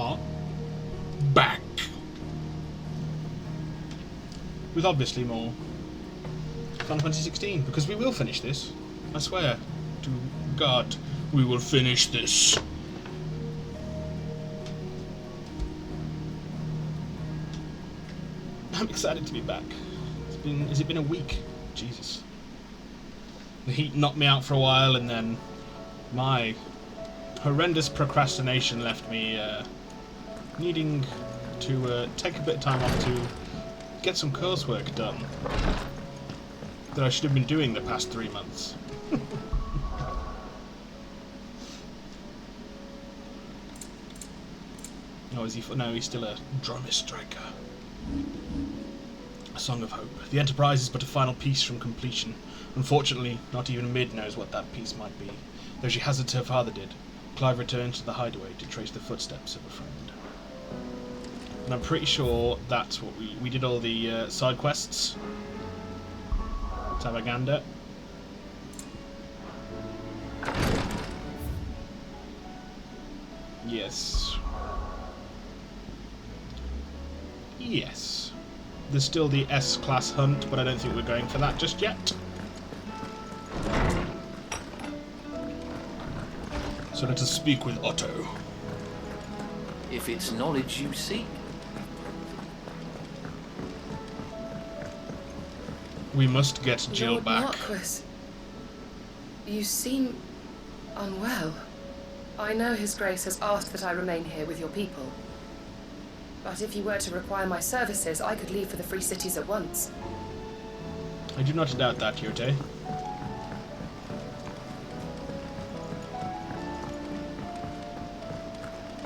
are back. With obviously more Final Fantasy XVI, because we will finish this. I swear to God, we will finish this. I'm excited to be back. Has it been a week? Jesus. The heat knocked me out for a while, and then my horrendous procrastination left me needing to take a bit of time off to get some coursework done that I should have been doing the past 3 months. Oh, is he? No, he's still a drummer striker. A Song of Hope. The Enterprise is but a final piece from completion. Unfortunately, not even Mid knows what that piece might be, though she hazards her father did. Clive returned to the hideaway to trace the footsteps of a friend. And I'm pretty sure that's what we did all the side quests. Let's have a gander. Yes. Yes. There's still the S-class hunt, but I don't think we're going for that just yet. So let us speak with Otto. If it's knowledge you seek. We must get Jill Lord back. Marquis, you seem unwell. I know His Grace has asked that I remain here with your people. But if you were to require my services, I could leave for the Free Cities at once. I do not doubt that, Yote.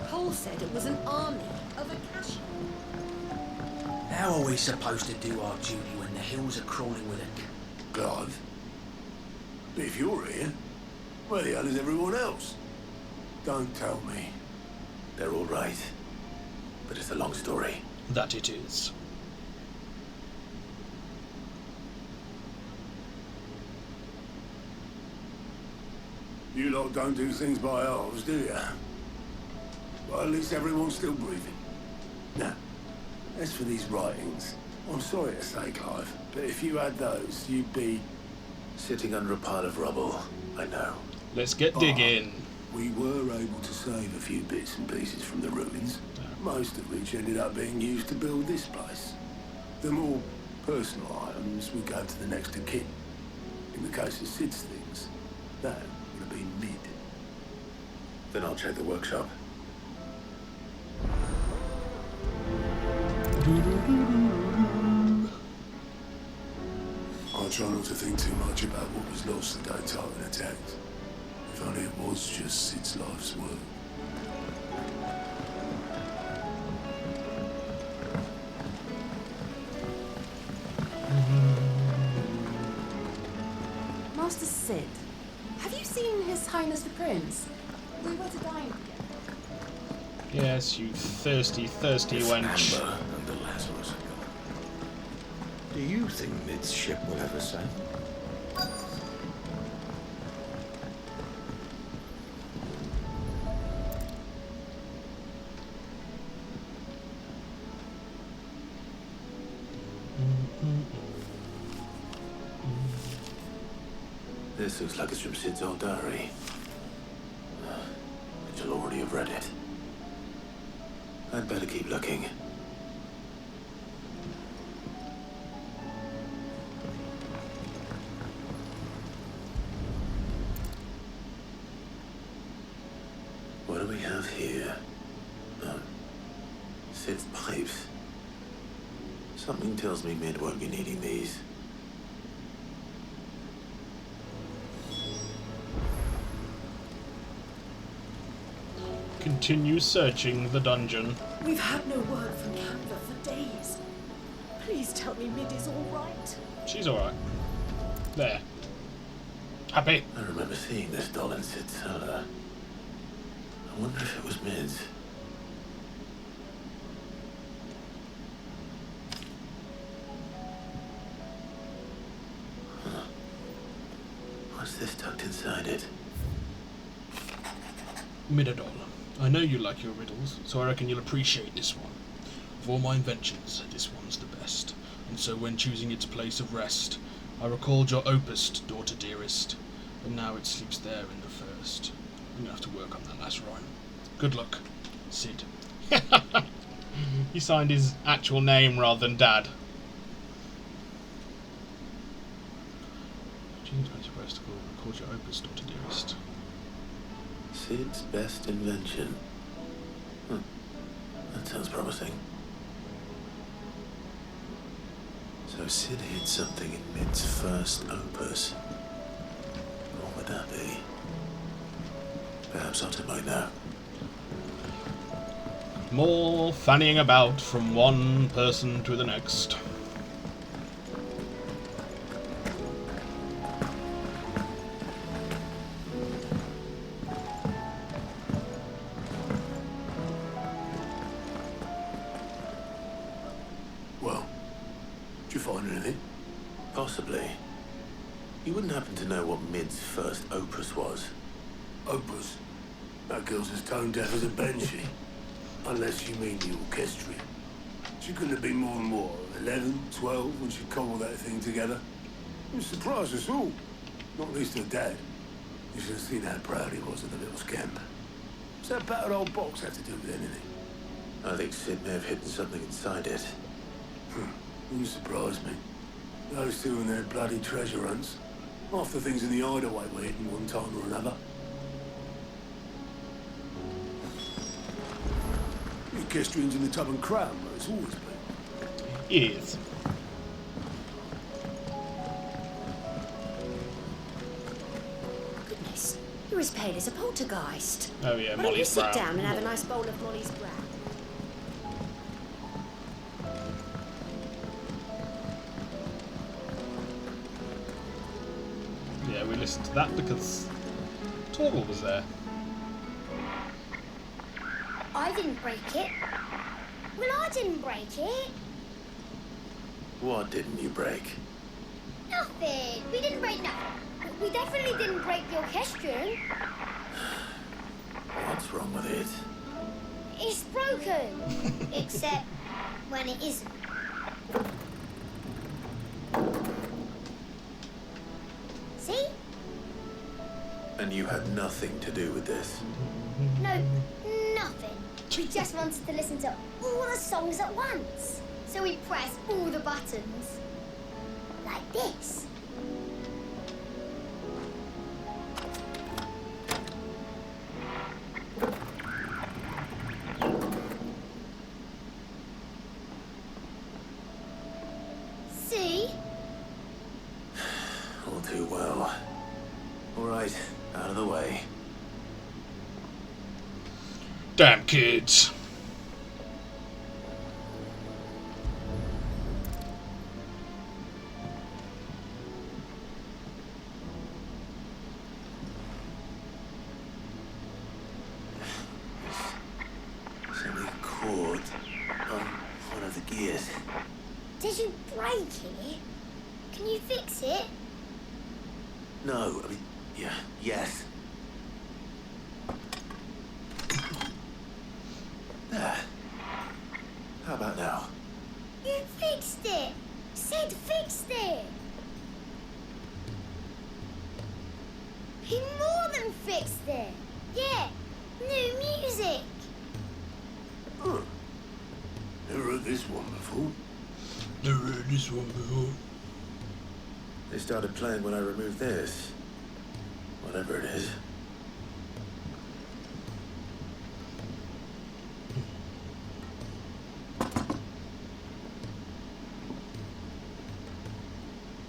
Cole said it was an army of Akasha. How are we supposed to do our duty when the hills are crawling with it? Clive. But if you're here, where the hell is everyone else? Don't tell me. They're all right. But it's a long story. That it is. You lot don't do things by halves, do you? Well, at least everyone's still breathing. Now, as for these writings, I'm sorry to say, Clive, but if you had those, you'd be sitting under a pile of rubble. I know. Let's get digging. We were able to save a few bits and pieces from the ruins, most of which ended up being used to build this place. The more personal items would go to the next of kin. In the case of Sid's things, that would have been Mid. Then I'll check the workshop. I'll try not to think too much about what was lost the day Titan attacked. If only it was just Sid's life's work. Master Sid, have you seen His Highness the Prince? We were to dine together. Yes, you thirsty, thirsty wench. Amber and the Lazarus are gone. Do you think Mid's ship will ever sail? This looks like it's from Sid's old diary. But you'll already have read it. I'd better keep looking. What do we have here? Sid's pipes. Something tells me Mid won't be needing these. Continue searching the dungeon. We've had no word from Canva for days. Please tell me Mid is all right. She's alright. There. Happy? I remember seeing this doll in Sid's cellar. I wonder if it was Mid's. Huh. What's this tucked inside it? Midadol. I know you like your riddles, so I reckon you'll appreciate this one. Of all my inventions, this one's the best, and so when choosing its place of rest, I recalled your opus, daughter dearest, but now it sleeps there in the first. I'm gonna have to work on that last rhyme. Good luck, Sid. He signed his actual name rather than Dad. Choosing its place of rest, recalled your opus, daughter dearest. Sid's best invention. That sounds promising. So Sid hid something in Mid's first opus. What would that be? Perhaps Otter might know. More fannying about from one person to the next. Well, did you find anything? Possibly. You wouldn't happen to know what Mid's first opus was? Opus. That girl's as tone deaf as a banshee. Unless you mean the orchestra. She couldn't have been more than what, 11, 12 when she cobbled that thing together? It surprised us all. Not least her dad. You should have seen how proud he was of the little scamp. What's that battered old box have to do with anything? I think Sid may have hidden something inside it. Wouldn't surprise me. Those two and their bloody treasure hunts. Half the things in the hideaway were hidden one time or another. The orchestrian's in the tub and crown, but it's always been. Yes. Goodness, you're as pale as a poltergeist. Oh yeah, Why don't you Molly's sit brown. down and have a nice bowl of Molly's brown? Yeah, we listened to that because Torgal was there. I didn't break it. Well, I didn't break it. What didn't you break? Nothing. We didn't break nothing. We definitely didn't break the orchestrion. What's wrong with it? It's broken. Except when it isn't. See? And you had nothing to do with this? No, nothing. We just wanted to listen to all the songs at once. So we pressed all the buttons. Like this. See? All too well. All right, out of the way. Damn kids. There's only a cord on one of the gears. Did you break it? Can you fix it? No, I mean, yes. There. How about now? You fixed it! Sid fixed it! He more than fixed it! Yeah, new music! Huh. Never heard this one before. Never heard this one before. They started playing when I removed this. Whatever it is.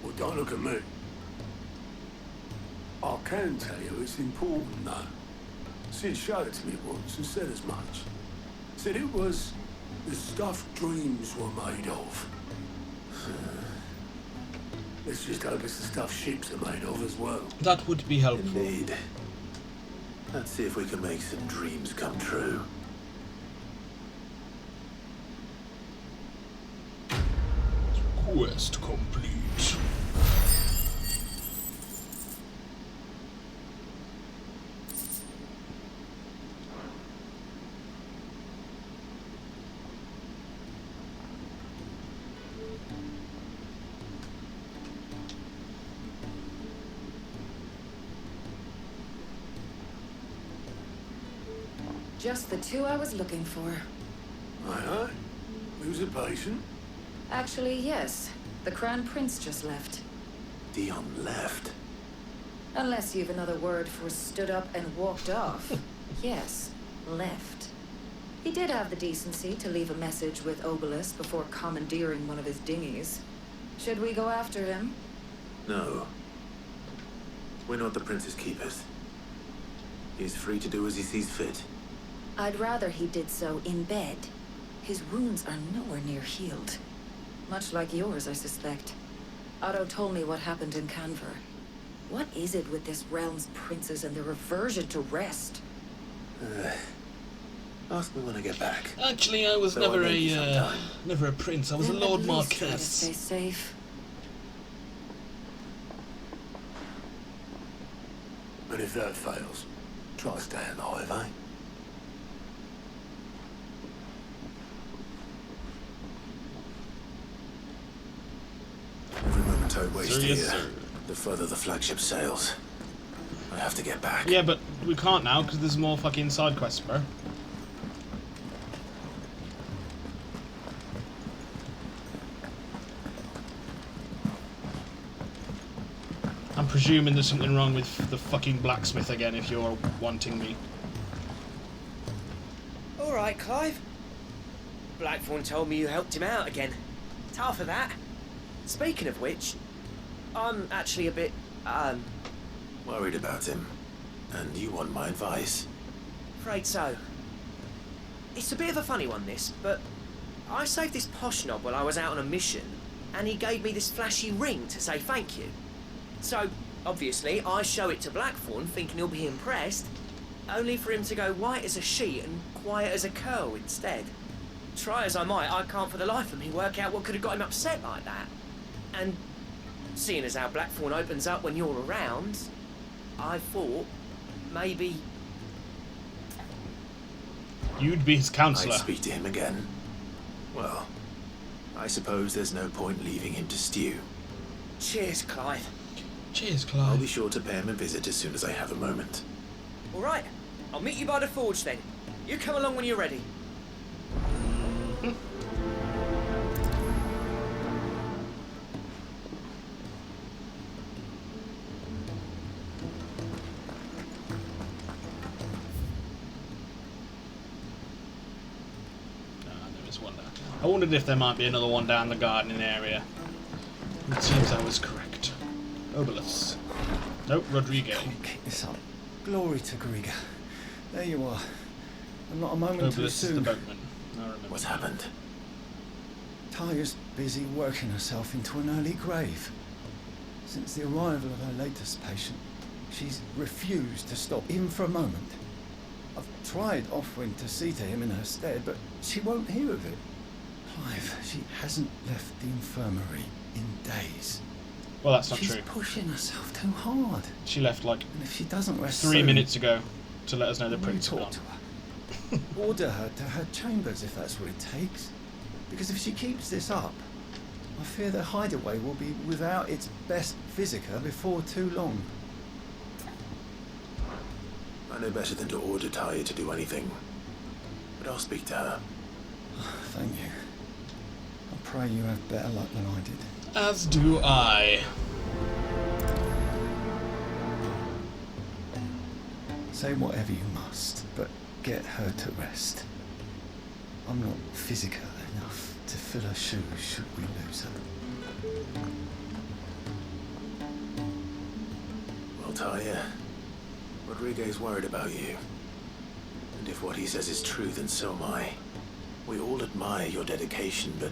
Well, don't look at me. I can tell you it's important, though. Sid showed it to me once and said as much. Said it was the stuff dreams were made of. Let's just hope it's the stuff ships are made of as well. That would be helpful. Indeed. Let's see if we can make some dreams come true. Quest complete. Just the two I was looking for. Aye. Who's a patient? Actually, yes. The Crown Prince just left. Dion left. Unless you've another word for stood up and walked off. Yes, left. He did have the decency to leave a message with Obelisk before commandeering one of his dinghies. Should we go after him? No. We're not the Prince's keepers. He's free to do as he sees fit. I'd rather he did so in bed. His wounds are nowhere near healed. Much like yours, I suspect. Otto told me what happened in Canver. What is it with this realm's princes and their aversion to rest? Ask me when I get back. Actually, I was So never I may need some time. never a prince. I was a Then Lord at least try to Marquess. stay safe. But if that fails, try staying alive, eh? Every moment I waste Sir, yes, here, sir. the further the flagship sails. I have to get back. Yeah, but we can't now because there's more fucking side quests, bro. I'm presuming there's something wrong with the fucking blacksmith again if you're wanting me. All right, Clive. Blackthorn told me you helped him out again. Tough for that. Speaking of which, I'm actually a bit, Worried about him. And you want my advice? afraid so. It's a bit of a funny one, this, but I saved this posh knob while I was out on a mission, and he gave me this flashy ring to say thank you. So, obviously, I show it to Blackthorn, thinking he'll be impressed, only for him to go white as a sheet and quiet as a curl instead. Try as I might, I can't for the life of me work out what could have got him upset like that. And seeing as how Blackthorn opens up when you're around, I thought maybe... You'd be his I'd counsellor. speak to him again. Well, I suppose there's no point leaving him to stew. Cheers, Clive. Cheers, I'll Clive. be sure to pay him a visit as soon as I have a moment. All right, I'll meet you by the forge then. You come along when you're ready. There is one there. I wondered if there might be another one down the gardening area. It seems I was correct. Obelisk. Nope, Rodrigo. Can't keep this up. Glory to Griga. There you are. And not a moment too Obelisk is the soon. boatman. I remember. What's happened? Taya's busy working herself into an early grave. Since the arrival of her latest patient, she's refused to stop, even for a moment. I've tried offering to see to him in her stead, but she won't hear of it. Clive, she hasn't left the infirmary in days. Well, that's not She's true. pushing herself too hard. She left like And if she doesn't rest 3 soon, minutes ago to let us know the will you prince had talk gone. to her? Order her to her chambers if that's what it takes. Because if she keeps this up, I fear the hideaway will be without its best visitor before too long. I know better than to order Taya to do anything. But I'll speak to her. Thank you. I pray you have better luck than I did. As do I. Say whatever you must, but get her to rest. I'm not physical enough to fill her shoes should we lose her. Well, Taya, Rodrigo's worried about you. And if what he says is true, then so am I. We all admire your dedication, but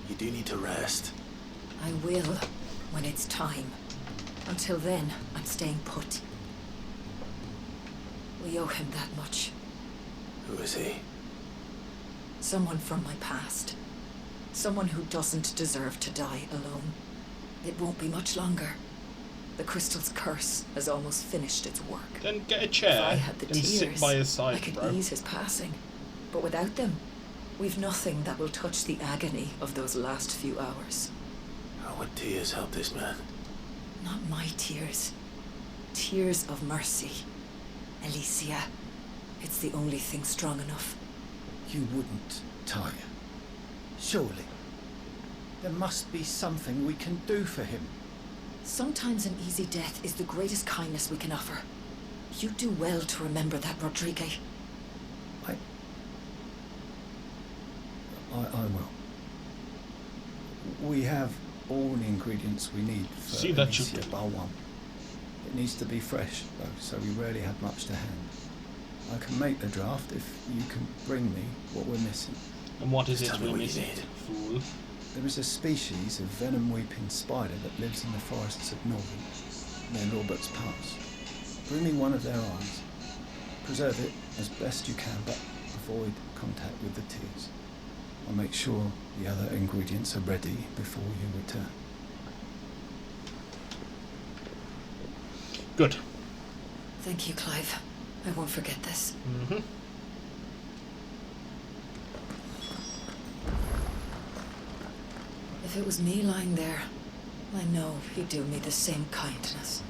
you do need to rest. I will, when it's time. Until then, I'm staying put. We owe him that much. Who is he? Someone from my past. Someone who doesn't deserve to die alone. It won't be much longer. The crystal's curse has almost finished its work. Then get a If chair I had the and tears, sit by his I side, could bro. ease his passing. But without them, we've nothing that will touch the agony of those last few hours. How would tears help this man? Not my tears. Tears of mercy. Alicia, It's the only thing strong enough. You wouldn't, Tyre. Surely. There must be something we can do for him. Sometimes an easy death is the greatest kindness we can offer. You do well to remember that, Rodrigue. I will. We have all the ingredients we need for See that Amicia you- Bar 1. It needs to be fresh, though, so we rarely have much to hand. I can make the draft if you can bring me what we're missing. And what is Just it tell me we're what you missing, need. fool? There is a species of venom-weeping spider that lives in the forests of Northern, near Lorbert's Pass. Bring me one of their eyes. Preserve it as best you can, but avoid contact with the tears. I'll make sure the other ingredients are ready before you return. Good. Thank you, Clive. I won't forget this. Mm-hmm. If it was me lying there, I know he'd do me the same kindness.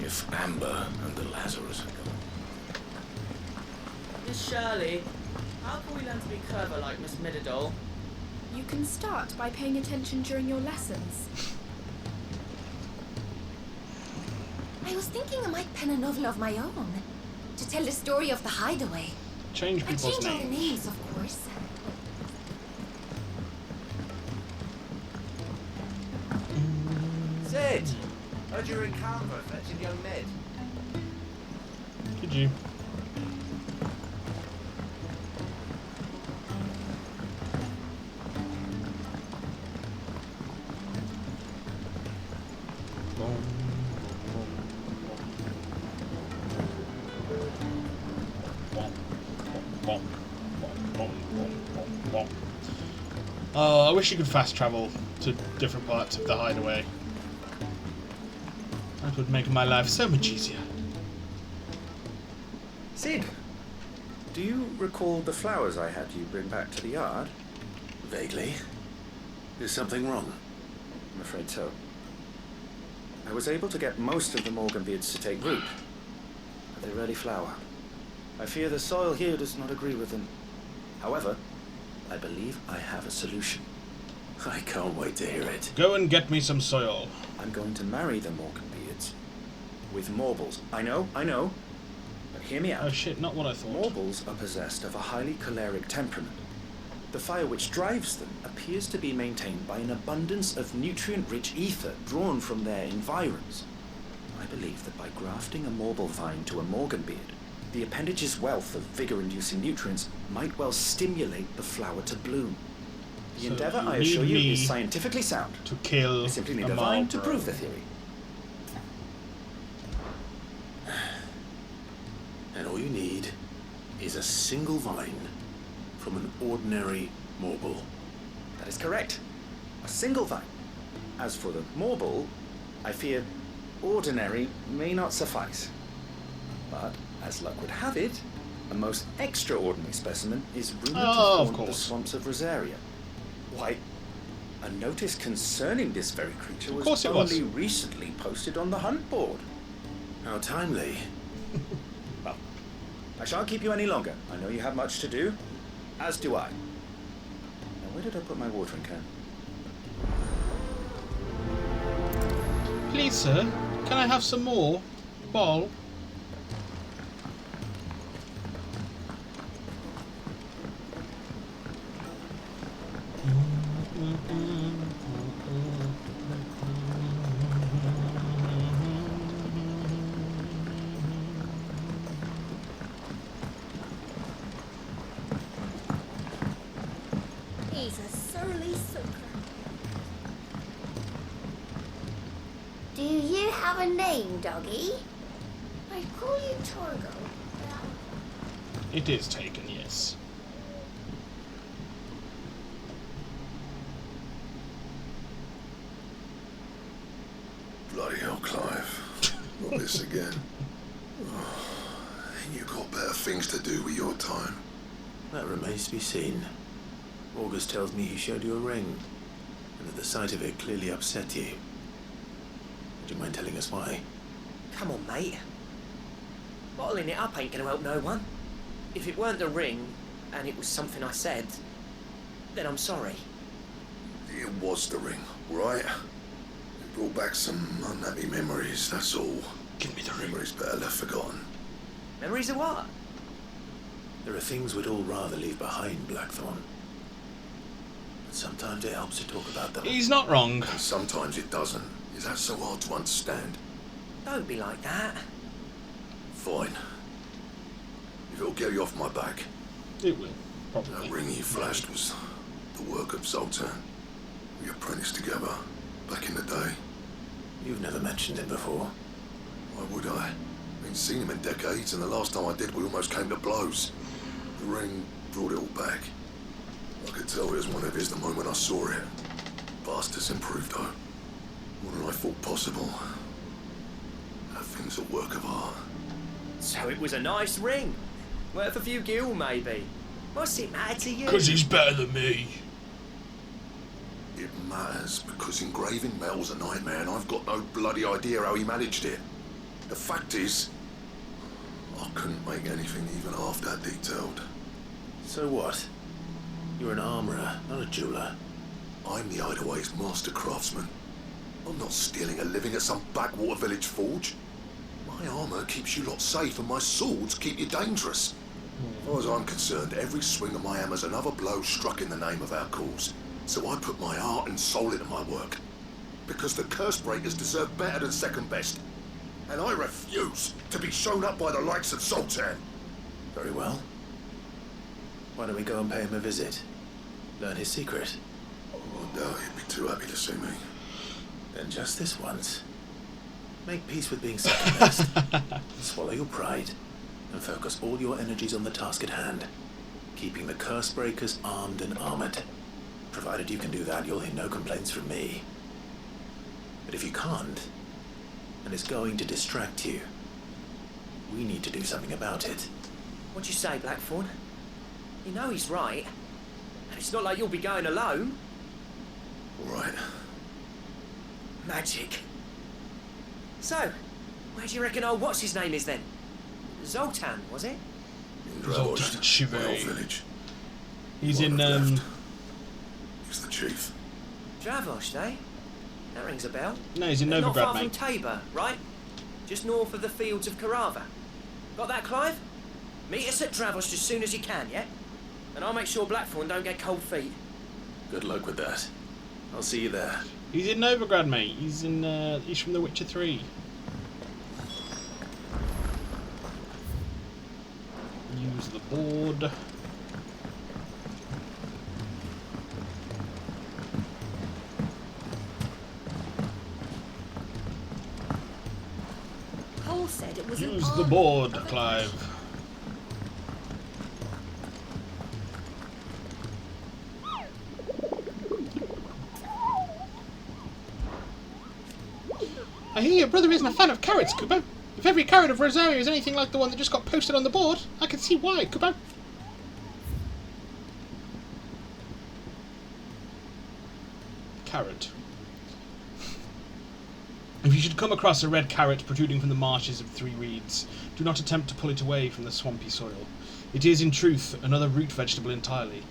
If Amber and the Lazarus had gone. Miss Shirley, how can we learn to be clever like Miss Midadol? You can start by paying attention during your lessons. I was thinking I might pen a novel of my own to tell the story of the hideaway. Change I people's change all the names. names, of course. Sid! Heard you were in Canberra fetching young Ned. Did you? Oh, I wish you could fast travel to different parts of the hideaway. That would make my life so much easier. Sid, do you recall the flowers I had you bring back to the yard? Vaguely. Is something wrong? I'm afraid so. I was able to get most of the Morganbeards to take root, but they rarely flower. I fear the soil here does not agree with them. However, I believe I have a solution. I can't wait to hear it. Go and get me some soil. I'm going to marry the Morganbeards with Morbles. I know, but hear me out. Oh shit, not what I thought. Morbles are possessed of a highly choleric temperament. The fire which drives them appears to be maintained by an abundance of nutrient-rich ether drawn from their environs. I believe that by grafting a Morble vine to a Morganbeard, the appendage's wealth of vigor-inducing nutrients might well stimulate the flower to bloom. The So endeavor, you I assure need you, me is scientifically sound. To kill I simply need a a vine to Marlborough. prove the theory. And all you need is a single vine from an ordinary Morble. That is correct. A single vine. As for the Morble, I fear ordinary may not suffice. But, as luck would have it, a most extraordinary specimen is rumored to of haunt the course. swamps of Rosaria. Why, a notice concerning this very creature Of was course it was. only recently posted on the hunt board. How timely. Well, I shan't keep you any longer. I know you have much to do, as do I. Now, where did I put my watering can? Please, sir, can I have some more? Ball? He's a surly sucker. Do you have a name, doggy? I call you Torgo. It is taken, yes. Bloody hell, Clive. Not this again. You got better things to do with your time. That remains to be seen. August tells me he showed you a ring, and that the sight of it clearly upset you. Would you mind telling us why? Come on, mate. Bottling it up ain't gonna help no one. If it weren't the ring, and it was something I said, then I'm sorry. It was the ring, right? It brought back some unhappy memories, that's all. Give me the ring. Memories better left forgotten. Memories of what? There are things we'd all rather leave behind, Blackthorn. But sometimes it helps to talk about them. He's not wrong. And sometimes it doesn't. Is that so hard to understand? Don't be like that. Fine. If it'll get you off my back. It will, probably. That ring you flashed was the work of Zoltan. We apprenticed together back in the day. You've never mentioned him before. Why would I? I ain't seen him in decades, and the last time I did, we almost came to blows. The ring brought it all back. I could tell it was one of his the moment I saw it. Bastard's improved, though. More than I thought possible. That thing's a work of art. So it was a nice ring. Worth a few gil, maybe. What's it matter to you? Because he's better than me. It matters because engraving metal's a nightmare, and I've got no bloody idea how he managed it. The fact is, I couldn't make anything even half that detailed. So what? You're an armourer, not a jeweller. I'm the Hideaway's master craftsman. I'm not stealing a living at some backwater village forge. My armour keeps you lot safe, and my swords keep you dangerous. As far as I'm concerned, every swing of my hammer's another blow struck in the name of our cause. So I put my heart and soul into my work. Because the curse breakers deserve better than second best. And I refuse to be shown up by the likes of Zoltan. Very well. Why don't we go and pay him a visit? Learn his secret. I doubt he'd be too happy to see me. Then just this once. Make peace with being second best. Swallow your pride and focus all your energies on the task at hand. Keeping the curse breakers armed and armoured. Provided you can do that, you'll hear no complaints from me. But if you can't, and it's going to distract you, we need to do something about it. What'd you say, Blackthorn? You know he's right. And it's not like you'll be going alone. All right. Magic. So, where do you reckon old what's-his-name is then? Zoltan, was it? Zoltan Chive. Village. He's in, He's the chief. Dravosh, eh? That rings a bell. No, he's in Not Novigrad, far mate. from Tabor, right? Just north of the fields of Carava. Got that, Clive? Meet us at Dravosh as soon as you can, yeah? And I'll make sure Blackthorn don't get cold feet. Good luck with that. I'll see you there. He's in Novigrad, mate. He's in, he's from The Witcher 3. Use the board. Paul said it was Use the board, Clive. I hear your brother isn't a fan of carrots, Kubo. If every carrot of Rosario is anything like the one that just got posted on the board, I can see why, Kubo. Carrot. If you should come across a red carrot protruding from the marshes of Three Reeds, do not attempt to pull it away from the swampy soil. It is, in truth, another root vegetable entirely,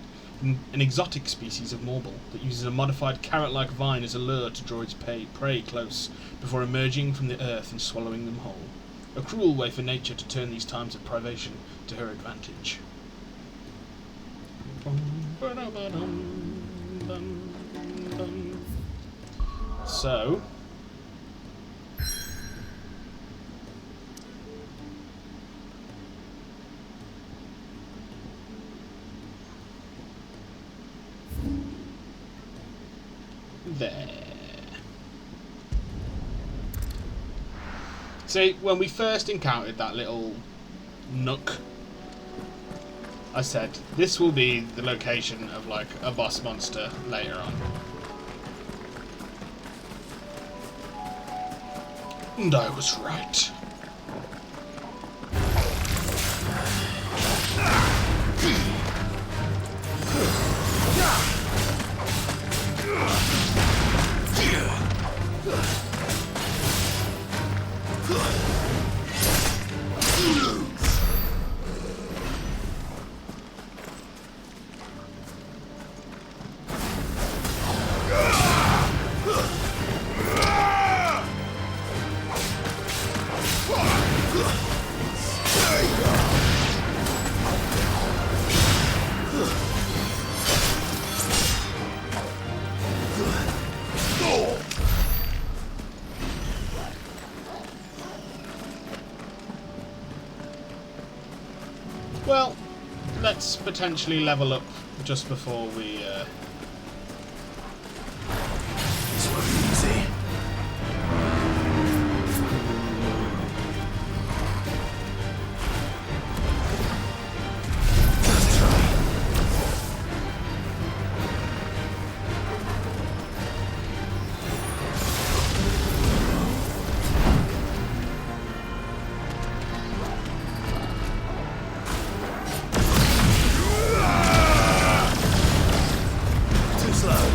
an exotic species of marble that uses a modified carrot-like vine as a lure to draw its prey close before emerging from the earth and swallowing them whole. A cruel way for nature to turn these times of privation to her advantage. So... there. See, when we first encountered that little nook, I said, this will be the location of, like, a boss monster later on. And I was right. Well, let's potentially level up just before we. This won't be easy. Let's try. Too slow.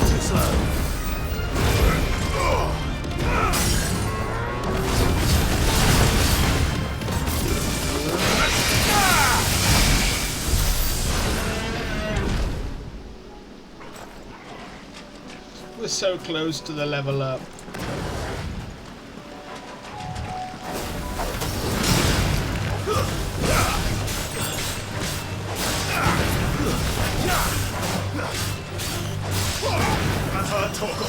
Too slow. We're so close to the level up. I've heard talk of.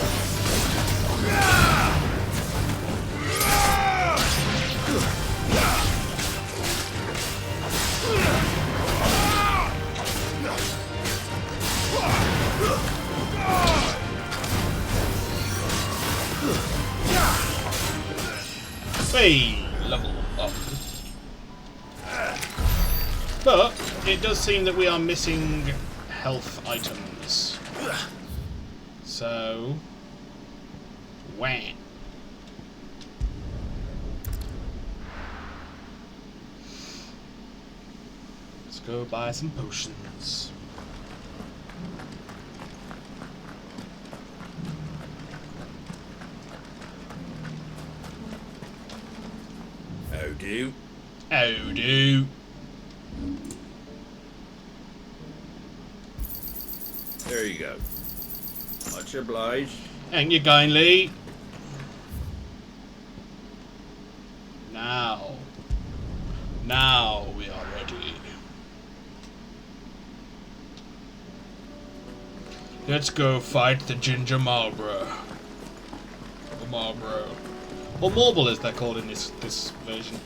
Hey, level up. But it does seem that we are missing health items. So, wah. Let's go buy some potions. How do? How do? There you go. Much obliged. Thank you kindly. Now we are ready. Let's go fight the Ginger Marlborough. Or Marlborough. Or Marble as they're called in this version.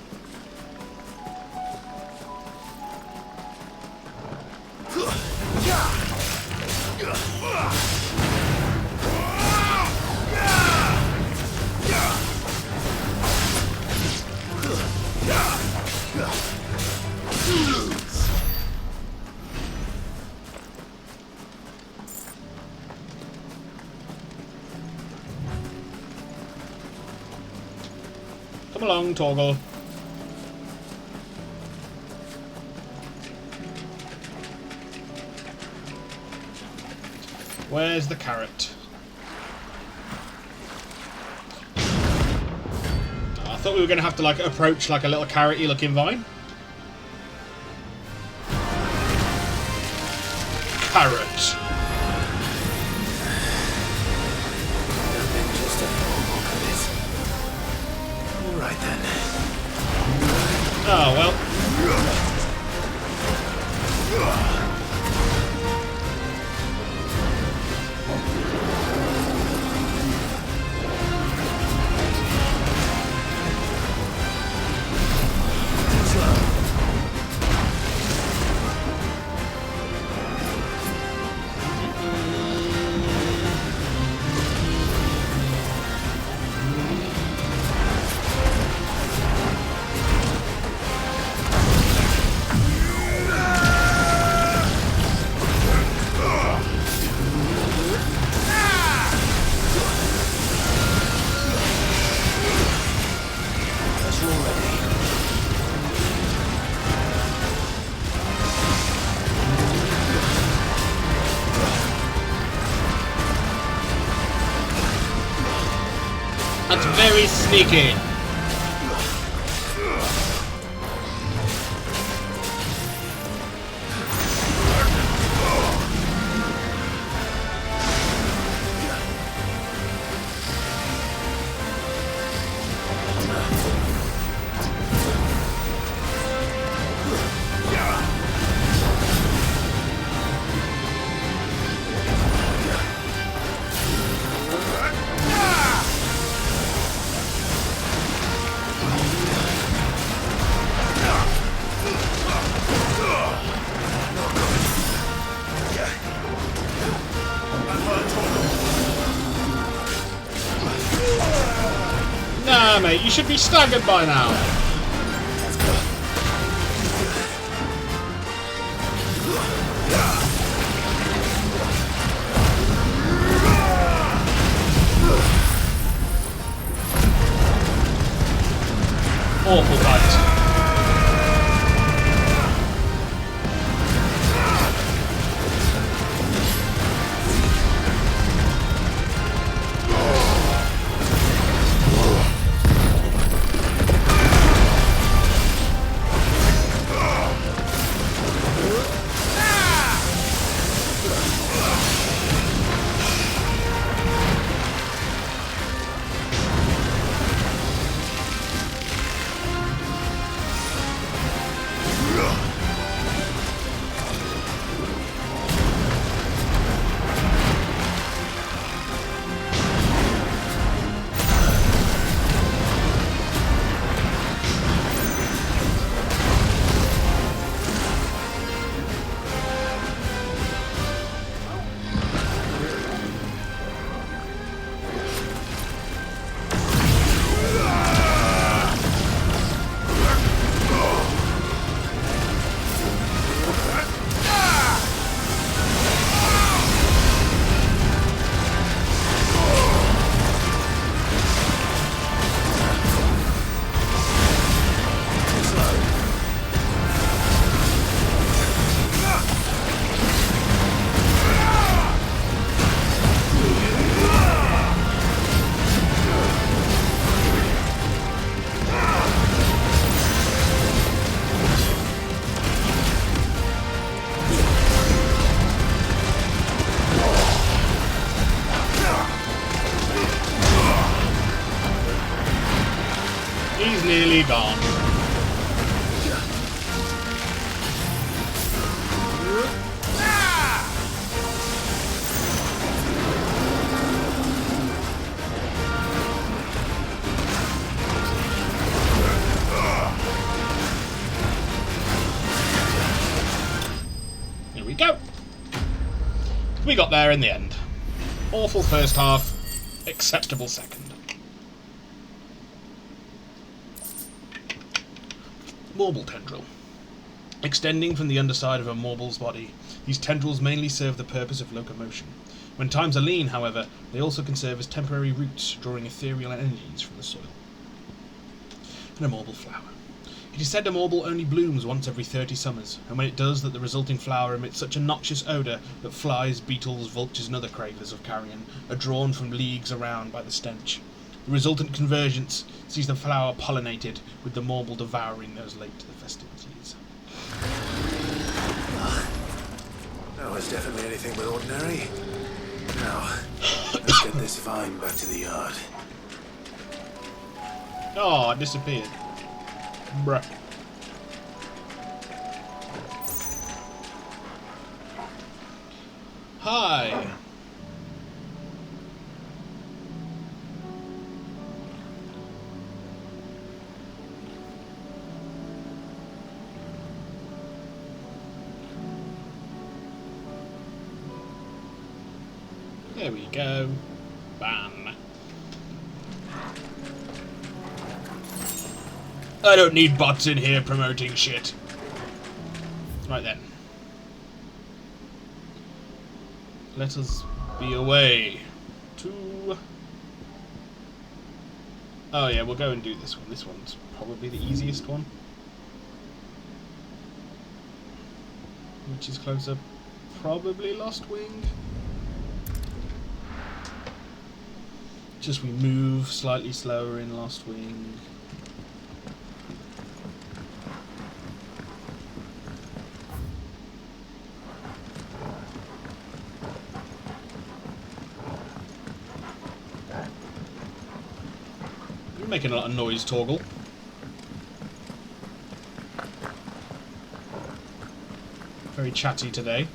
Come along, Torgal. Where's the carrot? Oh, I thought we were going to have to like approach like a little carroty looking vine. Carrot. Just a normal bit. All right then. Oh well. That's very sneaky. Nah, mate, you should be staggered by now. Awful fight. He's nearly gone. Here we go. We got there in the end. Awful first half, acceptable second. Morble tendril. Extending from the underside of a morble's body, these tendrils mainly serve the purpose of locomotion. When times are lean, however, they also can serve as temporary roots, drawing ethereal energies from the soil. And a morble flower. It is said a morble only blooms once every 30 summers, and when it does, that the resulting flower emits such a noxious odour that flies, beetles, vultures and other cravers of carrion are drawn from leagues around by the stench. The resultant convergence sees the flower pollinated, with the marble devouring those late to the festivities. That was definitely anything but ordinary. Now, let's get this vine back to the yard. Oh, it disappeared. Bruh. Hi. There we go. Bam. I don't need bots in here promoting shit. Right then. Let us be away to... Oh yeah, we'll go and do this one. This one's probably the easiest one. Which is closer. Probably Lost Wing. Just we move slightly slower in Lost Wing. You're making a lot of noise, Torgal. Very chatty today.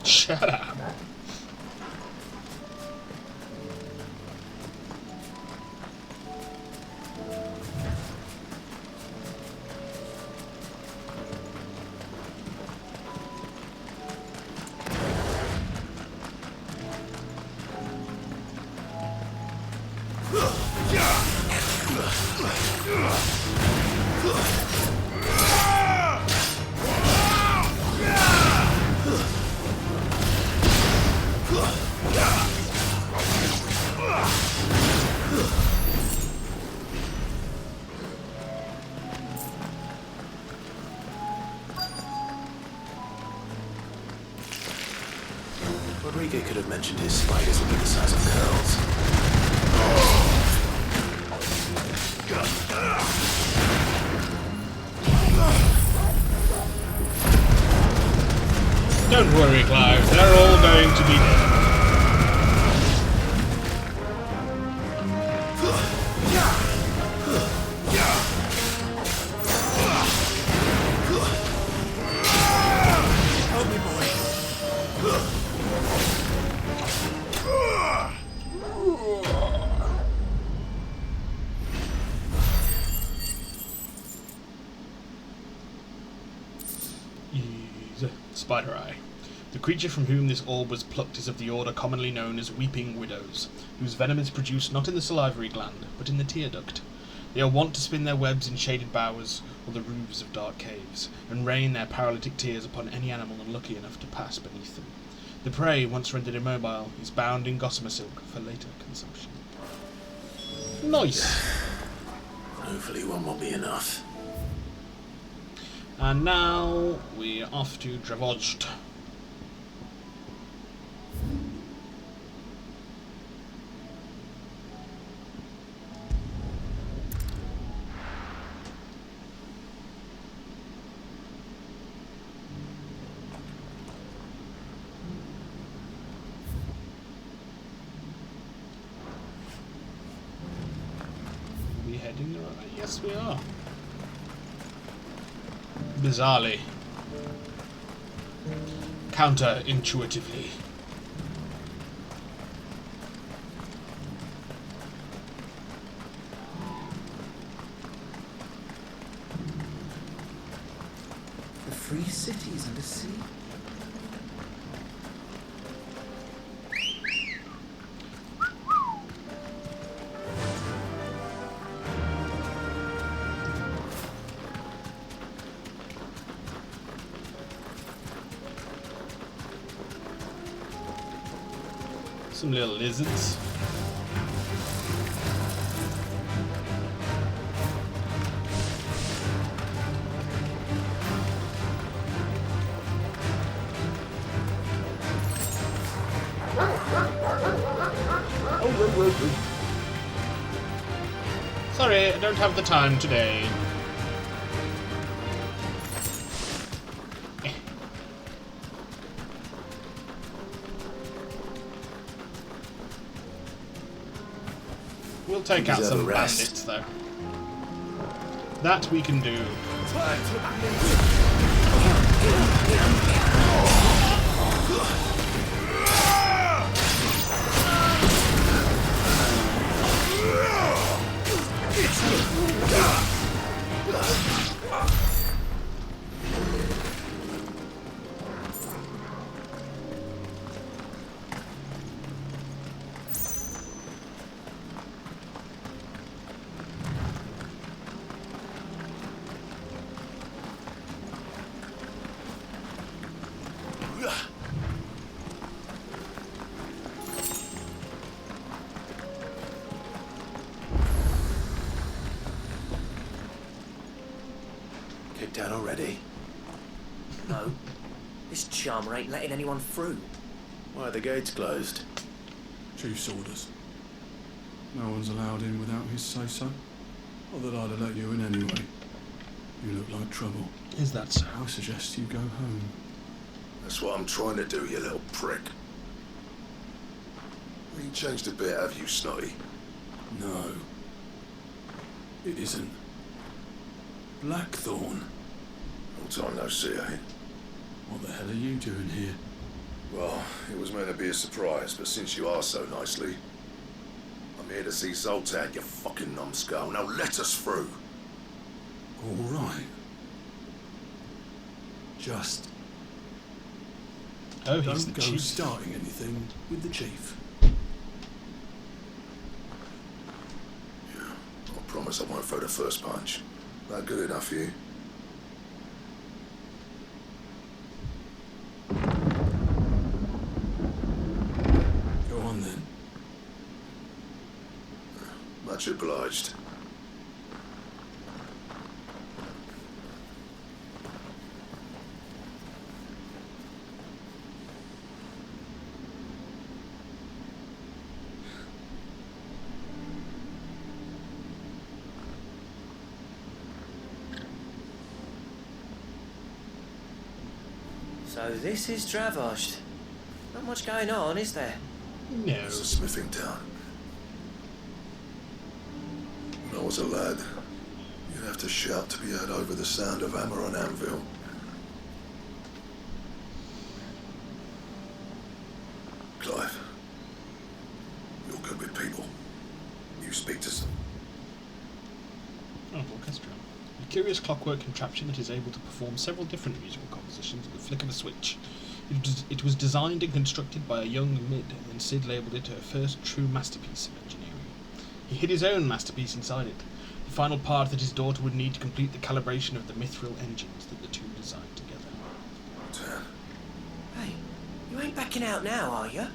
Shut up. Rodrigo could have mentioned his spiders would be the size of curls. Don't worry, Clive. They're all going to be dead. Help me, boy. Spider Eye. The creature from whom this orb was plucked is of the order commonly known as Weeping Widows, whose venom is produced not in the salivary gland, but in the tear duct. They are wont to spin their webs in shaded bowers or the roofs of dark caves, and rain their paralytic tears upon any animal unlucky enough to pass beneath them. The prey, once rendered immobile, is bound in gossamer silk for later consumption. Nice! Hopefully one will be enough. And now we're off to Dravozd. Are we heading the right way? Yes, we are. Bizarrely. Counterintuitively. The free cities and the sea. Some little lizards. Sorry, I don't have the time today. We'll take out some bandits, though. That we can do. Kicked out already? No. This charmer ain't letting anyone through. Why are the gates closed? Chief's orders. No one's allowed in without his say-so. Not that I'd have let you in anyway. You look like trouble. Is that so? I suggest you go home. That's what I'm trying to do, you little prick. You changed a bit, have you, Snotty? No. It isn't. Blackthorn. Long time no see, eh? What the hell are you doing here? Well, it was meant to be a surprise, but since you asked so nicely, I'm here to see Zoltan, you fucking numbskull. Now let us through. All right. Just don't go starting anything with the chief. Yeah, I promise I won't throw the first punch. That good enough for you? Go on then. Much obliged. So this is Dravosht. Not much going on, is there? No. It's a smithing town. When I was a lad, you'd have to shout to be heard over the sound of hammer on anvil. Clive, you're good with people. You speak to some. Oh, orchestra. A curious clockwork contraption that is able to perform several different musical compositions with the flick of a switch. It was designed and constructed by a young mid, and Sid labelled it her first true masterpiece of engineering. He hid his own masterpiece inside it, the final part that his daughter would need to complete the calibration of the mithril engines that the two designed together. Hey, you ain't backing out now, are you?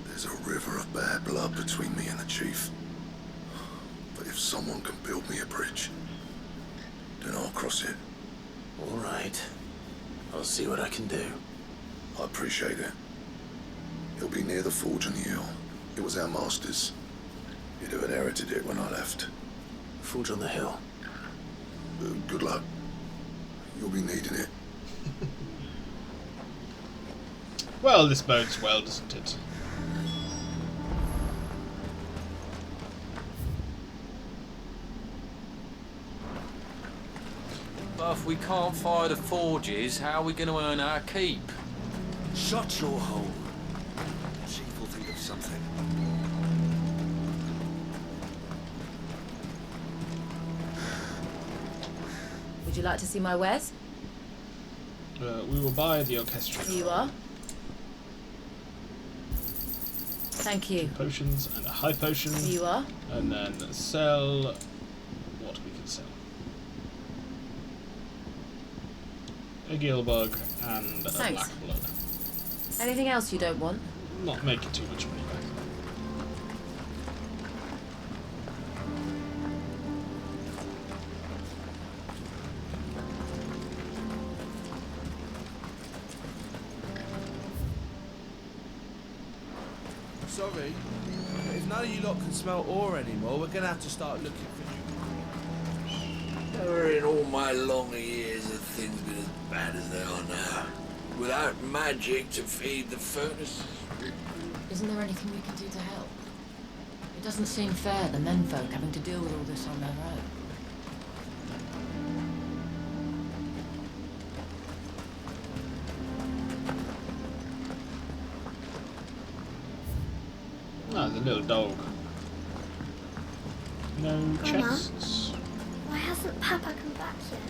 There's a river of bad blood between me and the chief. But if someone can build me a bridge, then I'll cross it. All right. I'll see what I can do. I appreciate it. It'll be near the forge on the hill. It was our master's. You'd have inherited it when I left. Forge on the hill. Good luck. You'll be needing it. Well, this bodes well, doesn't it? But if we can't fire the forges, how are we going to earn our keep? Shut your hole. Chief will think of something. Would you like to see my wares? We will buy the orchestra. Here you are. Thank you. Potions and a high potion. Here you are. And then sell what we can sell. A gillbug and a Thanks. black blood. Anything else you don't want? Not making too much money back. sorry. But if none of you lot can smell ore anymore, we're gonna have to start looking for you. Never in all my long years have things been as bad as they are now. Without magic to feed the furnace. Isn't there anything we can do to help? It doesn't seem fair, the menfolk having to deal with all this on their own. Oh, the little dog. No Grandma? chests. Why hasn't Papa come back yet?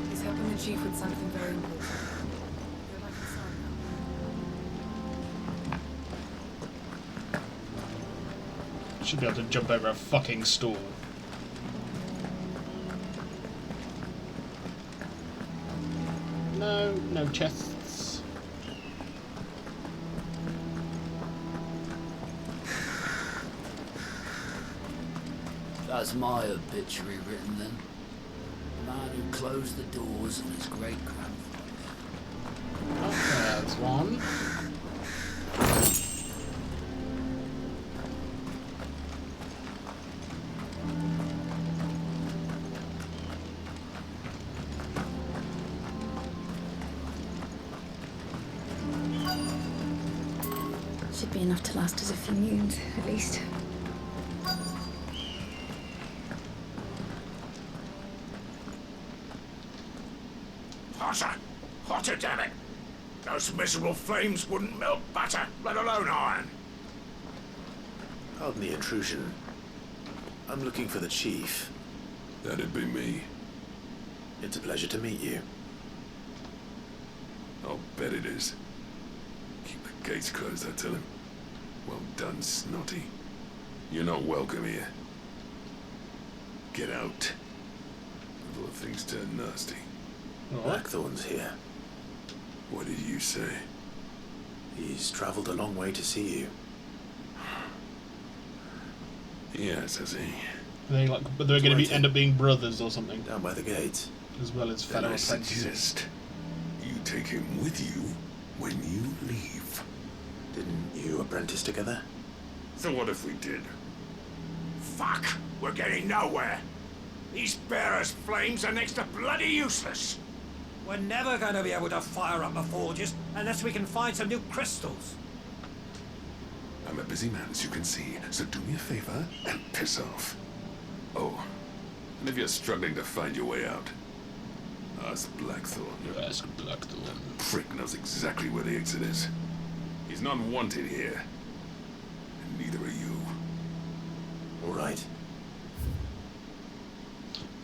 He's helping the chief with something very important. Go back inside now. Should be able to jump over a fucking stool. No, no chests. That's my obituary written then. The man who closed the doors on his great-grandfather. Oh, there's one. Should be enough to last us a few moons, at least. Hotter! Hotter, damn it! Those miserable flames wouldn't melt butter, let alone iron. Pardon the intrusion. I'm looking for the chief. That'd be me. It's a pleasure to meet you. I'll bet it is. Keep the gates closed, I tell him. Well done, Snotty. You're not welcome here. Get out before things turn nasty. Blackthorn's here. What did you say? He's traveled a long way to see you. Yes, has he? They like, but they're going to end up being brothers or something. Down by the gates. As well as Then fellow I apprentices. suggest you take him with you when you leave. Didn't you apprentice together? So what if we did? Fuck! We're getting nowhere. These bearers' flames are next to bloody useless. We're never going to be able to fire up the forges unless we can find some new crystals. I'm a busy man, as you can see, so do me a favor and piss off. Oh, and if you're struggling to find your way out, ask Blackthorn. Ask Blackthorn. Prick knows exactly where the exit is. He's not wanted here. And neither are you. All right.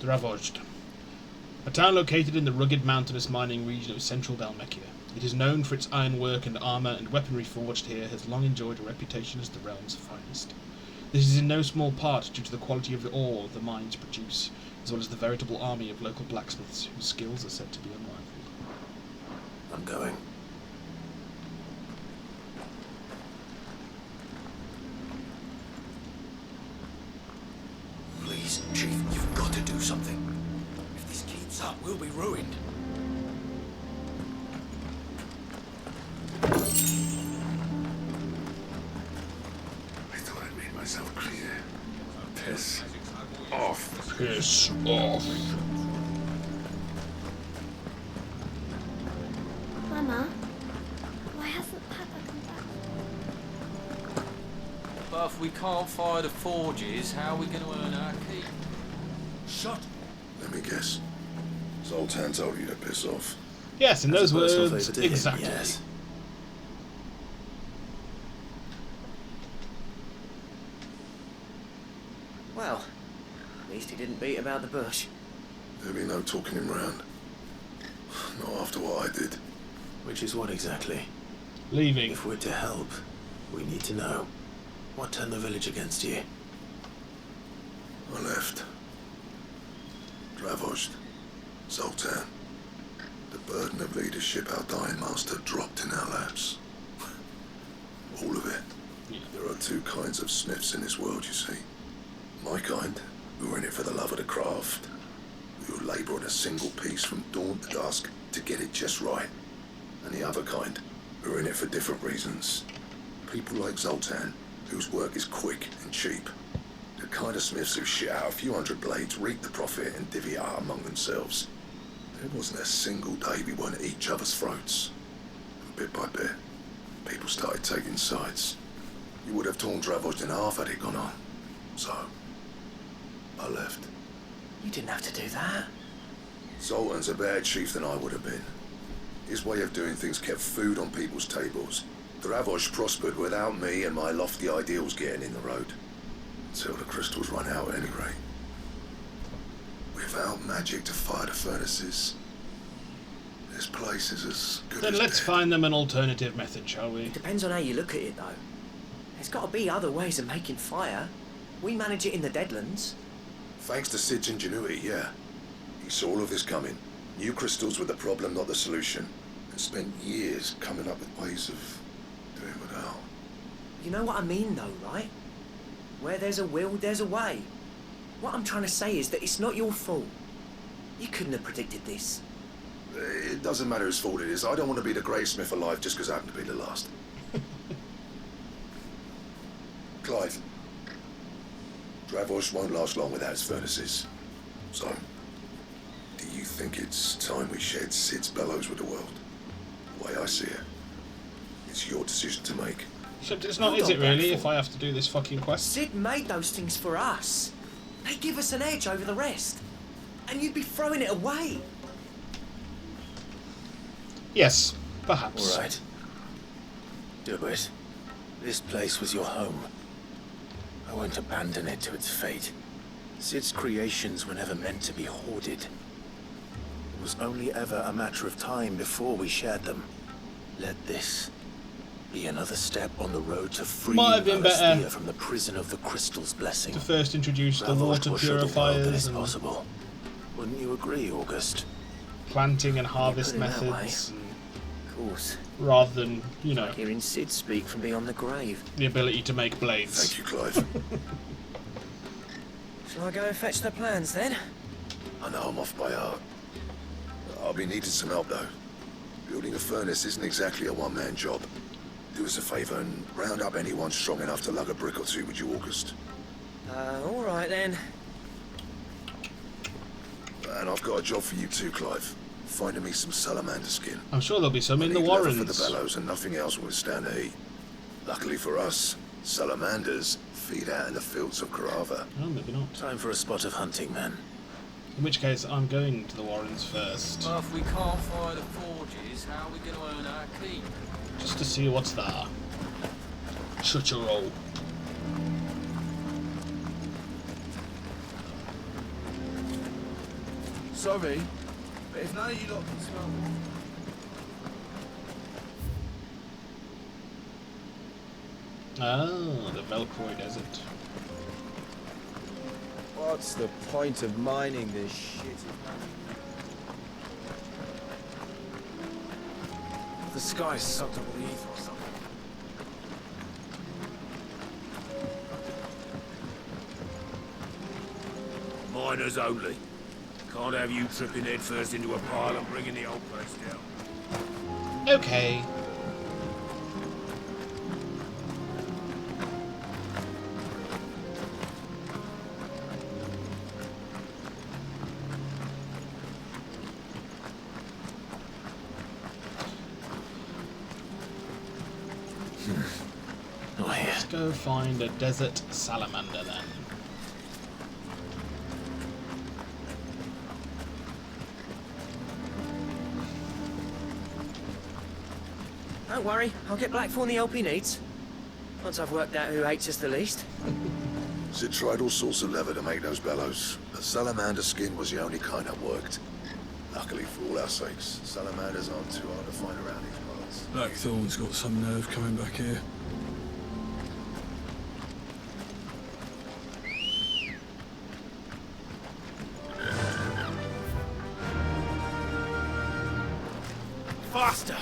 Dravozd. A town located in the rugged mountainous mining region of central Dalmekia. It is known for its ironwork, and armour and weaponry forged here has long enjoyed a reputation as the realm's finest. This is in no small part due to the quality of the ore the mines produce, as well as the veritable army of local blacksmiths whose skills are said to be unrivaled. I'm going. Please, Chief, you've got to do something. If this keeps up, we'll be ruined. I thought I made myself clear. Piss off. Piss off. Mama, why hasn't Papa come back? But if we can't fire the forges, how are we going to earn our keep? Shut. Let me guess. Zoltan told you to piss off. Yes, in That's those a personal words, favour to him, exactly. yes. Well, at least he didn't beat about the bush. There'll be no talking him round. Not after what I did. Which is what exactly? Leaving. If we're to help, we need to know. What turned the village against you? I left. Dravozd. Zoltan. The burden of leadership our dying master dropped in our laps. All of it. Yeah. There are two kinds of smiths in this world, you see. My kind, who are in it for the love of the craft, who labour on a single piece from dawn to dusk to get it just right. And the other kind, who are in it for different reasons. People like Zoltan, whose work is quick and cheap. The kind of smiths who shit out a few hundred blades, reap the profit, and divvy it out among themselves. There wasn't a single day we weren't at each other's throats. And bit by bit, people started taking sides. You would have torn Dravos in half had it gone on. So, I left. You didn't have to do that. Zoltan's a better chief than I would have been. His way of doing things kept food on people's tables. Dravos prospered without me and my lofty ideals getting in the road. Until the crystals run out at any rate. Without magic to fire the furnaces, this place is as good Then as let's dead. find them an alternative method, shall we? Depends on how you look at it, though. There's got to be other ways of making fire. We manage it in the Deadlands. Thanks to Sid's ingenuity, yeah. He saw all of this coming. Knew crystals were the problem, not the solution. And spent years coming up with ways of doing without. You know what I mean, though, right? Where there's a will, there's a way. What I'm trying to say is that it's not your fault. You couldn't have predicted this. It doesn't matter whose fault it is. I don't want to be the greatest smith alive just because I happen to be the last. Clive. Dravos won't last long without his furnaces. So, do you think it's time we shared Sid's bellows with the world? The way I see it, it's your decision to make. Except it's not, Hold is on, it really, Blackford. if I have to do this fucking quest? Sid made those things for us. They give us an edge over the rest. And you'd be throwing it away. Yes, perhaps. All right. Do it. This place was your home. I won't abandon it to its fate. Sid's creations were never meant to be hoarded. It was only ever a matter of time before we shared them. Let this be another step on the road to freeing Might have been better Valisthea from the prison of the Crystal's blessing. to first introduce the Ravos water will show the world that purifiers it's and possible. Wouldn't you agree, August? planting and harvest Put it that way. methods, Of course. rather than, you know, Hearing Sid speak from beyond the grave. the ability to make blades. Thank you, Clive. Shall I go and fetch the plans then? I know I'm off by heart. I'll be needing some help, though. Building a furnace isn't exactly a one-man job. Do us a favour and round up anyone strong enough to lug a brick or two with you, August. All right then. And I've got a job for you too, Clive. Finding me some salamander skin. I'm sure there'll be some I in the need leather for Warrens. the bellows and nothing else will withstand the heat. Luckily for us, salamanders feed out in the fields of Carava. Oh, maybe not. Time for a spot of hunting, then. In which case, I'm going to the Warrens first, Well, if we can't fire the forges, how are we going to earn our keep? just to see what's there. Shut your roll. Sorry, but if none of you lot can smell Ah, the Velcroy Desert. what's the point of mining this shit? The sky sucked up all the ether or something. Miners only. Can't have you tripping headfirst into a pile and bringing the old place down. Okay. Let's go find a desert salamander then. Don't worry, I'll get Blackthorn the help he needs. Once I've worked out who hates us the least. Sid tried all sorts of leather to make those bellows, but salamander skin was the only kind that worked. Luckily for all our sakes, salamanders aren't too hard to find around these parts. Blackthorn's got some nerve coming back here. Faster!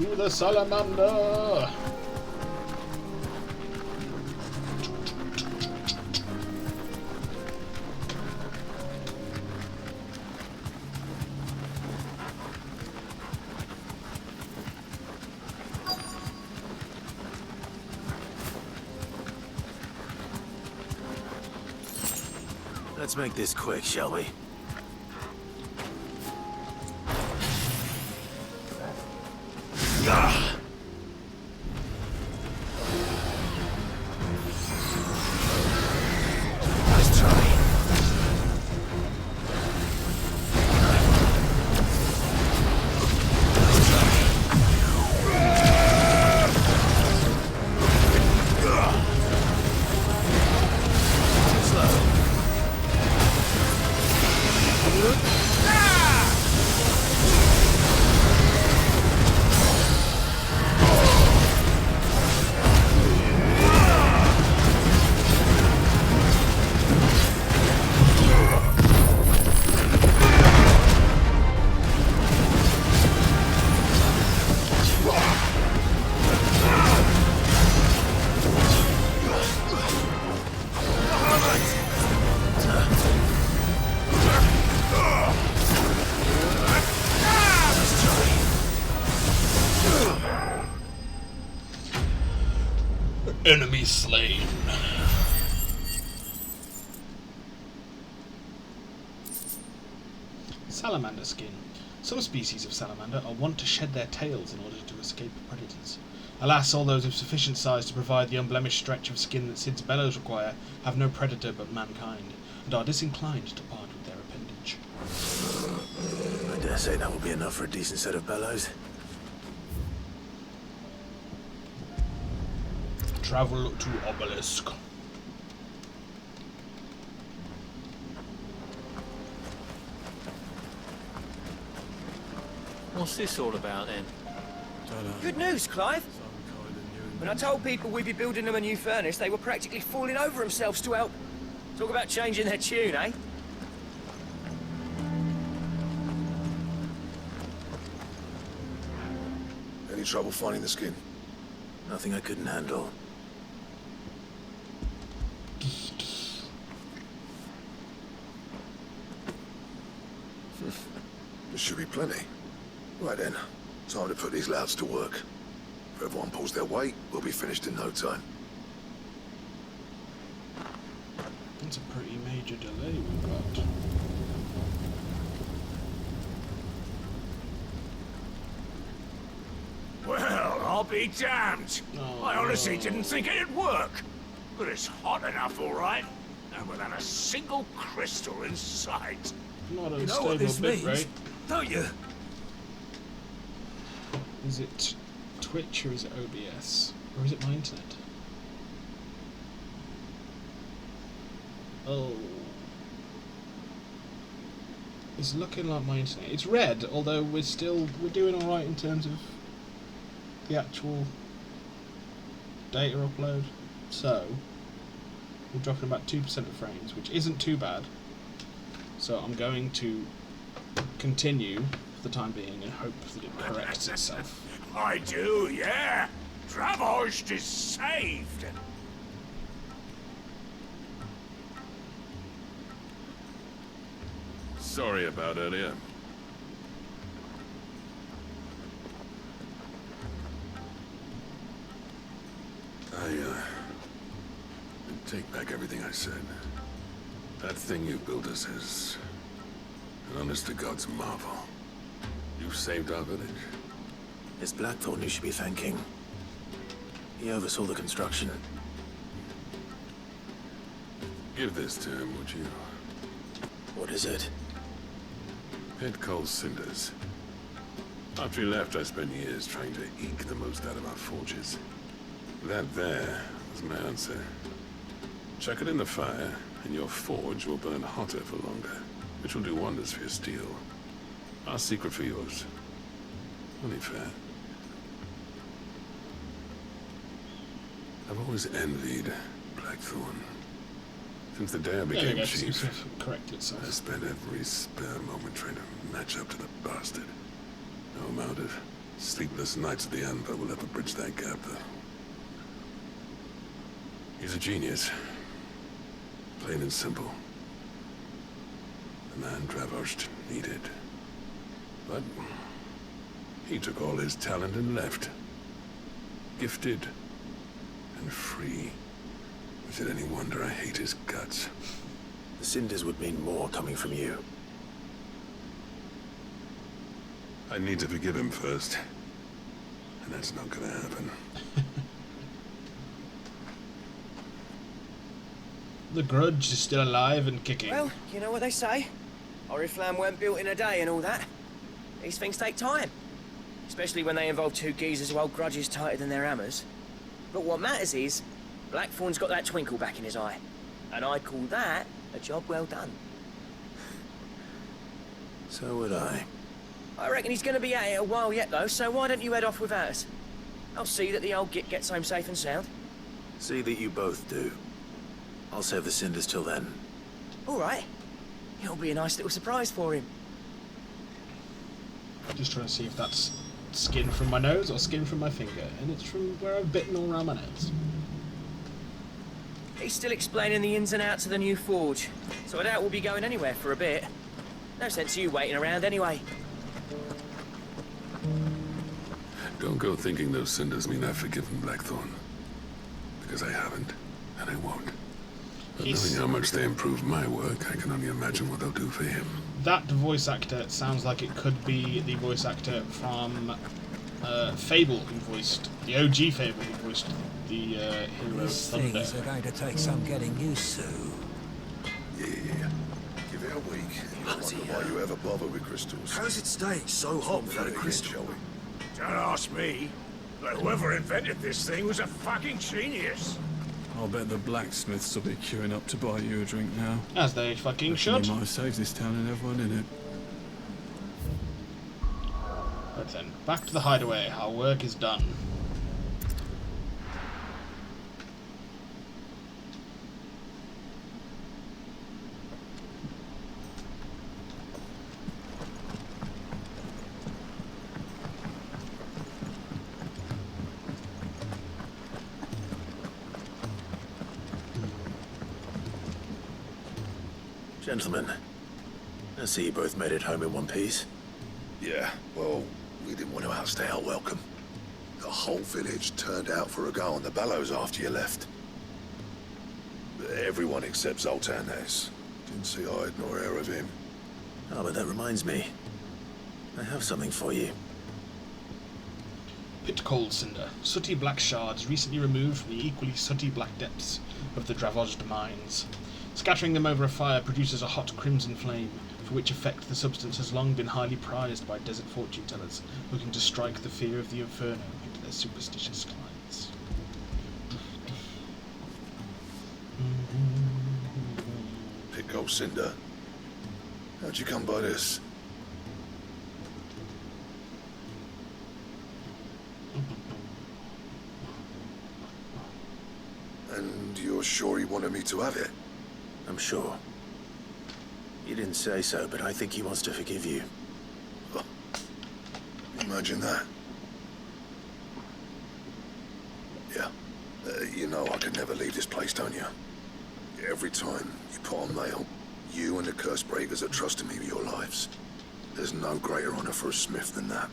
To the salamander! Let's make this quick, shall we? Ah! Nice try. Enemy slain. Salamander skin. Some species of salamander are wont to shed their tails in order to escape predators. Alas, all those of sufficient size to provide the unblemished stretch of skin that Sid's bellows require have no predator but mankind, and are disinclined to part with their appendage. I dare say that will be enough for a decent set of bellows. Travel to Obelisk. What's this all about then? Good news, Clive. When I told people we'd be building them a new furnace, they were practically falling over themselves to help. Talk about changing their tune, eh? Any trouble finding the skin? Nothing I couldn't handle. There should be plenty. Right then, time to put these louds to work. If everyone pulls their weight, we'll be finished in no time. That's a pretty major delay we've got. Well, I'll be damned. Oh, I honestly didn't think it'd work. But it's hot enough, all right. And without a single crystal in sight. Not You know what this bit means, rate. don't you? Is it Twitch or is it OBS? Or is it my internet? Oh. It's looking like my internet. It's red, although we're doing alright in terms of the actual data upload. So, we're dropping about 2% of frames, which isn't too bad. So I'm going to continue for the time being and hope that it corrects itself. I do, yeah. Dravosht is saved. Sorry about earlier. I take back everything I said. That thing you built us is an honest-to-God's marvel. You saved our village. It's Blackthorn you should be thanking. He oversaw the construction. Give this to him, would you? What is it? Pit coal cinders. After he left, I spent years trying to eke the most out of our forges. That there was my answer. Chuck it in the fire, and your forge will burn hotter for longer, which will do wonders for your steel. Our secret for yours. Only fair. I've always envied Blackthorn. Since the day I became chief, correct itself. I spent every spare moment trying to match up to the bastard. No amount of Sleepless nights at the Anvil will ever bridge that gap, though. He's a genius. Plain and simple. The man Dravosht needed. But he took all his talent and left. Gifted and free. Is it any wonder I hate his guts? The cinders would mean more coming from you. I need to forgive him first. And that's not gonna happen. The grudge is still alive and kicking. Well, you know what they say. Oriflamme weren't built in a day and all that. These things take time. Especially when they involve two geezers who hold grudges tighter than their hammers. But what matters is, Blackthorn's got that twinkle back in his eye. And I call that a job well done. So would I. I reckon he's going to be at it a while yet, though, so why don't you head off without us? I'll see that the old git gets home safe and sound. See that you both do. I'll save the cinders till then. All right. It'll be a nice little surprise for him. Just trying to see if that's skin from my nose or skin from my finger, and it's from where I've bitten all around my nails. He's still explaining the ins and outs of the new forge, so I doubt we'll be going anywhere for a bit. No sense you waiting around anyway. Don't go thinking those cinders mean I've forgiven Blackthorn. Because I haven't, and I won't. But knowing how much they improve my work, I can only imagine what they'll do for him. That voice actor sounds like it could be the voice actor from Fable, who voiced the OG Fable, who voiced the hero These Thunder. things are going to take some getting used to. Yeah. Give it a week. You wonder why you ever bother with crystals. How's it staying so hot without a crystal? Don't ask me. But whoever invented this thing was a fucking genius. I'll bet the blacksmiths will be queuing up to buy you a drink now. As they fucking should. He might have saved this town and everyone in it. But then, back to the hideaway. Our work is done. Gentlemen, I see you both made it home in one piece. Yeah, well, we didn't want to outstay our welcome. The whole village turned out for a go on the bellows after you left. Everyone except Zoltan, that is. Didn't see hide nor hair of him. Oh, but that reminds me. I have something for you. Pit cold cinder. Sooty black shards recently removed from the equally sooty black depths of the Dravosht mines. Scattering them over a fire produces a hot crimson flame, for which effect the substance has long been highly prized by desert fortune tellers looking to strike the fear of the inferno into their superstitious clients. Pick cinder. How'd you come by this? And you're sure he wanted me to have it? I'm sure. You didn't say so, but I think he wants to forgive you. Huh. Imagine that. Yeah. You know I could never leave this place, don't you? Every time you put on mail, you and the curse breakers are trusting me with your lives. There's no greater honor for a smith than that.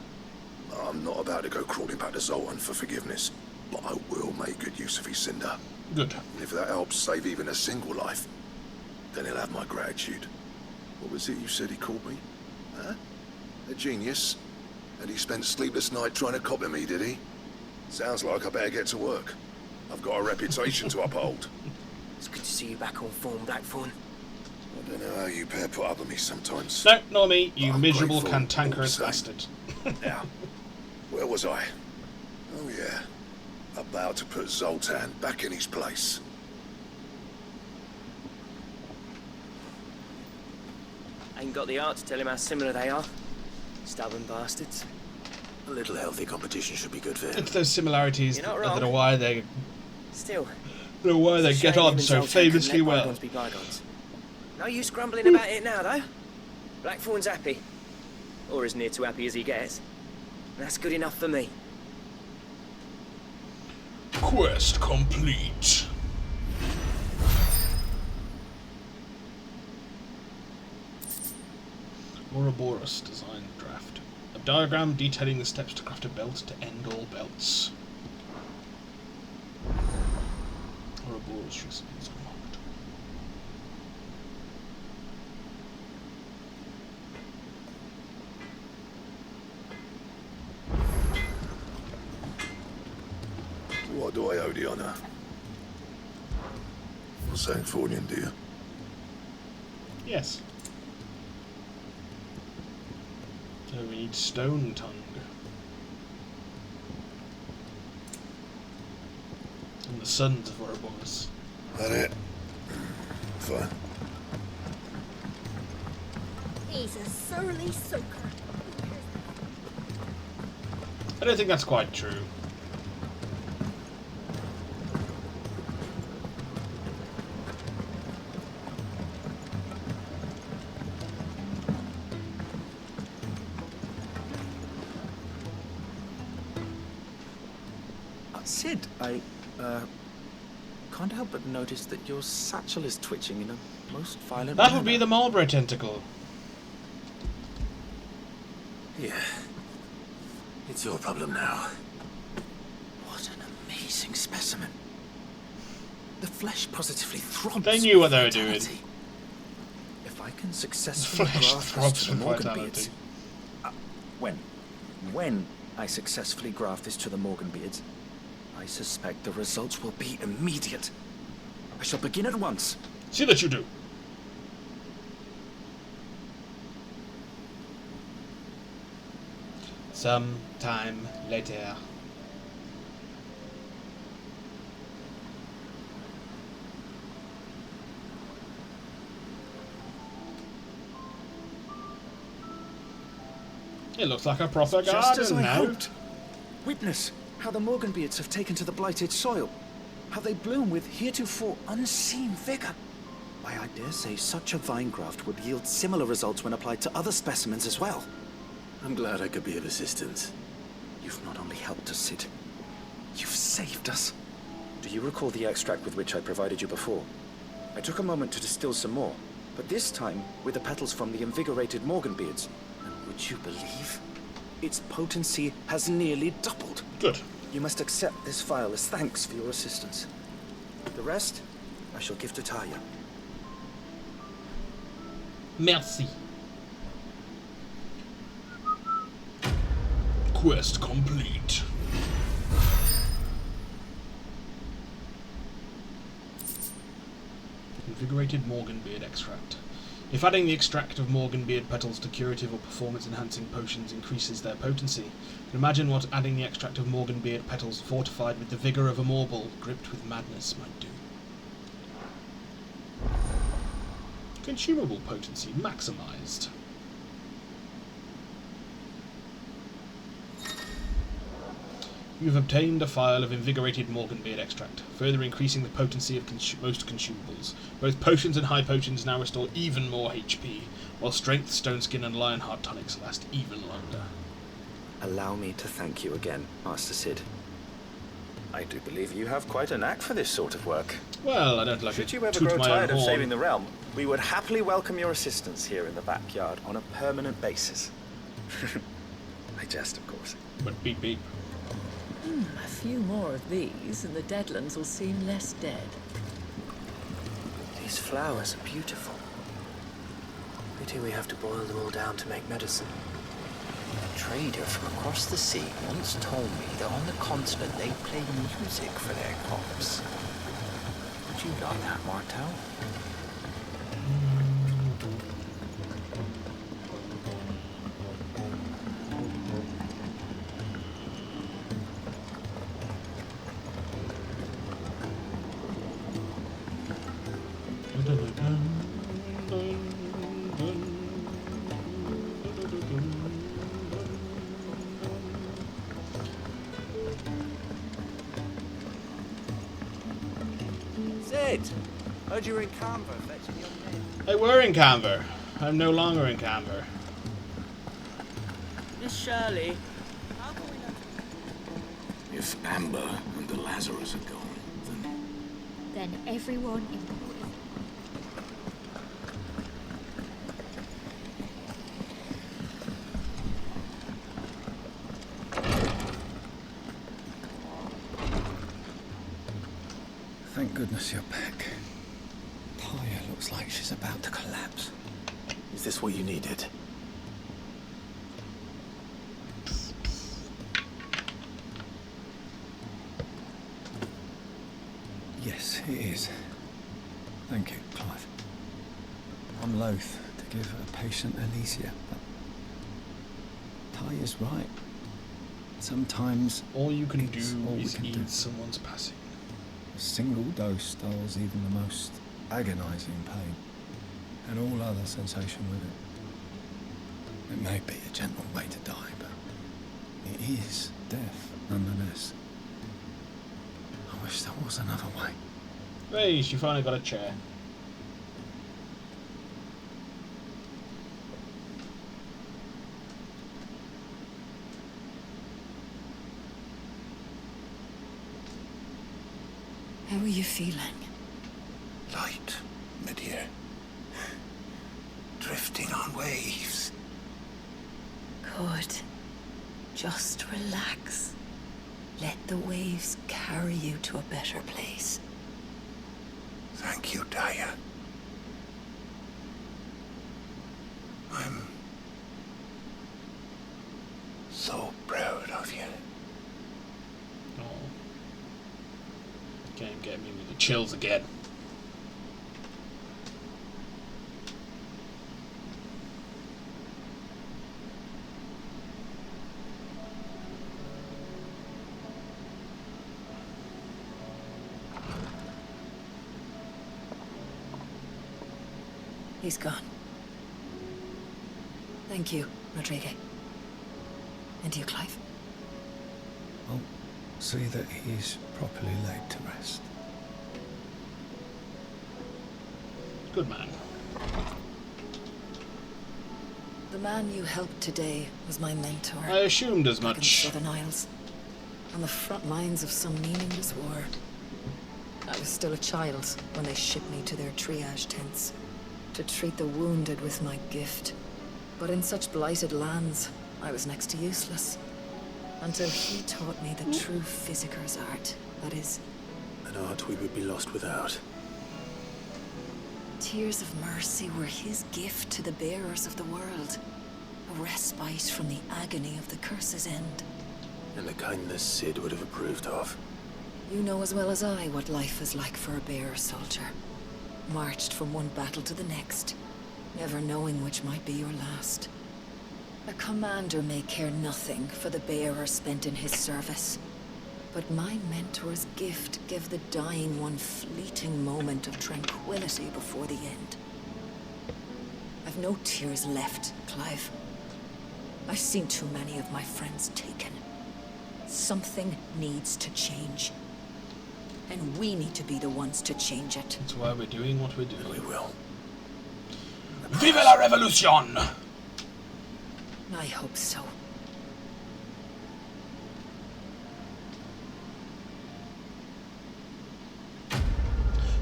I'm not about to go crawling back to Zoltan for forgiveness, but I will make good use of his cinder. Good. If that helps save even a single life, then he'll have my gratitude. What was it you said he called me? Huh? A genius? And he spent sleepless night trying to copy me, did he? Sounds like I better get to work. I've got a reputation to uphold. It's good to see you back on form, Blackthorn. I don't know how you pair put up with me sometimes. No, nor me, you I'm miserable grateful, cantankerous all the same. bastard. Now, where was I? Oh yeah, about to put Zoltan back in his place. Ain't got the art to tell him how similar they are. Stubborn bastards. A little healthy competition should be good for him. It's those similarities You're that not wrong. are why they Still, get shame on him so and Zoltan famously couldn't let well. bygones be bygones. No use grumbling about it now, though. Blackthorn's happy. Or as near to happy as he gets. That's good enough for me. Quest complete. Ouroboros design draft. A diagram detailing the steps to craft a belt to end all belts. Ouroboros recipes unlocked. What do I owe the honor? Sancthornian, dear. Yes. So we need Stone Tongue. And the Sons of Ouroboros. That it? Fine. He's a surly soaker. I don't think that's quite true. Sid, I can't help but notice that your satchel is twitching in a most violent That manner. would be the Marlborough tentacle. Yeah. It's your problem now. What an amazing specimen. The flesh positively throbs. They knew what with they were vitality. doing. If I can successfully Flesh graft throbs this to with the Morgan vitality. beards, when I successfully graft this to the Morgan beards, I suspect the results will be immediate. I shall begin at once. See that you do. Some time later. It looks like a proper Just as garden I now. hoped. Witness how the Morgan beards have taken to the blighted soil. How they bloom with heretofore unseen vigor. Why, I dare say such a vine graft would yield similar results when applied to other specimens as well. I'm glad I could be of assistance. You've not only helped us, Sid, you've saved us. Do you recall the extract with which I provided you before? I took a moment to distill some more, but this time with the petals from the invigorated Morgan beards. And would you believe? Its potency has nearly doubled. Good. You must accept this vial as thanks for your assistance. The rest, I shall give to Taya. Merci. Quest complete. Invigorated Morganbeard extract. If adding the extract of Morganbeard petals to curative or performance-enhancing potions increases their potency, imagine what adding the extract of Morganbeard petals fortified with the vigor of a Morble gripped with madness might do. Consumable potency maximized. You have obtained a phial of invigorated Morganbeard extract, further increasing the potency of most consumables. Both potions and high potions now restore even more HP, while strength, stone skin, and lionheart tonics last even longer. Allow me to thank you again, Master Sid. I do believe you have quite a knack for this sort of work. Well, I don't like Should to you ever toot grow my tired own of horn. saving the realm, we would happily welcome your assistance here in the backyard on a permanent basis. I jest, of course. But beep beep. A few more of these, and the Deadlands will seem less dead. These flowers are beautiful. Pity we have to boil them all down to make medicine. A trader from across the sea once told me that on the continent they play music for their crops. Would you like that, Martel? Sid! Heard you were in Canberra fetching young men. They were in Canberra. I'm no longer in Canberra. Miss Shirley, If Amber and the Lazarus are gone, Then everyone important. Thank goodness you're back. Taya looks like she's about to collapse. Is this what you needed? Yes, it is. Thank you, Clive. I'm loath to give a patient Alicia, but Taya's right. Sometimes all you can do is ease someone's passing. A single dose dulls even the most agonizing pain, and all other sensation with it. It may be a gentle way to die, but it is death nonetheless. I wish there was another way. Hey, she finally got a chair. How are you feeling? light, mid-year. Drifting on waves. Good. Just relax. Let the waves carry you to a better place. Thank you, Daya. I'm so proud of you. Oh. Can't get me with the chills again. He's gone. Thank you, Rodrigue. And you, Clive. I'll see that he's properly laid to rest. Good man. The man you helped today was my mentor. I assumed as back much. In the 7 Isles, on the front lines of some meaningless war. I was still a child when they shipped me to their triage tents to treat the wounded with my gift. But in such blighted lands, I was next to useless. Until he taught me the true physicker's art, that is... an art we would be lost without. Tears of mercy were his gift to the bearers of the world. A respite from the agony of the curse's end. And a kindness Sid would have approved of. You know as well as I what life is like for a bearer soldier. Marched from one battle to the next, never knowing which might be your last. A commander may care nothing for the bearer spent in his service. But my mentor's gift gave the dying one fleeting moment of tranquility before the end. I've no tears left, Clive. I've seen too many of my friends taken. Something needs to change. And we need to be the ones to change it. That's why we're doing what we're doing. We will. Vive la revolution! I hope so.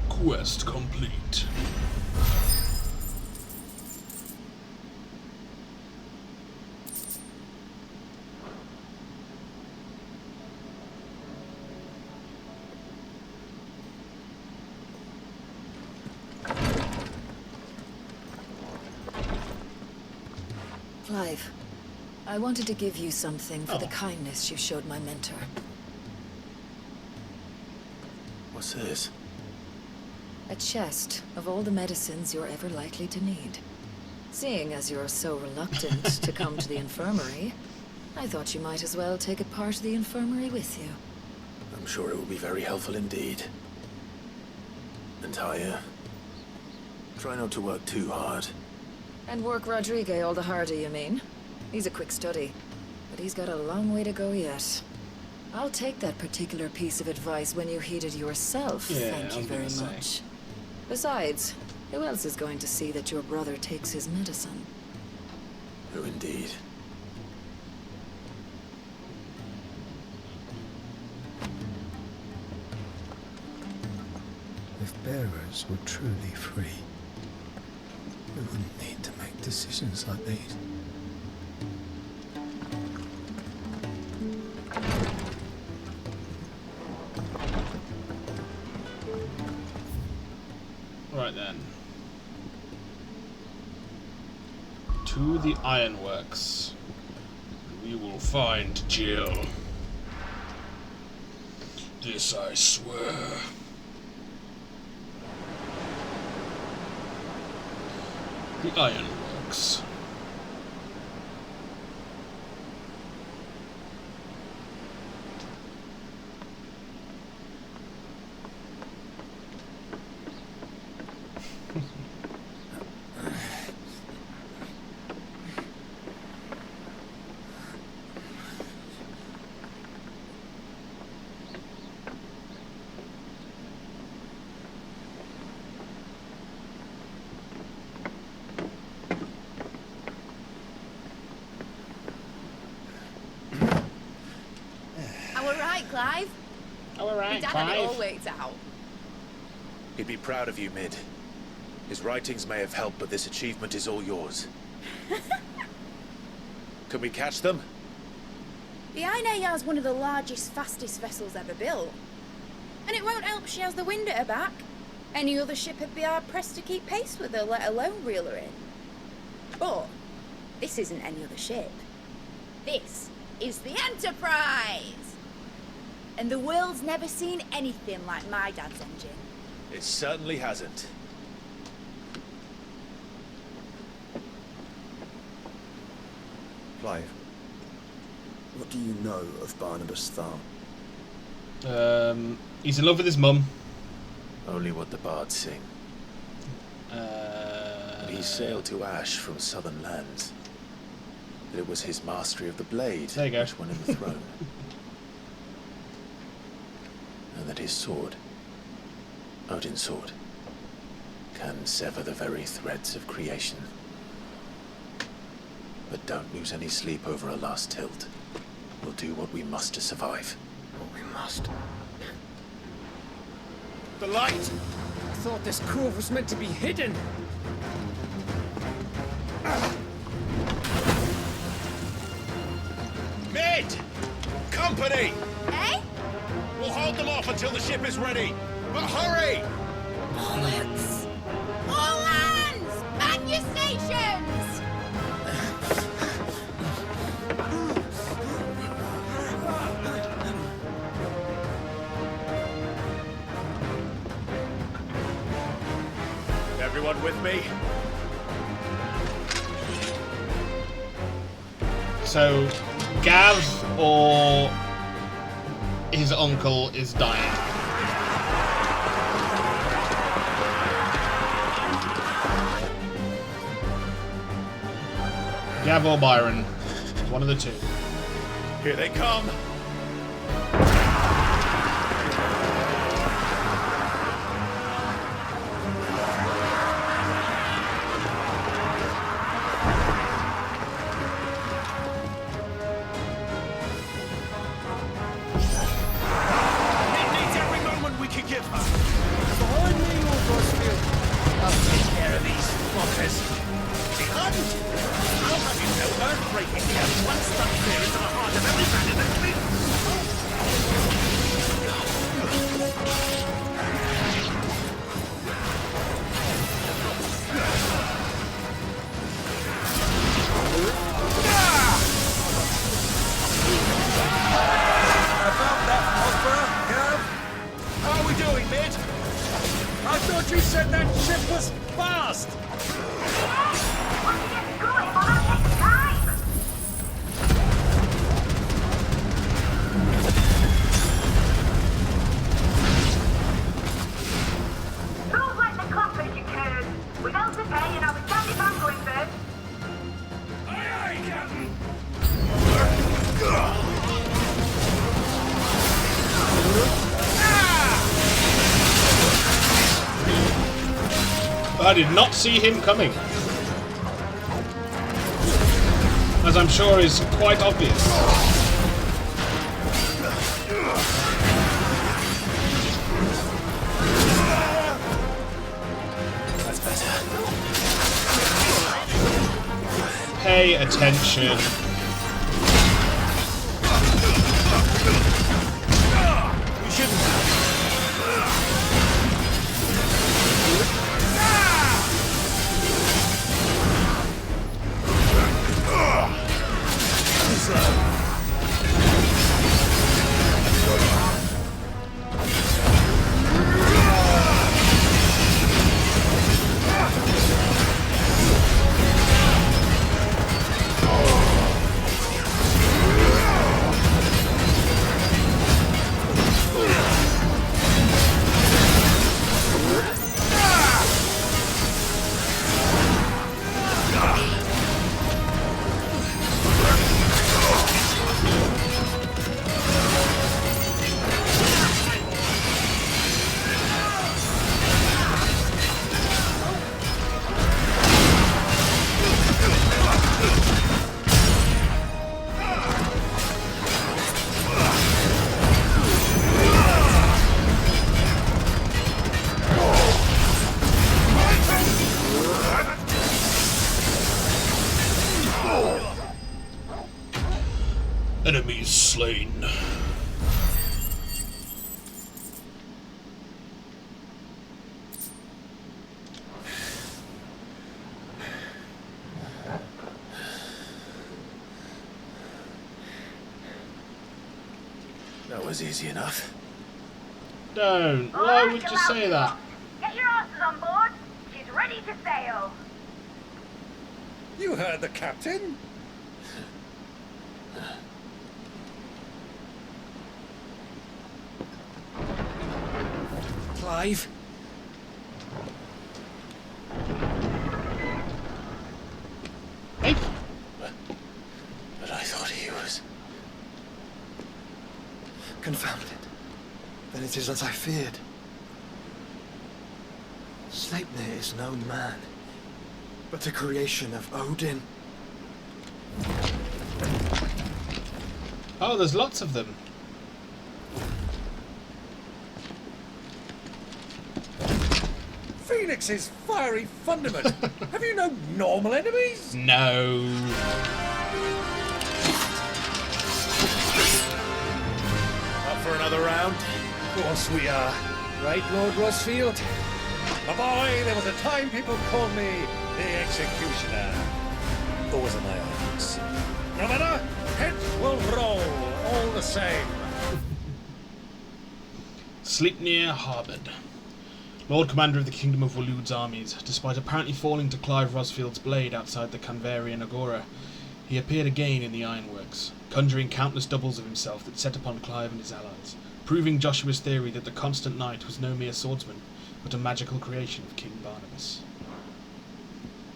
Quest complete. Clive, I wanted to give you something for the kindness you showed my mentor. What's this? A chest of all the medicines you're ever likely to need. Seeing as you're so reluctant to come to the infirmary, I thought you might as well take a part of the infirmary with you. I'm sure it will be very helpful indeed. And Taya, try not to work too hard. And work Rodrigue all the harder, you mean? He's a quick study, but he's got a long way to go yet. I'll take that particular piece of advice when you heed it yourself, Yeah, thank you very much. Besides, who else is going to see that your brother takes his medicine? Who indeed? bearers were truly free, we wouldn't need to make decisions like these. Right then. To the ironworks. We will find Jill. This I swear. The ironworks. Clive? All right, Your dad had it all worked out. He'd be proud of you, Mid. His writings may have helped, but this achievement is all yours. Can we catch them? The Aine has one of the largest, fastest vessels ever built. And it won't help she has the wind at her back. Any other ship would be hard-pressed to keep pace with her, let alone reel her in. But this isn't any other ship. This is the Enterprise! And the world's never seen anything like my dad's engine. It certainly hasn't. Clive, what do you know of Barnabas Thar? He's in love with his mum. Only what the bards sing. He sailed to Ash from southern lands. That it was his mastery of the blade which won him the throne. And that his sword, Odin's sword, can sever the very threads of creation. But don't lose any sleep over a last tilt. We'll do what we must to survive. What we must. The light! I thought this cove was meant to be hidden. Mid! Company! Eh? We'll hold them off until the ship is ready. But hurry! Bullets! All hands! Man your stations! Everyone with me? So, Gav or his uncle is dying. Gav or Byron. One of the two. Here they come. I did not see him coming. As I'm sure is quite obvious. Pay attention. You shouldn't have. Enemies slain. That was easy enough. Don't. Why would you say that? Get your asses on board. She's ready to sail. You heard the captain. Clive? But I thought he was... Confounded. Then it is as I feared. Sleipnir is no man, but a creation of Odin. Oh, there's lots of them. Phoenix's fiery fundament. Have you no normal enemies? No. Up for another round? Of course we are. Right, Lord Rosfield? My boy, there was a time people called me the Executioner. Those are my odds. No matter, heads will roll, all the same. Sleipnir harboured. Lord Commander of the Kingdom of Waloed's armies, despite apparently falling to Clive Rosfield's blade outside the Canvarian Agora, he appeared again in the ironworks, conjuring countless doubles of himself that set upon Clive and his allies, proving Joshua's theory that the constant knight was no mere swordsman, but a magical creation of King Barnabas.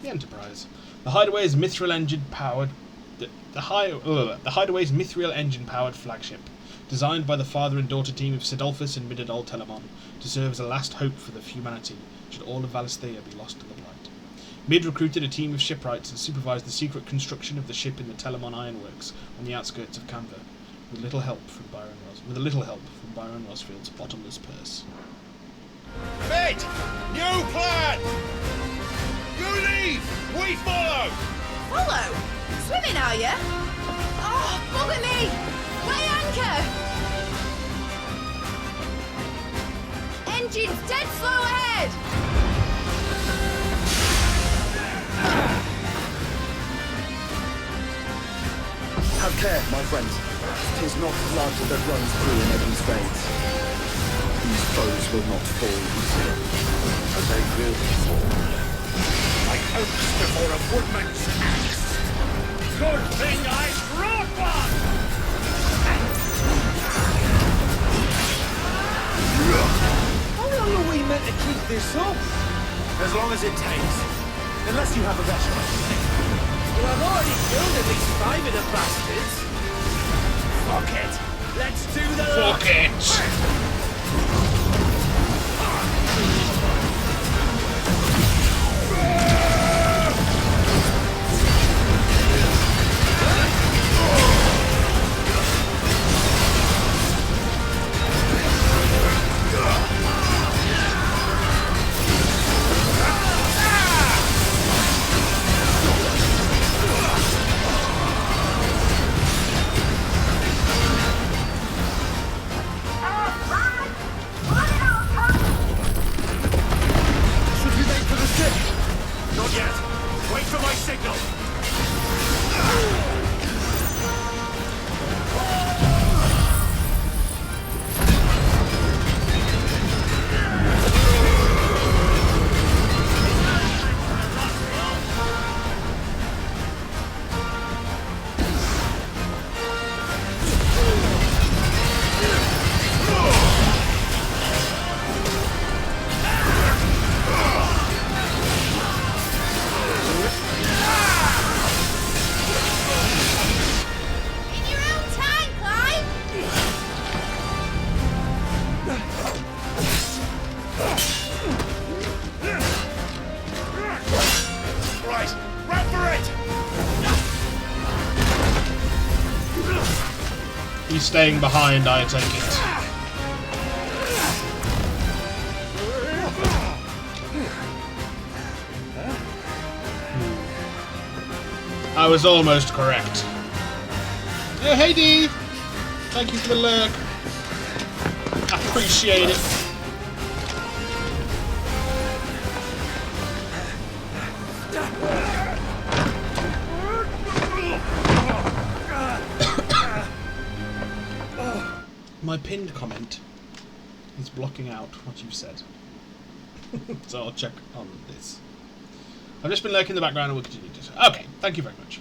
The Enterprise. The Hideaway's mithril engine powered flagship, designed by the father and daughter team of Sidolphus and Midadol Telemon to serve as a last hope for the humanity should all of Valisthea be lost to the blight. Mid recruited a team of shipwrights and supervised the secret construction of the ship in the Telemon ironworks on the outskirts of Canva, with a little help from Byron Rosfield's bottomless purse. Mate! New plan! You leave! We follow! Follow? Swimming, are you? Oh, bugger me! Weigh anchor! Engine's dead slow ahead! Have care, my friends. 'Tis not blood that runs through in Eden's veins. These foes will not fall easily, but they will fall. Like oaks before a woodman's axe. Good thing I brought one! How long are we meant to keep this up? As long as it takes. Unless you have a better idea. Well, I've already killed at least 5 of the bastards. Fuck it. Let's do the Fuck it. He's staying behind, I take it. I was almost correct. Oh, hey, Dee! Thank you for the lurk. I appreciate it. My pinned comment is blocking out what you've said. So I'll check on this. I've just been lurking in the background and we'll continue to... Okay, thank you very much.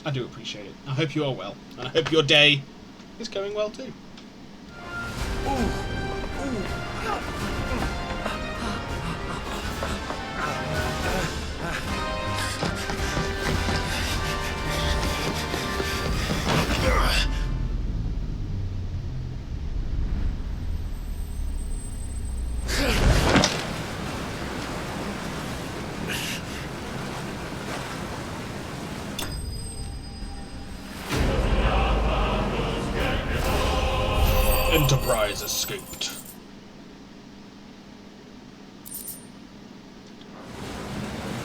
I do appreciate it. I hope you are well. And I hope your day is going well too. Enterprise escaped.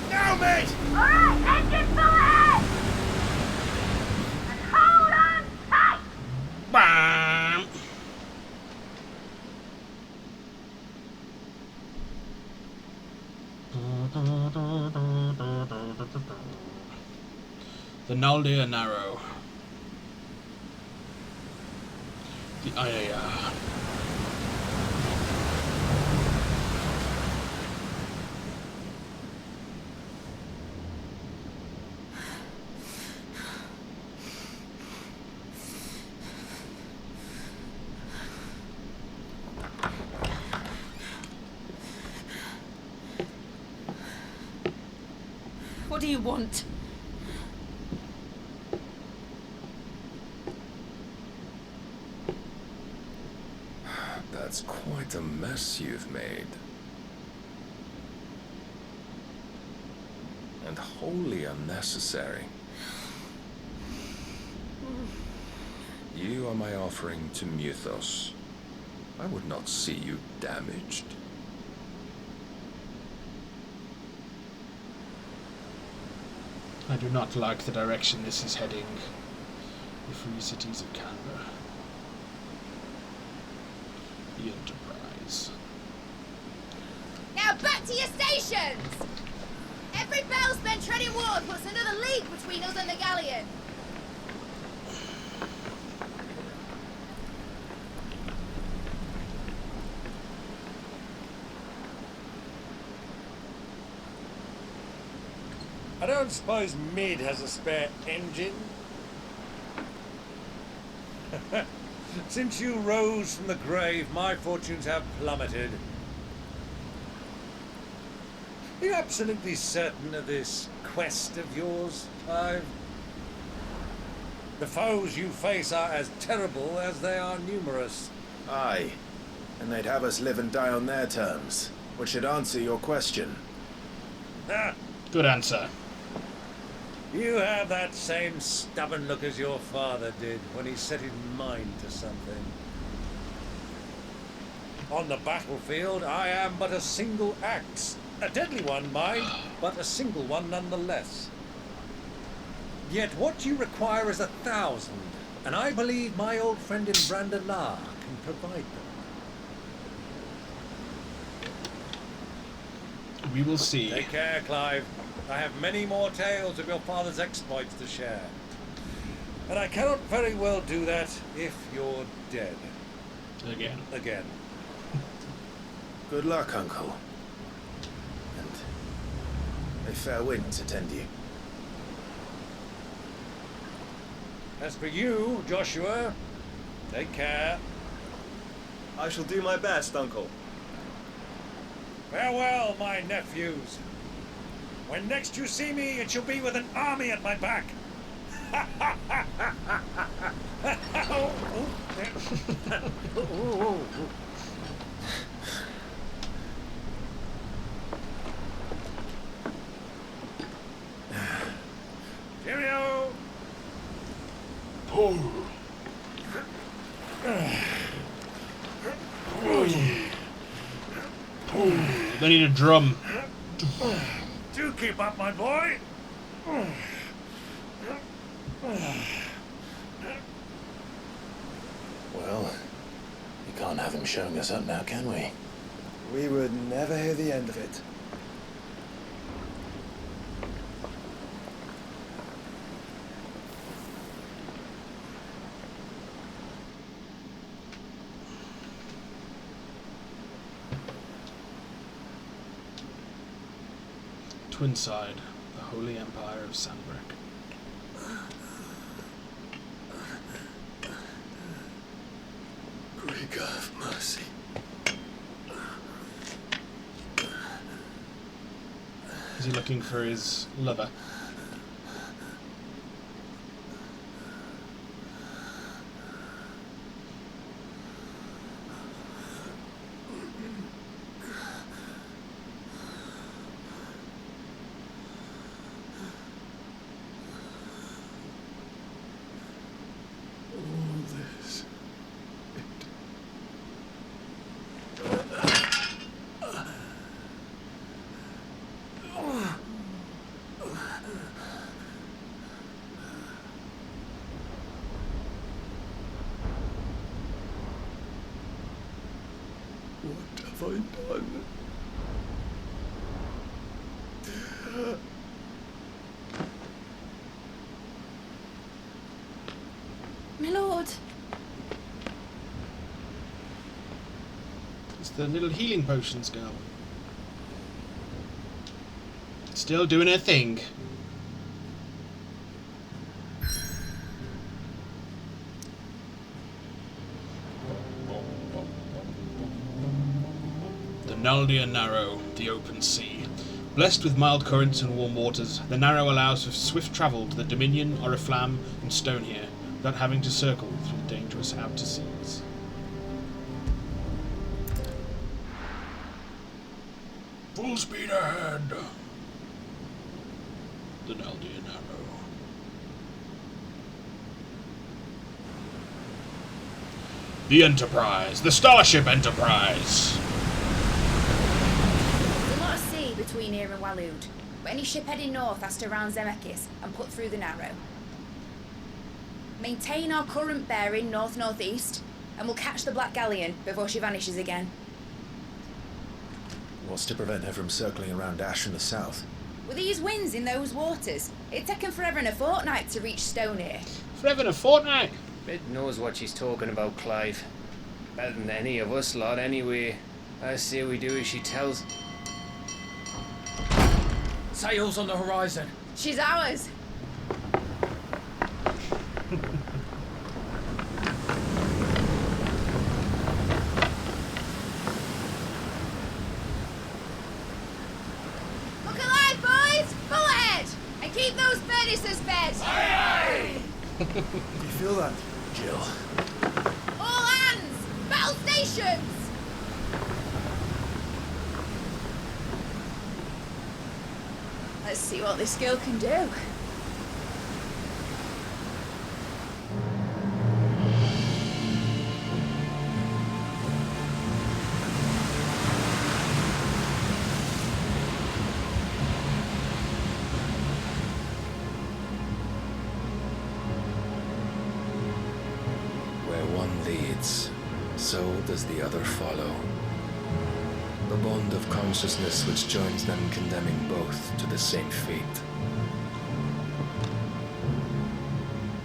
Now, mate! Alright, engine full ahead! And hold on tight! Bam! The Naldir Narrow. The IAR. What do you want? That's quite a mess you've made. And wholly unnecessary. You are my offering to Mythos. I would not see you damaged. I do not like the direction this is heading. The Free Cities of Canberra. The Enterprise. Now back to your stations! Every bell spent treading water puts another league between us and the galleon. I don't suppose Mid has a spare engine? Since you rose from the grave, my fortunes have plummeted. Are you absolutely certain of this quest of yours, Clive? The foes you face are as terrible as they are numerous. Aye, and they'd have us live and die on their terms, which should answer your question. Ah, Good answer. you have that same stubborn look as your father did when he set his mind to something. On the battlefield, I am but a single axe. A deadly one, mind, but a single one nonetheless. Yet what you require is 1,000, and I believe my old friend in Brandalar can provide them. We will see. Take care, Clive. I have many more tales of your father's exploits to share. And I cannot very well do that if you're dead. Again. Good luck, Uncle. And may fair winds attend you. As for you, Joshua, take care. I shall do my best, Uncle. Farewell, my nephews. When next you see me, it shall be with an army at my back. Cheerio! Oh. They need a drum. Do keep up, my boy. Well, we can't have him showing us up now, can we? We would never hear the end of it. Twinside, the Holy Empire of Sandbreak. Great God of mercy. Is he looking for his lover? What have I done? My lord. It's the little healing potions girl. Still doing her thing. The Naldia Narrow, the open sea. Blessed with mild currents and warm waters, the Narrow allows for swift travel to the Dominion, Oriflamme, and Stonehere, without having to circle through the dangerous outer seas. Full speed ahead! The Naldia Narrow. The Enterprise! The Starship Enterprise! There's a lot of sea between here and Waloed, but any ship heading north has to round Zemeckis and put through the Narrow. Maintain our current bearing north-northeast, and we'll catch the Black Galleon before she vanishes again. What's to prevent her from circling around Ash in the south? With these winds in those waters, it'd take 'em forever and a fortnight to reach Stonehere. Forever and a fortnight? Bed knows what she's talking about, Clive. Better than any of us lot, anyway. I say we do as she tells. Sails on the horizon. She's ours. Look alive, boys! Full ahead! And keep those furnaces fed! Aye, Do you feel that, Jill? All hands! Battle stations! Let's see what this girl can do. Where one leads, so does the other follow. The bond of consciousness which joins them condemning both to the same fate.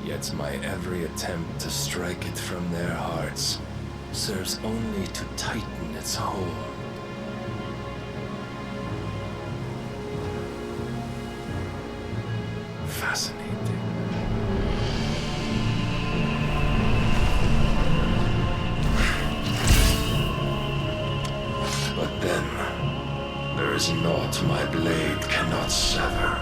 Yet my every attempt to strike it from their hearts serves only to tighten its hold. Fascinating. But then, there is naught my blade cannot sever.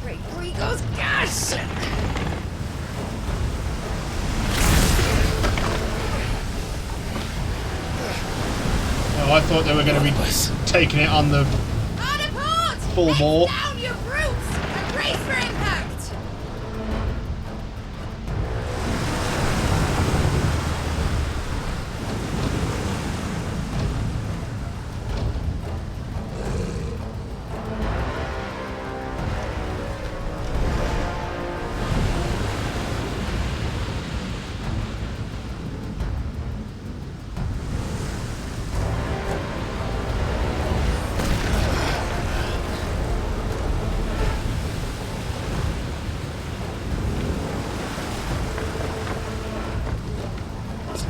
Great Gregor's gas! Oh, I thought they were going to be taking it on the full bore. Down, you brutes! And brace for impact!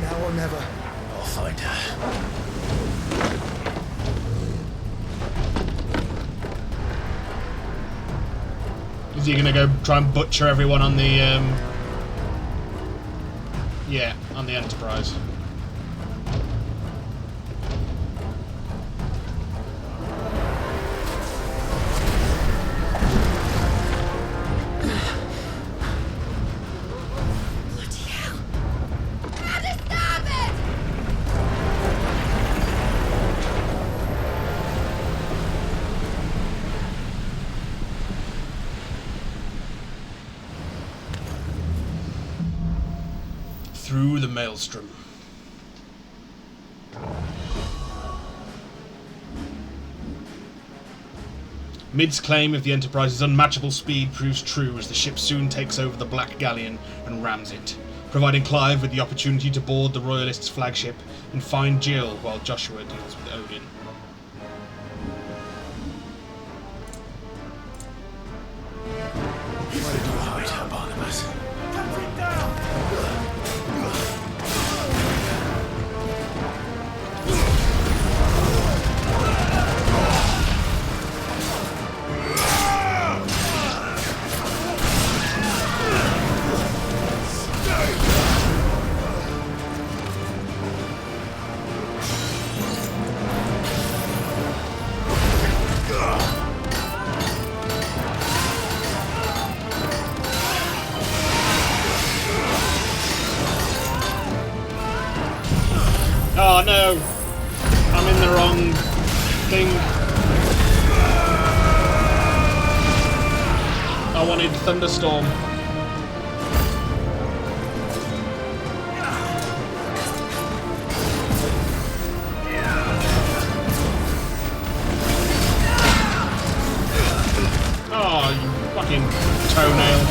Now or never. I'll find her. Is he gonna go try and butcher everyone on the yeah, on the Enterprise? Through the maelstrom. Mid's claim of the Enterprise's unmatchable speed proves true as the ship soon takes over the Black Galleon and rams it, providing Clive with the opportunity to board the Royalists' flagship and find Jill while Joshua deals with Odin. Where did you hide her, Barnabas? Cut it down! Oh no! I'm in the wrong thing. I wanted Thunderstorm. Oh, you fucking toenail.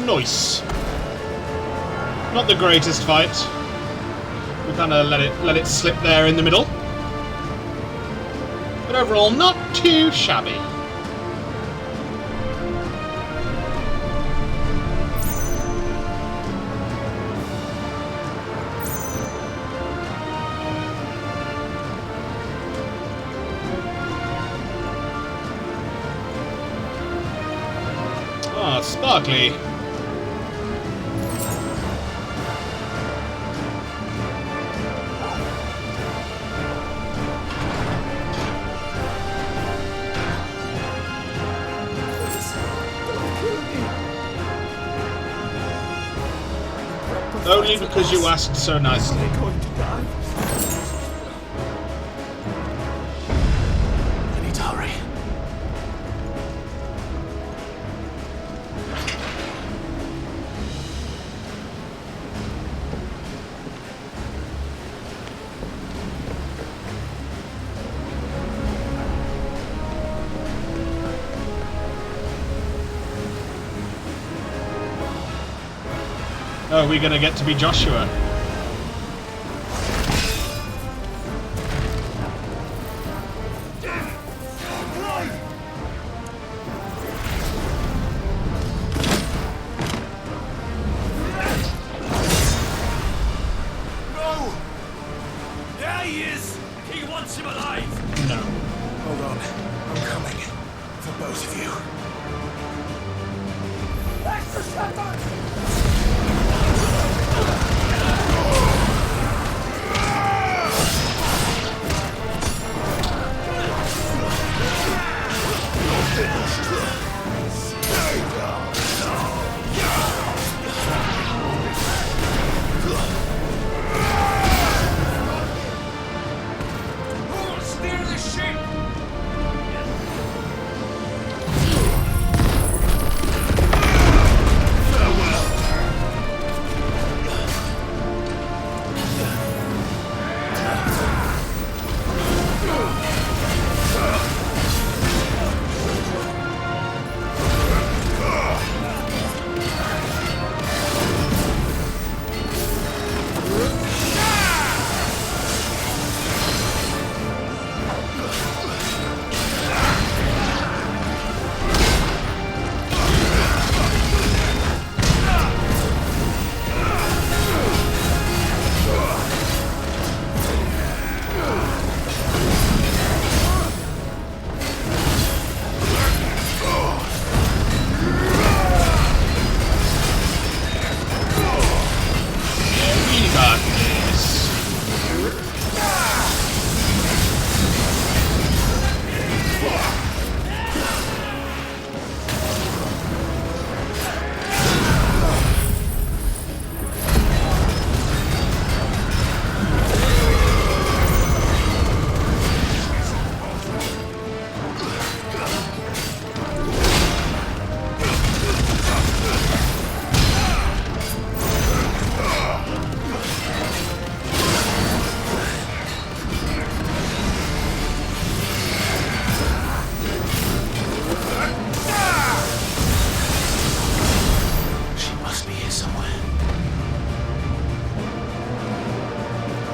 Nice. Not the greatest fight. We kind of let it slip there in the middle. But overall, not too shabby. Ah, sparkly. Only because you asked so nicely. I need to hurry. Oh, are we gonna get to be Joshua? No! There he is! He wants him alive! No. Hold on. I'm coming. For both of you. Extra shotgun! Steer the ship!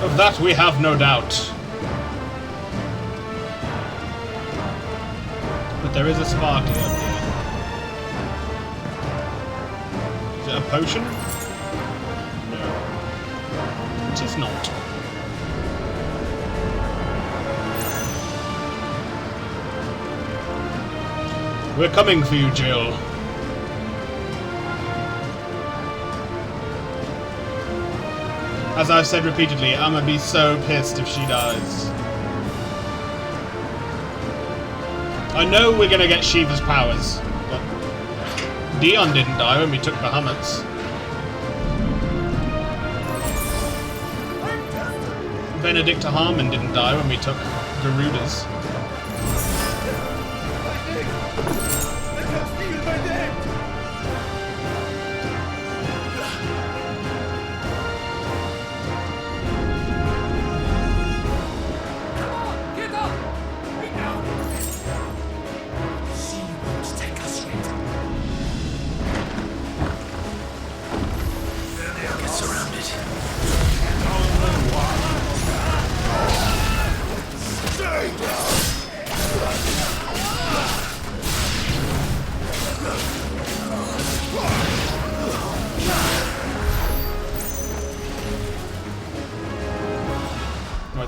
Of that we have no doubt. But there is a sparkly up here. Is it a potion? No. It is not. We're coming for you, Jill. As I've said repeatedly, I'm gonna be so pissed if she dies. I know we're gonna get Shiva's powers, but Dion didn't die when we took Bahamut's. Benedicta Harmon didn't die when we took Garuda's.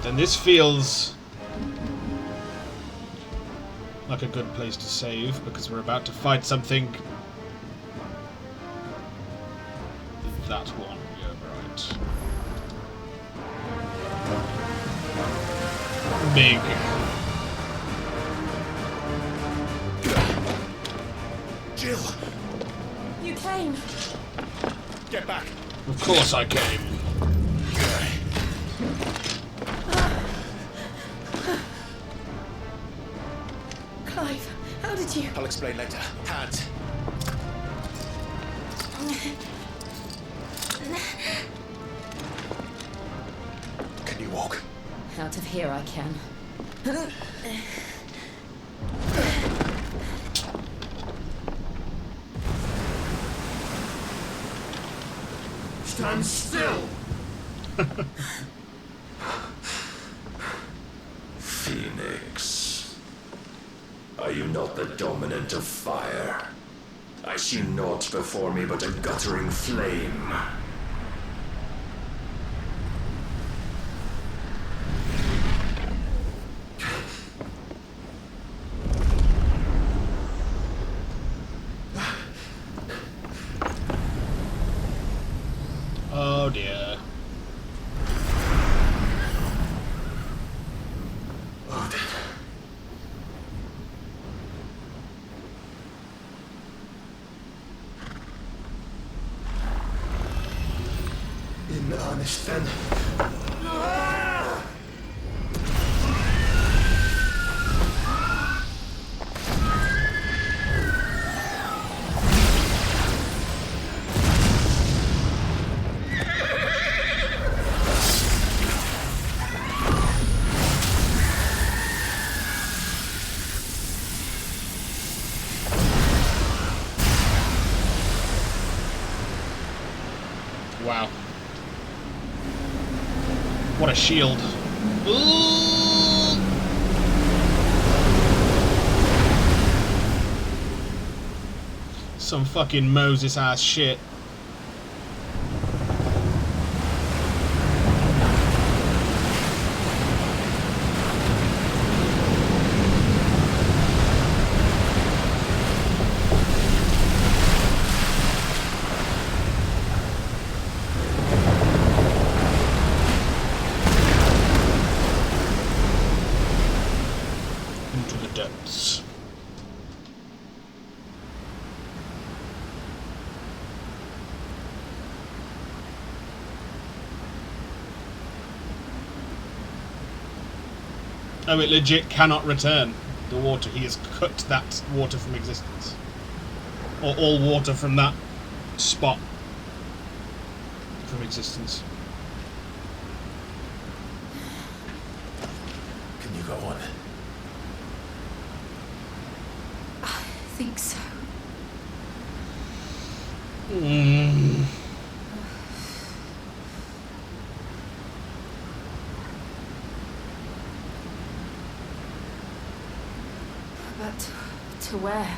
And this feels like a good place to save, because we're about to fight something that one. Yeah, right. Big. Jill! You came. Get back! Of course I came. Clive, how did you... I'll explain later. Hands. Can you walk? Out of here I can. Stand still! Phoenix. Are you not the dominant of fire? I see naught before me but a guttering flame. Oh dear. In earnest then. Wow. What a shield. Ooh. Some fucking Moses ass shit. Into the depths. Oh, it legit cannot return the water. He has cut that water from existence. Or all water from that spot from existence. Can you go on? I think so. Mm. But to where?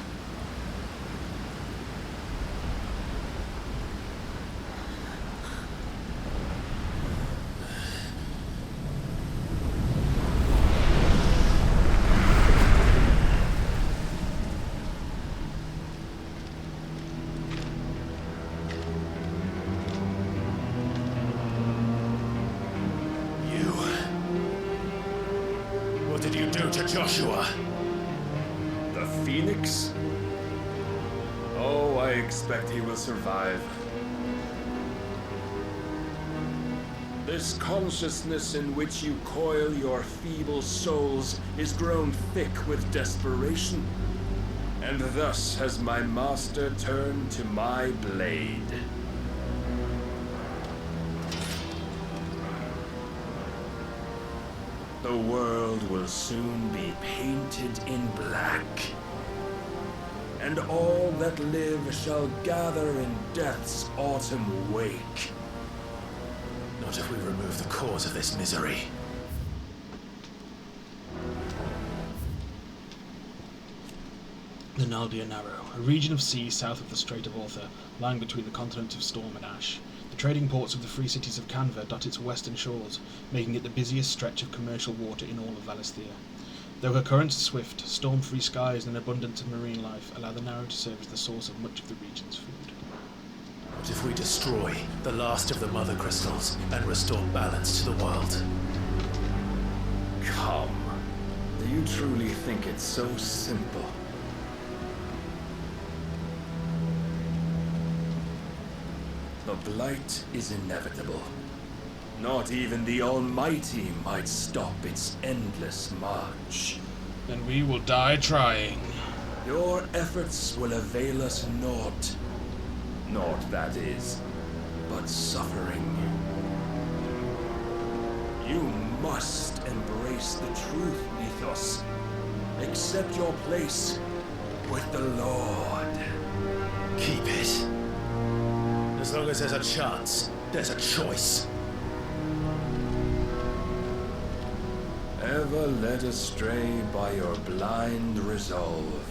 What did you do to Joshua? The Phoenix? Oh, I expect he will survive. This consciousness in which you coil your feeble souls is grown thick with desperation, and thus has my master turned to my blade. The world will soon be painted in black, and all that live shall gather in death's autumn wake. Not if we remove the cause of this misery. The Naldia Narrow, a region of sea south of the Strait of Ortha, lying between the continents of Storm and Ash. The trading ports of the free cities of Canver dot its western shores, making it the busiest stretch of commercial water in all of Valisthea. Though her currents are swift, storm-free skies and an abundance of marine life allow the Narrow to serve as the source of much of the region's food. What if we destroy the last of the Mother Crystals and restore balance to the world? Come. Do you truly think it's so simple? The Blight is inevitable. Not even the Almighty might stop its endless march. Then we will die trying. Your efforts will avail us naught. Naught, that is, but suffering. You must embrace the truth, Mythos. Accept your place with the Lord. Keep it. As long as there's a chance, there's a choice. Ever led astray by your blind resolve.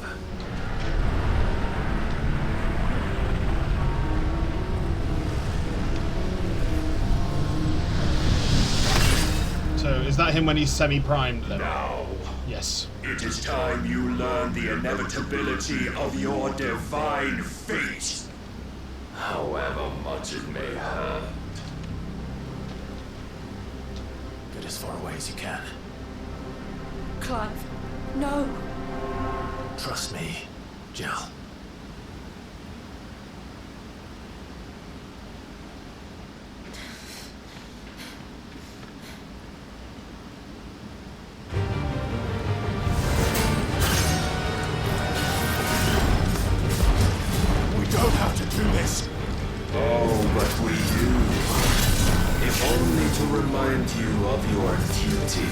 So, is that him when he's semi-primed then? Now, yes. it is time you learn the inevitability of your divine fate. However much it may hurt. Get as far away as you can. Clive, no. Trust me, Jill. We don't have to do this. Oh, but we do. If only to remind you of your duty.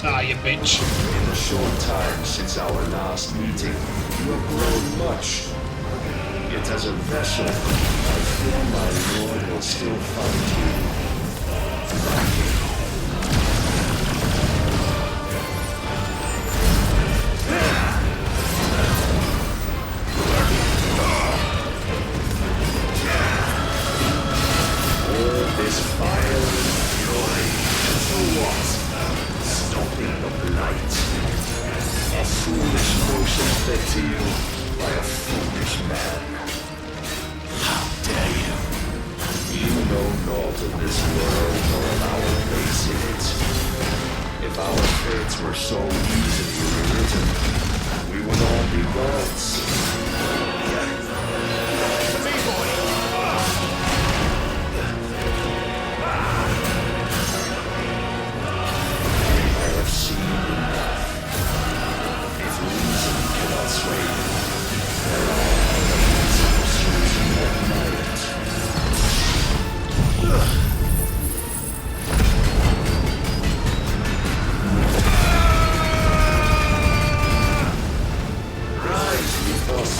Ah, you bitch. In the short time since our last meeting, you have grown much. Yet as a vessel, I fear my lord will still find you lacking. All this fire and fury, for what? Stopping the blight. A foolish notion fed to you by a foolish man. How dare you? You know naught of this world or of our place in it. If our fates were so easily rewritten, we would all be gods. To me, boy! I have seen enough. If reason cannot sway me, there are other means of pursuing that merit. Rise, Mythos.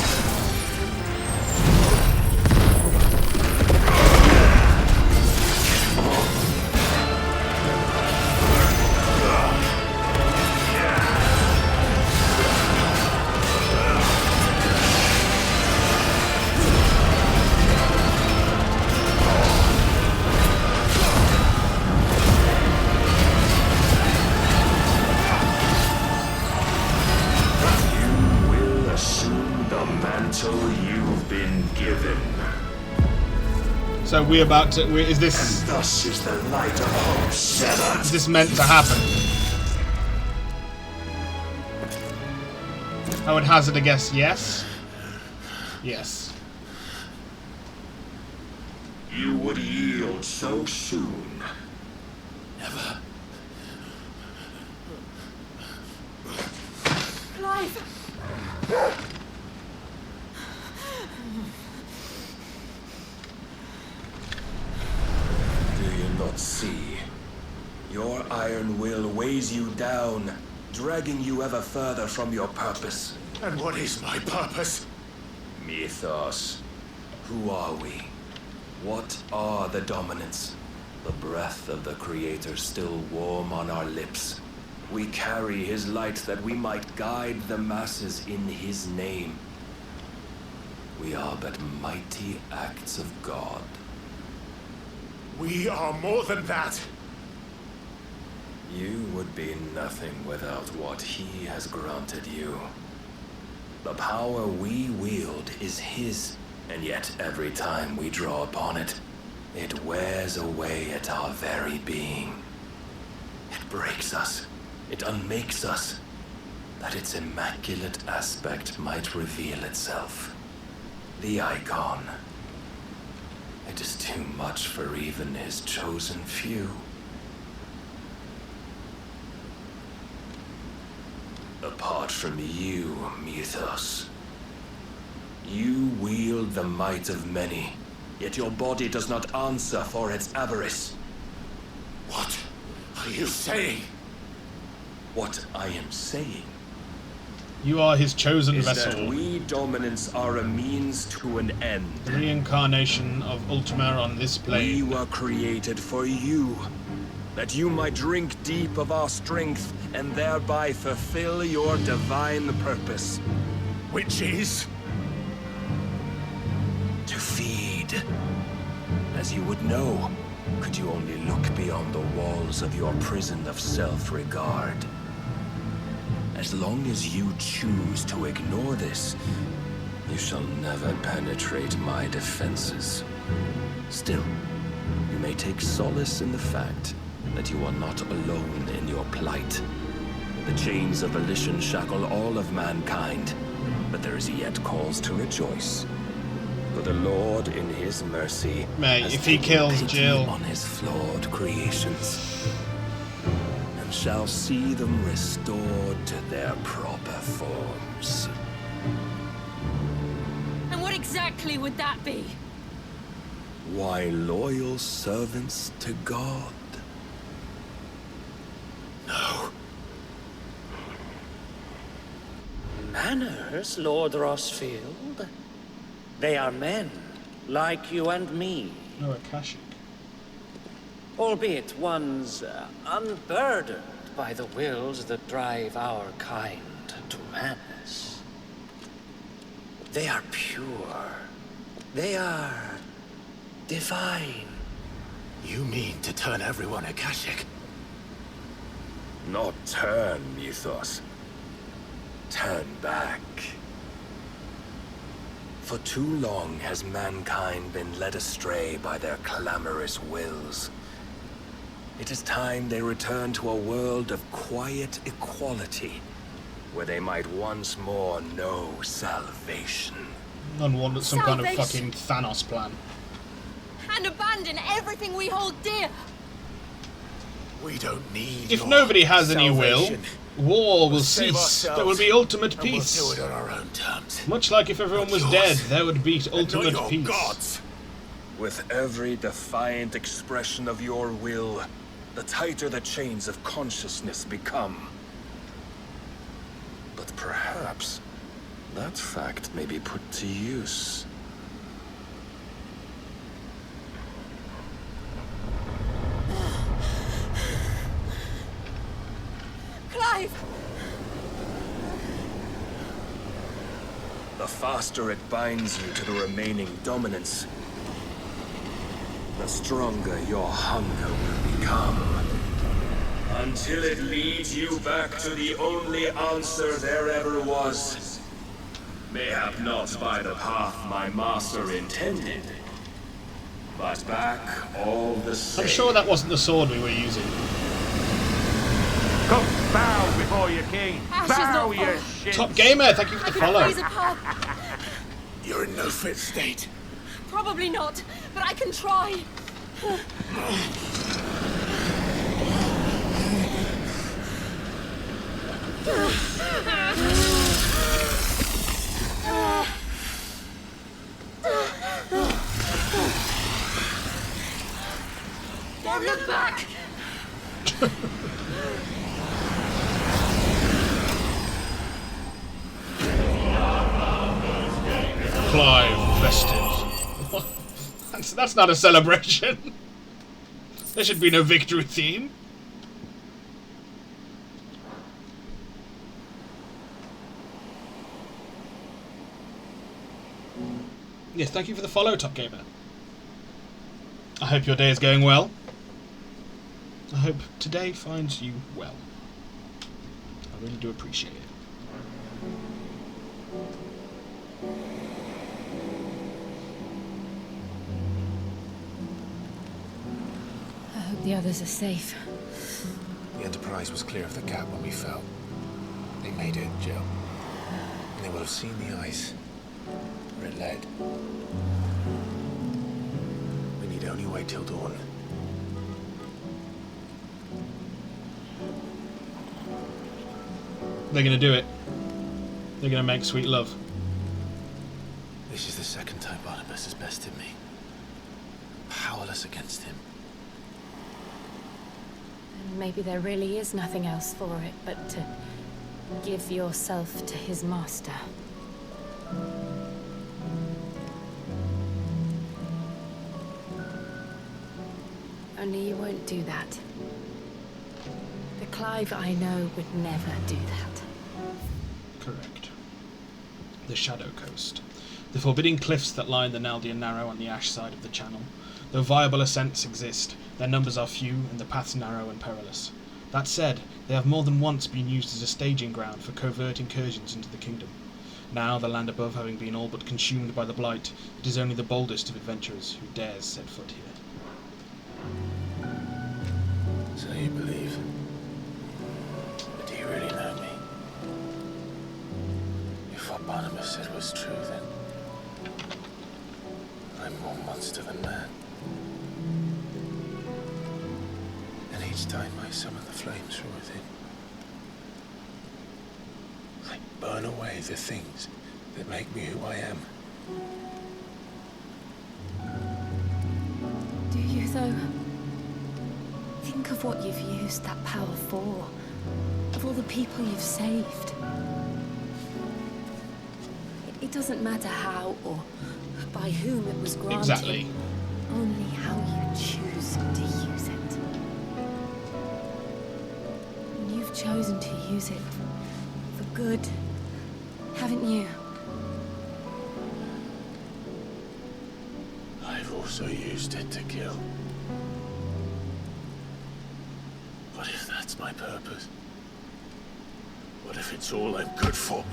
You've been given. So we're about to. Is this? And thus is the light of hope severed. Is this meant to happen? I would hazard a guess. Yes. Yes. You would yield so soon. Never. Clive! Do you not see? Your iron will weighs you down, dragging you ever further from your purpose. And what is my purpose? Mythos. Who are we? What are the dominants? The breath of the Creator still warm on our lips. We carry his light that we might guide the masses in his name. We are but mighty acts of God. We are more than that. You would be nothing without what he has granted you. The power we wield is his, and yet every time we draw upon it, it wears away at our very being. It breaks us. It unmakes us, that its immaculate aspect might reveal itself. The icon. It is too much for even his chosen few. Apart from you, Mythos, you wield the might of many, yet your body does not answer for its avarice. What are you saying? What I am saying You are his chosen is vessel. that we dominants are a means to an end. The reincarnation of Ultima on this plane. We were created for you, that you might drink deep of our strength and thereby fulfill your divine purpose. Which is? To feed. As you would know, could you only look beyond the walls of your prison of self-regard. As long as you choose to ignore this, you shall never penetrate my defenses. Still, you may take solace in the fact that you are not alone in your plight. The chains of volition shackle all of mankind, but there is yet cause to rejoice. For the Lord in his mercy Mate, if he kills Jill on his flawed creations, and shall see them restored to their proper forms. And what exactly would that be? Why, loyal servants to God. No. Manners, Lord Rossfield? They are men, like you and me. No, Akashic. Albeit ones unburdened by the wills that drive our kind to madness. They are pure. They are divine. You mean to turn everyone Akashic? Not turn, Mythos. Turn back. For too long has mankind been led astray by their clamorous wills. It is time they return to a world of quiet equality, where they might once more know salvation. None wanted some kind of Salvation. fucking Thanos plan. And abandon everything we hold dear. We don't need If your nobody has any will, salvation. war will We'll save cease. There ourselves, will be ultimate and peace. We'll do it on our own terms. Much like if everyone was yours. dead, there would be And ultimate not your peace. gods. With every defiant expression of your will, the tighter the chains of consciousness become. But perhaps that fact may be put to use. Clive! The faster it binds you to the remaining dominance, the stronger your hunger will become. Until it leads you back to the only answer there ever was. Mayhap not by the path my master intended, but back all the same. I'm sure that wasn't the sword we were using. Come, bow before your king. Ash is Bow not your far. shit. Top Gamer, thank you for I the could follow. freeze a path. You're in no fit state. Probably not, but I can try. Don't look back! Clive vested. That's not a celebration. There should be no victory theme. Yes, thank you for the follow, Top Gamer. I hope your day is going well. I hope today finds you well. I really do appreciate it. I hope the others are safe. The Enterprise was clear of the gap when we fell. They made it, Jill. And they will have seen the ice where it led. We need only wait till dawn. They're gonna do it. They're gonna make sweet love. This is the second time Barnabas has bested me. Powerless against him. And maybe there really is nothing else for it but to give yourself to his master. Only you won't do that. The Clive I know would never do that. Correct. The Shadow Coast. The forbidding cliffs that line the Naldian Narrow on the ash side of the channel. Though viable ascents exist, their numbers are few and the paths narrow and perilous. That said, they have more than once been used as a staging ground for covert incursions into the kingdom. Now, the land above having been all but consumed by the Blight, it is only the boldest of adventurers who dares set foot here. So you believe? But do you really know me? If what Barnabas said was true, then I'm more monster than man. And each time I summon the flames from within, I burn away the things that make me who I am. Do you, though? Think of what you've used that power for. Of all the people you've saved. It doesn't matter how or by whom it was granted. Exactly. Only how you choose to use it. And you've chosen to use it for good, haven't you? I've also used it to kill. What if that's my purpose? What if it's all I'm good for?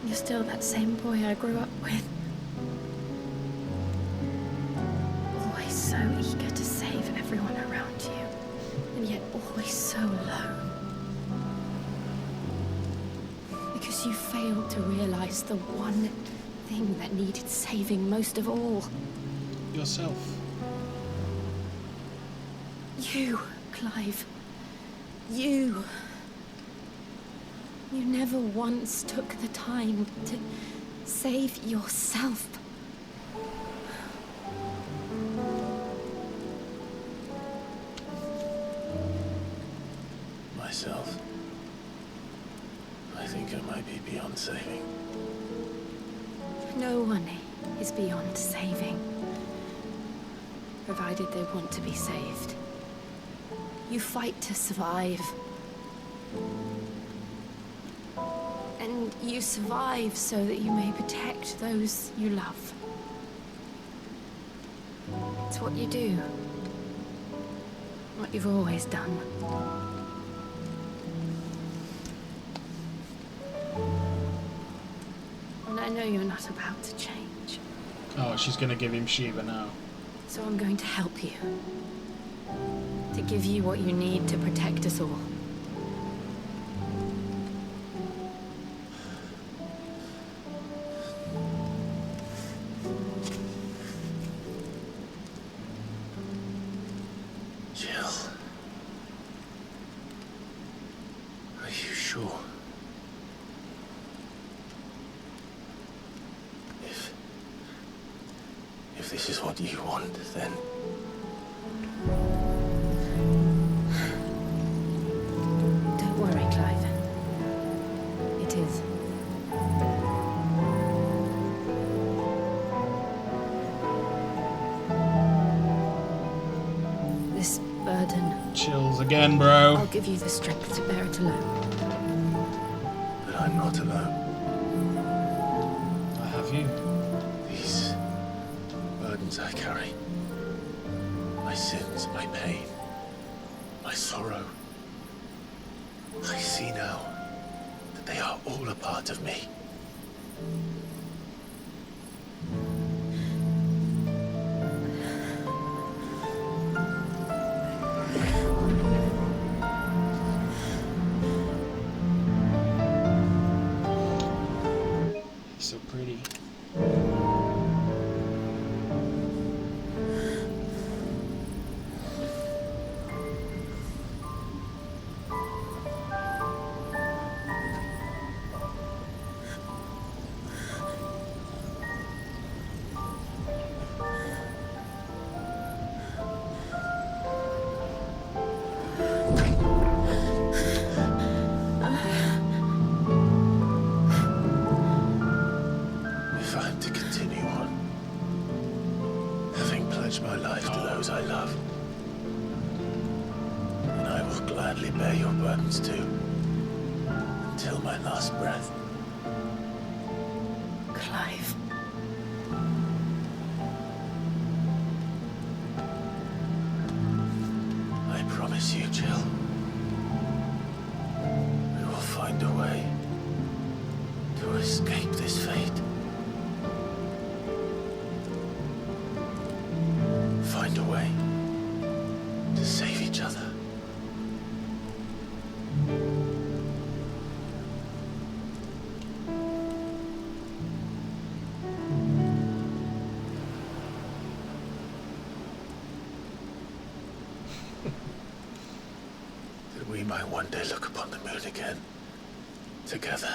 You're still that same boy I grew up with. Always so eager to save everyone around you, and yet always so alone. Because you failed to realize the one thing that needed saving most of all. Yourself. You, Clive. You. You never once took the time to save yourself. Myself? I think I might be beyond saving. No one is beyond saving, provided they want to be saved. You fight to survive. And you survive so that you may protect those you love. It's what you do. What you've always done. And I know you're not about to change. Oh, she's gonna give him Shiva now. So I'm going to help you. To give you what you need to protect us all. Jill. Are you sure? If this is what you want, then... Don't worry, Clive. It is. This burden... Chills again, bro. I'll give you the strength to bear it alone. I'm not alone. I have you. These burdens I carry, my sins, my pain, my sorrow, I see now that they are all a part of me. So pretty. If I'm to continue on, having pledged my life to those I love, then I will gladly bear your burdens too, until my last breath. Clive. I promise you, Jill, we will find a way to escape this fate. Find a way to save each other. That we might one day look upon the moon again, together.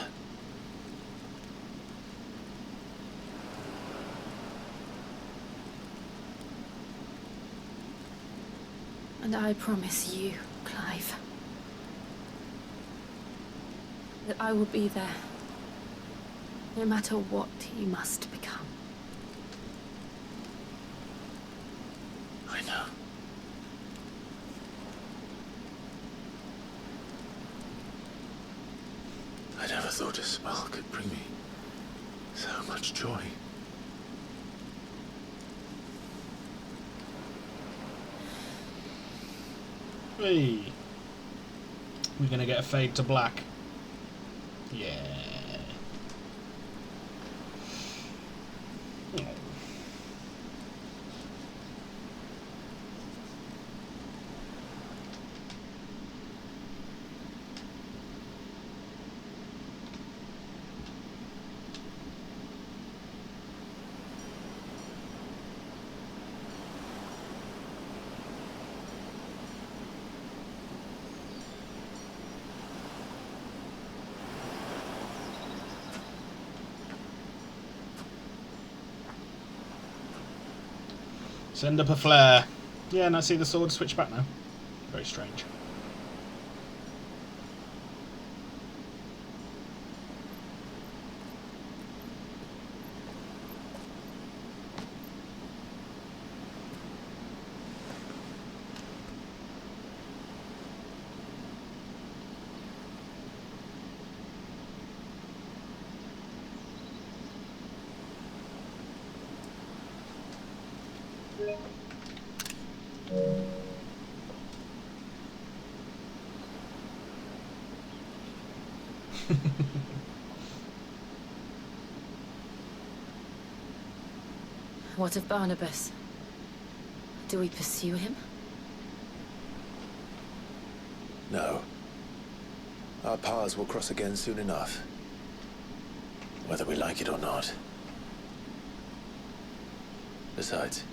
And I promise you, Clive, that I will be there, no matter what you must become. I know. I never thought a smile could bring me so much joy. Hey. We're gonna get a fade to black. Yeah. Oh. Send up a flare. Yeah, and I see the sword switch back now. Very strange. What of Barnabas? Do we pursue him? No. Our paths will cross again soon enough. Whether we like it or not. Besides,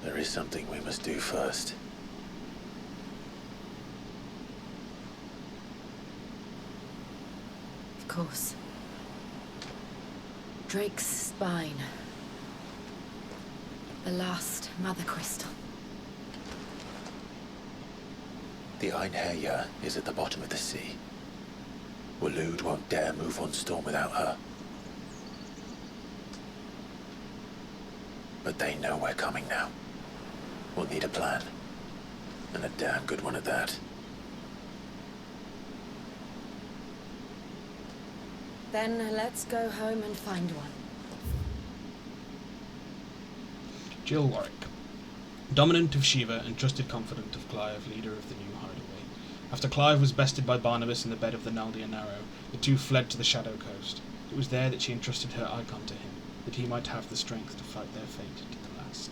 there is something we must do first. Of course. Drake's spine. The last Mother Crystal. The Einherjar is at the bottom of the sea. Waloed won't dare move on Storm without her. But they know we're coming now. We'll need a plan. And a damn good one at that. Then let's go home and find one. Jill Warwick. Dominant of Shiva and trusted confidant of Clive, leader of the new hideaway. After Clive was bested by Barnabas in the bed of the Naldia Narrow, the two fled to the Shadow Coast. It was there that she entrusted her icon to him, that he might have the strength to fight their fate to the last.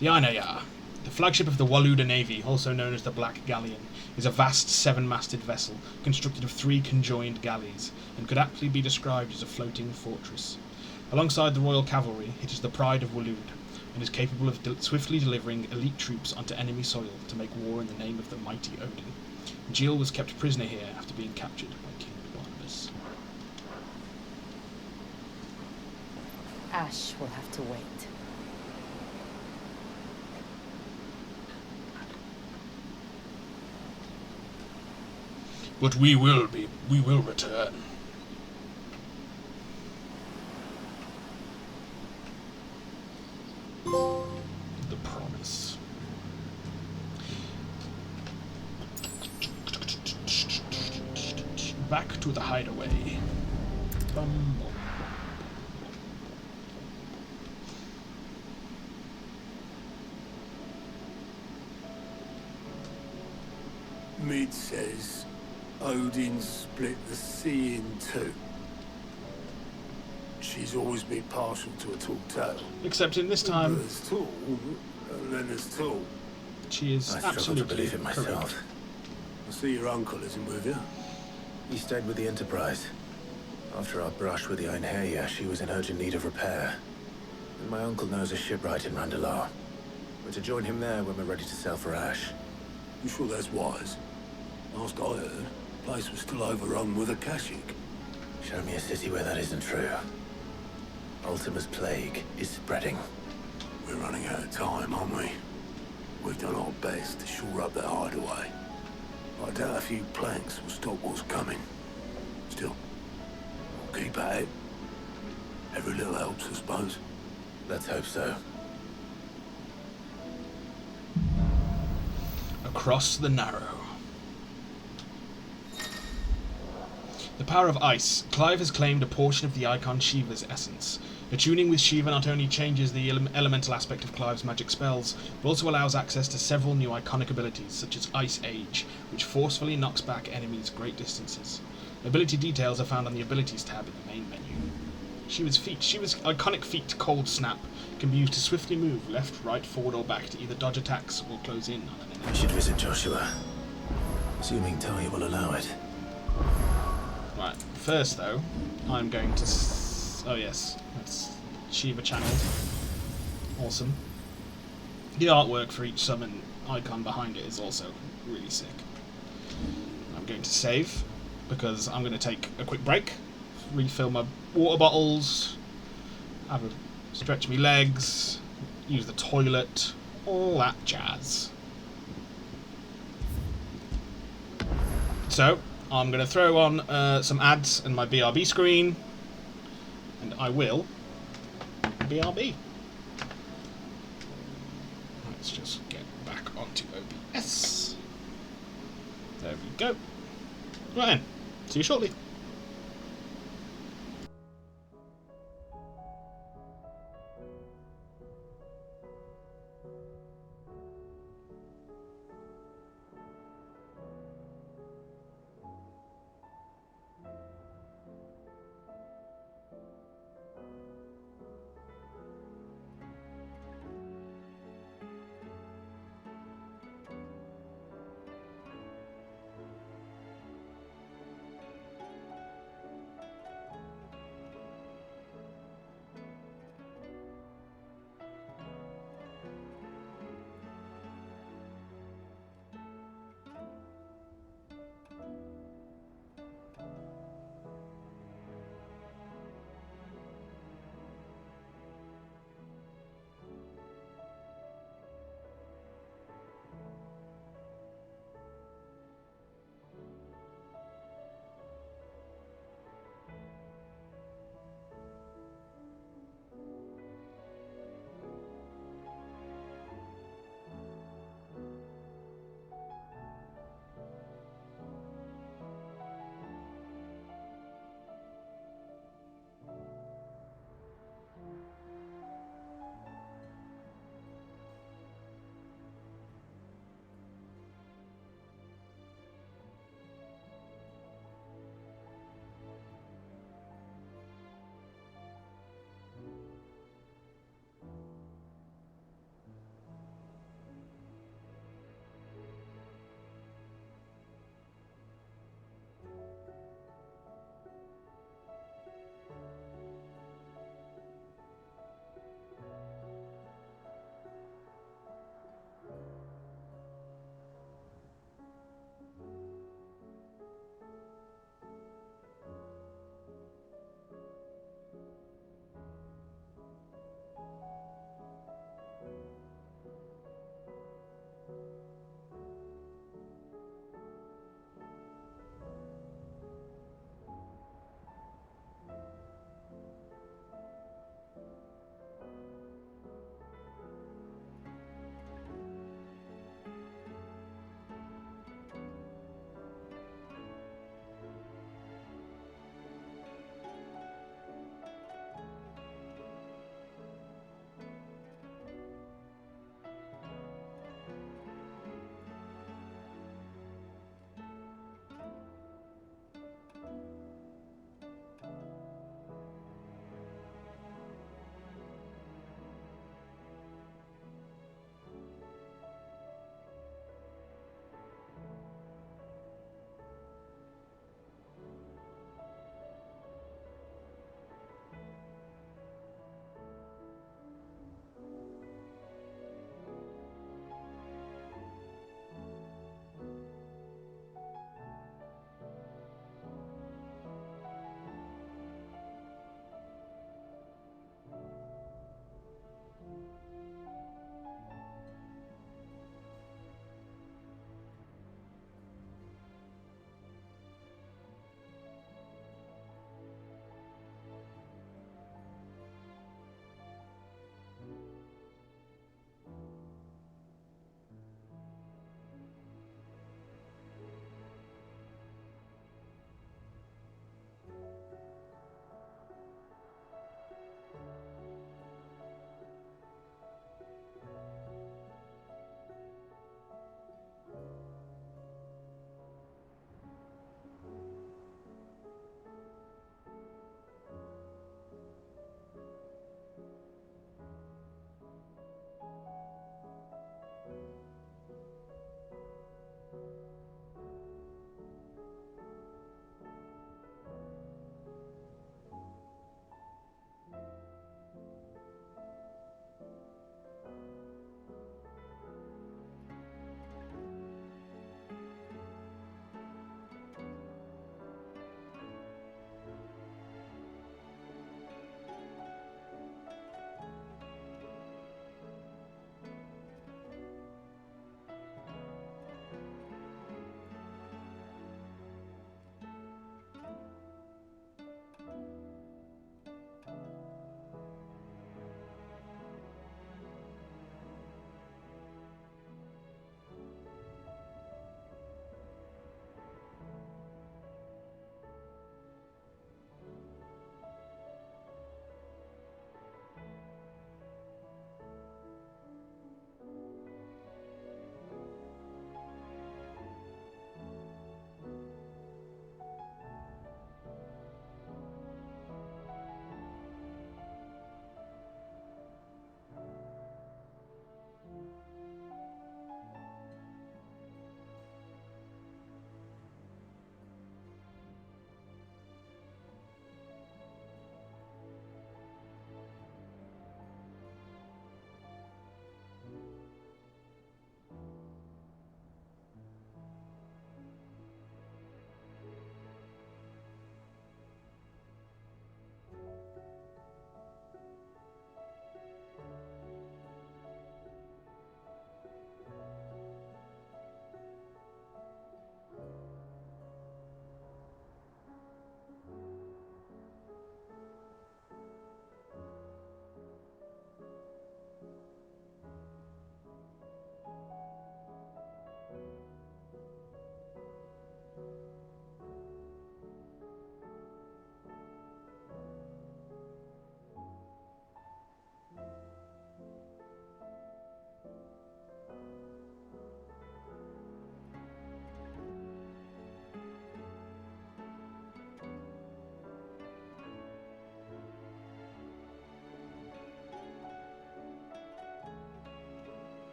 The Ainaya, the flagship of the Waluda Navy, also known as the Black Galleon, is a vast seven-masted vessel constructed of 3 conjoined galleys, and could aptly be described as a floating fortress. Alongside the Royal Cavalry, it is the pride of Walud, and is capable of swiftly delivering elite troops onto enemy soil to make war in the name of the mighty Odin. Jill was kept prisoner here after being captured by King Barnabas. Ash will have to wait. But we will return. The promise. Back to the hideaway. Mid says Odin split the sea in 2. She's always been partial to a tall tale. Except in this time, there's tall, and then there's tall. She is I struggle absolutely to believe it myself. correct. I see your uncle isn't with you. He stayed with the Enterprise. After our brush with the Einherja, she was in urgent need of repair. And my uncle knows a shipwright in Randalar. We're to join him there when we're ready to sail for Ash. You sure that's wise? Last I heard, the place was still overrun with Akashic. Show me a city where that isn't true. Ultima's plague is spreading. We're running out of time, aren't we? We've done our best to shore up that hideaway. I doubt a few planks will stop what's coming. Still, we'll keep at it. Every little helps, I suppose. Let's hope so. Across the Narrow. The power of ice. Clive has claimed a portion of the icon Shiva's essence. Attuning with Shiva not only changes the elemental aspect of Clive's magic spells, but also allows access to several new iconic abilities, such as Ice Age, which forcefully knocks back enemies great distances. Ability details are found on the Abilities tab in the main menu. Shiva's iconic feat, Cold Snap, can be used to swiftly move left, right, forward or back to either dodge attacks or close in on an enemy. We should visit Joshua. Assuming Talia will allow it. Right, first though, I'm going to... oh yes, that's Shiva channeled. Awesome. The artwork for each summon icon behind it is also really sick. I'm going to save, because I'm going to take a quick break, refill my water bottles, have a stretch my legs, use the toilet, all that jazz. So, I'm going to throw on some ads in my BRB screen, and I will BRB. Let's just get back onto OBS. There we go. Right then, see you shortly.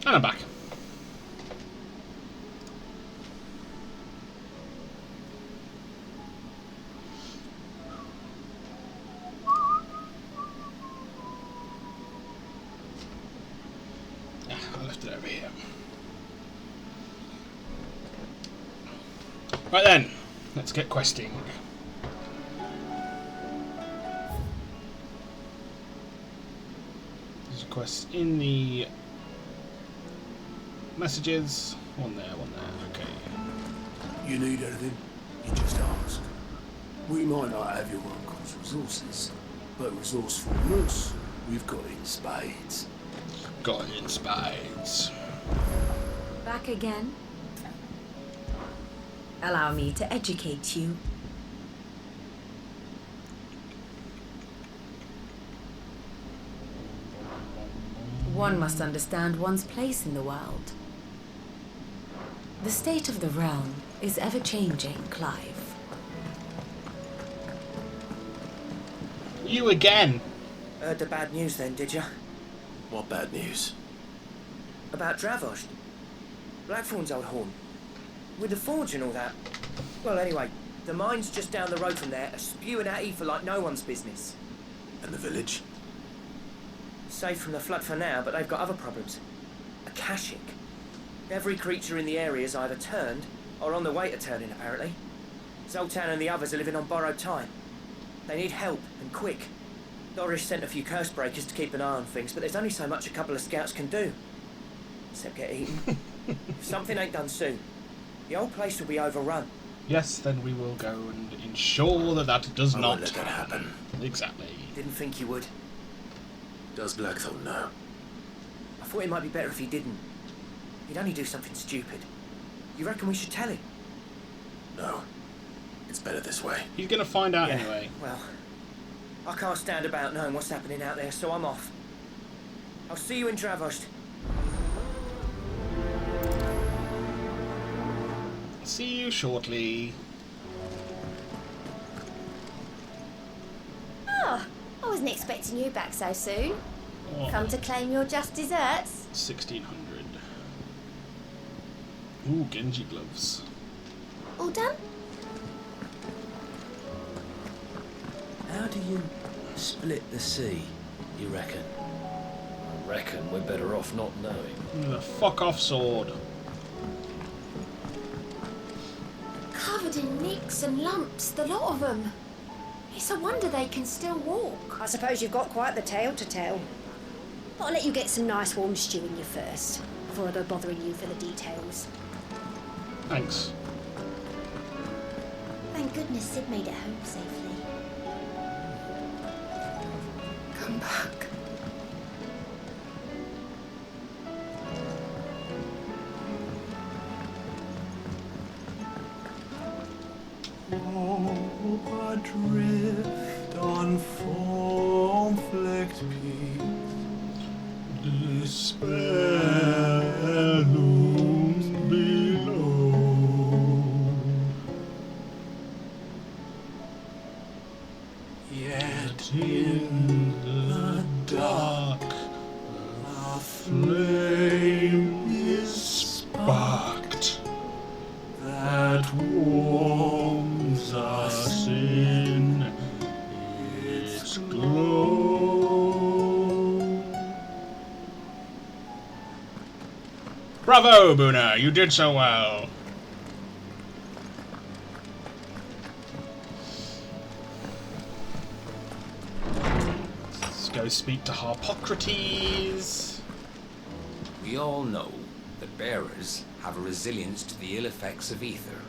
And I'm back. I left it over here. Right then, let's get questing. There's a quest in the messages. One there, okay. You need anything, you just ask. We might not have your uncle's resources, but resourcefulness, we've got in spades. Got in spades. Back again? Allow me to educate you. One must understand one's place in the world. The state of the realm is ever-changing, Clive. You again! Heard the bad news then, did ya? What bad news? About Dravost. Blackthorn's old home. With the forge and all that. Well, anyway, the mines just down the road from there are spewing out ether like no one's business. And the village? Safe from the flood for now, but they've got other problems. Akashic. Every creature in the area is either turned or on the way to turning, apparently. Zoltan and the others are living on borrowed time. They need help, and quick. Dorish sent a few curse breakers to keep an eye on things, but there's only so much a couple of scouts can do. Except get eaten. If something ain't done soon, the whole place will be overrun. Yes, then we will go and ensure that that does not let that happen. Exactly. Didn't think you would. Does Blackthorn know? I thought it might be better if he didn't. He'd only do something stupid. You reckon we should tell him? No. It's better this way. He's gonna find out anyway. Well, I can't stand about knowing what's happening out there, so I'm off. I'll see you in Dravost. See you shortly. Oh, I wasn't expecting you back so soon. Oh. Come to claim your just desserts? 1600. Ooh, Genji gloves. All done? How do you split the sea, you reckon? I reckon we're better off not knowing. The fuck off sword. Covered in nicks and lumps, the lot of them. It's a wonder they can still walk. I suppose you've got quite the tale to tell. But I'll let you get some nice warm stew in you first, before I go bothering you for the details. Thanks. Thank goodness Sid made it home safely. Come back. Oh, adrift on foam-flecked peaks, despair looms below. Yet in the dark, a flame is sparked that warms us in its glow. Bravo, Boona! You did so well. Let's go speak to Harpocrates. We all know that bearers have a resilience to the ill effects of ether.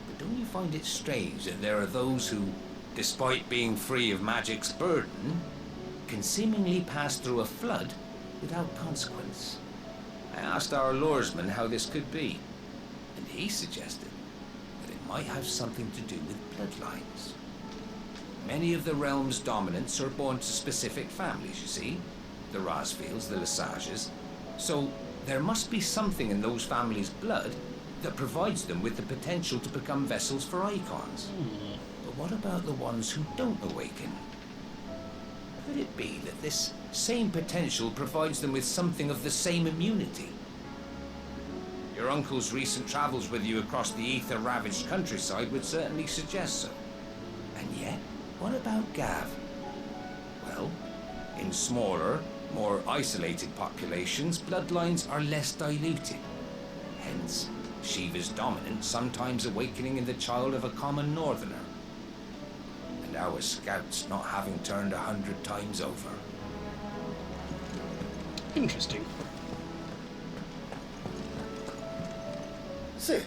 But don't you find it strange that there are those who, despite being free of magic's burden, can seemingly pass through a flood without consequence? I asked our luresman how this could be, and he suggested that it might have something to do with bloodlines. Many of the realm's dominants are born to specific families, you see. The Rasfields, the Lesages. So there must be something in those families' blood that provides them with the potential to become vessels for icons. But what about the ones who don't awaken? Could it be that this same potential provides them with something of the same immunity? Your uncle's recent travels with you across the ether-ravaged countryside would certainly suggest so. And yet, what about Gav? Well, in smaller, more isolated populations, bloodlines are less diluted. Hence, Shiva's dominance sometimes awakening in the child of a common northerner. And our scouts not having turned 100 times over. Interesting. Sid,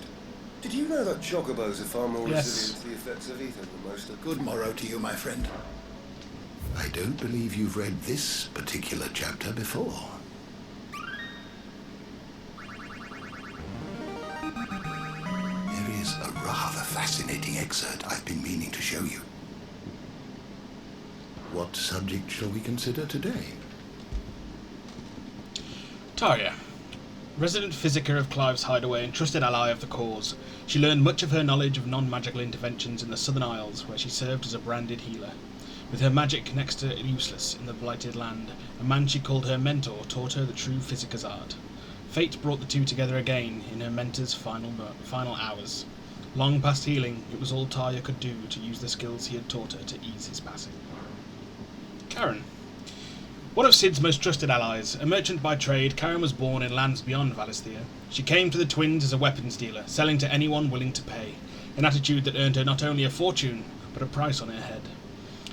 did you know that chocobos are far more Yes. resilient to the effects of ether than most of Good morrow to you, my friend. I don't believe you've read this particular chapter before. There is a rather fascinating excerpt I've been meaning to show you. What subject shall we consider today? Tarja, resident physiker of Clive's hideaway and trusted ally of the cause, she learned much of her knowledge of non-magical interventions in the Southern Isles, where she served as a branded healer. With her magic next to useless in the blighted land, a man she called her mentor taught her the true physiker's art. Fate brought the two together again in her mentor's final hours. Long past healing, it was all Tarja could do to use the skills he had taught her to ease his passing. Karen. One of Sid's most trusted allies, a merchant by trade, Karen was born in lands beyond Valisthea. She came to the Twins as a weapons dealer, selling to anyone willing to pay, an attitude that earned her not only a fortune, but a price on her head.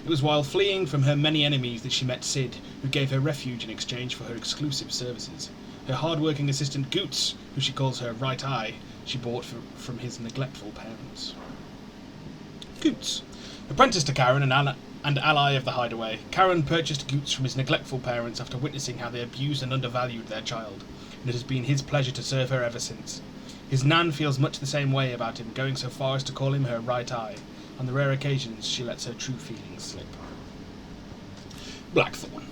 It was while fleeing from her many enemies that she met Sid, who gave her refuge in exchange for her exclusive services. Her hard-working assistant Goots, who she calls her right eye, she bought from his neglectful parents. Goots. Apprenticed to Karen and ally of the hideaway, Karen purchased Goots from his neglectful parents after witnessing how they abused and undervalued their child, and it has been his pleasure to serve her ever since. His Nan feels much the same way about him, going so far as to call him her right eye. On the rare occasions she lets her true feelings slip. Blackthorn.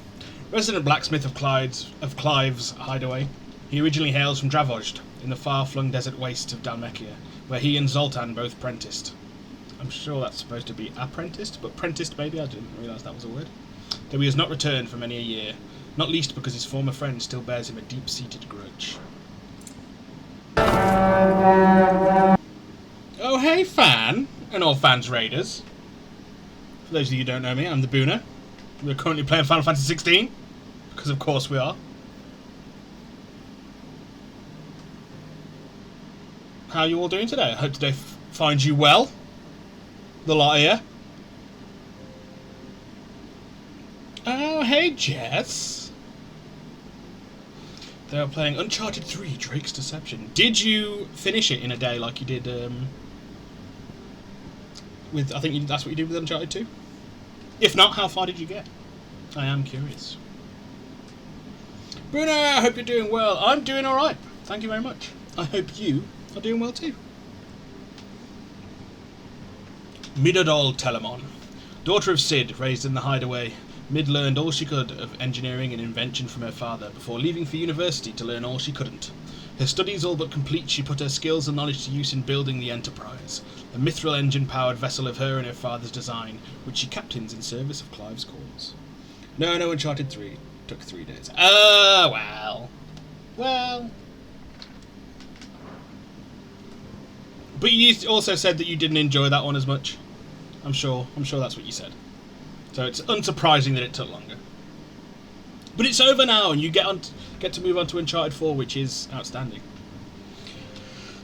Resident blacksmith of Clive's hideaway, he originally hails from Dravojd, in the far-flung desert wastes of Dalmekia, where he and Zoltan both prenticed. I'm sure that's supposed to be apprenticed, but prenticed maybe, I didn't realise that was a word. Though he has not returned for many a year, not least because his former friend still bears him a deep-seated grudge. Oh hey Fan, and all Fan's Raiders. For those of you who don't know me, I'm the Booner. We're currently playing Final Fantasy XVI, because of course we are. How are you all doing today? I hope today finds you well. The lot of you. Oh, hey Jess. They are playing Uncharted 3, Drake's Deception. Did you finish it in a day like you did with, I think that's what you did with Uncharted 2? If not, how far did you get? I am curious. Bruno, I hope you're doing well. I'm doing alright. Thank you very much. I hope you are doing well too. Midodol Telemon. Daughter of Sid, raised in the hideaway, Mid learned all she could of engineering and invention from her father before leaving for university to learn all she couldn't. Her studies all but complete, she put her skills and knowledge to use in building the Enterprise, a mithril engine-powered vessel of her and her father's design, which she captains in service of Clive's cause. No, Uncharted 3. Took 3 days. Oh, well. Well. But you also said that you didn't enjoy that one as much. I'm sure that's what you said. So it's unsurprising that it took longer. But it's over now, and you get to move on to Uncharted 4, which is outstanding.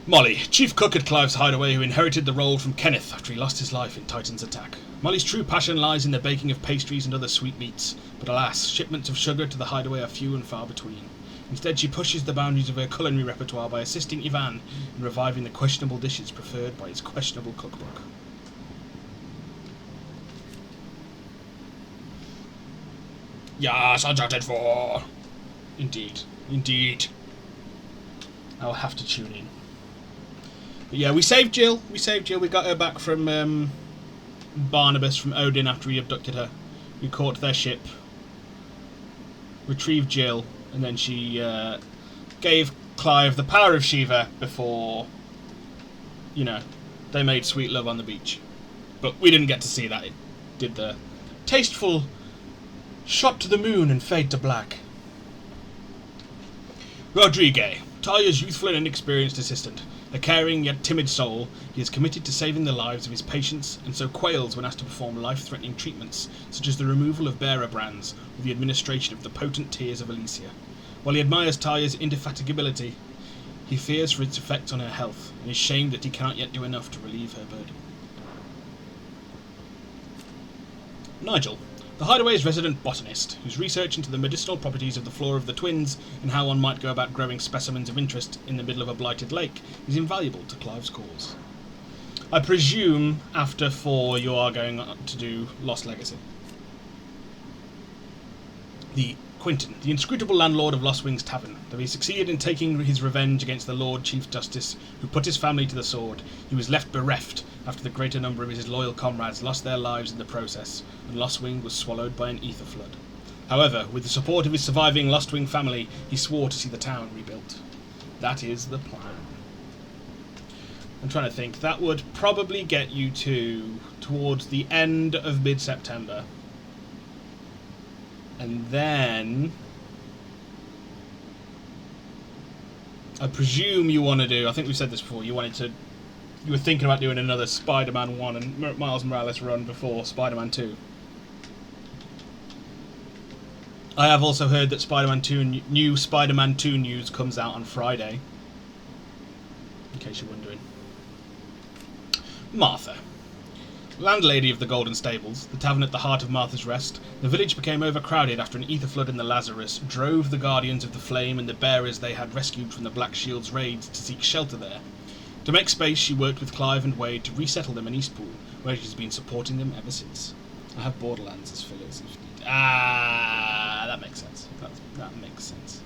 Molly, chief cook at Clive's hideaway, who inherited the role from Kenneth after he lost his life in Titan's attack. Molly's true passion lies in the baking of pastries and other sweetmeats, but alas, shipments of sugar to the hideaway are few and far between. Instead, she pushes the boundaries of her culinary repertoire by assisting Ivan in reviving the questionable dishes preferred by his questionable cookbook. Yes, Uncharted 4! Indeed. I'll have to tune in. But yeah, we saved Jill. We got her back from Barnabas, from Odin, after he abducted her. We caught their ship, retrieved Jill, and then she gave Clive the power of Shiva before, they made sweet love on the beach. But we didn't get to see that. It did the tasteful Shot to the moon and fade to black. Rodrigue, Talia's youthful and inexperienced assistant. A caring yet timid soul, he is committed to saving the lives of his patients and so quails when asked to perform life-threatening treatments, such as the removal of bearer brands or the administration of the potent tears of Alicia. While he admires Talia's indefatigability, he fears for its effects on her health and is shamed that he cannot yet do enough to relieve her burden. Nigel, the Hideaway's resident botanist, whose research into the medicinal properties of the flora of the twins and how one might go about growing specimens of interest in the middle of a blighted lake is invaluable to Clive's cause. I presume after 4 you are going to do Lost Legacy. The Quinton, the inscrutable landlord of Lost Wings Tavern. Though he succeeded in taking his revenge against the Lord Chief Justice, who put his family to the sword, he was left bereft after the greater number of his loyal comrades lost their lives in the process, and Lost Wing was swallowed by an ether flood. However, with the support of his surviving Lost Wing family, he swore to see the town rebuilt. That is the plan. I'm trying to think. That would probably get you towards the end of mid-September. And then I presume you want to do, I think we've said this before, you were thinking about doing another Spider-Man 1 and Miles Morales run before Spider-Man 2. I have also heard that new Spider-Man 2 news comes out on Friday. In case you're wondering. Martha. Landlady of the Golden Stables, the tavern at the heart of Martha's Rest, the village became overcrowded after an ether flood in the Lazarus drove the Guardians of the Flame and the bearers they had rescued from the Black Shield's raids to seek shelter there. To make space, she worked with Clive and Wade to resettle them in Eastpool, where she has been supporting them ever since. I have Borderlands as fillers if need. That makes sense. That makes sense.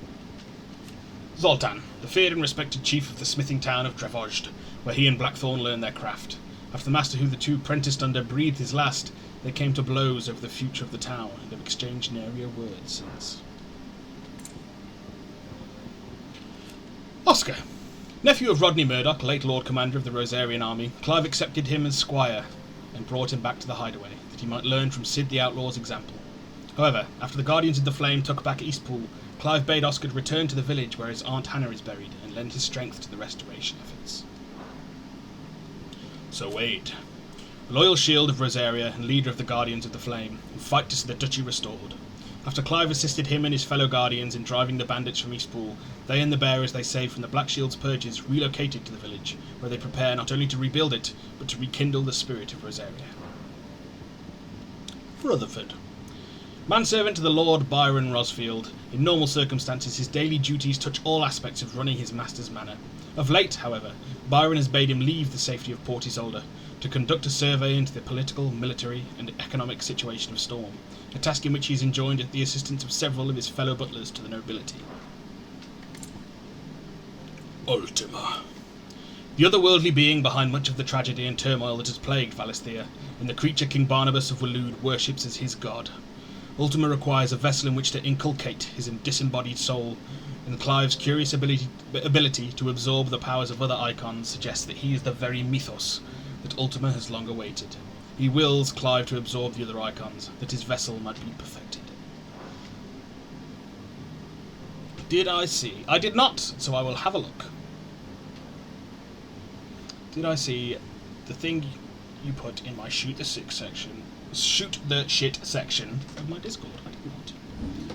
Zoltan, the feared and respected chief of the smithing town of Drevozd, where he and Blackthorn learned their craft. After the master who the two apprenticed under breathed his last, they came to blows over the future of the town and have exchanged nary a word since. Oscar. Nephew of Rodney Murdoch, late Lord Commander of the Rosarian Army, Clive accepted him as squire and brought him back to the Hideaway, that he might learn from Sid the Outlaw's example. However, after the Guardians of the Flame took back Eastpool, Clive bade Oscar return to the village where his Aunt Hannah is buried and lend his strength to the restoration efforts. Sir Wade, loyal shield of Rosaria and leader of the Guardians of the Flame, who fight to see the duchy restored. After Clive assisted him and his fellow Guardians in driving the bandits from Eastpool, they and the bearers they saved from the Black Shield's purges relocated to the village, where they prepare not only to rebuild it, but to rekindle the spirit of Rosaria. Rutherford. Manservant to the Lord Byron Rosfield, in normal circumstances his daily duties touch all aspects of running his master's manor. Of late, however, Byron has bade him leave the safety of Port Isolde to conduct a survey into the political, military, and economic situation of Storm, a task in which he is enjoined at the assistance of several of his fellow butlers to the nobility. Ultima. The otherworldly being behind much of the tragedy and turmoil that has plagued Valisthea, and the creature King Barnabas of Waloed worships as his god. Ultima requires a vessel in which to inculcate his disembodied soul, and Clive's curious ability to absorb the powers of other icons suggests that he is the very mythos that Ultima has long awaited. He wills Clive to absorb the other icons, that his vessel might be perfected. Did I see? I did not, so I will have a look. Did I see the thing you put in my shoot the shit section of my Discord? I did not.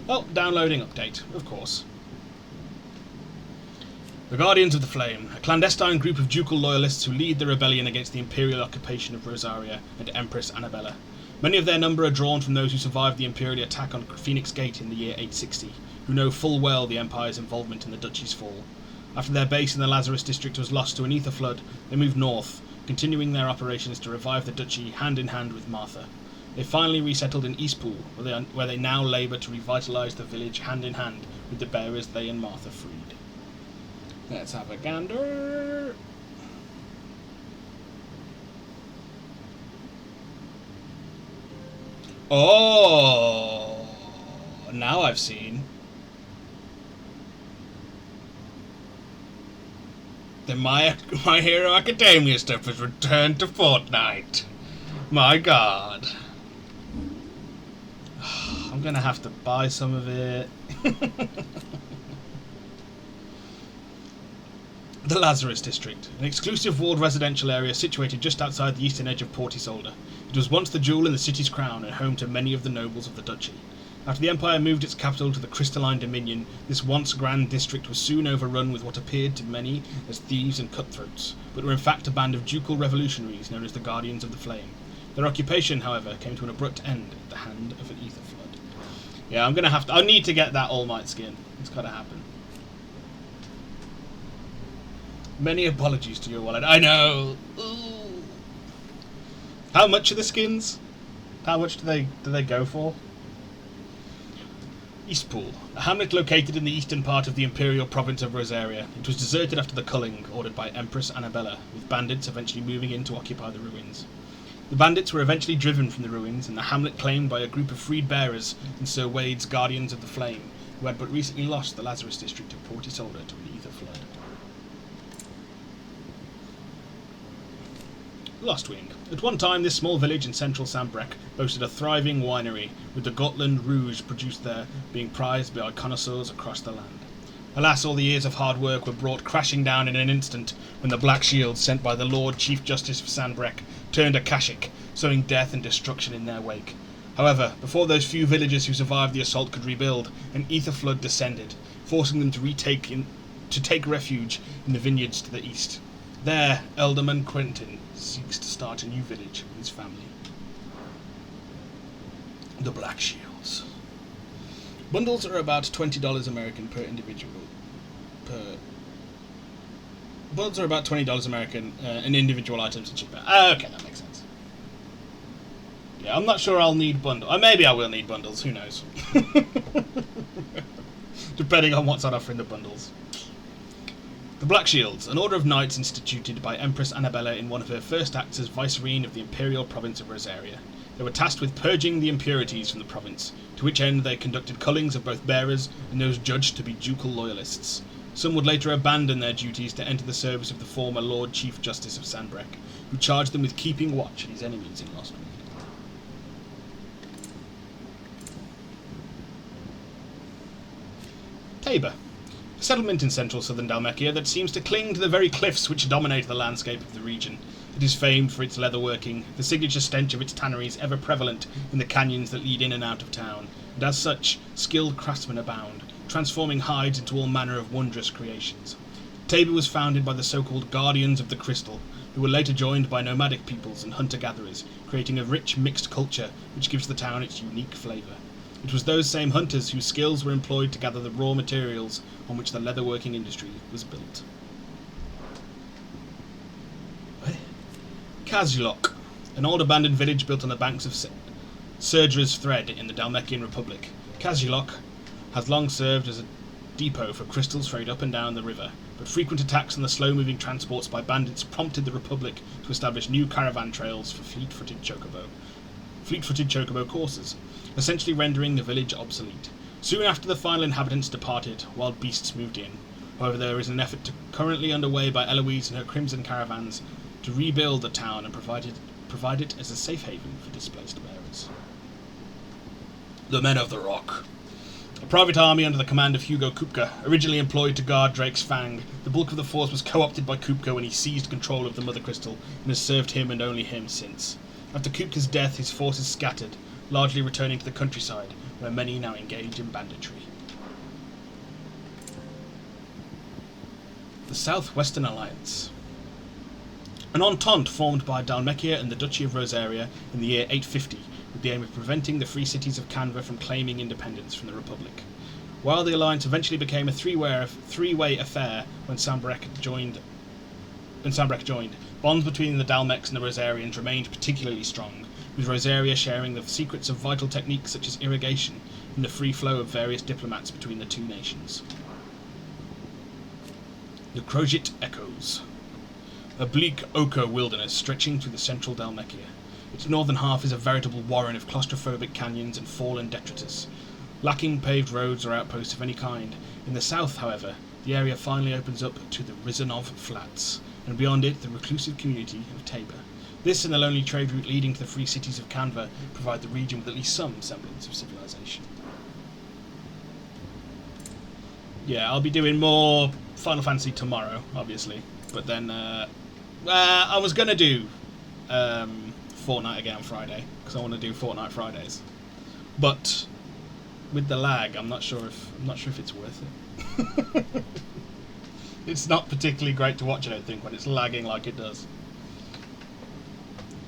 Well, downloading update, of course. The Guardians of the Flame, a clandestine group of ducal loyalists who lead the rebellion against the imperial occupation of Rosaria and Empress Annabella. Many of their number are drawn from those who survived the imperial attack on Phoenix Gate in the year 860, who know full well the Empire's involvement in the Duchy's fall. After their base in the Lazarus district was lost to an ether flood, they moved north, continuing their operations to revive the Duchy hand in hand with Martha. They finally resettled in Eastpool, where they now labour to revitalise the village hand in hand with the bearers they and Martha freed. Let's have a gander. Oh, now I've seen. The My Hero Academia stuff has returned to Fortnite. My God. I'm I'm gonna have to buy some of it. The Lazarus District, an exclusive walled residential area situated just outside the eastern edge of Port Isolde. It was once the jewel in the city's crown and home to many of the nobles of the duchy. After the Empire moved its capital to the Crystalline Dominion, this once grand district was soon overrun with what appeared to many as thieves and cutthroats, but were in fact a band of ducal revolutionaries known as the Guardians of the Flame. Their occupation, however, came to an abrupt end at the hand of an ether flood. Yeah, I need to get that All Might skin. It's gotta happen. Many apologies to your wallet. I know. Ooh. How much are the skins? How much do they go for? Eastpool, a hamlet located in the eastern part of the imperial province of Rosaria. It was deserted after the culling ordered by Empress Annabella, with bandits eventually moving in to occupy the ruins. The bandits were eventually driven from the ruins, and the hamlet claimed by a group of freed bearers and Sir Wade's Guardians of the Flame, who had but recently lost the Lazarus District of Port Isolde to an ether flood. Lostwing. At one time, this small village in central Sambrec boasted a thriving winery, with the Gotland Rouge produced there being prized by connoisseurs across the land. Alas, all the years of hard work were brought crashing down in an instant when the Black Shields sent by the Lord Chief Justice of Sambrec turned Akashic, sowing death and destruction in their wake. However, before those few villagers who survived the assault could rebuild, an ether flood descended, forcing them to take refuge in the vineyards to the east. There, Elderman Quentin seeks to start a new village with his family. The Black Shields. Bundles are about $20 American per individual. Bundles are about $20 American, and individual items are cheaper. Okay, that makes sense. Yeah, I'm not sure I'll need bundles. Maybe I will need bundles, who knows. Depending on what's on offer in the bundles. The Black Shields, an order of knights instituted by Empress Annabella in one of her first acts as vicereine of the imperial province of Rosaria. They were tasked with purging the impurities from the province, to which end they conducted cullings of both bearers and those judged to be ducal loyalists. Some would later abandon their duties to enter the service of the former Lord Chief Justice of Sambrec, who charged them with keeping watch on his enemies in Lostwing. Tabor. A settlement in central southern Dalmekia that seems to cling to the very cliffs which dominate the landscape of the region. It is famed for its leatherworking, the signature stench of its tanneries ever prevalent in the canyons that lead in and out of town, and as such, skilled craftsmen abound, transforming hides into all manner of wondrous creations. Tabor was founded by the so-called Guardians of the Crystal, who were later joined by nomadic peoples and hunter-gatherers, creating a rich mixed culture which gives the town its unique flavour. It was those same hunters whose skills were employed to gather the raw materials on which the leatherworking industry was built. Kazulok, an old abandoned village built on the banks of Surdra's Thread in the Dalmekian Republic. Kazulok has long served as a depot for crystals ferried up and down the river, but frequent attacks on the slow-moving transports by bandits prompted the Republic to establish new caravan trails for fleet-footed chocobo courses, essentially rendering the village obsolete. Soon after the final inhabitants departed, wild beasts moved in. However, there is an effort currently underway by Eloise and her Crimson Caravans to rebuild the town and provide it as a safe haven for displaced bearers. The Men of the Rock. A private army under the command of Hugo Kupka, originally employed to guard Drake's Fang. The bulk of the force was co-opted by Kupka when he seized control of the Mother Crystal, and has served him and only him since. After Kupka's death, his forces scattered, largely returning to the countryside, where many now engage in banditry. The Southwestern Alliance. An entente formed by Dalmekia and the Duchy of Rosaria in the year 850, with the aim of preventing the free cities of Canva from claiming independence from the Republic. While the alliance eventually became a three-way affair when Sambrec joined, bonds between the Dalmecs and the Rosarians remained particularly strong, with Rosaria sharing the secrets of vital techniques such as irrigation and the free flow of various diplomats between the two nations. The Crojit Echoes. A bleak ochre wilderness stretching through the central Dalmekia. Its northern half is a veritable warren of claustrophobic canyons and fallen detritus, lacking paved roads or outposts of any kind. In the south, however, the area finally opens up to the Rizanov Flats, and beyond it the reclusive community of Tabor. This and the lonely trade route leading to the free cities of Canva provide the region with at least some semblance of civilization. Yeah, I'll be doing more Final Fantasy tomorrow, obviously. But then, I was going to do Fortnite again on Friday, because I want to do Fortnite Fridays. But with the lag, I'm not sure if it's worth it. It's not particularly great to watch, I don't think, when it's lagging like it does.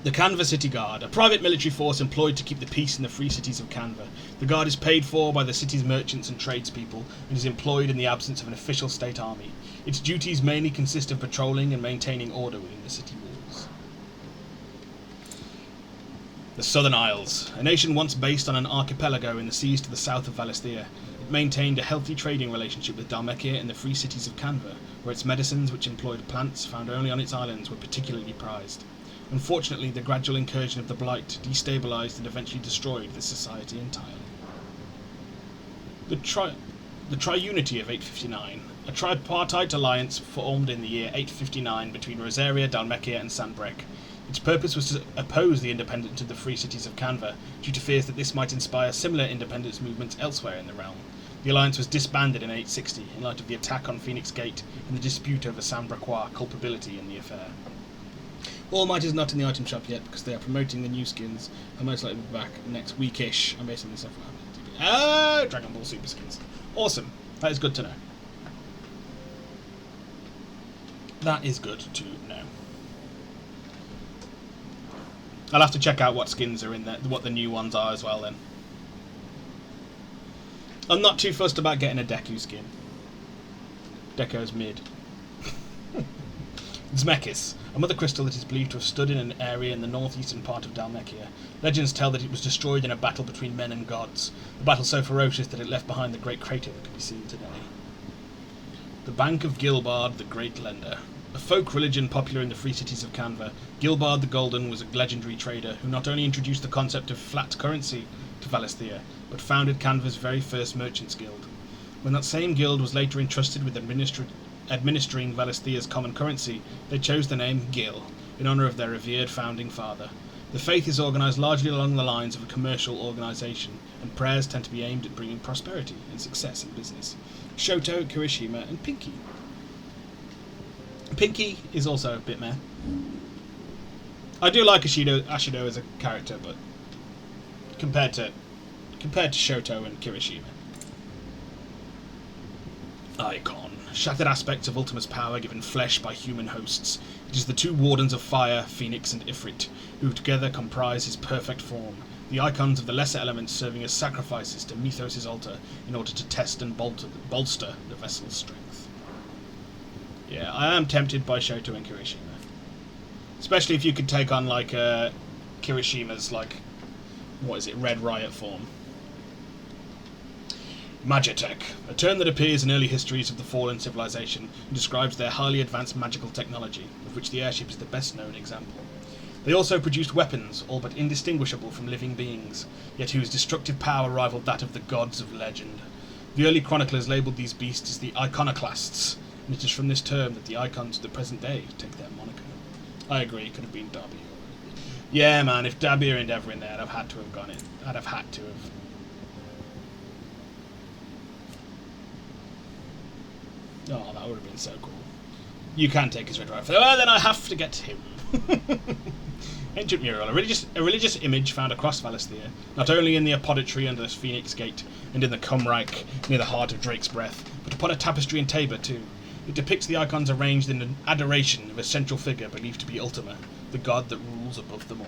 The Canva City Guard, a private military force employed to keep the peace in the free cities of Canva. The Guard is paid for by the city's merchants and tradespeople and is employed in the absence of an official state army. Its duties mainly consist of patrolling and maintaining order within the city walls. The Southern Isles, a nation once based on an archipelago in the seas to the south of Valisthea. It maintained a healthy trading relationship with Dhalmekia and the free cities of Canva, where its medicines, which employed plants found only on its islands, were particularly prized. Unfortunately, the gradual incursion of the Blight destabilised and eventually destroyed this society entirely. The Triunity of 859, a tripartite alliance formed in the year 859 between Rosaria, Dhalmekia and Sanbreque. Its purpose was to oppose the independence of the free cities of Canva, due to fears that this might inspire similar independence movements elsewhere in the realm. The alliance was disbanded in 860 in light of the attack on Phoenix Gate and the dispute over Sanbrequois culpability in the affair. All Might is not in the item shop yet because they are promoting the new skins and most likely be back next weekish. I'm basing this off of Dragon Ball Super skins. Awesome. That is good to know. That is good to know. I'll have to check out what skins are in there, what the new ones are as well then. I'm not too fussed about getting a Deku skin. Deko's mid. Zmekis, a mother crystal that is believed to have stood in an area in the northeastern part of Dhalmekia. Legends tell that it was destroyed in a battle between men and gods, a battle so ferocious that it left behind the great crater that can be seen today. The Bank of Gilbard, the Great Lender. A folk religion popular in the free cities of Canva, Gilbard the Golden was a legendary trader who not only introduced the concept of flat currency to Valisthea, but founded Canva's very first merchants guild. When that same guild was later entrusted with administering Valisthea's common currency, they chose the name Gil, in honour of their revered founding father. The faith is organised largely along the lines of a commercial organisation, and prayers tend to be aimed at bringing prosperity and success in business. Shoto, Kirishima, and Pinky. Pinky is also a bit meh. I do like Ashido as a character, but compared to Shoto and Kirishima. Icon. Shattered aspects of Ultima's power given flesh by human hosts. It is the two Wardens of Fire, Phoenix and Ifrit, who together comprise his perfect form. The icons of the lesser elements serving as sacrifices to Mythos' altar in order to test and bolster the vessel's strength. Yeah, I am tempted by Shoto and Kirishima. Especially if you could take on, like, Kirishima's, like, what is it, Red Riot form. Magitech, a term that appears in early histories of the fallen civilization and describes their highly advanced magical technology, of which the airship is the best known example. They also produced weapons, all but indistinguishable from living beings, yet whose destructive power rivaled that of the gods of legend. The early chroniclers labelled these beasts as the Iconoclasts, and it is from this term that the icons of the present day take their moniker. I agree, it could have been Dabir. Yeah, man, if Dabir and Ever in there, I'd have had to have gone in. I'd have had to have. Oh, that would have been so cool. You can take his red rifle. Well, then I have to get him. Ancient mural, a religious image found across Valisthea, not only in the apothecary under the Phoenix Gate and in the Cumreich near the heart of Drake's Breath, but upon a tapestry in Tabor too. It depicts the icons arranged in an adoration of a central figure believed to be Ultima, the god that rules above them all.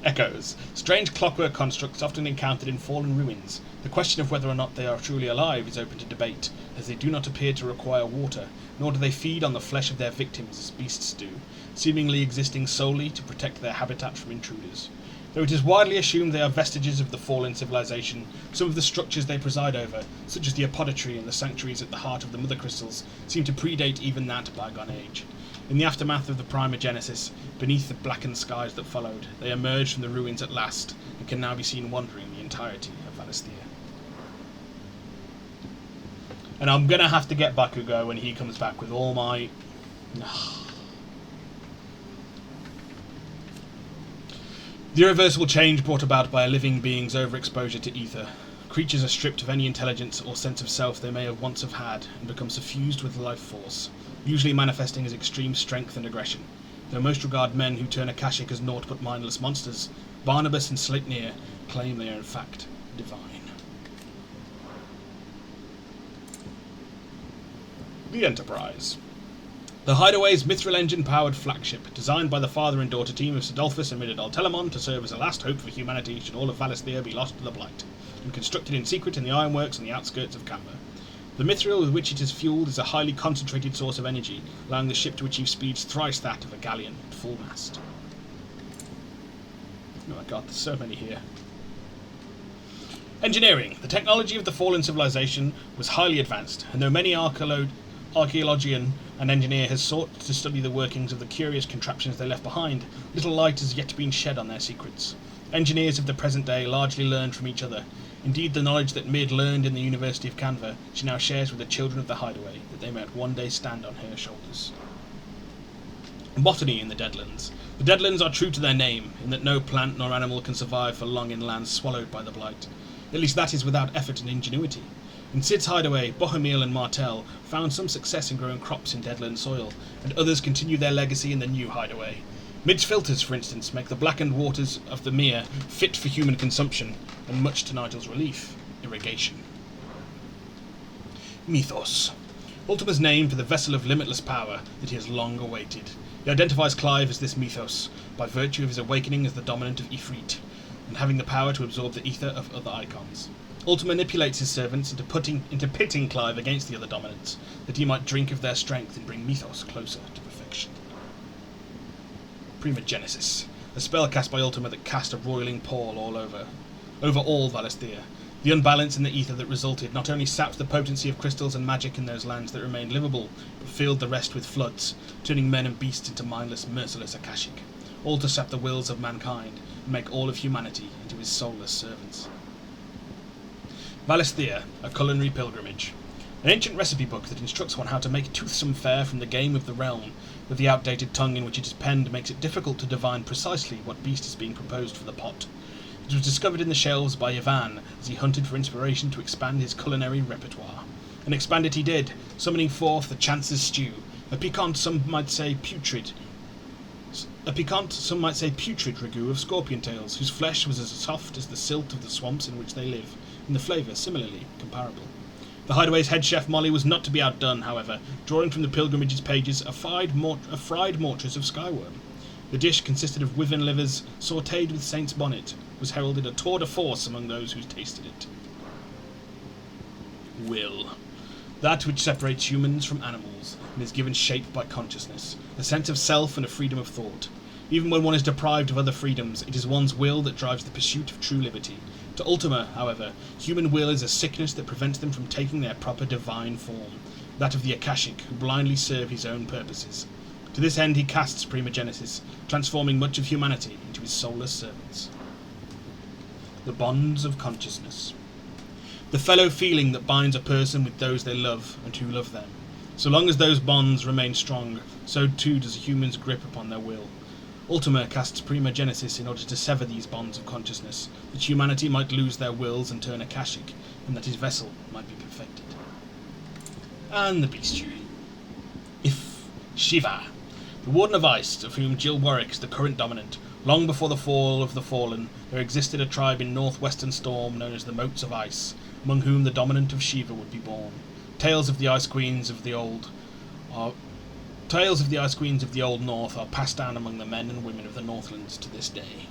Echoes. Strange clockwork constructs often encountered in fallen ruins. The question of whether or not they are truly alive is open to debate, as they do not appear to require water, nor do they feed on the flesh of their victims as beasts do, seemingly existing solely to protect their habitat from intruders. Though it is widely assumed they are vestiges of the fallen civilization, some of the structures they preside over, such as the apothecary and the sanctuaries at the heart of the mother crystals, seem to predate even that bygone age. In the aftermath of the Primogenesis, beneath the blackened skies that followed, they emerged from the ruins at last, and can now be seen wandering the entirety of Valisthea. And I'm going to have to get Bakugo when he comes back with all my... The irreversible change brought about by a living being's overexposure to ether. Creatures are stripped of any intelligence or sense of self they may have once have had and become suffused with life force, usually manifesting as extreme strength and aggression. Though most regard men who turn Akashic as naught but mindless monsters, Barnabas and Sleipnir claim they are in fact divine. The Enterprise. The Hideaway's Mithril engine-powered flagship, designed by the father and daughter team of Sidolphus and Midadol Telemon to serve as a last hope for humanity should all of Valisthea be lost to the Blight, and constructed in secret in the ironworks on the outskirts of Camber. The mithril with which it is fueled is a highly concentrated source of energy, allowing the ship to achieve speeds thrice that of a galleon at full mast. Oh my god, there's so many here. Engineering. The technology of the fallen civilization was highly advanced, and though many archaeologian and engineer has sought to study the workings of the curious contraptions they left behind, little light has yet been shed on their secrets. Engineers of the present day largely learned from each other. Indeed, the knowledge that Mid learned in the University of Canver she now shares with the children of the Hideaway, that they might one day stand on her shoulders. Botany in the Deadlands. The Deadlands are true to their name, in that no plant nor animal can survive for long in lands swallowed by the Blight. At least that is without effort and ingenuity. In Sid's Hideaway, Bohemiel and Martel found some success in growing crops in Deadland soil, and others continue their legacy in the new Hideaway. Mid's filters, for instance, make the blackened waters of the mere fit for human consumption, and much to Nigel's relief, irrigation. Mythos. Ultima's name for the vessel of limitless power that he has long awaited. He identifies Clive as this mythos, by virtue of his awakening as the dominant of Ifrit, and having the power to absorb the ether of other icons. Ultima manipulates his servants into pitting Clive against the other dominants, that he might drink of their strength and bring Mythos closer to perfection. Primogenesis, a spell cast by Ultima that cast a roiling pall over all Valisthea. The unbalance in the ether that resulted not only sapped the potency of crystals and magic in those lands that remained livable, but filled the rest with floods, turning men and beasts into mindless, merciless Akashic, all to sap the wills of mankind and make all of humanity into his soulless servants. Valisthea, a culinary pilgrimage. An ancient recipe book that instructs one how to make toothsome fare from the game of the realm, but the outdated tongue in which it is penned makes it difficult to divine precisely what beast is being proposed for the pot. It was discovered in the shelves by Ivan as he hunted for inspiration to expand his culinary repertoire. And expand it he did, summoning forth the Chance's stew, a piquant, some might say putrid ragout of scorpion tails, whose flesh was as soft as the silt of the swamps in which they live, and the flavour similarly comparable. The Hideaway's head chef Molly was not to be outdone, however, drawing from the pilgrimage's pages a fried mortress of skyworm. The dish consisted of wyvern livers sautéed with saint's bonnet, was heralded a tour de force among those who tasted it. Will. That which separates humans from animals, and is given shape by consciousness, a sense of self and a freedom of thought. Even when one is deprived of other freedoms, it is one's will that drives the pursuit of true liberty. To Ultima, however, human will is a sickness that prevents them from taking their proper divine form, that of the Akashic, who blindly serve his own purposes. To this end he casts Primogenesis, transforming much of humanity into his soulless servants. The bonds of consciousness. The fellow feeling that binds a person with those they love and who love them. So long as those bonds remain strong, so too does a human's grip upon their will. Ultima casts Primogenesis in order to sever these bonds of consciousness, that humanity might lose their wills and turn Akashic, and that his vessel might be perfected. And the bestiary. If Shiva, the Warden of Ice, of whom Jill Warwick is the current dominant. Long before the fall of the Fallen, there existed a tribe in northwestern Storm known as the Moats of Ice, among whom the dominant of Shiva would be born. Tales of the Ice Queens of the Old North are passed down among the men and women of the Northlands to this day.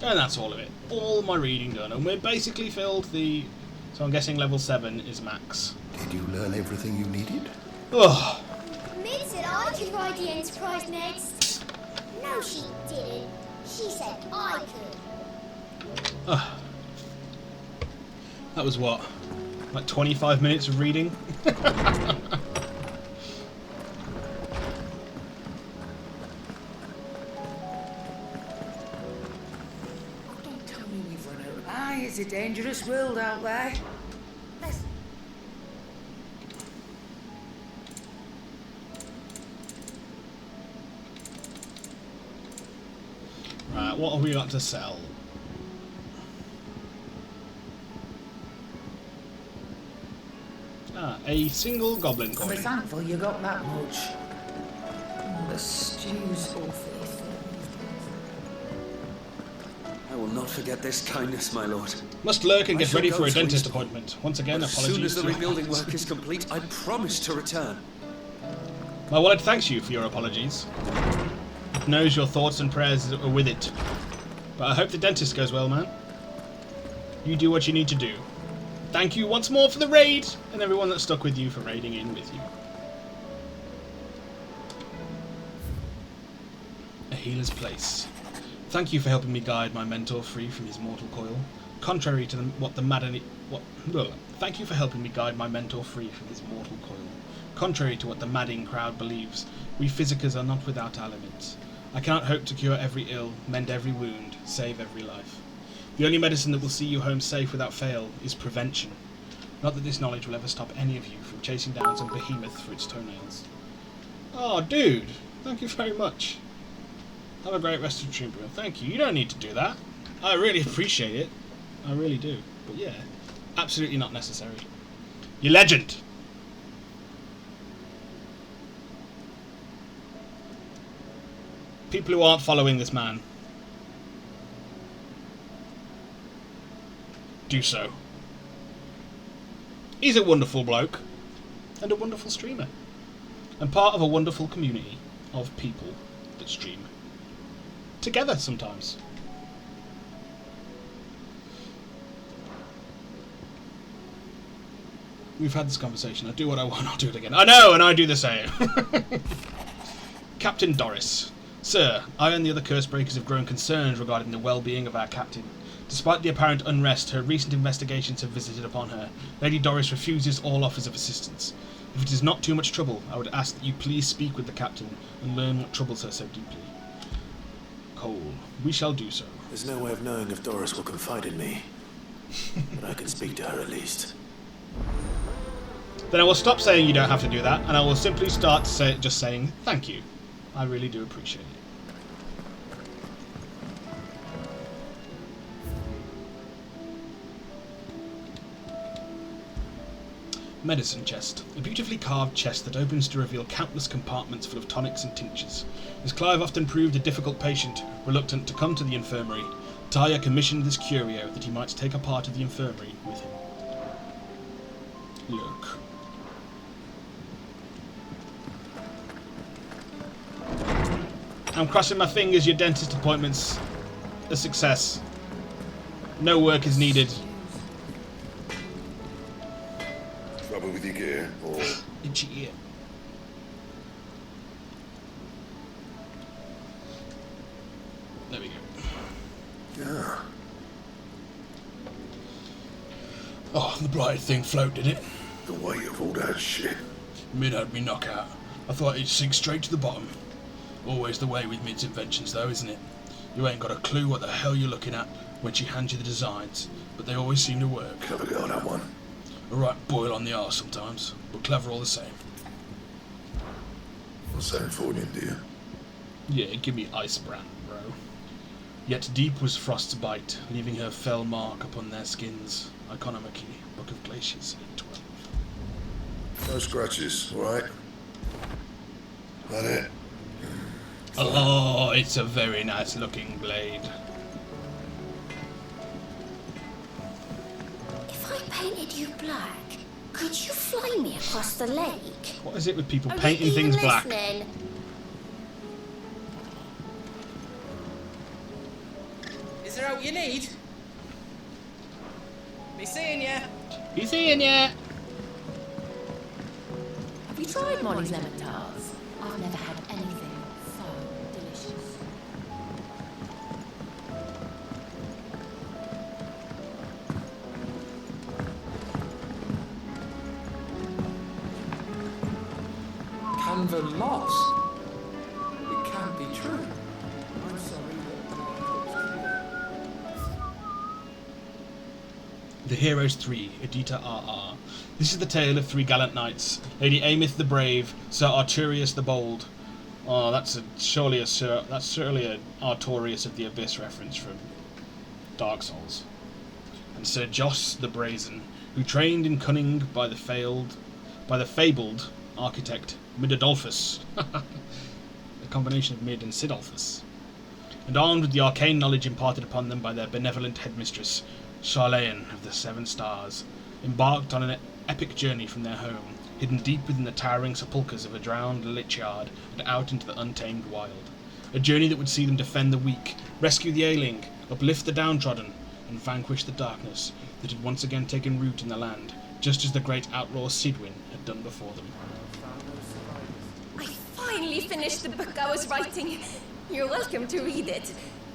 And that's all of it. All my reading done, and we're basically filled the... So I'm guessing level 7 is max. Did you learn everything you needed? Ugh. Mid said I could ride the Enterprise next. No, she didn't. She said I could. Ugh. That was what? Like 25 minutes of reading? It's a dangerous world out there. Right, what have we got to sell? Ah, a single goblin I'll coin. be thankful you got that much. The stew's awful. I will not forget this kindness, my lord. Must lurk and I get shall ready go for a to dentist Eastbourne. appointment. Once again, As apologies. soon as the to- rebuilding work is complete, I promise to return. My wallet thanks you for your apologies. It knows your thoughts and prayers are with it. But I hope the dentist goes well, man. You do what you need to do. Thank you once more for the raid, and everyone that stuck with you for raiding in with you. A healer's place. Thank you for helping me guide my mentor free from his mortal coil. Contrary to thank you for helping me guide my mentor free from his mortal coil. Contrary to what the madding crowd believes, we physicers are not without our limits. I cannot hope to cure every ill, mend every wound, save every life. The only medicine that will see you home safe without fail is prevention. Not that this knowledge will ever stop any of you from chasing down some behemoth for its toenails. Oh, dude! Thank you very much. Have a great rest of the stream, bro. Thank you. You don't need to do that. I really appreciate it. I really do. But yeah, absolutely not necessary. You legend! People who aren't following this man, do so. He's a wonderful bloke and a wonderful streamer and part of a wonderful community of people that stream together sometimes. We've had this conversation. I do what I want, I'll do it again. I know, and I do the same. Captain Doris. Sir, I and the other curse breakers have grown concerned regarding the well-being of our captain. Despite the apparent unrest her recent investigations have visited upon her, Lady Doris refuses all offers of assistance. If it is not too much trouble, I would ask that you please speak with the captain and learn what troubles her so deeply. Cole, we shall do so. There's no way of knowing if Doris will confide in me, but I can speak to her at least. Then I will stop saying you don't have to do that, and I will simply start just saying thank you. I really do appreciate it. Medicine chest. A beautifully carved chest that opens to reveal countless compartments full of tonics and tinctures. As Clive often proved a difficult patient, reluctant to come to the infirmary, Talia commissioned this curio that he might take a part of the infirmary with him. Look. I'm crossing my fingers your dentist appointment's a success. No work is needed. Trouble with your gear, or... Itchy ear. There we go. Yeah. Oh, the blighted thing floated it. The weight of all that shit. Mid had me knockout. I thought it'd sink straight to the bottom. Always the way with Mid's inventions though, isn't it? You ain't got a clue what the hell you're looking at when she hands you the designs, but they always seem to work. Clever girl, that one. A right boil on the arse sometimes, but clever all the same. What's that for you, dear? Yeah, give me ice brand, bro. Yet deep was Frost's bite, leaving her fell mark upon their skins. Iconomachy, Book of Glaciers, 812. No scratches, alright? That it? Oh, it's a very nice looking blade. If I painted you black, could you fly me across the lake? What is it with people Are painting you even things black? listening? Is there what you need? Be seeing ya. Be seeing ya. Have you tried Molly's lemon tarts? I've never had anything so delicious. Canva lost. It can't be true. I'm sorry. The Heroes 3, Edita R.R. This is the tale of 3 gallant knights, Lady Amith the Brave, Sir Arturius the Bold. Oh, that's surely a Artorius of the Abyss reference from Dark Souls. And Sir Joss the Brazen, who trained in cunning by the fabled architect Mid-Adolphus. A combination of Mid and Sidolphus. And armed with the arcane knowledge imparted upon them by their benevolent headmistress, Charlayan of the Seven Stars, embarked on an epic journey from their home, hidden deep within the towering sepulchres of a drowned lichyard and out into the untamed wild. A journey that would see them defend the weak, rescue the ailing, uplift the downtrodden, and vanquish the darkness that had once again taken root in the land, just as the great outlaw Sidwin had done before them. I finally finished the book I was writing. You're welcome to read it,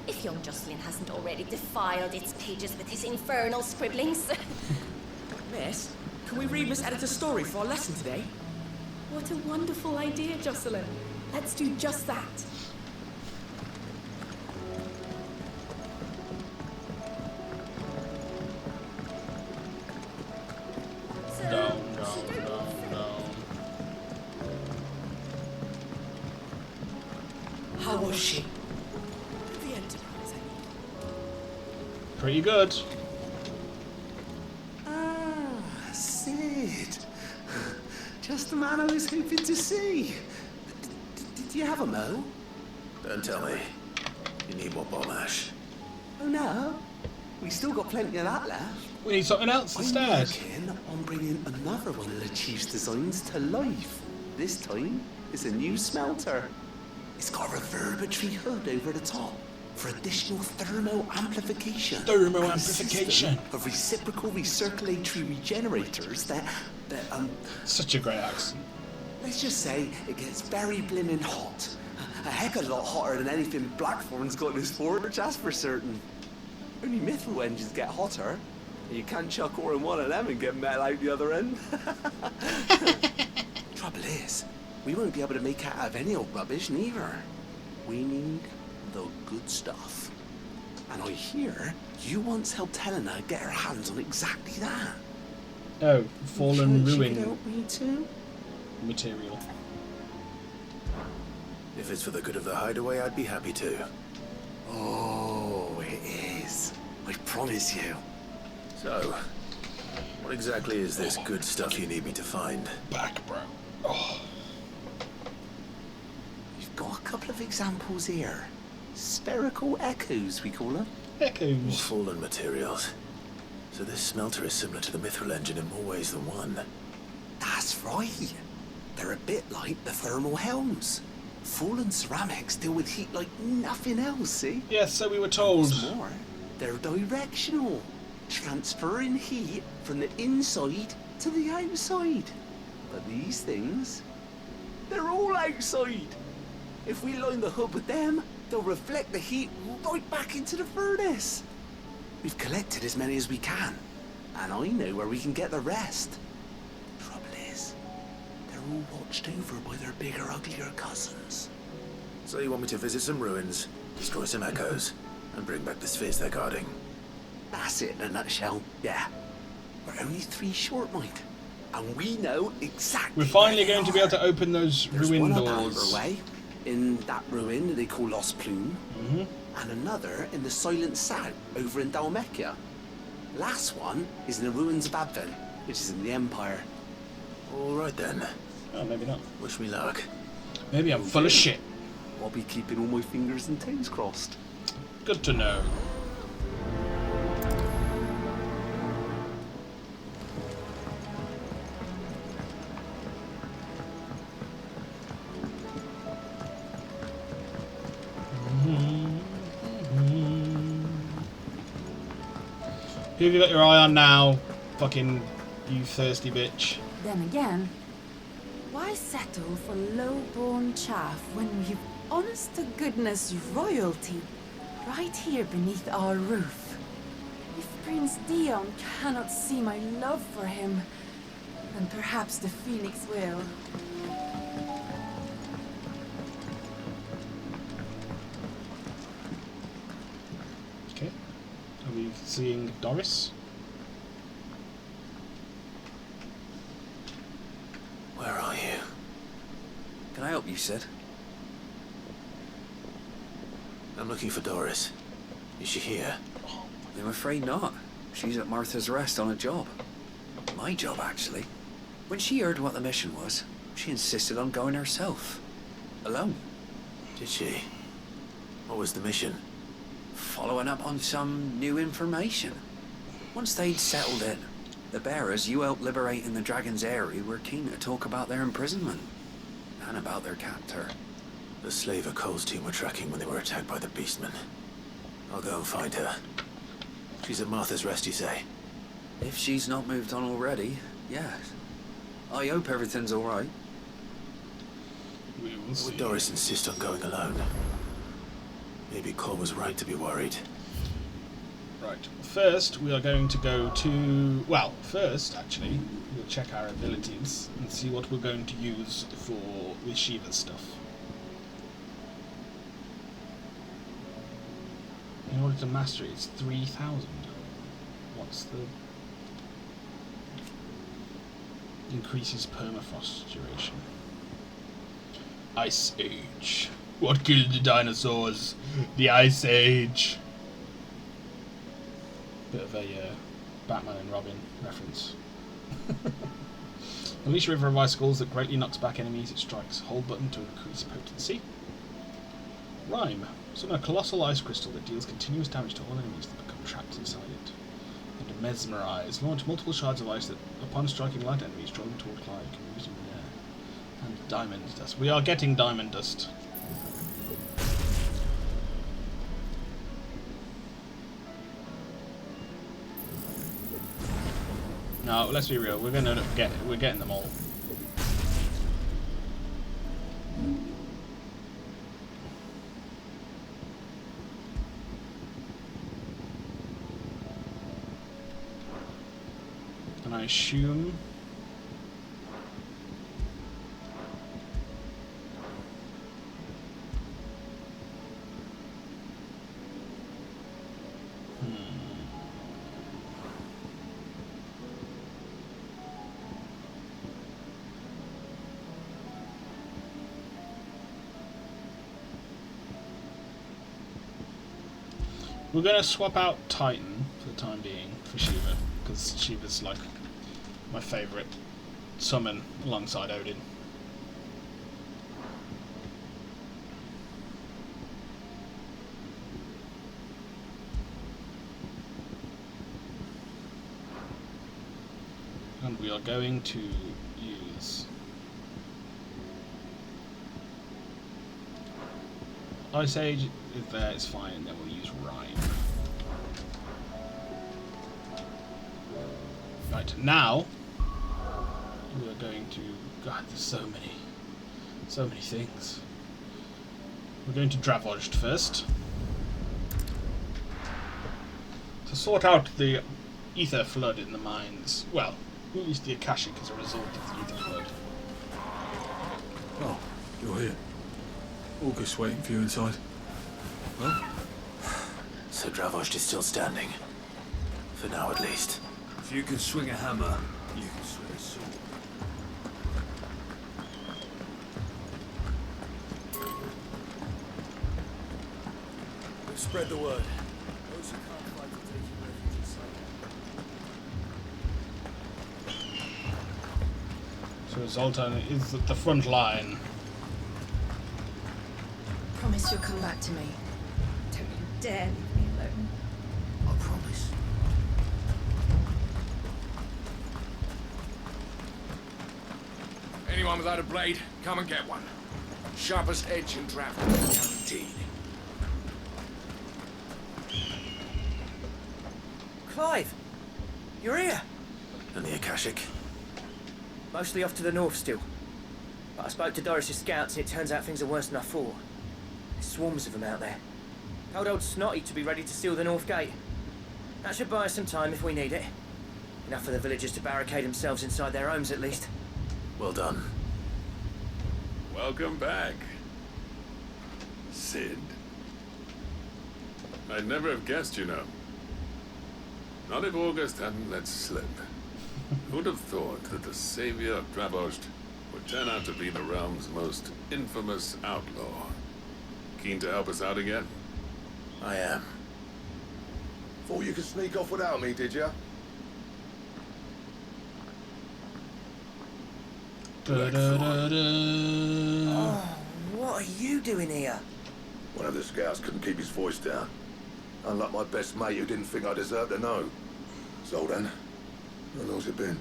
if young Jocelyn hasn't already defiled its pages with his infernal scribblings. Miss, can we read Miss Editor's story for our lesson today? What a wonderful idea, Jocelyn. Let's do just that. How was she? The Enterprise, Pretty good. Sid. Just the man I was hoping to see. Did you have a mo? Don't tell me. You need more bomb ash. Oh no. We still got plenty of that left. We need something else instead. I'm working on bringing another one of the Chief's designs to life. This time, it's a new smelter. It's got a reverberatory hood over the top for additional thermo amplification. Thermo amplification. Of reciprocal recirculatory regenerators that Such a great accent. let's just say it gets very blimmin' hot. A heck of a lot hotter than anything Blackthorn's got in his forge, that's for certain. Only mithril engines get hotter. You can't chuck ore in one of them and get metal out the other end. Trouble is, we won't be able to make it out of any old rubbish neither. We need the good stuff. And I hear you once helped Helena get her hands on exactly that. Oh, fallen ruin Help me too? material. If it's for the good of the hideaway, I'd be happy to. Oh, it is. I promise you. So, what exactly is this good stuff you need me to find? Back, bro. Oh. You've got a couple of examples here. Spherical echoes, we call them. Echoes. Fallen materials. So this smelter is similar to the mithril engine in more ways than one. That's right. They're a bit like the thermal helms. Fallen ceramics deal with heat like nothing else, see? Yes, so we were told. What's more, they're directional, transferring heat from the inside to the outside. But these things, they're all outside. If we line the hood with them, they'll reflect the heat right back into the furnace. We've collected as many as we can, and I know where we can get the rest. Trouble is, they're all watched over by their bigger, uglier cousins. So you want me to visit some ruins, destroy some echoes, and bring back the spheres they're guarding? That's it in a nutshell, yeah. We're only 3 short, mind. And we know exactly. We're finally going to be able to open those There's ruin one up doors. Amber Way, in that ruin that they call Lost Plume, and another in the Silent South over in Dalmekia. Last one is in the ruins of Advent, which is in the Empire. All right then. Oh, maybe not. Wish me luck. Maybe I'm full of shit. I'll be keeping all my fingers and toes crossed. Good to know. Who have you got your eye on now? Fucking you thirsty bitch. Then again, why settle for low-born chaff when we've honest-to-goodness royalty right here beneath our roof? If Prince Dion cannot see my love for him, then perhaps the Phoenix will. Okay. Are we seeing Doris? said. I'm looking for Doris. Is she here? I'm afraid not. She's at Martha's Rest on a job. My job, actually. When she heard what the mission was, she insisted on going herself. Alone. Did she? What was the mission? Following up on some new information. Once they'd settled in, the bearers you helped liberate in the Dragon's Eyrie were keen to talk about their imprisonment. And about their captor. The slaver Cole's team were tracking when they were attacked by the Beastmen. I'll go and find her. She's at Martha's Rest, you say? If she's not moved on already, yes. I hope everything's alright. Would Doris insist on going alone? Maybe Cole was right to be worried. Right. First, we are going to go to... Well, first, actually, we'll check our abilities and see what we're going to use for with Shiva's stuff. In order to master it, it's 3,000. What's the... Increases permafrost duration. Ice Age. What killed the dinosaurs? The Ice Age. Bit of a Batman and Robin reference. Unleash a river of icicles that greatly knocks back enemies. It strikes hold button to increase potency. Rhyme. Summon a colossal ice crystal that deals continuous damage to all enemies that become trapped inside it. And mesmerize. Launch multiple shards of ice that, upon striking light enemies, draw them toward Clyde. Can be used in the air. And diamond dust. We are getting diamond dust. No, let's be real. We're getting them all. And I assume we're going to swap out Titan for the time being for Shiva, because Shiva's like my favourite summon alongside Odin. And we are going to use Ice Age. If there, it's fine, and then we'll use Rhyme. Right, now we are going to... God, there's so many things. We're going to Dravoj'd first. To sort out the ether flood in the mines. Well, at least the Akashic as a result of the ether flood. Oh, you're here. August waiting for you inside. Well? So Dravoj'd is still standing. For now, at least. If you can swing a hammer, you can swing a sword. We've spread the word. Those who can't fight are taking refuge inside. So Zoltan is at the front line. Promise you'll come back to me. Don't you dare leave me alone. I promise. Anyone without a blade, come and get one. Sharpest edge in draft, guaranteed. Clive! You're here! And the Akashic? Mostly off to the north still. But I spoke to Doris' scouts and it turns out things are worse than I thought. There's swarms of them out there. Told old Snotty to be ready to seal the north gate. That should buy us some time if we need it. Enough for the villagers to barricade themselves inside their homes at least. Well done. Welcome back, Sid. I'd never have guessed, you know. Not if August hadn't let slip. Who'd have thought that the savior of Dravoj'd would would turn out to be the realm's most infamous outlaw. Keen to help us out again? I am. Thought you could sneak off without me, did ya? Oh, what are you doing here? One of the scouts couldn't keep his voice down. Unlike my best mate who didn't think I deserved to know. So then, how long's it been?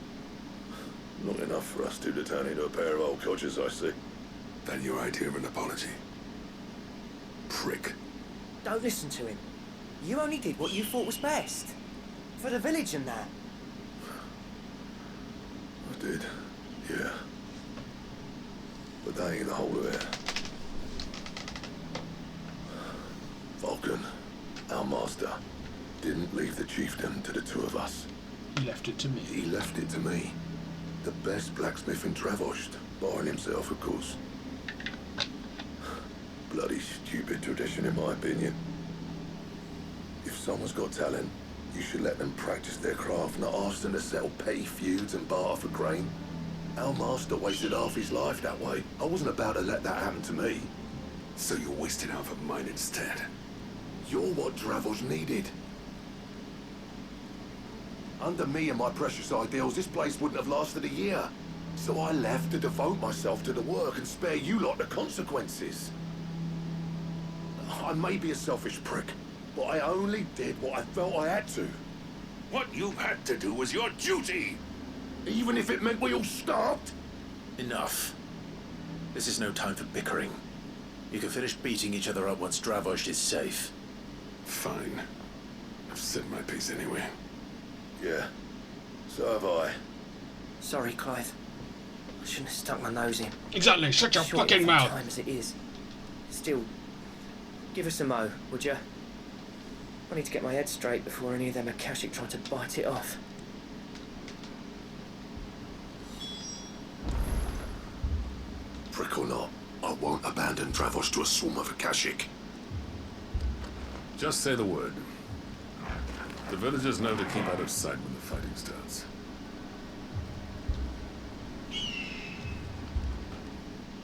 Not enough for us two to turn into a pair of old codgers, I see. Then your idea of an apology? Prick. Don't listen to him. You only did what you thought was best. For the village and that. I did, yeah. But that ain't the whole of it. Vulcan, our master, didn't leave the chiefdom to the two of us. He left it to me. He left it to me. The best blacksmith in Travost, barring himself, of course. Bloody stupid tradition, in my opinion. If someone's got talent, you should let them practice their craft, not ask them to settle petty feuds and barter for grain. Our master wasted half his life that way. I wasn't about to let that happen to me. So you wasted half of mine instead. You're what Dravosh needed. Under me and my precious ideals, this place wouldn't have lasted a year. So I left to devote myself to the work and spare you lot the consequences. I may be a selfish prick, but I only did what I felt I had to. What you had to do was your duty! Even if it meant we all starved? Enough. This is no time for bickering. You can finish beating each other up once Dravosh is safe. Fine. I've said my piece anyway. Yeah, so have I. Sorry, Clive. I shouldn't have stuck my nose in. Exactly, shut your Short fucking enough mouth. time as it is. Still, give us a mo, would ya? I need to get my head straight before any of them Akashic try to bite it off. Prick or not, I won't abandon Dravosh to a swarm of Akashic. Just say the word. The villagers know to keep out of sight when the fighting starts.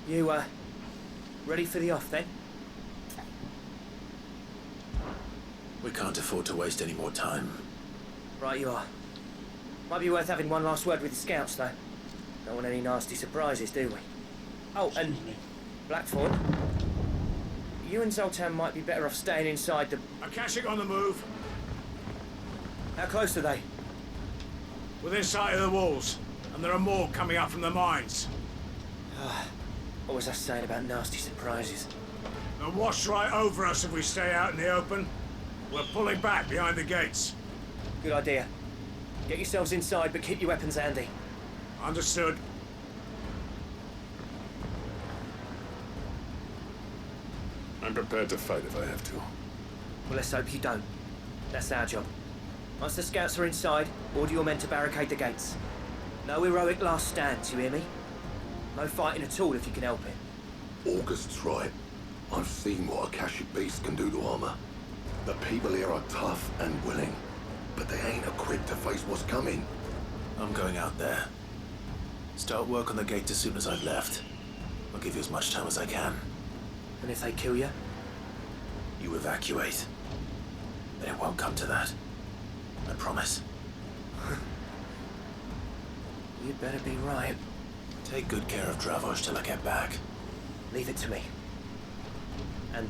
You, ready for the off then? We can't afford to waste any more time. Right you are. Might be worth having one last word with the scouts, though. Don't want any nasty surprises, do we? Oh, and Blackthorn, you and Zoltan might be better off staying inside the... Akashic on the move. How close are they? Within sight of the walls, and there are more coming up from the mines. What was I saying about nasty surprises? They'll wash right over us if we stay out in the open. We're pulling back behind the gates. Good idea. Get yourselves inside, but keep your weapons handy. Understood. I'm prepared to fight if I have to. Well, let's hope you don't. That's our job. Once the scouts are inside, order your men to barricade the gates. No heroic last stands, you hear me? No fighting at all if you can help it. August's right. I've seen what Akashic beasts can do to armor. The people here are tough and willing, but they ain't equipped to face what's coming. I'm going out there. Start work on the gate as soon as I've left. I'll give you as much time as I can. And if they kill you? You evacuate. But it won't come to that. I promise. You'd better be right. Take good care of Dravosh till I get back. Leave it to me. And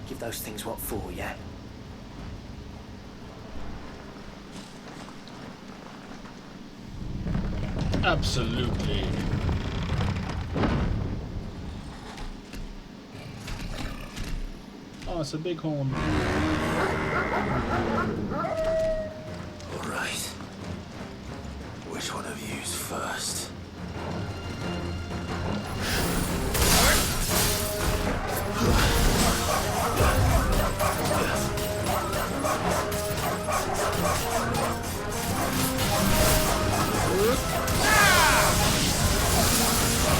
give those things what for, yeah? Absolutely. Oh, it's a big horn. All right. Which one of you's first?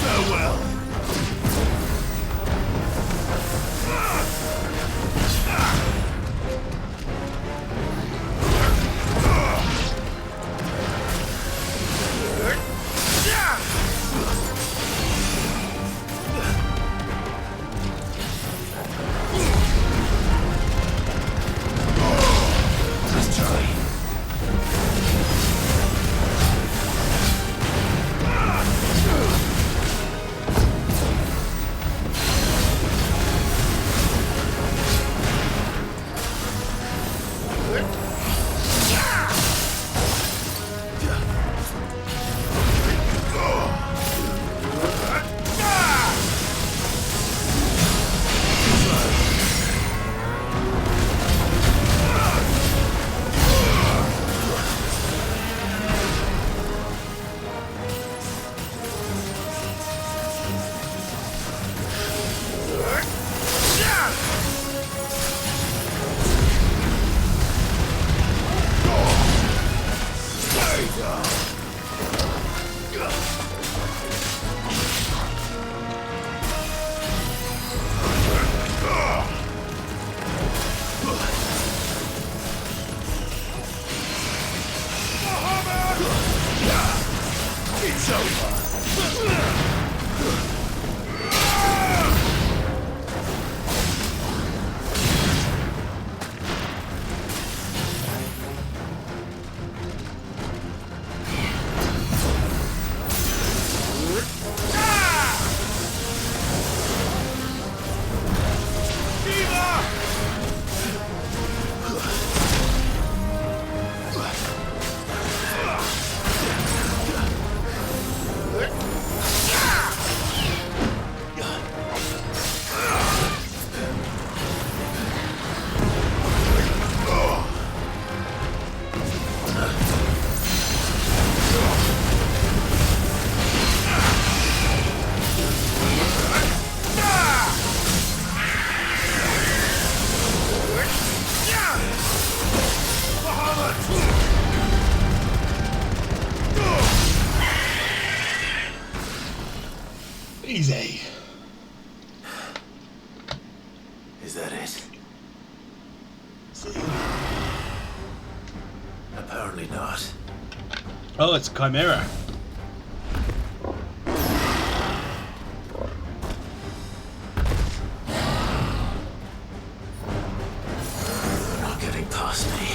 Farewell. Is that it? Apparently not. Oh, it's a chimera. They're not getting past me.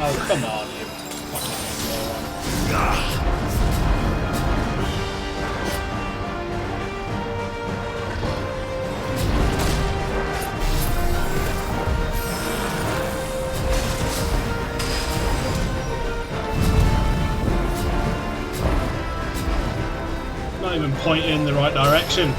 Oh, come on, you fucking moron. Not even pointing in the right direction.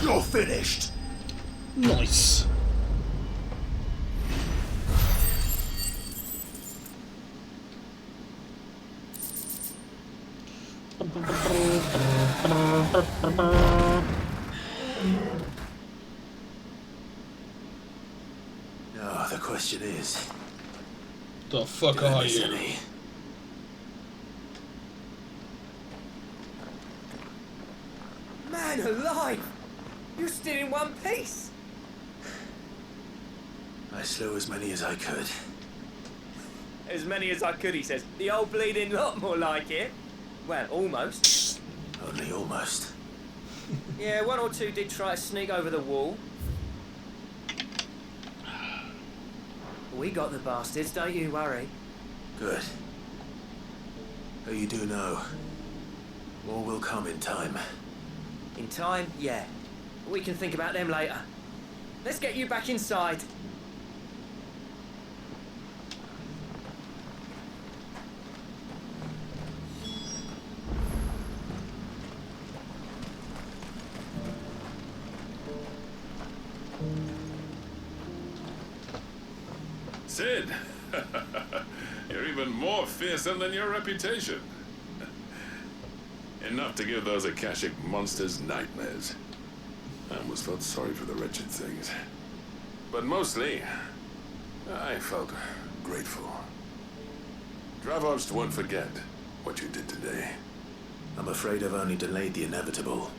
You're finished. Nice. No, the question is... The fuck are you? Man alive! You're still in one piece! I slew as many as I could. As many as I could, he says. The old bleeding lot, more like it. Well, almost. Only almost. Yeah, one or two did try to sneak over the wall. We got the bastards, don't you worry. Good. But you do know, more will come in time. In time, yeah. We can think about them later. Let's get you back inside. Sid, you're even more fearsome than your reputation. Enough to give those Akashic monsters nightmares. I almost felt sorry for the wretched things. But mostly, I felt grateful. Dravost won't forget what you did today. I'm afraid I've only delayed the inevitable.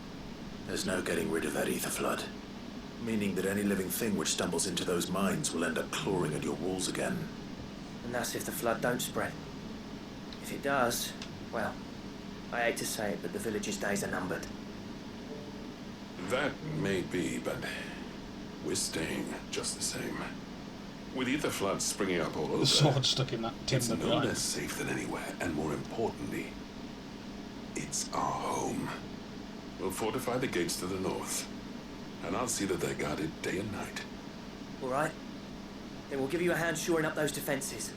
There's no getting rid of that ether flood. Meaning that any living thing which stumbles into those mines will end up clawing at your walls again. And that's if the flood don't spread. If it does, well, I hate to say it, but the village's days are numbered. That may be, but we're staying just the same. With ether floods springing up all over, The sword stuck in that it's timber no behind. less safe than anywhere, and more importantly, it's our home. We'll fortify the gates to the north, and I'll see that they're guarded day and night. All right. Then we'll give you a hand shoring up those defenses.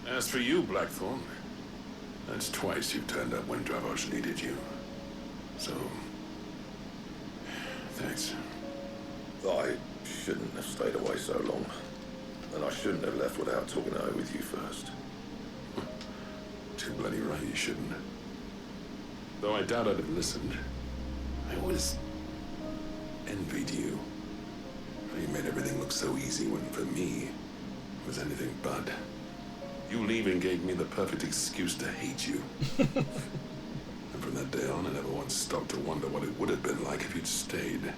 As for you, Blackthorn, that's twice you've turned up when Dravosh needed you. So, thanks. I shouldn't have stayed away so long. And I shouldn't have left without talking it over with you first. Too bloody right you shouldn't. Though I doubt I'd have listened. I always envied you. How you made everything look so easy when, for me, it was anything but. You leaving gave me the perfect excuse to hate you. And from that day on, I never once stopped to wonder what it would have been like if you'd stayed.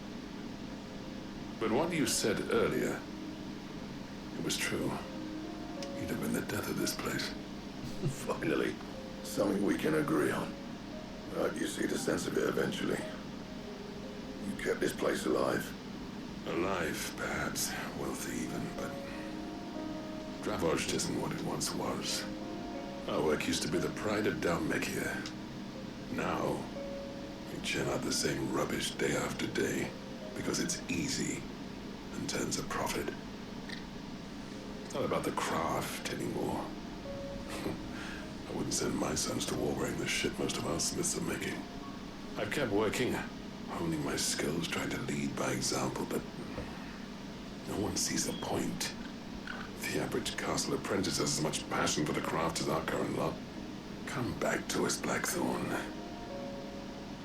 But what you said earlier, it was true. You'd have been the death of this place. Finally, something we can agree on. I hope you see the sense of it eventually. You kept this place alive. Alive, perhaps. Wealthy even, but Dravosh isn't what it once was. Our work used to be the pride of Dalmekia. Now, we churn out the same rubbish day after day because it's easy and turns a profit. It's not about the craft anymore. I wouldn't send my sons to war wearing the shit most of our smiths are making. I've kept working, honing my skills, trying to lead by example, but no one sees the point. The average castle apprentice has as much passion for the craft as our current lot. Come back to us, Blackthorn.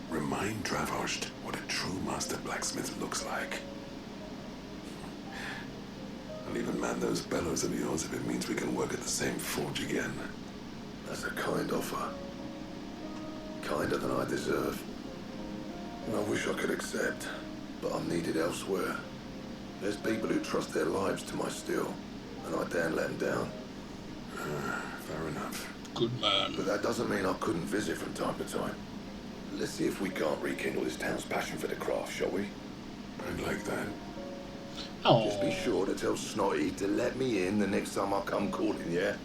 Remind Dravosh what a true master blacksmith looks like. I'll even man those bellows of yours if it means we can work at the same forge again. That's a kind offer. Kinder than I deserve. And I wish I could accept, but I'm needed elsewhere. There's people who trust their lives to my steel, and I daren't let them down. Fair enough. Good man. But that doesn't mean I couldn't visit from time to time. Let's see if we can't rekindle this town's passion for the craft, shall we? I'd like that. Oh. Just be sure to tell Snotty to let me in the next time I come calling, yeah?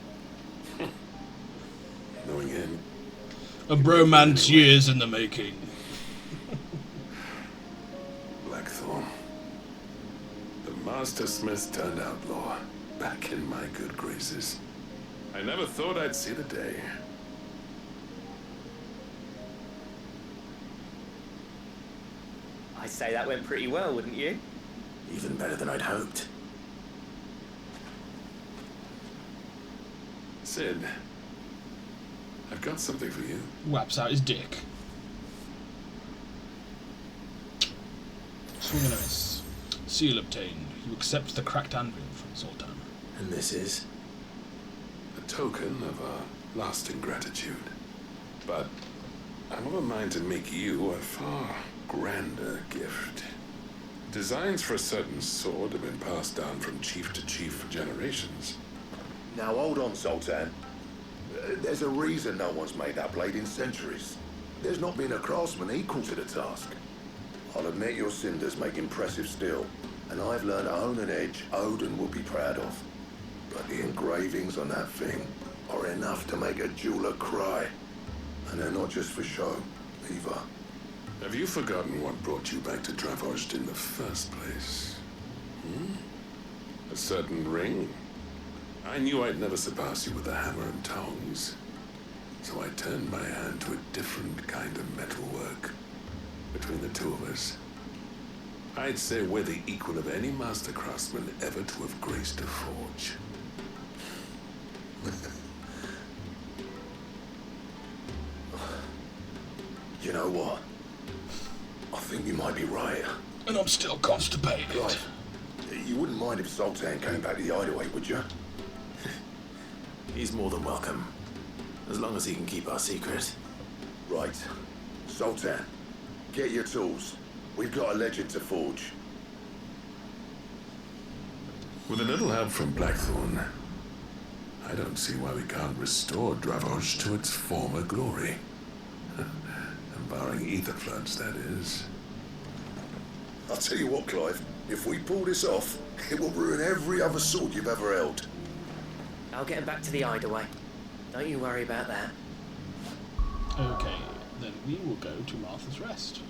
Knowing him. A bromance years in the making. Blackthorn. The Master Smith turned outlaw. Back in my good graces. I never thought I'd see the day. I'd say that went pretty well, wouldn't you? Even better than I'd hoped. Sid, I've got something for you. Whaps out his dick. Swing and a miss. Seal obtained. You accept the cracked anvil from Zoltan. And this is? A token of our lasting gratitude. But I'm of a mind to make you a far grander gift. Designs for a certain sword have been passed down from chief to chief for generations. Now hold on, Sultan. There's a reason no one's made that blade in centuries. There's not been a craftsman equal to the task. I'll admit your cinders make impressive steel, and I've learned to own an edge Odin will be proud of. But the engravings on that thing are enough to make a jeweler cry. And they're not just for show, either. Have you forgotten what brought you back to Dravost in the first place? A certain ring? I knew I'd never surpass you with a hammer and tongs. So I turned my hand to a different kind of metalwork. Between the two of us, I'd say we're the equal of any master craftsman ever to have graced a forge. You know what? I think you might be right. And I'm still constipated. Right. You wouldn't mind if Sultan came back to the hideaway, would you? He's more than welcome. As long as he can keep our secret. Right. Sultan, get your tools. We've got a legend to forge. With a little help from Blackthorn, I don't see why we can't restore Dravoj to its former glory. And barring ether floods, that is. I'll tell you what, Clive. If we pull this off, it will ruin every other sword you've ever held. I'll get him back to the hideaway. Don't you worry about that. Okay, then we will go to Martha's Rest.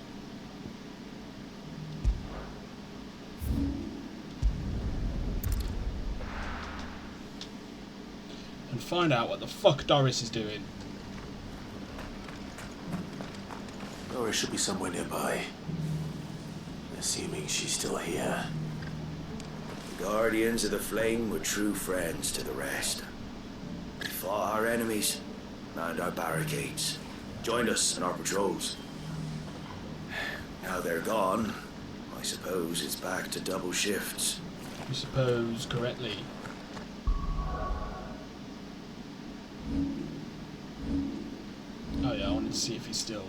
And find out what the fuck Doris is doing. Doris should be somewhere nearby. Assuming she's still here. The Guardians of the Flame were true friends to the rest. They fought our enemies, manned our barricades, joined us in our patrols. Now they're gone, I suppose it's back to double shifts. You suppose correctly. Oh yeah, I wanted to see if he's still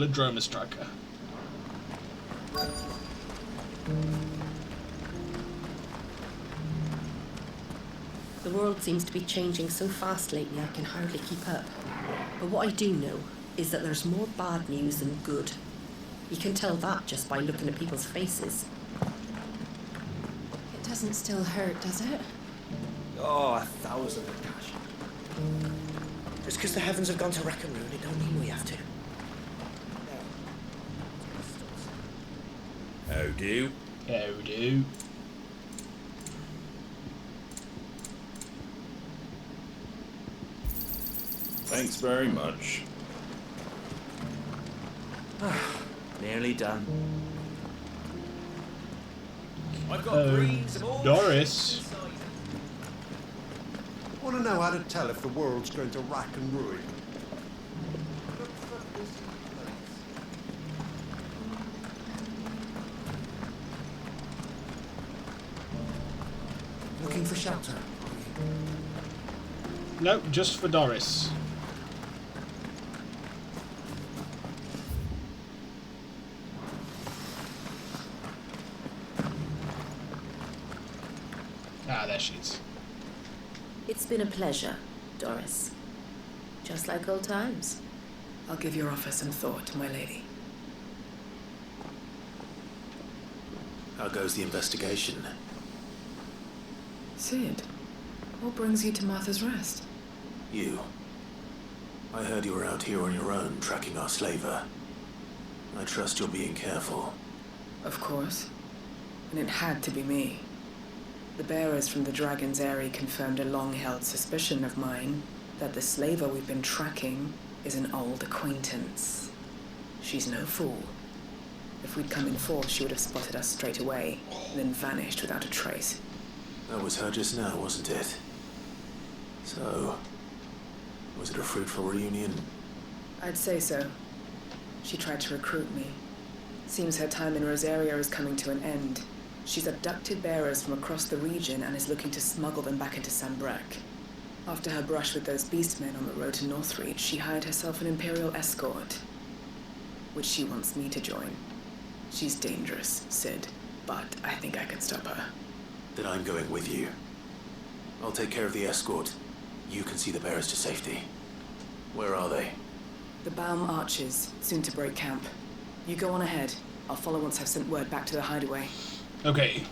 a Droma striker. The world seems to be changing so fast lately I can hardly keep up. But what I do know is that there's more bad news than good. You can tell that just by looking at people's faces. It doesn't still hurt, does it? Oh, 1,000 cash. Just because the heavens have gone to rack and ruin, it don't mean we have to. How do? How do? Thanks very much. Nearly done. I've got greens of all Doris. Want to know how to tell if the world's going to rack and ruin? Looking for shelter? Nope, just for Doris. Ah, there she is. It's been a pleasure, Doris. Just like old times. I'll give your offer some thought, my lady. How goes the investigation? Sid, what brings you to Martha's Rest? You. I heard you were out here on your own, tracking our slaver. I trust you're being careful. Of course. And it had to be me. The bearers from the Dragon's Eyrie confirmed a long-held suspicion of mine that the slaver we've been tracking is an old acquaintance. She's no fool. If we'd come in force, she would have spotted us straight away, and then vanished without a trace. That was her just now, wasn't it? So, was it a fruitful reunion? I'd say so. She tried to recruit me. Seems her time in Rosaria is coming to an end. She's abducted bearers from across the region and is looking to smuggle them back into Sambrek. After her brush with those beastmen on the road to Northreach, she hired herself an Imperial escort, which she wants me to join. She's dangerous, Sid, but I think I can stop her. Then I'm going with you. I'll take care of the escort. You can see the bearers to safety. Where are they? The Baum Archers, soon to break camp. You go on ahead. I'll follow once I've sent word back to the hideaway. Okay.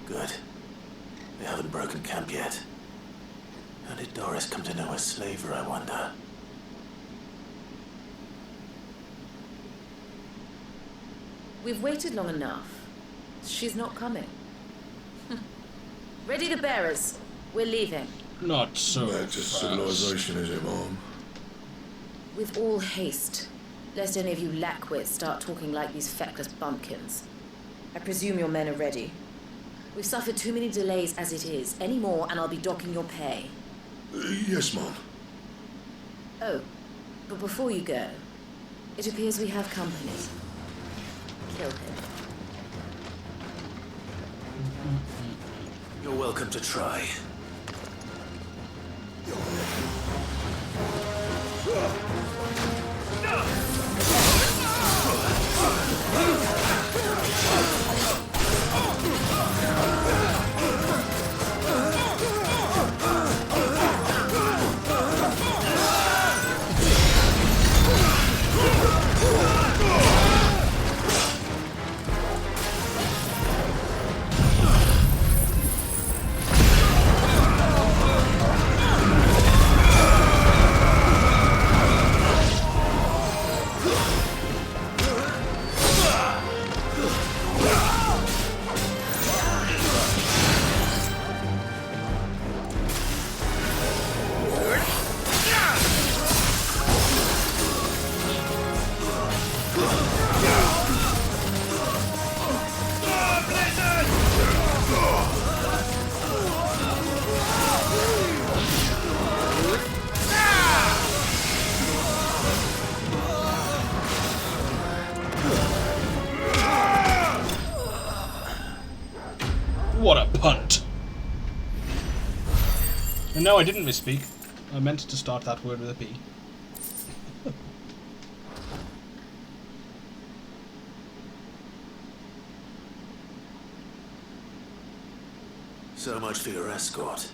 Good. They haven't broken camp yet. How did Doris come to know a slaver, I wonder? We've waited long enough. She's not coming. Ready the bearers. We're leaving. Not so Back to fast. civilization, is it, Mom? With all haste, lest any of you lackwits start talking like these feckless bumpkins. I presume your men are ready. We've suffered too many delays as it is. Any more and I'll be docking your pay. Yes, Mom. Oh, but before you go, it appears we have company. Kill him. You're welcome to try. What a punt! And no, I didn't misspeak. I meant to start that word with a P. So much for your escort.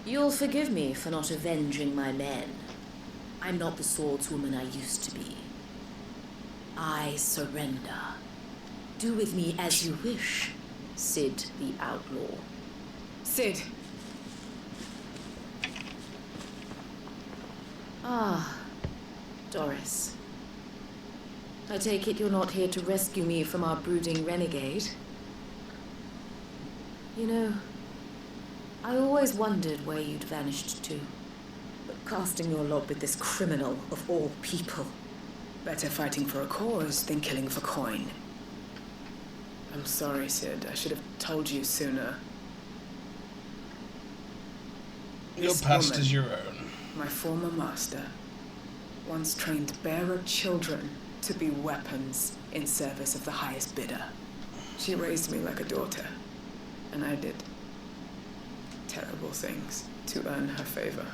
You'll forgive me for not avenging my men. I'm not the swordswoman I used to be. I surrender. Do with me as you wish, Sid the Outlaw. Sid. Ah, Doris. I take it you're not here to rescue me from our brooding renegade. You know, I always wondered where you'd vanished to. But casting your lot with this criminal of all people. Better fighting for a cause than killing for coin. I'm sorry, Sid. I should have told you sooner. Your This past woman, is your own. my former master, once trained bearer children to be weapons in service of the highest bidder. She raised me like a daughter, and I did terrible things to earn her favor.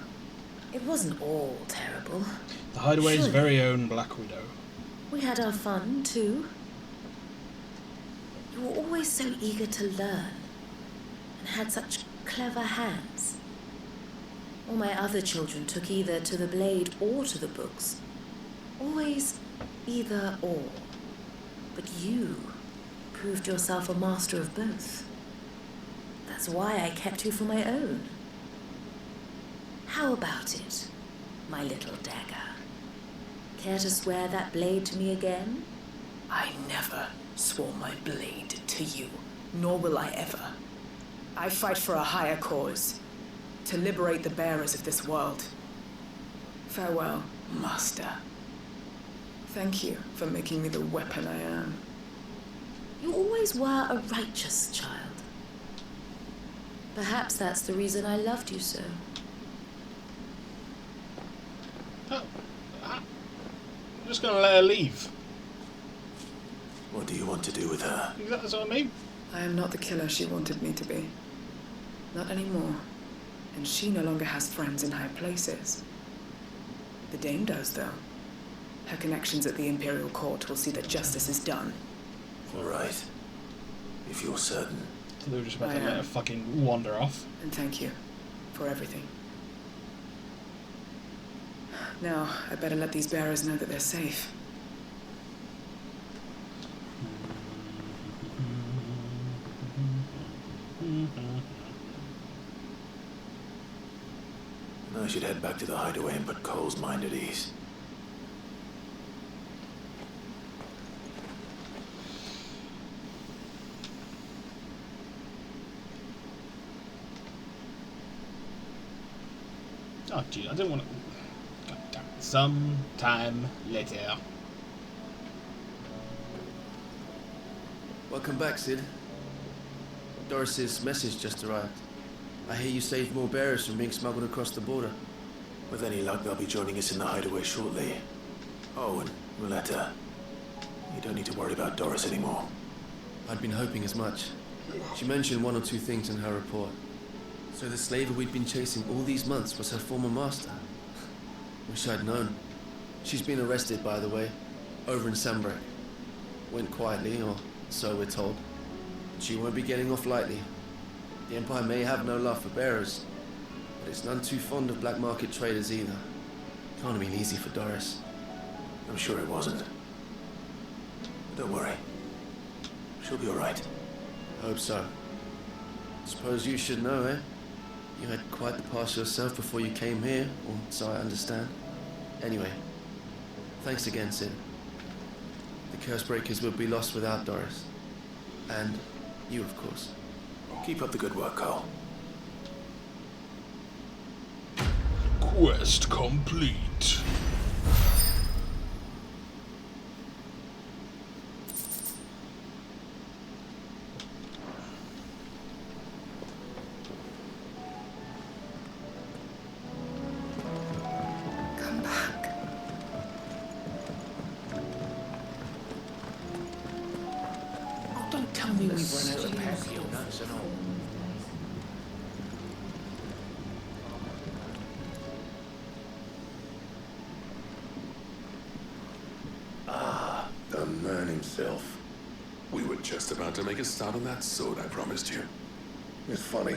It wasn't all terrible. The Hideaway's Surely. very own Black Widow. We had our fun, too. You were always so eager to learn, and had such clever hands. All my other children took either to the blade or to the books. Always either or. But you proved yourself a master of both. That's why I kept you for my own. How about it, my little dagger? Care to swear that blade to me again? I never swore my blade to you, nor will I ever. I fight for a higher cause, to liberate the bearers of this world. Farewell, Master. Thank you for making me the weapon I am. You always were a righteous child. Perhaps that's the reason I loved you so. I'm just gonna let her leave. What do you want to do with her? That's what I mean. I am not the killer she wanted me to be. Not anymore. And she no longer has friends in high places. The Dame does, though. Her connections at the Imperial Court will see that justice is done. All right. If you're certain. So they were just about to let her fucking wander off. And thank you for everything. Now, I better let these bearers know that they're safe. I should head back to the hideaway and put Cole's mind at ease. Oh, gee, I didn't want to. God damn it. Some time later. Welcome back, Sid. Doris's message just arrived. I hear you saved more bearers from being smuggled across the border. With any luck, they'll be joining us in the hideaway shortly. Oh, and Willetta. You don't need to worry about Doris anymore. I'd been hoping as much. She mentioned one or two things in her report. So the slaver we'd been chasing all these months was her former master. Wish I'd known. She's been arrested, by the way, over in Sandbreak. Went quietly, or so we're told. She won't be getting off lightly. The Empire may have no love for bearers, but it's none too fond of black market traders either. Can't have been easy for Doris. I'm sure it wasn't. Don't worry. She'll be all right. Hope so. Suppose you should know, eh? You had quite the past yourself before you came here, or so I understand. Anyway, thanks again, Sid. The Cursebreakers would be lost without Doris. And you, of course. Keep up the good work, Cole. Quest complete. Come back. Oh, don't tell me we've run out of patio nuts and all. The man himself. We were just about to make a start on that sword I promised you. It's funny,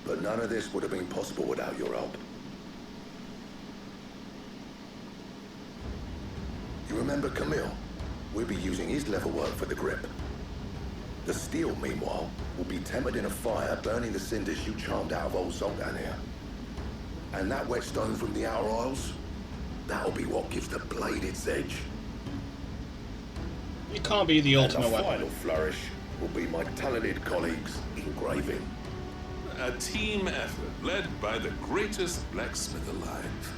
but none of this would have been possible without your help. You remember Camille? We'll be using his level work for the grip. The steel, meanwhile, will be tempered in a fire, burning the cinders you charmed out of old Zoltan here. And that whetstone from the Outer Isles, that'll be what gives the blade its edge. It can't be the ultimate and the weapon. final flourish will be my talented colleagues engraving. A team effort led by the greatest blacksmith alive.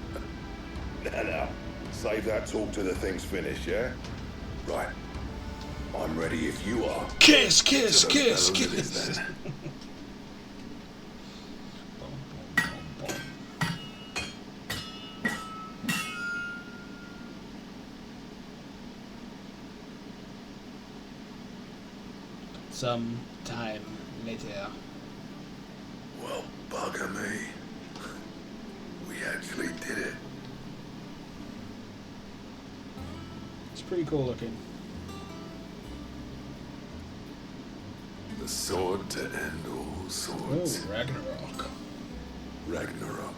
Now, save that talk till the thing's finished, yeah? Right. I'm ready if you are. Kiss, To kiss, those kiss, bellows it kiss. is then. Some time later. Well, bugger me. We actually did it. It's pretty cool looking. The sword to end all swords. Oh, Ragnarok. Ragnarok.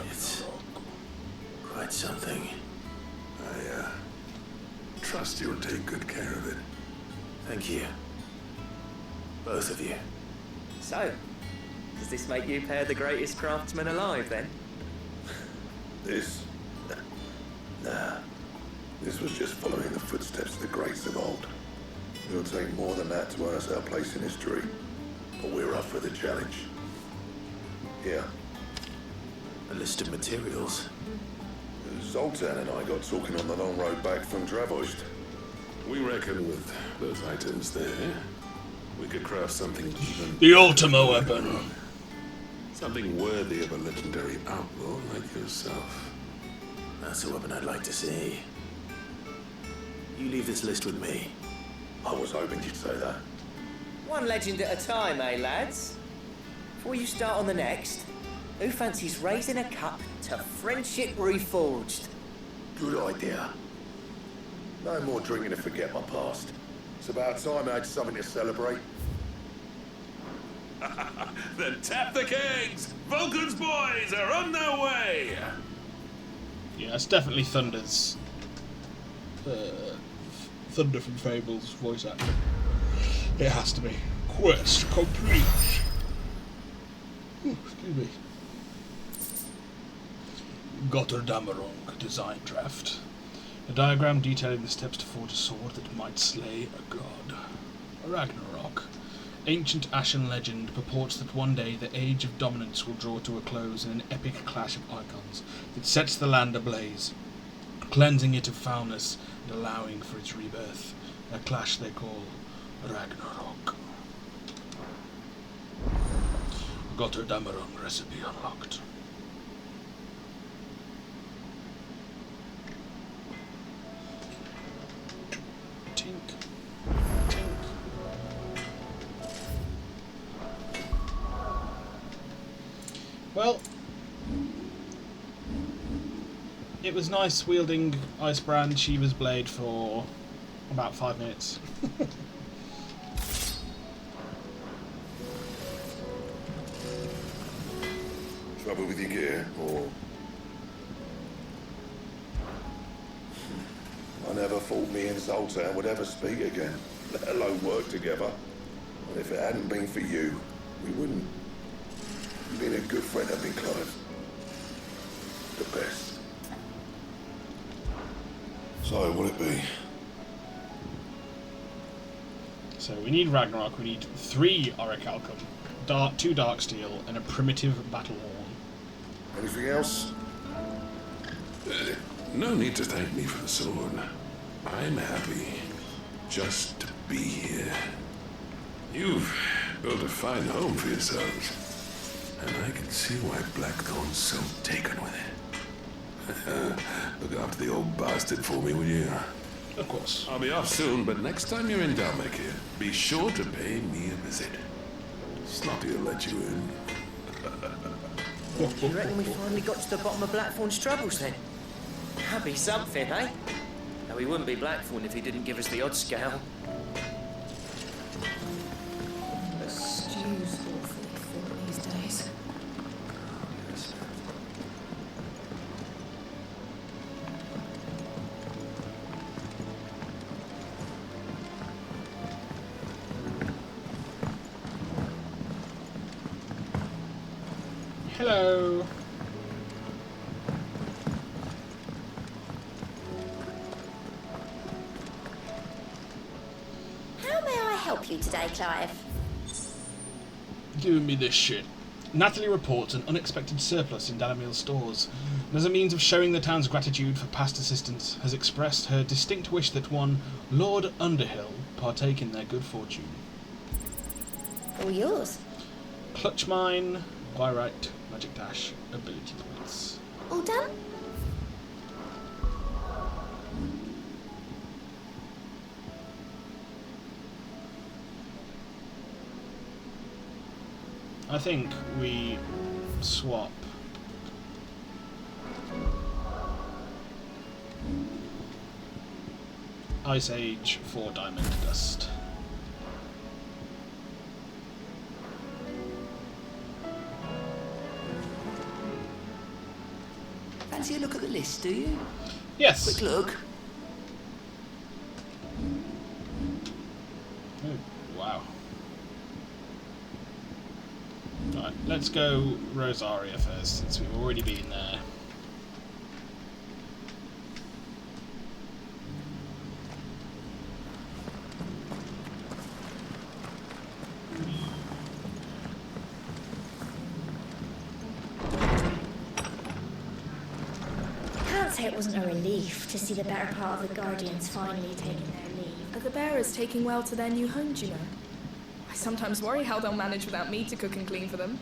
It's quite something. I trust you'll take good care of it. Thank you. Both of you. So, does this make you pair the greatest craftsman alive, then? This? Nah. This was just following the footsteps of the greats of old. It'll take more than that to earn us our place in history. But we're up for the challenge. Here. A list of materials. Zoltan and I got talking on the long road back from Dravozd. We reckon with those items there, we could craft something even... The Ultima weapon. Something worthy of a legendary outlaw like yourself. That's a weapon I'd like to see. You leave this list with me. I was hoping you'd say that. One legend at a time, eh, lads? Before you start on the next, who fancies raising a cup to friendship reforged? Good idea. No more drinking to forget my past. It's about time I had something to celebrate. Then tap the kegs! Vulcan's boys are on their way! Yeah, it's definitely Thunder's. Thunder from Fable's voice actor. It has to be. Quest complete! Ooh, excuse me. Gotterdamerung design draft. A diagram detailing the steps to forge a sword that might slay a god. Ragnarok. Ancient Ashen legend purports that one day the Age of Dominance will draw to a close in an epic clash of icons that sets the land ablaze, cleansing it of foulness and allowing for its rebirth. A clash they call Ragnarok. Gotterdamerung recipe unlocked. Tink. Tink. Well, it was nice wielding Icebrand Shiva's blade for about 5 minutes. Trouble with your gear, or... I never thought me and Zoltan would ever speak again, let alone work together. And if it hadn't been for you, we wouldn't. You've been a good friend of me, Clive. The best. So, what'll it be? So we need Ragnarok, we need 3 Orichalcum, 2 Darksteel, and a primitive battle horn. Anything else? No need to thank me for the sword. I'm happy just to be here. You've built a fine home for yourselves, and I can see why Blackthorn's so taken with it. Look after the old bastard for me, will you? Of course. I'll be off soon, but next time you're in Dalmekir, be sure to pay me a visit. Snotty will let you in. You reckon we finally got to the bottom of Blackthorn's troubles then? That'd be something, eh? Now, he wouldn't be Blackthorn if he didn't give us the odd scale. The stew's awfully full these days. Hello. How may I help you today, Clive? Giving me this shit. Natalie reports an unexpected surplus in Dalamil's stores, and as a means of showing the town's gratitude for past assistance, has expressed her distinct wish that one Lord Underhill partake in their good fortune. All yours. Clutch Mine, Wyrite, Magic Dash, Ability Points. All done? I think we swap Ice Age for Diamond Dust. Fancy a look at the list, do you? Yes. Quick look. Oh, wow. Right, let's go Rosaria first, since we've already been there. say it wasn't a relief to see the better part of the Guardians finally taking their leave. Are the bearers taking well to their new home, do you know? I sometimes worry how they'll manage without me to cook and clean for them.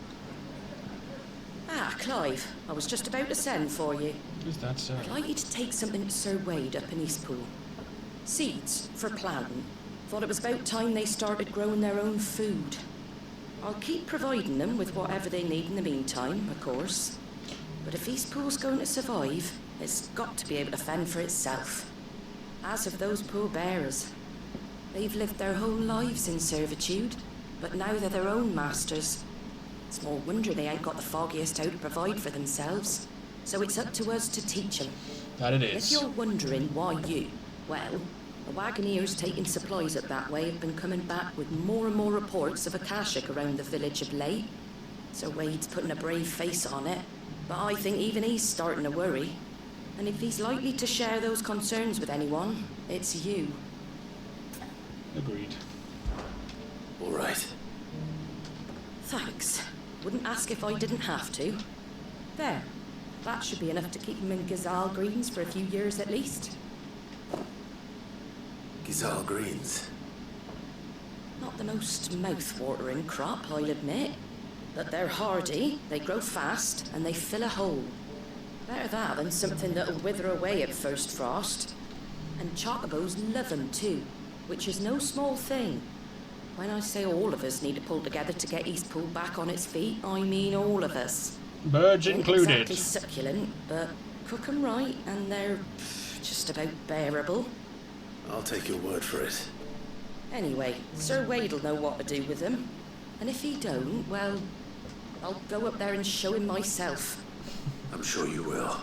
Ah, Clive, I was just about to send for you. Who's that, sir? I'd like you to take something to Sir Wade up in Eastpool. Seeds for planting. Thought it was about time they started growing their own food. I'll keep providing them with whatever they need in the meantime, of course. But if Eastpool's going to survive, it's got to be able to fend for itself. As of those poor bearers. They've lived their whole lives in servitude, but now they're their own masters. It's small wonder they ain't got the foggiest how to provide for themselves. So it's up to us to teach them. That it is. If you're wondering why you, well, the wagoneers taking supplies up that way have been coming back with more and more reports of Akashic around the village of late. Sir Wade's putting a brave face on it, but I think even he's starting to worry. And if he's likely to share those concerns with anyone, it's you. Agreed. All right. Thanks. Wouldn't ask if I didn't have to. There. That should be enough to keep him in Gazal Greens for a few years at least. Gazal Greens? Not the most mouth-watering crop, I'll admit. But they're hardy, they grow fast, and they fill a hole. Better that than something that'll wither away at first frost. And chocobos love them too, which is no small thing. When I say all of us need to pull together to get Eastpool back on its feet, I mean all of us. Birds included. Not exactly succulent, but cook 'em right and they're just about bearable. I'll take your word for it. Anyway, Sir Wade'll know what to do with them. And if he don't, well, I'll go up there and show him myself. I'm sure you will.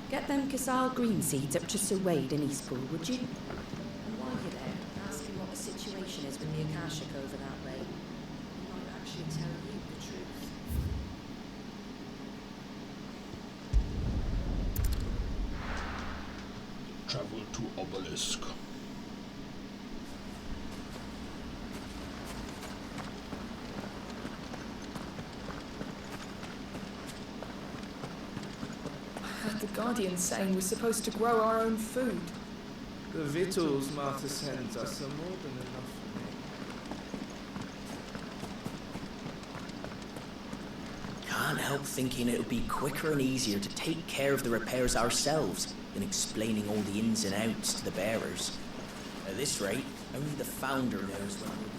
Get them Gazal green seeds up to Sir Wade in Eastpool, would you? And while you're there, ask him what the situation is with the Akashic over that way. He might actually tell you the truth. Travel to Obelisk. The Guardians saying we're supposed to grow our own food. The victuals Martha sends us are more than enough for me. Can't help thinking it would be quicker and easier to take care of the repairs ourselves than explaining all the ins and outs to the bearers. At this rate, only the founder knows when we'll be.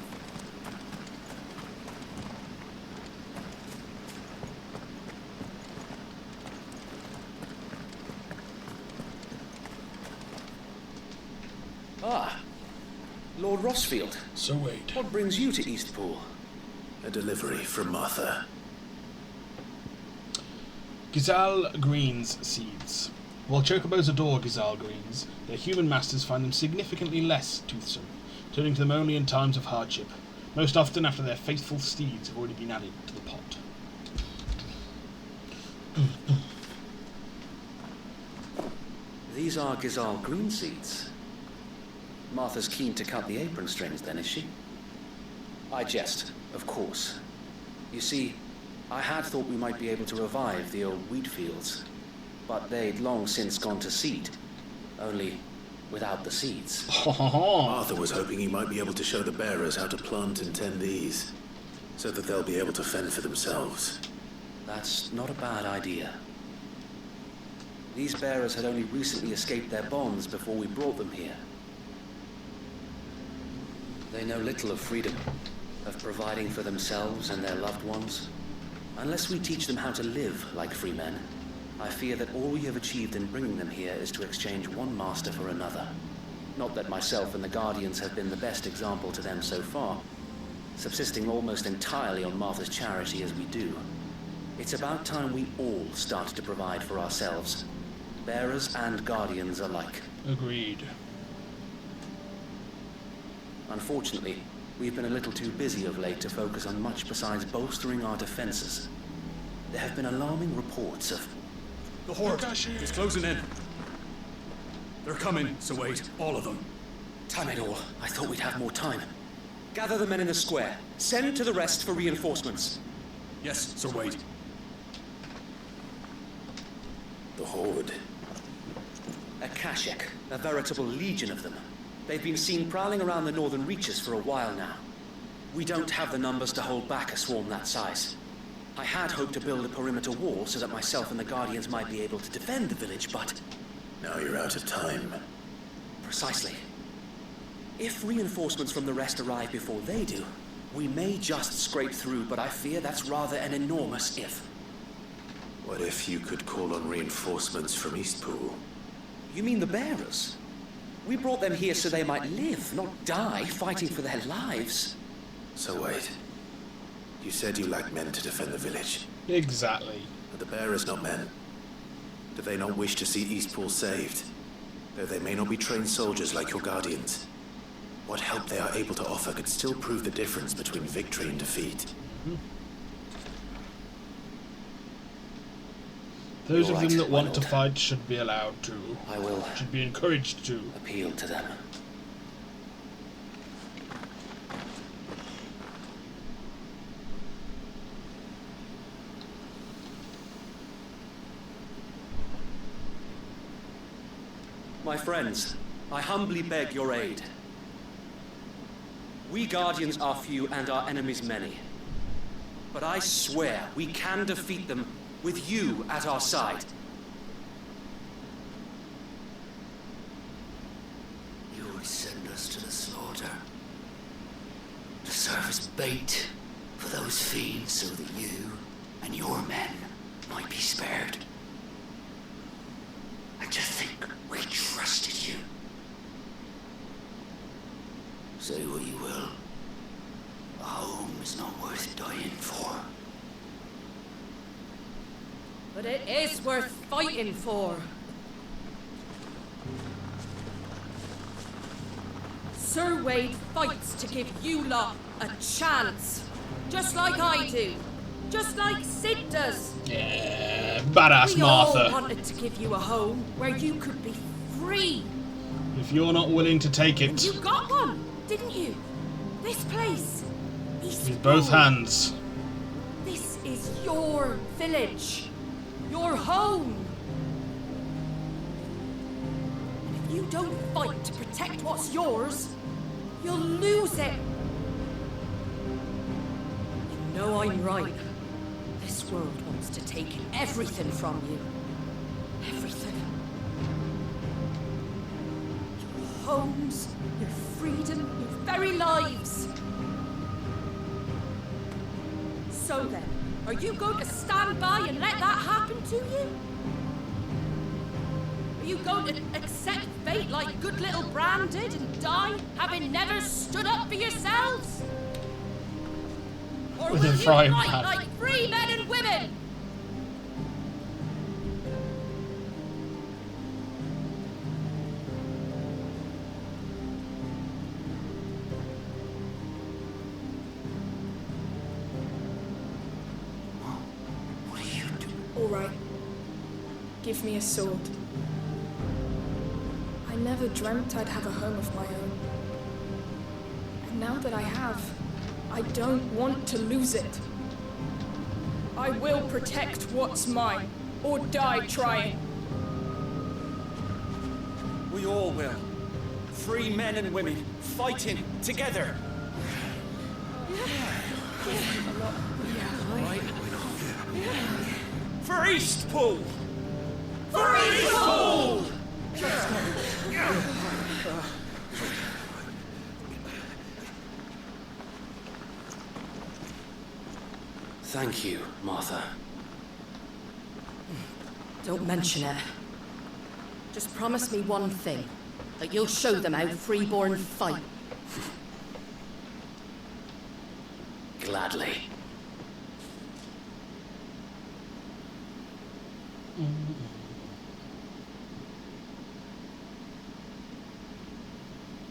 Ah, Lord Rossfield. Sir Wade. What brings you to Eastpool? A delivery from Martha. Gazal Greens seeds. While chocobos adore Gazal Greens, their human masters find them significantly less toothsome, turning to them only in times of hardship, most often after their faithful steeds have already been added to the pot. These are Gazal green seeds. Martha's keen to cut the apron strings then, is she? I jest, of course. You see, I had thought we might be able to revive the old wheat fields, but they'd long since gone to seed, only without the seeds. Martha was hoping he might be able to show the bearers how to plant and tend these, so that they'll be able to fend for themselves. That's not a bad idea. These bearers had only recently escaped their bonds before we brought them here. They know little of freedom, of providing for themselves and their loved ones. Unless we teach them how to live like free men, I fear that all we have achieved in bringing them here is to exchange one master for another. Not that myself and the Guardians have been the best example to them so far, subsisting almost entirely on Martha's charity as we do. It's about time we all started to provide for ourselves, bearers and Guardians alike. Agreed. Unfortunately, we've been a little too busy of late to focus on much besides bolstering our defenses. There have been alarming reports of... The horde is closing in. They're coming, Sir Wade, all of them. Damn it all, I thought we'd have more time. Gather the men in the square. Send to the rest for reinforcements. Yes, Sir Wade. The Horde. A Kashek, a veritable legion of them. They've been seen prowling around the northern reaches for a while now. We don't have the numbers to hold back a swarm that size. I had hoped to build a perimeter wall so that myself and the Guardians might be able to defend the village, but... Now you're out of time. Precisely. If reinforcements from the rest arrive before they do, we may just scrape through, but I fear that's rather an enormous if. What if you could call on reinforcements from Eastpool? You mean the bearers? We brought them here so they might live, not die fighting for their lives. So wait. You said you lacked men to defend the village. Exactly. Are the bearers not men? Do they not wish to see Eastpool saved? Though they may not be trained soldiers like your Guardians. What help they are able to offer could still prove the difference between victory and defeat. Those You're of them right, that my want to lord. fight should be allowed to. I will Should be encouraged to. appeal to them. My friends, I humbly beg your aid. We Guardians are few and our enemies many. But I swear we can defeat them with you at our side. You would send us to the slaughter. To serve as bait for those fiends so that you and your men might be spared. And to think we trusted you. Say what you will. A home is not worth dying for. But it is worth fighting for. Sir Wade fights to give you lot a chance. Just like I do. Just like Sid does. Yeah, badass We all Martha. wanted to give you a home where you could be free. If you're not willing to take And it you got one, didn't you? This place. with both hands, This is your village. Your home. And if you don't fight to protect what's yours, you'll lose it. You know I'm right. This world wants to take everything from you. Everything. Your homes, your freedom, your very lives. So then, are you going to stand by and let that happen to you? Are you going to accept fate like good little Bran did and die, having never stood up for yourselves? Or With will a you frying fight pan. like free men and women? All right. Give me a sword. I never dreamt I'd have a home of my own. And now that I have, I don't want to lose it. I will protect what's mine, or die trying. We all will. Free men and women, fighting together. For Eastpool! For Eastpool! Thank you, Martha. Don't mention it. Just promise me one thing. That you'll show them how freeborn fight. Gladly.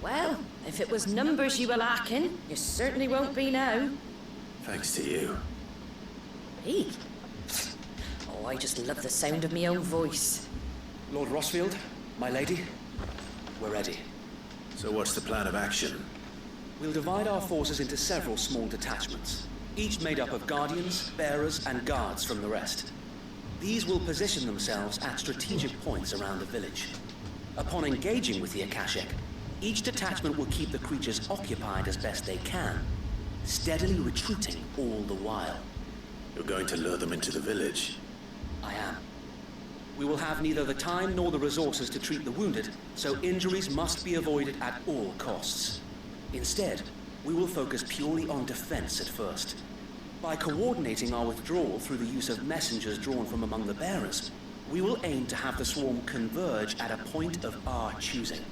Well, if it was numbers you were lacking, you certainly won't be now. Thanks to you. Me? Oh, I just love the sound of my own voice. Lord Rossfield, my lady, we're ready. So what's the plan of action? We'll divide our forces into several small detachments, each made up of guardians, bearers, and guards from the rest. These will position themselves at strategic points around the village. Upon engaging with the Akashic, each detachment will keep the creatures occupied as best they can, steadily retreating all the while. You're going to lure them into the village? I am. We will have neither the time nor the resources to treat the wounded, so injuries must be avoided at all costs. Instead, we will focus purely on defense at first. By coordinating our withdrawal through the use of messengers drawn from among the bearers, we will aim to have the swarm converge at a point of our choosing.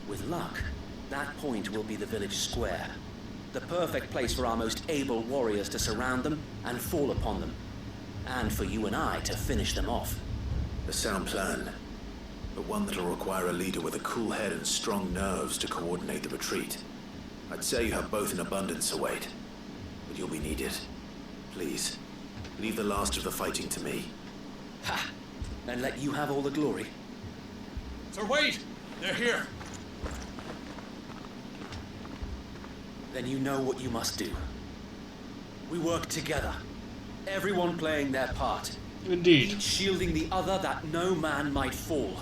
With luck, that point will be the village square. The perfect place for our most able warriors to surround them and fall upon them. And for you and I to finish them off. A sound plan, but one that'll require a leader with a cool head and strong nerves to coordinate the retreat. I'd say you have both in abundance, await, but you'll be needed. Please, leave the last of the fighting to me. Ha! And let you have all the glory. Sir Wade! They're here! Then you know what you must do. We work together, everyone playing their part. Indeed. Each shielding the other that no man might fall.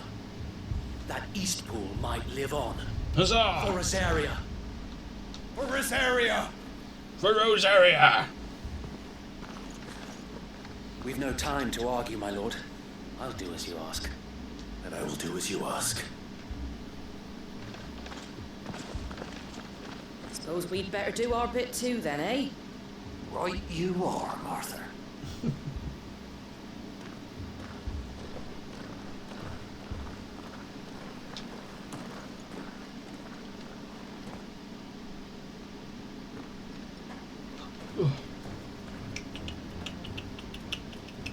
That Eastpool might live on. Huzzah! For Rosaria! For Rosaria! For Rosaria! We've no time to argue, my lord. I'll do as you ask. And I will do as you ask. Suppose we'd better do our bit too then, eh? Right you are, Martha.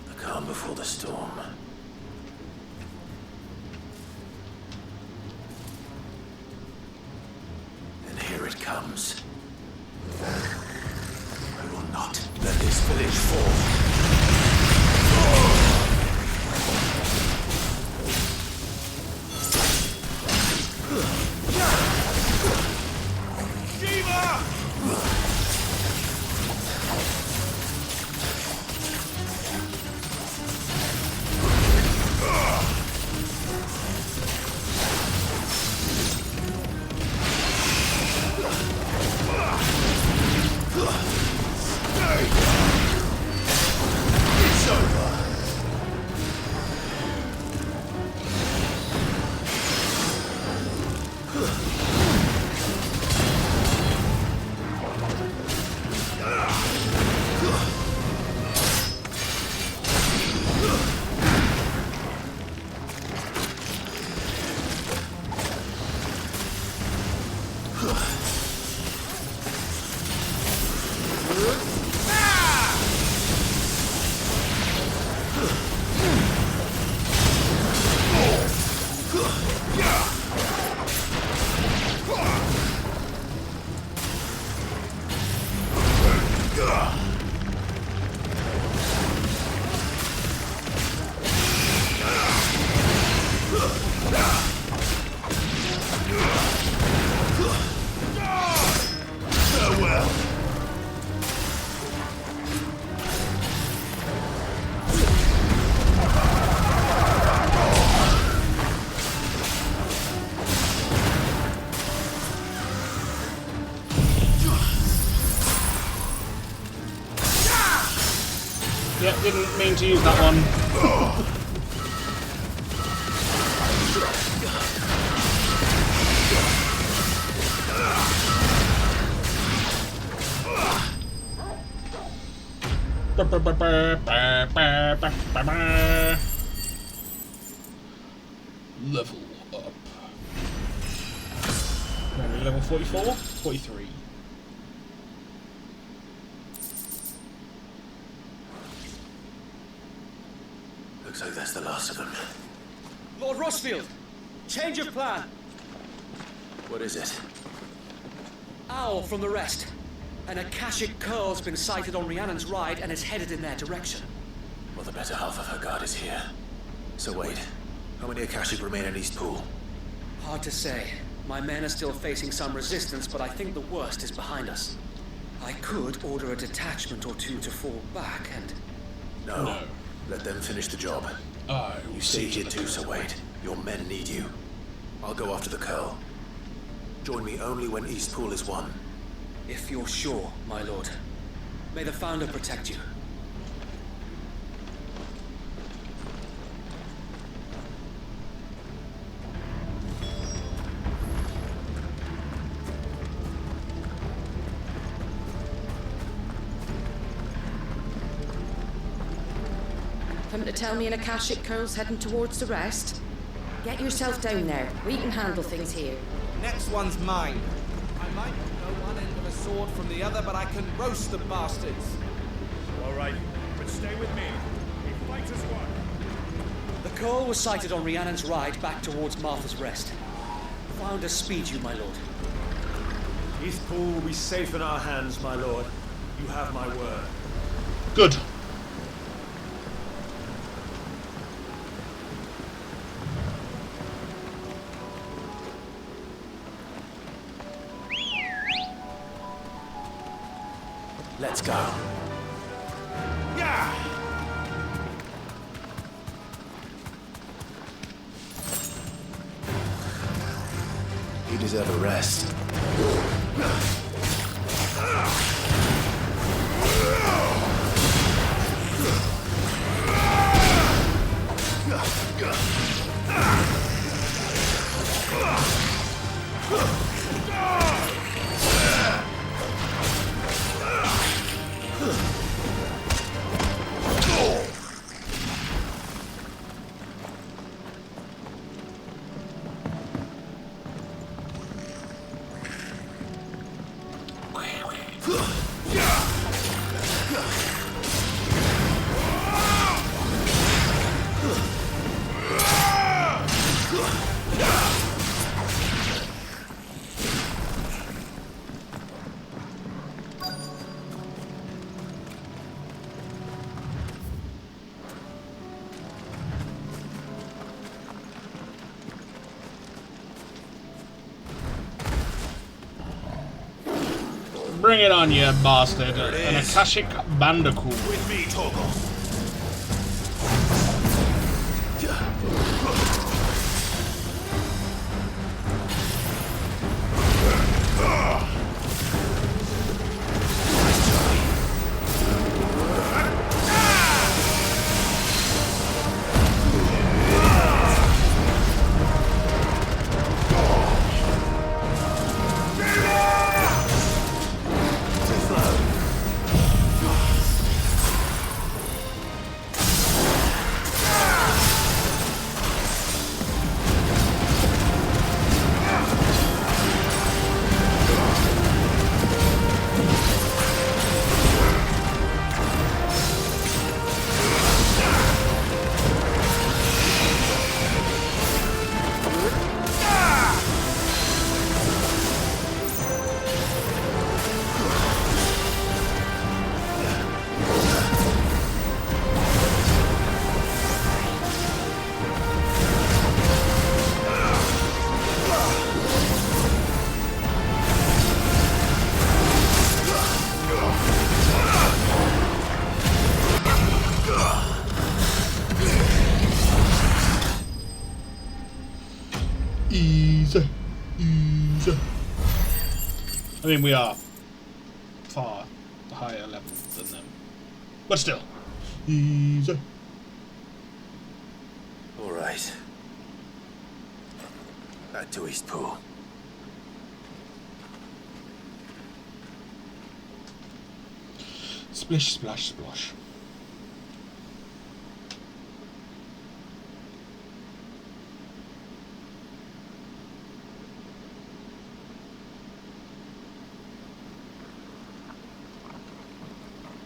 The calm before the storm. And here it comes. I will not let this village fall. Yep, didn't mean to use that one. Level up. Level 44? 43. Looks like that's the last of them. Lord Rossfield! Change of plan! What is it? Owl from the rest. An Akashic curl's been sighted on Rhiannon's ride and is headed in their direction. Well, the better half of her guard is here. So wait, how many Akashic remain in Eastpool? Hard to say. My men are still facing some resistance, but I think the worst is behind us. I could order a detachment or two to fall back and... No. Let them finish the job. You stay here too, Sir Wade. Your men need you. I'll go after the Curl. Join me only when Eastpool is won. If you're sure, my lord. May the Founder protect you. Come to tell me an Akashic Curl's heading towards the rest? Get yourself down there. We can handle things here. Next one's mine. I might know one end of a sword from the other, but I can roast the bastards. All right, but stay with me. We fight as one. The Curl was sighted on Rhiannon's ride back towards Martha's Rest. Founder speed you, my lord. Eastpool will be safe in our hands, my lord. You have my word. Good. Let's go. Yeah! You deserve a rest. Bring it on, you bastard. An Akashic Bandicoot. With me, Torgal. Easy. Easy. I mean, we are far higher level than them. But still. Easy. All right. Back to Eastpool. Splish, splash, splosh.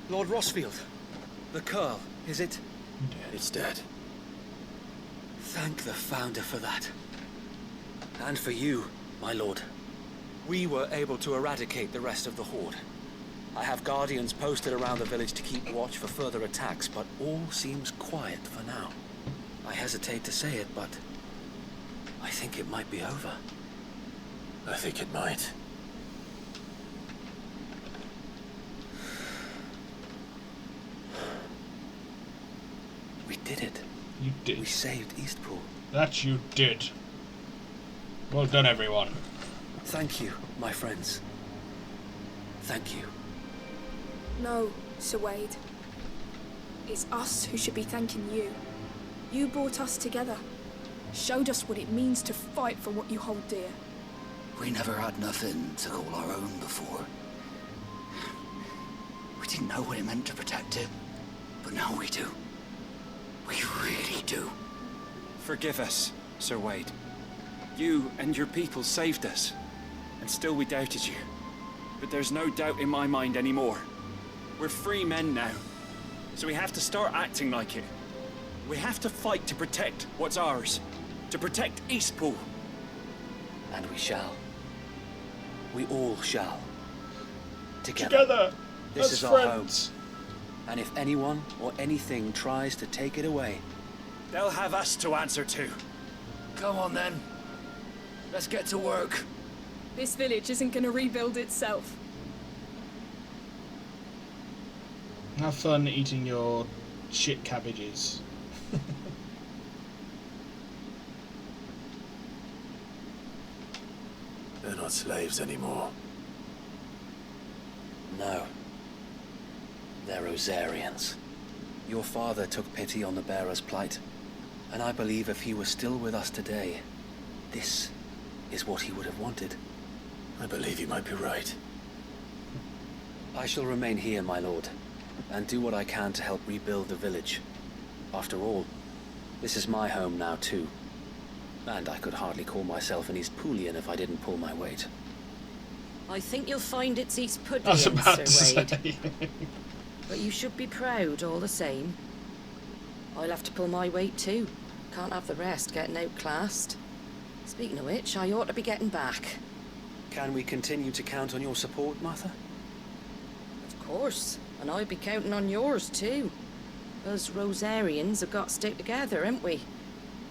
Lord Rossfield, the Curl, is it? It's dead. Thank the Founder for that. And for you, my lord. We were able to eradicate the rest of the Horde. I have guardians posted around the village to keep watch for further attacks, but all seems quiet for now. I hesitate to say it, but I think it might be over. I think it might. We did it. You did. We saved Eastpool. That you did. Well done, everyone. Thank you, my friends. Thank you. No, Sir Wade. It's us who should be thanking you. You brought us together. Showed us what it means to fight for what you hold dear. We never had nothing to call our own before. We didn't know what it meant to protect it, but now we do. We really do. Forgive us, Sir Wade. You and your people saved us, and still we doubted you. But there's no doubt in my mind anymore. We're free men now, so we have to start acting like it. We have to fight to protect what's ours, to protect Eastpool. And we shall. We all shall. Together, This as is our friends. home. And if anyone or anything tries to take it away, they'll have us to answer to. Come on then. Let's get to work. This village isn't going to rebuild itself. Have fun eating your shit cabbages. They're not slaves anymore. No. They're Rosarians. Your father took pity on the bearer's plight, and I believe if he was still with us today, this is what he would have wanted. I believe you might be right. I shall remain here, my lord, and do what I can to help rebuild the village. After all, this is my home now too. And I could hardly call myself an Eastpoolian if I didn't pull my weight. I think you'll find it's East I was Pudding, about Sir to Wade. say. But you should be proud all the same. I'll have to pull my weight too. Can't have the rest getting outclassed. Speaking of which, I ought to be getting back. Can we continue to count on your support, Martha? Of course, and I'll be counting on yours too. Us Rosarians have got to stick together, haven't we?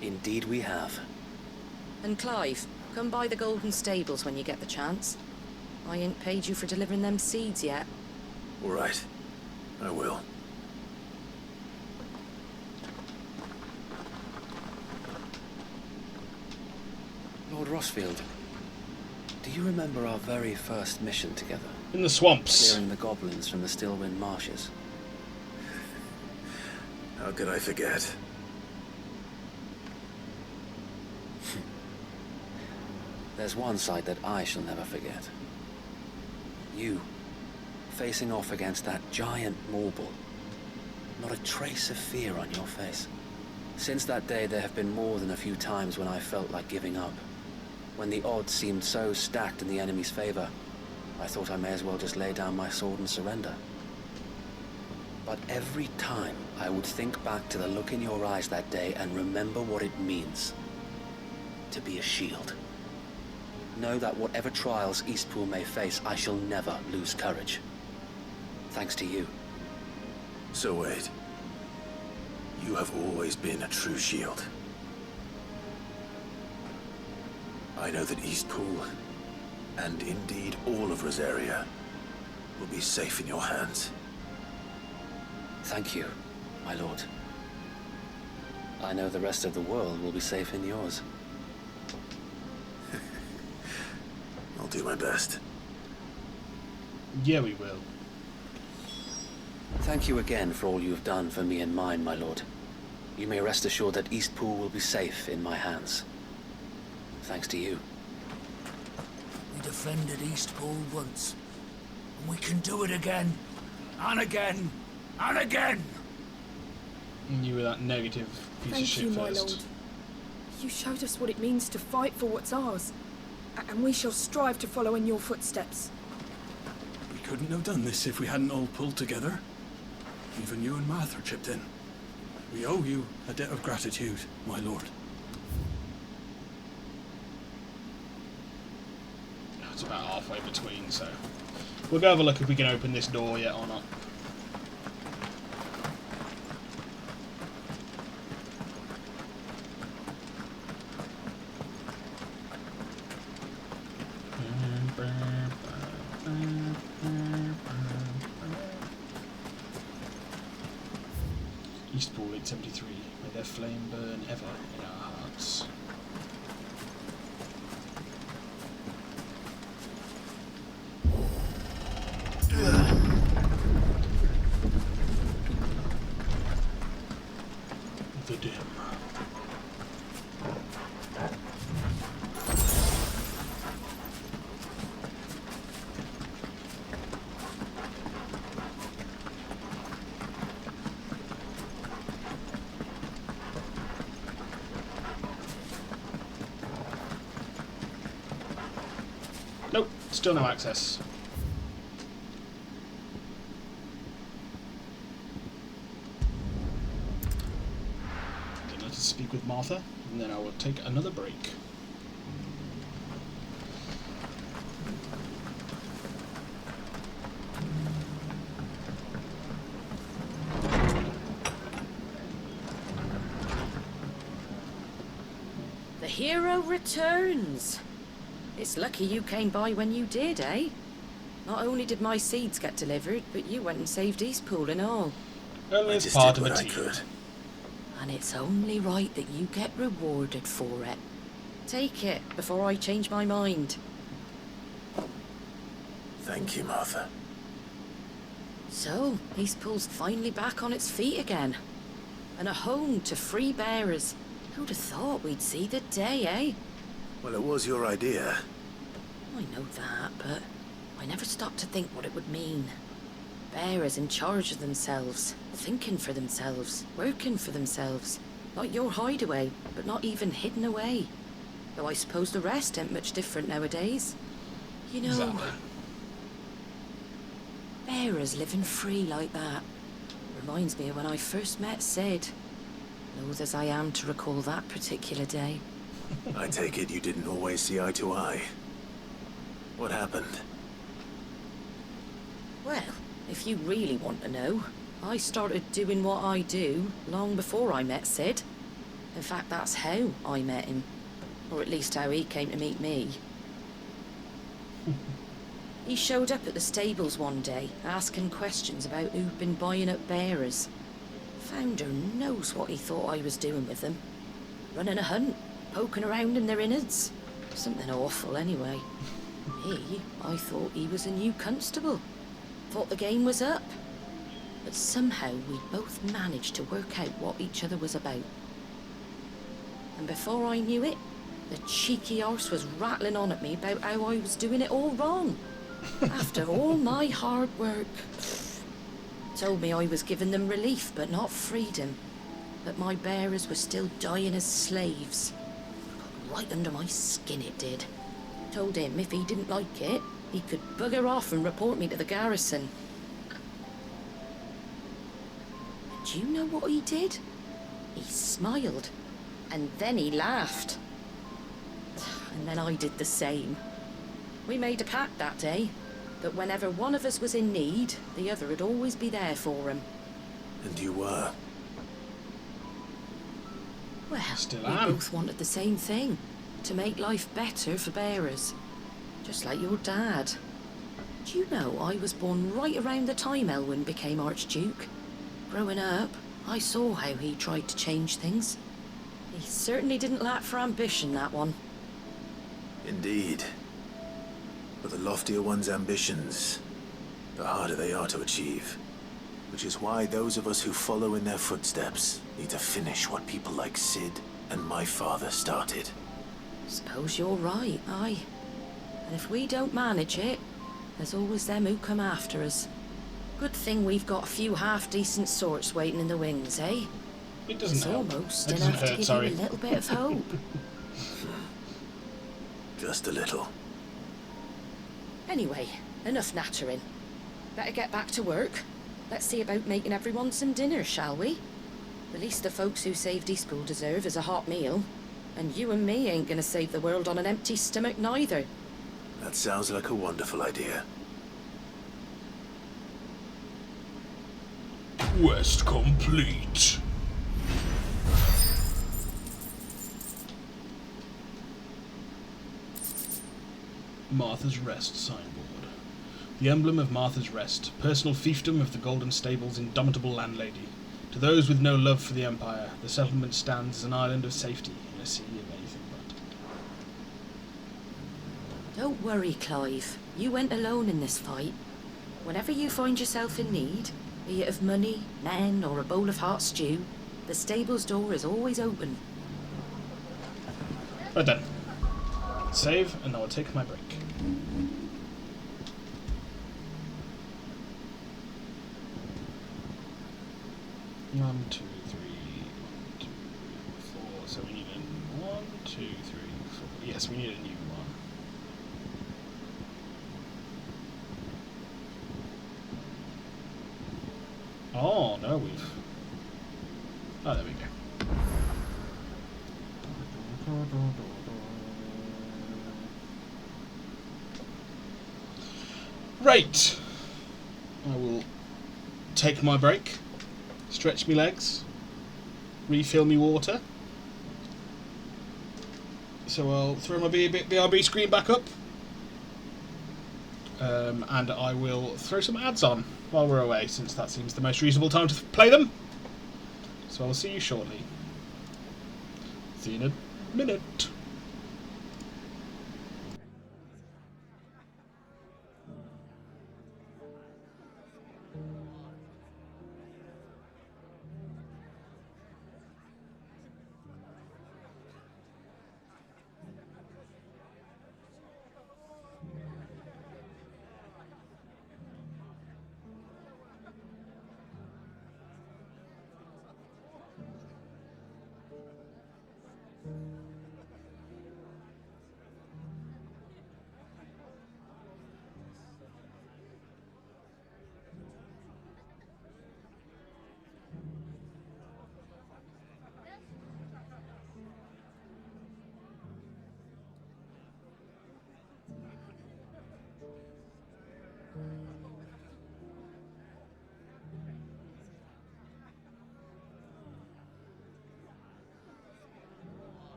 Indeed we have. And Clive, come by the Golden Stables when you get the chance. I ain't paid you for delivering them seeds yet. All right. I will. Lord Rossfield, do you remember our very first mission together? In the swamps. Clearing the goblins from the Stillwind marshes. How could I forget? There's one sight that I shall never forget. You, facing off against that giant Morble. Not a trace of fear on your face. Since that day, there have been more than a few times when I felt like giving up. When the odds seemed so stacked in the enemy's favor, I thought I may as well just lay down my sword and surrender. But every time, I would think back to the look in your eyes that day and remember what it means to be a shield. Know that whatever trials Eastpool may face, I shall never lose courage. Thanks to you. So Wade, you have always been a true shield. I know that Eastpool, and indeed all of Rosaria, will be safe in your hands. Thank you, my lord. I know the rest of the world will be safe in yours. I'll do my best. Yeah, we will. Thank you again for all you have done for me and mine, my lord. You may rest assured that Eastpool will be safe in my hands. Thanks to you. We defended Eastpool once, and we can do it again, and again, and again. And you were that negative piece of Thank shit you, my first. lord. You showed us what it means to fight for what's ours, and we shall strive to follow in your footsteps. We couldn't have done this if we hadn't all pulled together. Even you and Martha chipped in. We owe you a debt of gratitude, my lord. It's about halfway between, so we'll go have a look if we can open this door yet or not. 1973. May their flame burn ever in our hearts. The dim. Nope, still no access. Then let us speak with Martha, and then I will take another break. The hero returns. It's lucky you came by when you did, eh? Not only did my seeds get delivered, but you went and saved Eastpool and all. Only as part of a team. And it's only right that you get rewarded for it. Take it before I change my mind. Thank you, Martha. So, Eastpool's finally back on its feet again. And a home to free bearers. Who'd have thought we'd see the day, eh? Well, it was your idea. I know that, but I never stopped to think what it would mean. Bearers in charge of themselves, thinking for themselves, working for themselves. Not your hideaway, but not even hidden away. Though I suppose the rest ain't much different nowadays. You know, Exactly. bearers living free like that reminds me of when I first met Sid. Loath as I am to recall that particular day. I take it you didn't always see eye to eye. What happened? Well, if you really want to know, I started doing what I do long before I met Sid. In fact, that's how I met him. Or at least how he came to meet me. He showed up at the stables one day, asking questions about who'd been buying up bearers. Founder knows what he thought I was doing with them. Running a hunt, poking around in their innards. Something awful, anyway. I thought he was a new constable. Thought the game was up. But somehow we both managed to work out what each other was about. And before I knew it, the cheeky arse was rattling on at me about how I was doing it all wrong. After all my hard work. Told me I was giving them relief, but not freedom. That my bearers were still dying as slaves. Got right under my skin it did. Told him if he didn't like it, he could bugger off and report me to the garrison. And do you know what he did? He smiled. And then he laughed. And then I did the same. We made a pact that day, that whenever one of us was in need, the other would always be there for him. And you were? Well, Still we am. both wanted the same thing. To make life better for bearers. Just like your dad. Do you know I was born right around the time Elwyn became Archduke? Growing up, I saw how he tried to change things. He certainly didn't lack for ambition, that one. Indeed. But the loftier one's ambitions, the harder they are to achieve. Which is why those of us who follow in their footsteps need to finish what people like Sid and my father started. Suppose you're right, aye. And if we don't manage it, there's always them who come after us. Good thing we've got a few half-decent sorts waiting in the wings, eh? It doesn't It's help. almost It doesn't enough to hurt, give sorry. you a little bit of hope. Just a little. Anyway, enough nattering. Better get back to work. Let's see about making everyone some dinner, shall we? The least the folks who saved Eastpool deserve is a hot meal. And you and me ain't gonna save the world on an empty stomach neither. That sounds like a wonderful idea. Quest complete. Martha's Rest signboard. The emblem of Martha's Rest, personal fiefdom of the Golden Stable's indomitable landlady. To those with no love for the Empire, the settlement stands as an island of safety in a sea of anything but. Don't worry, Clive. You went alone in this fight. Whenever you find yourself in need, be it of money, men, or a bowl of hot stew, the stable's door is always open. Right then. Save, and I will take my break. One, two, three, 1, 2, 3, 4. So we need a 1, 2, 3, 4. Yes, we need a new one. Oh, no, we've... Oh, there we go. Right. I will take my break, stretch my legs, refill me water. So I'll throw my BRB screen back up. And I will throw some ads on while we're away, since that seems the most reasonable time to play them. So I'll see you shortly. See you in a minute.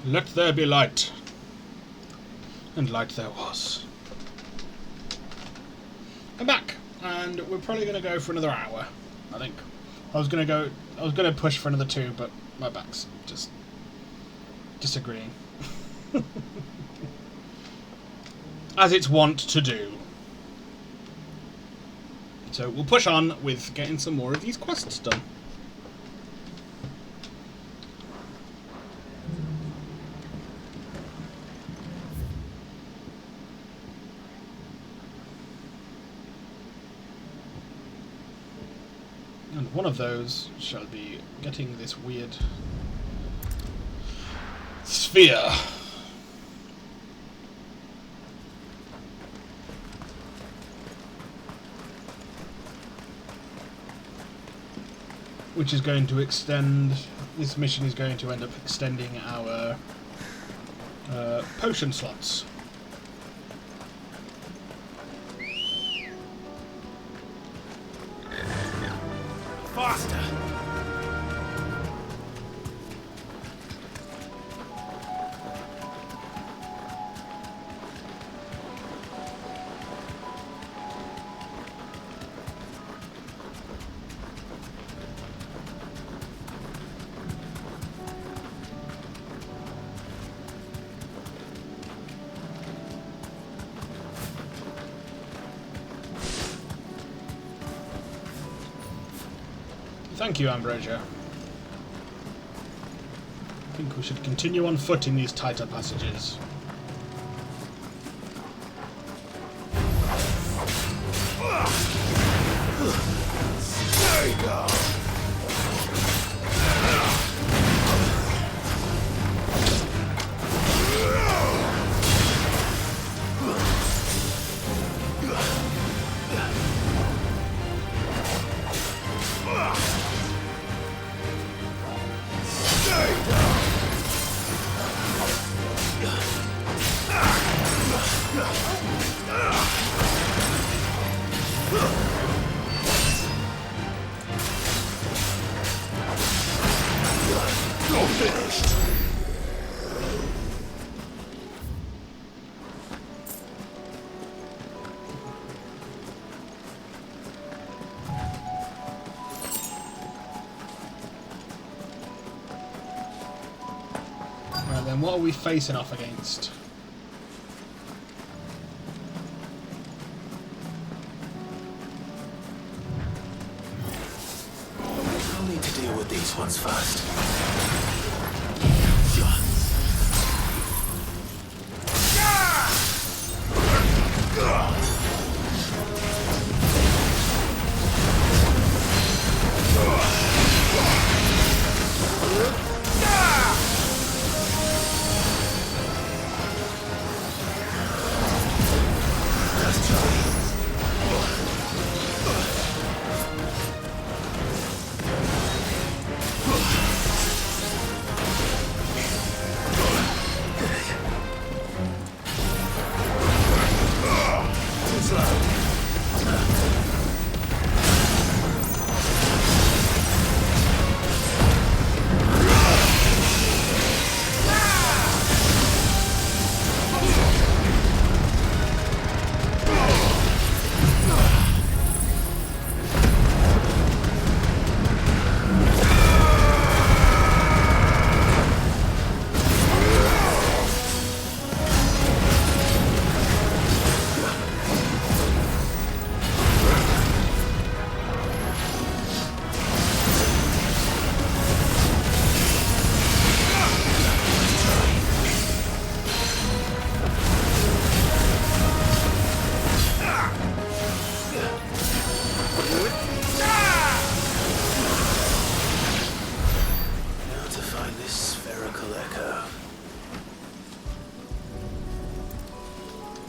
Let there be light. And light there was. I'm back, and we're probably going to go for another hour, I think. I was going to push for another 2, but my back's just disagreeing. As it's wont to do. So we'll push on with getting some more of these quests done. And one of those shall be getting this weird sphere. Which is going to extend... This mission is going to end up extending our potion slots. Faster! Thank you, Ambrosia. I think we should continue on foot in these tighter passages. There you go! You're finished! Right then, what are we facing off against? We'll need to deal with these ones first.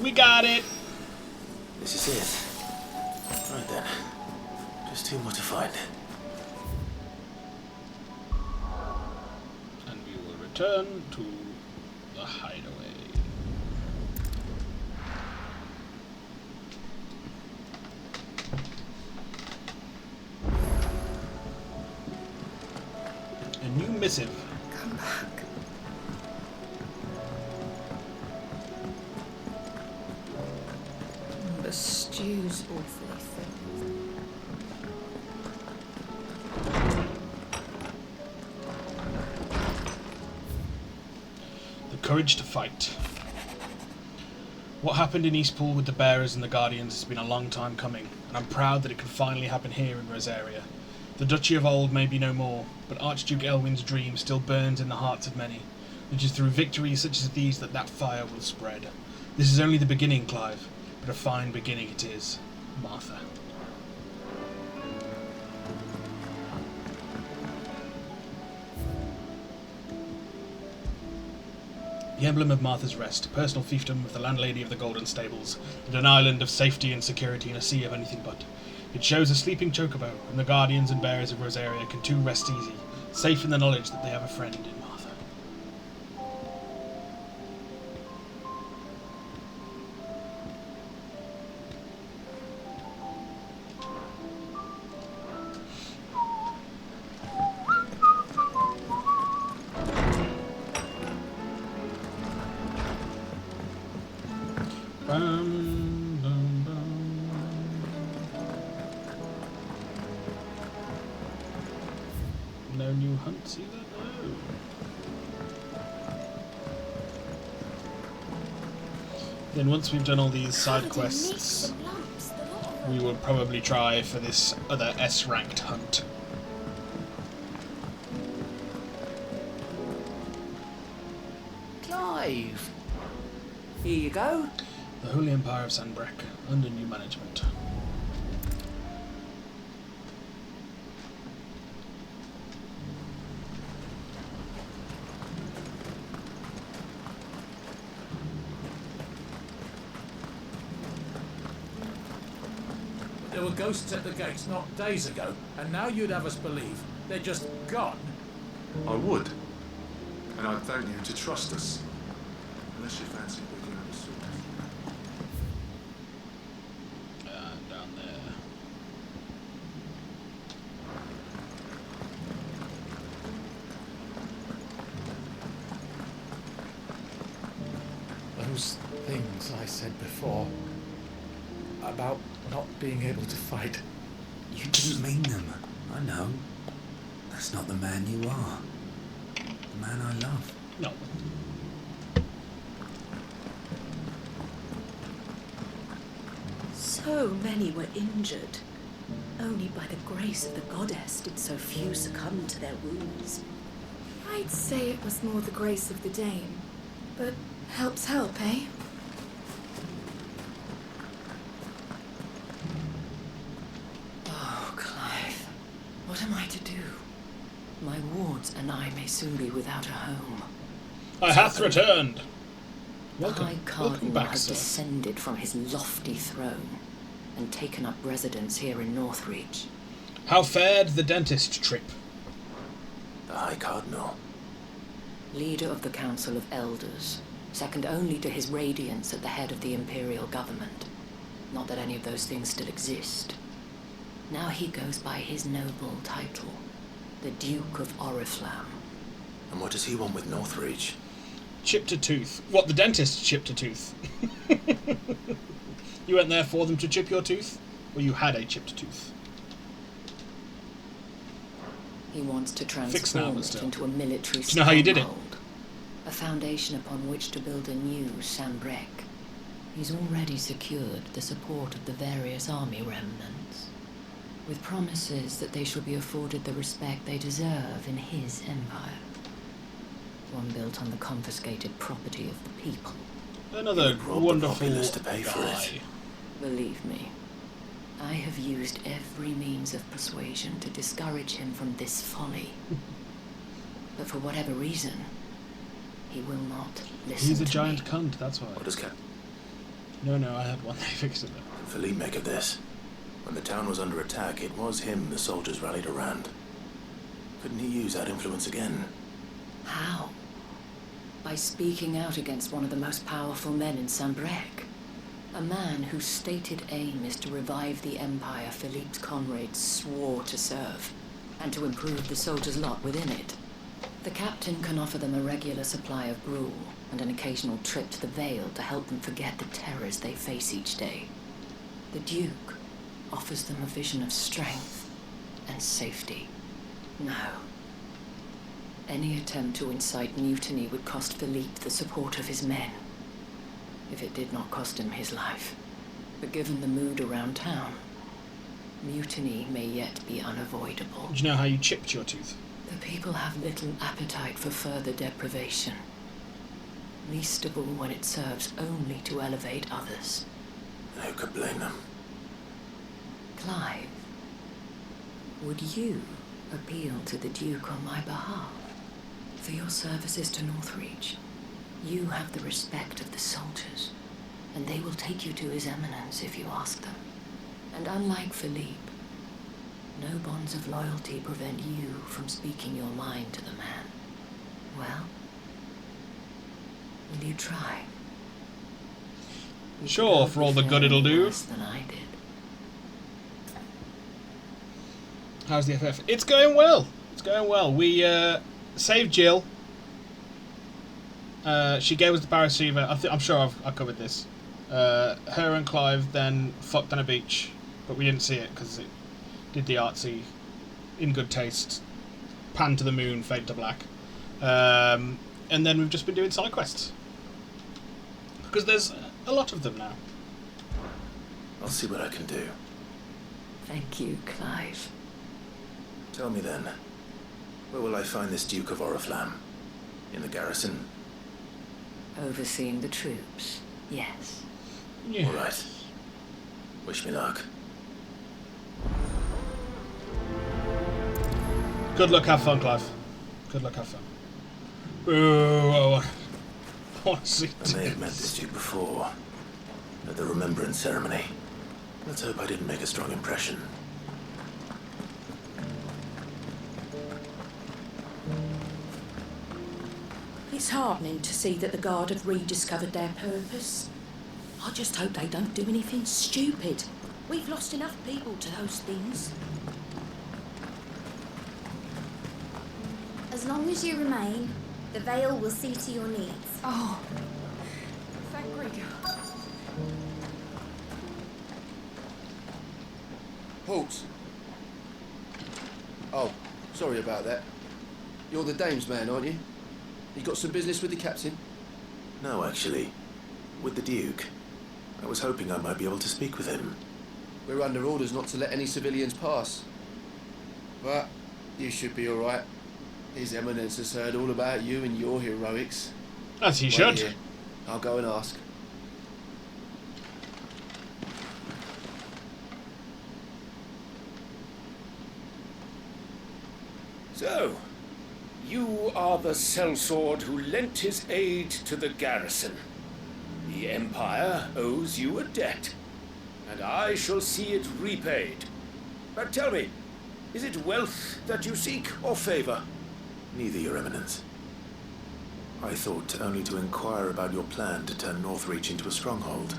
We got it! This is it. Right then. Just 2 more to find. And we will return to the hideaway. A new missive. Come back. shoes awfully thick. The courage to fight. What happened in Eastpool with the Bearers and the Guardians has been a long time coming, and I'm proud that it could finally happen here in Rosaria. The duchy of old may be no more, but Archduke Elwin's dream still burns in the hearts of many. It is through victories such as these that that fire will spread. This is only the beginning, Clive, but a fine beginning it is. Martha. The emblem of Martha's Rest, a personal fiefdom of the landlady of the Golden Stables, and an island of safety and security in a sea of anything but. It shows a sleeping chocobo, and the guardians and bearers of Rosaria can too rest easy, safe in the knowledge that they have a friend in Martha. No new hunts either? No. Then once we've done all these side quests, we will probably try for this other S-ranked hunt. Clive! Here you go. The Holy Empire of Sanbreque, under new management. There were ghosts at the gates not days ago, and now you'd have us believe they're just gone. I would. And I'd thank you to trust us. Unless you fancy picking up a sword. Down there. Those things I said before about not being able to fight. You didn't mean them. I know. That's not the man you are. The man I love. No. So many were injured. Only by the grace of the goddess did so few succumb to their wounds. I'd say it was more the grace of the Dame. But help's help, eh? Oh, Clive. What am I to do? My wards and I may soon be without a home. I hath returned! Welcome. High Welcome Cardinal back, has sir. descended from his lofty throne and taken up residence here in Northreach. How fared the dentist trip? The High Cardinal. Leader of the Council of Elders, second only to his Radiance at the head of the Imperial government. Not that any of those things still exist. Now he goes by his noble title, the Duke of Oriflamme. And what does he want with Northreach? Chipped a tooth. What, the dentist chipped a tooth? You went there for them to chip your tooth? Or you had a chipped tooth? He wants to Fixed now, transform but it still. into a military Do you know how you did it? stronghold, a foundation upon which to build a new Sanbreque. He's already secured the support of the various army remnants, with promises that they shall be afforded the respect they deserve in his empire. One built on the confiscated property of the people. Another wonderful to pay for it. Believe me, I have used every means of persuasion to discourage him from this folly. But for whatever reason, he will not listen He's a to giant me. cunt, that's why. What does Cap No, I had one. They fixed it. and Philippe make of this? When the town was under attack, it was him the soldiers rallied around. Couldn't he use that influence again? How? By speaking out against one of the most powerful men in Sanbreque. A man whose stated aim is to revive the empire Philippe's comrades swore to serve, and to improve the soldiers' lot within it. The captain can offer them a regular supply of gruel, and an occasional trip to the Vale to help them forget the terrors they face each day. The Duke offers them a vision of strength and safety. No. Any attempt to incite mutiny would cost Philippe the support of his men, if it did not cost him his life. But given the mood around town, mutiny may yet be unavoidable. Do you know how you chipped your tooth? The people have little appetite for further deprivation, least of all when it serves only to elevate others. Who could blame them? Clive, would you appeal to the Duke on my behalf? For your services to Northreach, you have the respect of the soldiers, and they will take you to His Eminence if you ask them. And unlike Philippe, no bonds of loyalty prevent you from speaking your mind to the man. Well, will you try? Sure, for all the good it'll do. Worse than I did. How's the FF? It's going well. It's going well. We saved Jill. She gave us the paraceiver. I'm sure I've covered this. Her and Clive then fucked on a beach, but we didn't see it because it did the artsy, in good taste, pan to the moon, fade to black. And then we've just been doing side quests. Because there's a lot of them now. I'll see what I can do. Thank you, Clive. Tell me then, where will I find this Duke of Oriflamme? In the garrison? Overseeing the troops, yes. Yeah. All right. Wish me luck. Good luck, have fun, Clive. Good luck, have fun. Ooh, I want to see I may have met this Duke before, at the Remembrance ceremony. Let's hope I didn't make a strong impression. It's heartening to see that the Guard have rediscovered their purpose. I just hope they don't do anything stupid. We've lost enough people to those things. As long as you remain, the Veil will see to your needs. Oh, thank Rika. Halt! Oh, sorry about that. You're the dame's man, aren't you? You got some business with the captain? No, actually. With the Duke. I was hoping I might be able to speak with him. We're under orders not to let any civilians pass. But you should be all right. His Eminence has heard all about you and your heroics. As he Wait should. here. I'll go and ask. So, you are the sellsword who lent his aid to the garrison. The Empire owes you a debt, and I shall see it repaid. But tell me, is it wealth that you seek, or favor? Neither, Your Eminence. I thought only to inquire about your plan to turn Northreach into a stronghold.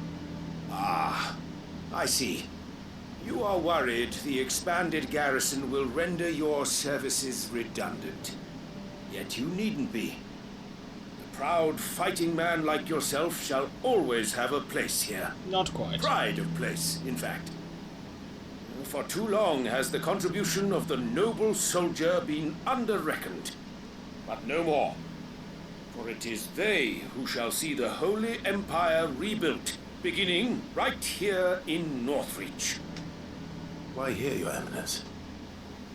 Ah, I see. You are worried the expanded garrison will render your services redundant. Yet you needn't be. A proud fighting man like yourself shall always have a place here. Not quite. Pride of place, in fact. For too long has the contribution of the noble soldier been under-reckoned. But no more. For it is they who shall see the Holy Empire rebuilt, beginning right here in Northreach. Why here, Your Eminence?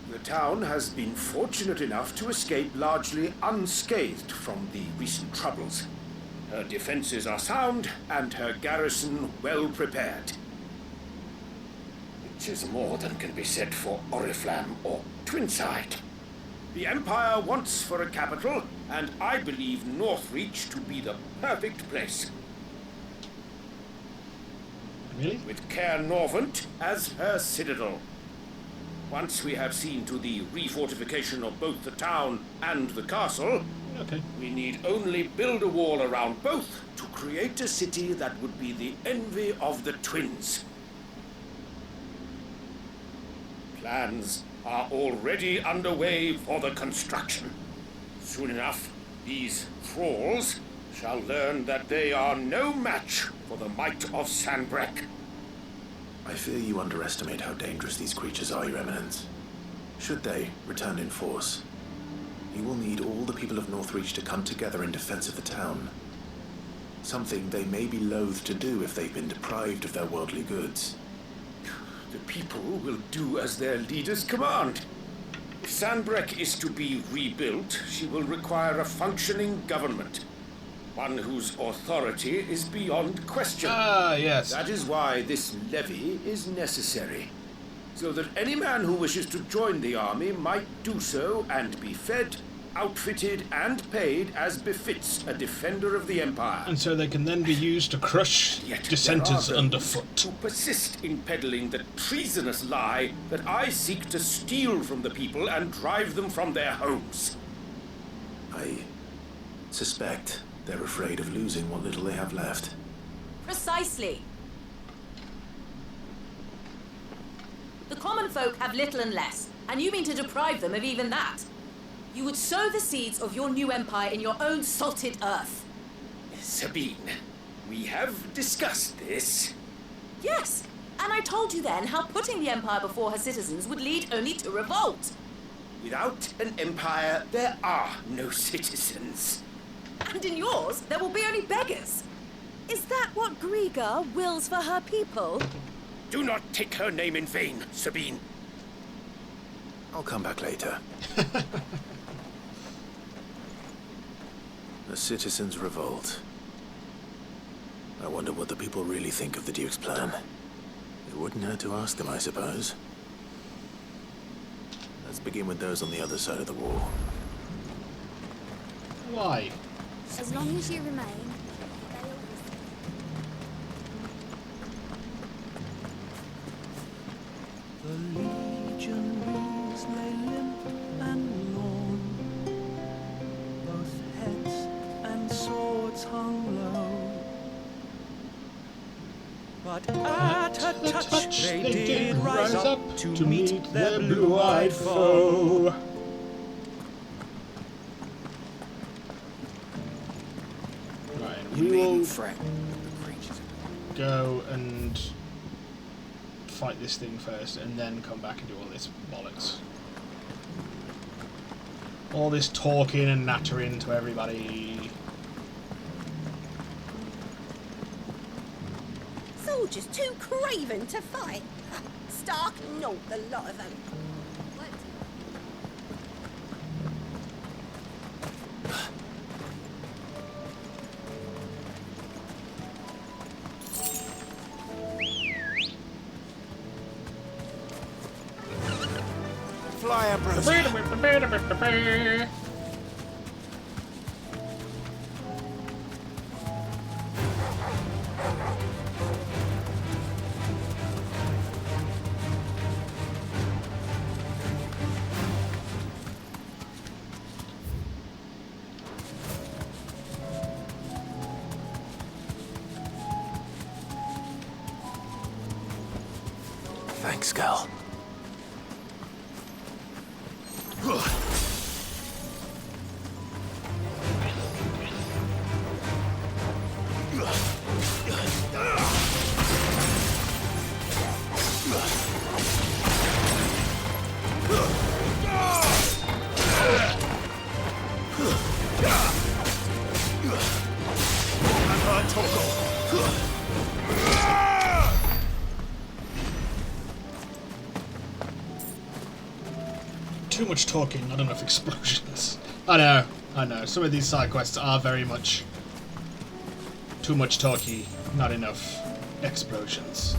The town has been fortunate enough to escape largely unscathed from the recent troubles. Her defenses are sound, and her garrison well prepared. Which is more than can be said for Oriflamme or Twinside. The Empire wants for a capital, and I believe Northreach to be the perfect place. Really? With Caer Norvent as her citadel. Once we have seen to the refortification of both the town and the castle, we need only build a wall around both to create a city that would be the envy of the twins. Plans are already underway for the construction. Soon enough, these thralls shall learn that they are no match for the might of Sanbreque. I fear you underestimate how dangerous these creatures are, Your Eminence. Should they return in force, you will need all the people of Northreach to come together in defense of the town. Something they may be loath to do if they've been deprived of their worldly goods. The people will do as their leaders command. If Sandbreck is to be rebuilt, she will require a functioning government. One whose authority is beyond question. Ah, yes. That is why this levy is necessary. So that any man who wishes to join the army might do so and be fed, outfitted, and paid as befits a defender of the Empire. And so they can then be used to crush dissenters There are those underfoot. who persist in peddling the treasonous lie that I seek to steal from the people and drive them from their homes. I suspect they're afraid of losing what little they have left. Precisely. The common folk have little and less, and you mean to deprive them of even that. You would sow the seeds of your new empire in your own salted earth. Sabine, we have discussed this. Yes, and I told you then how putting the empire before her citizens would lead only to revolt. Without an empire, there are no citizens. And in yours, there will be only beggars. Is that what Griga wills for her people? Do not take her name in vain, Sabine. I'll come back later. The citizens revolt. I wonder what the people really think of the Duke's plan. It wouldn't hurt to ask them, I suppose. Let's begin with those on the other side of the wall. Why? As long as you remain, The legionaries lay limp and lorn, both heads and swords hung low. But at a touch they did rise up to meet their blue-eyed foe. Right, we will go and fight this thing first, and then come back and do all this bollocks. All this talking and nattering to everybody. Soldiers too craven to fight. Stark naught, the lot of them. Fly, Ambrosia. Thanks, Gal. Too much talking, not enough explosions. I know. Some of these side quests are very much too much talky, not enough explosions.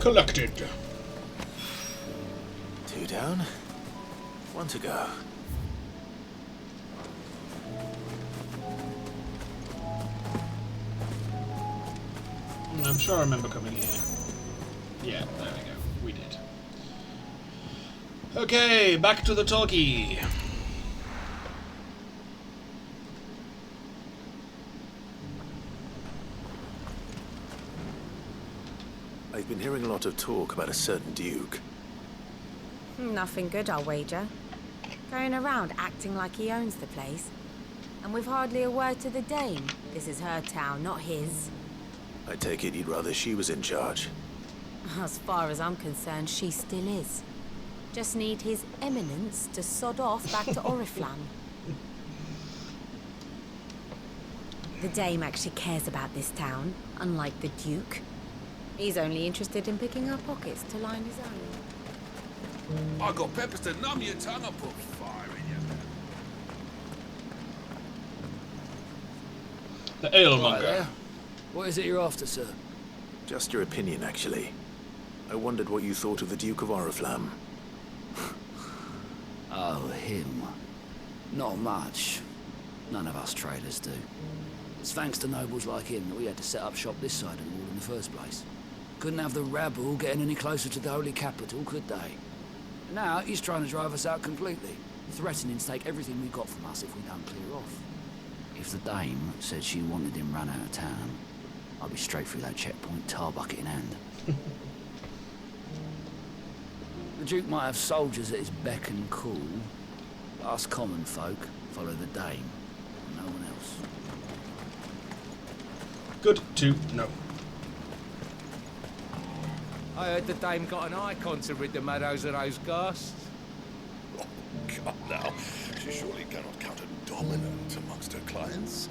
collected. 2 down, 1 to go. I'm sure I remember coming here. Yeah, there we go. We did. Okay, back to the talkie. I've been hearing a lot of talk about a certain duke. Nothing good, I'll wager. Going around acting like he owns the place. And with hardly a word to the dame. This is her town, not his. I take it you'd rather she was in charge. As far as I'm concerned, she still is. Just need his eminence to sod off back to Oriflamme. The dame actually cares about this town, unlike the duke. He's only interested in picking our pockets to line his own. I got peppers to numb your tongue. I put fire in you. The alemonger. Right there. What is it you're after, sir? Just your opinion, actually. I wondered what you thought of the Duke of Oriflamme. Oh, him. Not much. None of us traders do. It's thanks to nobles like him that we had to set up shop this side of the wall in the first place. Couldn't have the rabble getting any closer to the holy capital, could they? Now he's trying to drive us out completely, threatening to take everything we got from us if we don't clear off. If the dame said she wanted him run out of town, I'd be straight through that checkpoint, tar bucket in hand. The Duke might have soldiers at his beck and call. Us common folk follow the dame, and no one else. Good to know. I heard the dame got an icon to rid the meadows of those ghasts. Oh, God, now. She surely cannot count a dominant amongst her clients.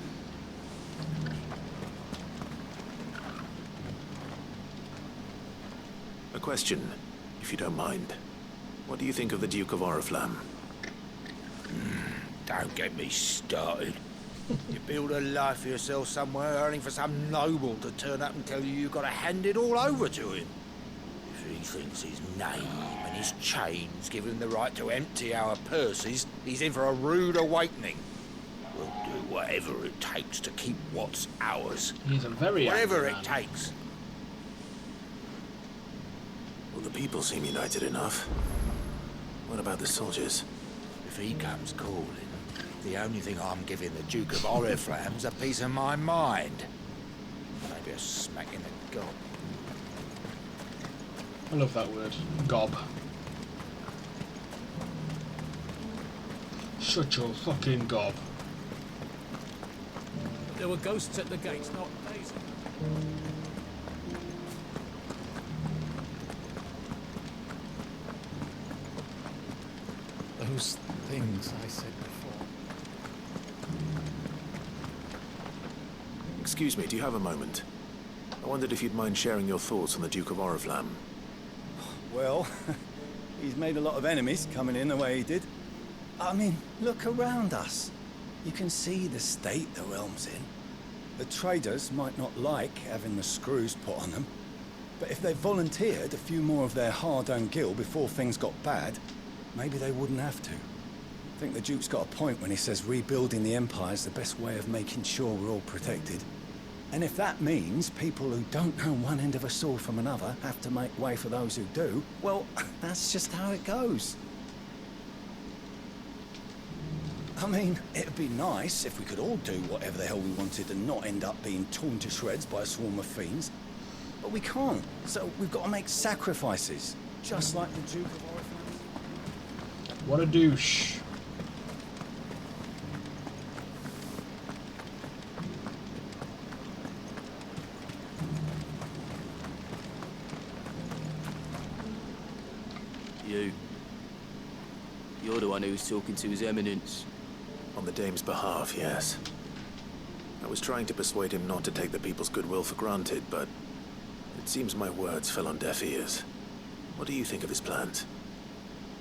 A question, if you don't mind. What do you think of the Duke of Oriflamme? Don't get me started. You build a life for yourself somewhere, only for some noble to turn up and tell you you've got to hand it all over to him. If he thinks his name and his chains give him the right to empty our purses, he's in for a rude awakening. We'll do whatever it takes to keep what's ours. He's a very whatever angry it man. takes. Well, the people seem united enough. What about the soldiers? If he comes calling, the only thing I'm giving the Duke of Oriflamme's a piece of my mind. Maybe a smack in the gob. I love that word. Gob. Shut your fucking gob. There were ghosts at the gates, not days. Those things I said before. Excuse me, do you have a moment? I wondered if you'd mind sharing your thoughts on the Duke of Oriflamme. Well, he's made a lot of enemies coming in the way he did. I mean, look around us. You can see the state the realm's in. The traders might not like having the screws put on them, but if they volunteered a few more of their hard-earned gil before things got bad, maybe they wouldn't have to. I think the Duke's got a point when he says rebuilding the Empire's the best way of making sure we're all protected. And if that means people who don't know one end of a sword from another have to make way for those who do, well, that's just how it goes. I mean, it'd be nice if we could all do whatever the hell we wanted and not end up being torn to shreds by a swarm of fiends. But we can't, so we've got to make sacrifices, just like the Duke of Oriflamme. What a douche. You're the one who was talking to His Eminence. On the dame's behalf, yes. I was trying to persuade him not to take the people's goodwill for granted, but it seems my words fell on deaf ears. What do you think of his plans?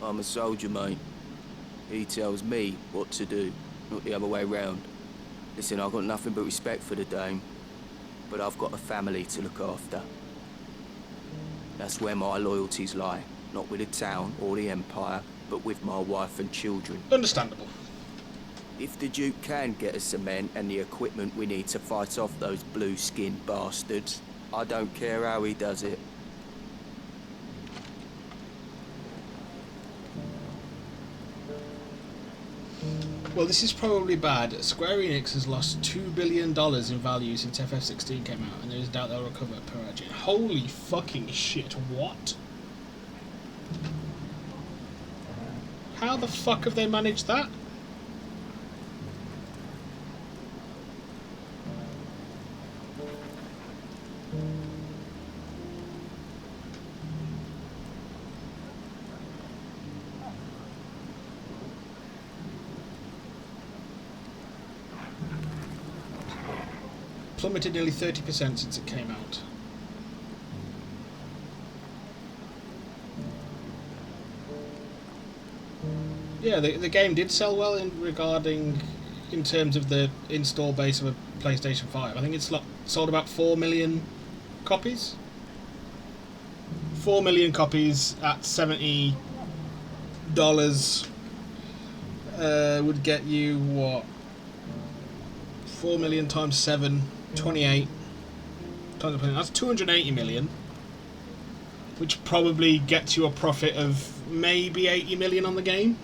I'm a soldier, mate. He tells me what to do, not the other way round. Listen, I've got nothing but respect for the dame, but I've got a family to look after. That's where my loyalties lie. Not with the town or the Empire, but with my wife and children. Understandable. If the Duke can get us cement and the equipment we need to fight off those blue-skinned bastards, I don't care how he does it. Well, this is probably bad. Square Enix has lost $2 billion in value since FF16 came out, and there is doubt they'll recover per agent. Holy fucking shit, what? How the fuck have they managed that? Plummeted nearly 30% since it came out. Yeah, the game did sell well in terms of the install base of a PlayStation 5. I think it's sold about 4 million copies. 4 million copies at $70 would get you what? 4 million times 7, 28. That's 280 million. Which probably gets you a profit of maybe 80 million on the game.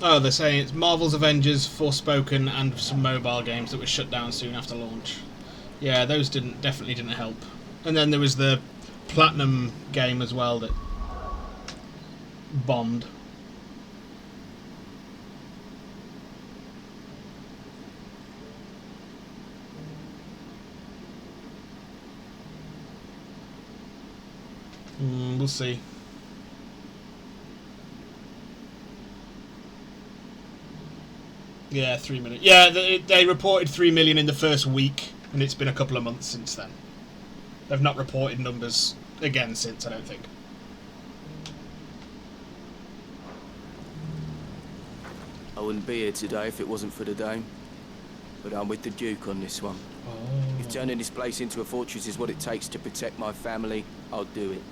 Oh, they're saying it's Marvel's Avengers, Forspoken, and some mobile games that were shut down soon after launch. Yeah, those definitely didn't help. And then there was the Platinum game as well that bombed. We'll see. Yeah, 3 million. Yeah, they reported 3 million in the first week, and it's been a couple of months since then. They've not reported numbers again since, I don't think. I wouldn't be here today if it wasn't for the Dame. But I'm with the Duke on this one. Oh. If turning this place into a fortress is what it takes to protect my family, I'll do it.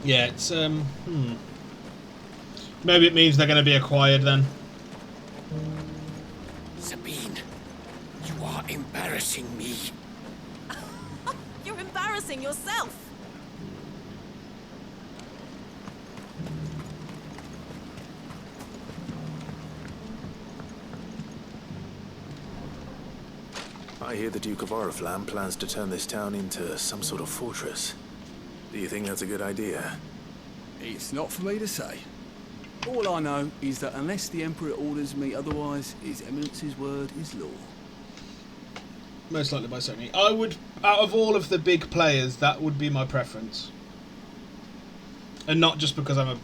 Yeah, it's, Maybe it means they're going to be acquired then. Sabine, you are embarrassing me. You're embarrassing yourself. I hear the Duke of Oriflamme plans to turn this town into some sort of fortress. Do you think that's a good idea? It's not for me to say. All I know is that unless the Emperor orders me otherwise, His Eminence's word is law. Most likely by Sony. I would, out of all of the big players, that would be my preference. And not just because I've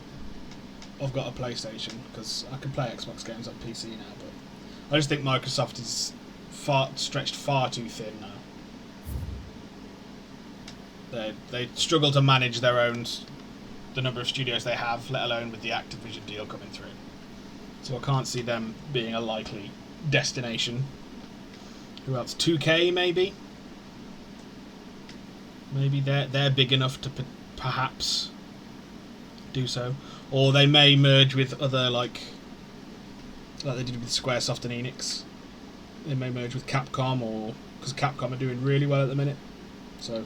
got a PlayStation, because I can play Xbox games on PC now, but I just think Microsoft is stretched far too thin now. They struggle to manage their own, the number of studios they have, let alone with the Activision deal coming through. So I can't see them being a likely destination. Who else? 2K maybe? Maybe they're big enough to perhaps do so. Or they may merge with other, like they did with Squaresoft and Enix. They may merge with Capcom, or because Capcom are doing really well at the minute. So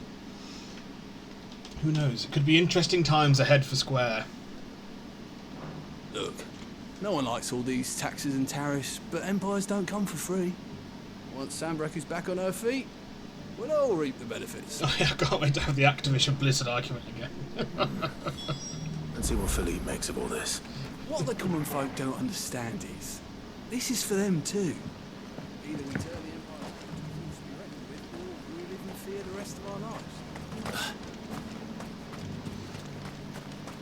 who knows? It could be interesting times ahead for Square. Look, no one likes all these taxes and tariffs, but empires don't come for free. Once Sandbreak is back on her feet, we'll all reap the benefits. Oh, yeah, I can't wait to have the Activision Blizzard argument again. Let's see what Philippe makes of all this. What the common folk don't understand is, this is for them too. Either we turn the empire into to be reckoned with, or we live in fear the rest of our lives.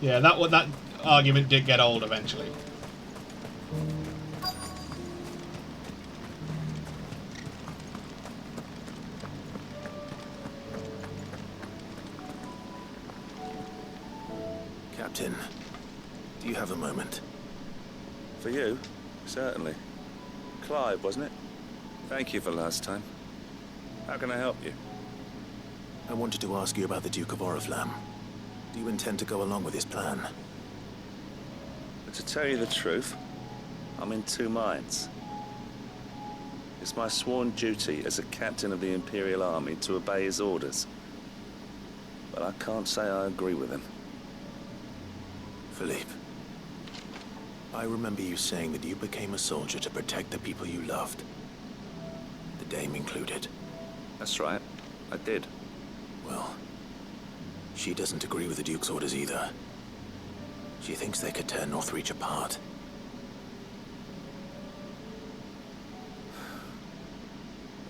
Yeah, that argument did get old eventually. Captain, do you have a moment? For you? Certainly. Clive, wasn't it? Thank you for last time. How can I help you? I wanted to ask you about the Duke of Oriflamme. Do you intend to go along with his plan? But to tell you the truth, I'm in two minds. It's my sworn duty as a captain of the Imperial Army to obey his orders. But I can't say I agree with him. Philippe, I remember you saying that you became a soldier to protect the people you loved. The Dame included. That's right, I did. Well, she doesn't agree with the Duke's orders either. She thinks they could tear Northreach apart.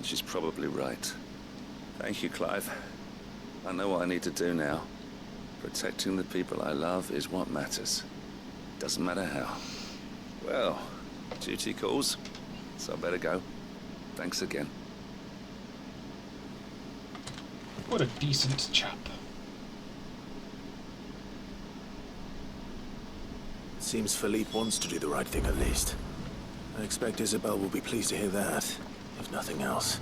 She's probably right. Thank you, Clive. I know what I need to do now. Protecting the people I love is what matters. Doesn't matter how. Well, duty calls, so I better go. Thanks again. What a decent chap. Seems Philippe wants to do the right thing at least. I expect Isabel will be pleased to hear that, if nothing else.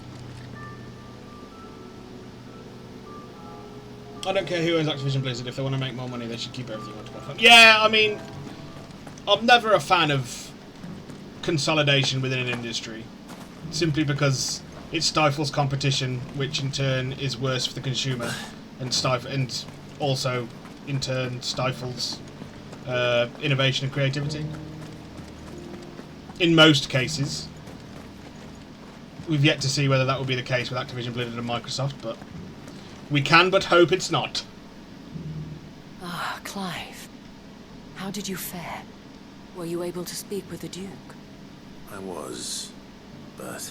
I don't care who owns Activision Blizzard. If they want to make more money, they should keep everything on Xbox. Yeah, I mean, I'm never a fan of consolidation within an industry, simply because it stifles competition, which in turn is worse for the consumer, and also in turn stifles innovation and creativity. In most cases, we've yet to see whether that will be the case with Activision Blizzard and Microsoft, but we can but hope it's not. Ah, Clive. How did you fare? Were you able to speak with the Duke? I was, but...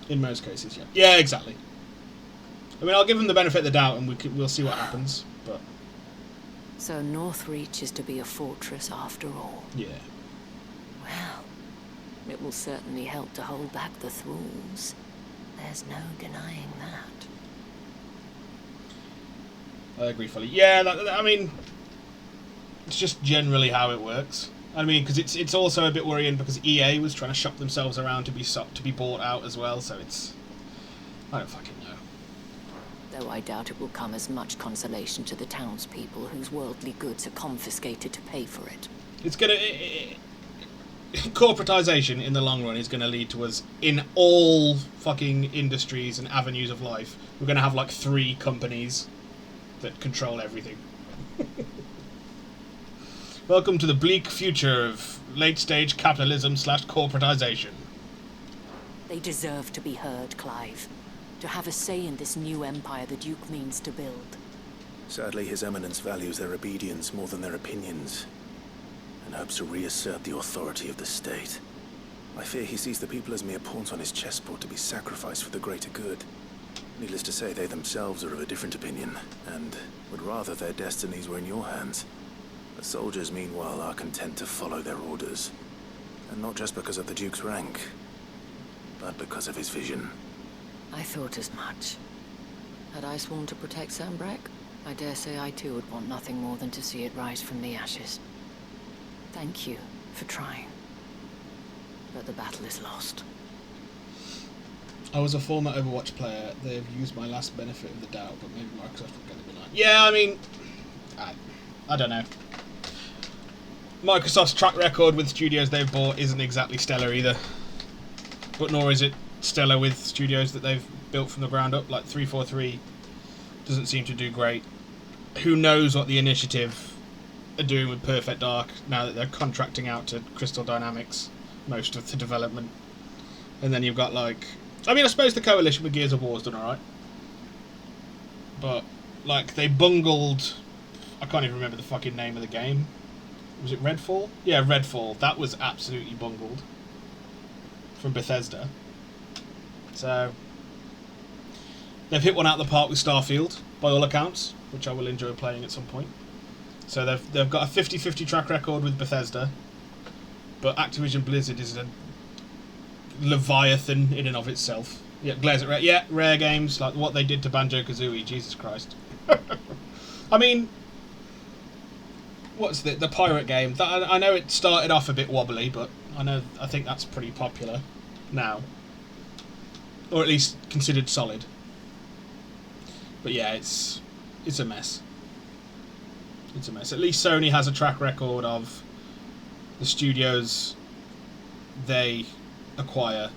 In most cases, yeah. Yeah, exactly. I mean, I'll give him the benefit of the doubt and we'll see what happens, but... So Northreach is to be a fortress after all? Yeah. Well, it will certainly help to hold back the thralls. There's no denying that. I agree fully. Yeah, I mean, it's just generally how it works. I mean, because it's also a bit worrying because EA was trying to shop themselves around to be bought out as well. So it's, I don't fucking know. Though I doubt it will come as much consolation to the townspeople whose worldly goods are confiscated to pay for it. It's gonna. Corporatization in the long run is going to lead to us in all fucking industries and avenues of life. We're going to have like 3 companies that control everything. Welcome to the bleak future of late-stage capitalism / corporatization. They deserve to be heard, Clive. To have a say in this new empire the Duke means to build. Sadly, His Eminence values their obedience more than their opinions, and hopes to reassert the authority of the state. I fear he sees the people as mere pawns on his chessboard to be sacrificed for the greater good. Needless to say, they themselves are of a different opinion, and would rather their destinies were in your hands. The soldiers, meanwhile, are content to follow their orders. And not just because of the Duke's rank, but because of his vision. I thought as much. Had I sworn to protect Sandbreck, I dare say I too would want nothing more than to see it rise from the ashes. Thank you for trying. But the battle is lost. I was a former Overwatch player. They've used my last benefit of the doubt, but maybe Microsoft will get it right. Yeah, I mean, I don't know. Microsoft's track record with studios they've bought isn't exactly stellar either. But nor is it stellar with studios that they've built from the ground up. Like 343 doesn't seem to do great. Who knows what the Initiative are doing with Perfect Dark now that they're contracting out to Crystal Dynamics most of the development. And then you've got like... I mean, I suppose the Coalition with Gears of War's done alright. But, like, they bungled... I can't even remember the fucking name of the game. Was it Redfall? Yeah, Redfall. That was absolutely bungled. From Bethesda. So... they've hit one out of the park with Starfield, by all accounts, which I will enjoy playing at some point. So they've got a 50-50 track record with Bethesda, but Activision Blizzard is a leviathan in and of itself. Yeah, Rare Games, like what they did to Banjo-Kazooie, Jesus Christ. I mean, what's the pirate game? I know it started off a bit wobbly, but I think that's pretty popular now, or at least considered solid. But yeah, it's a mess. It's a mess. At least Sony has a track record of the studios they acquire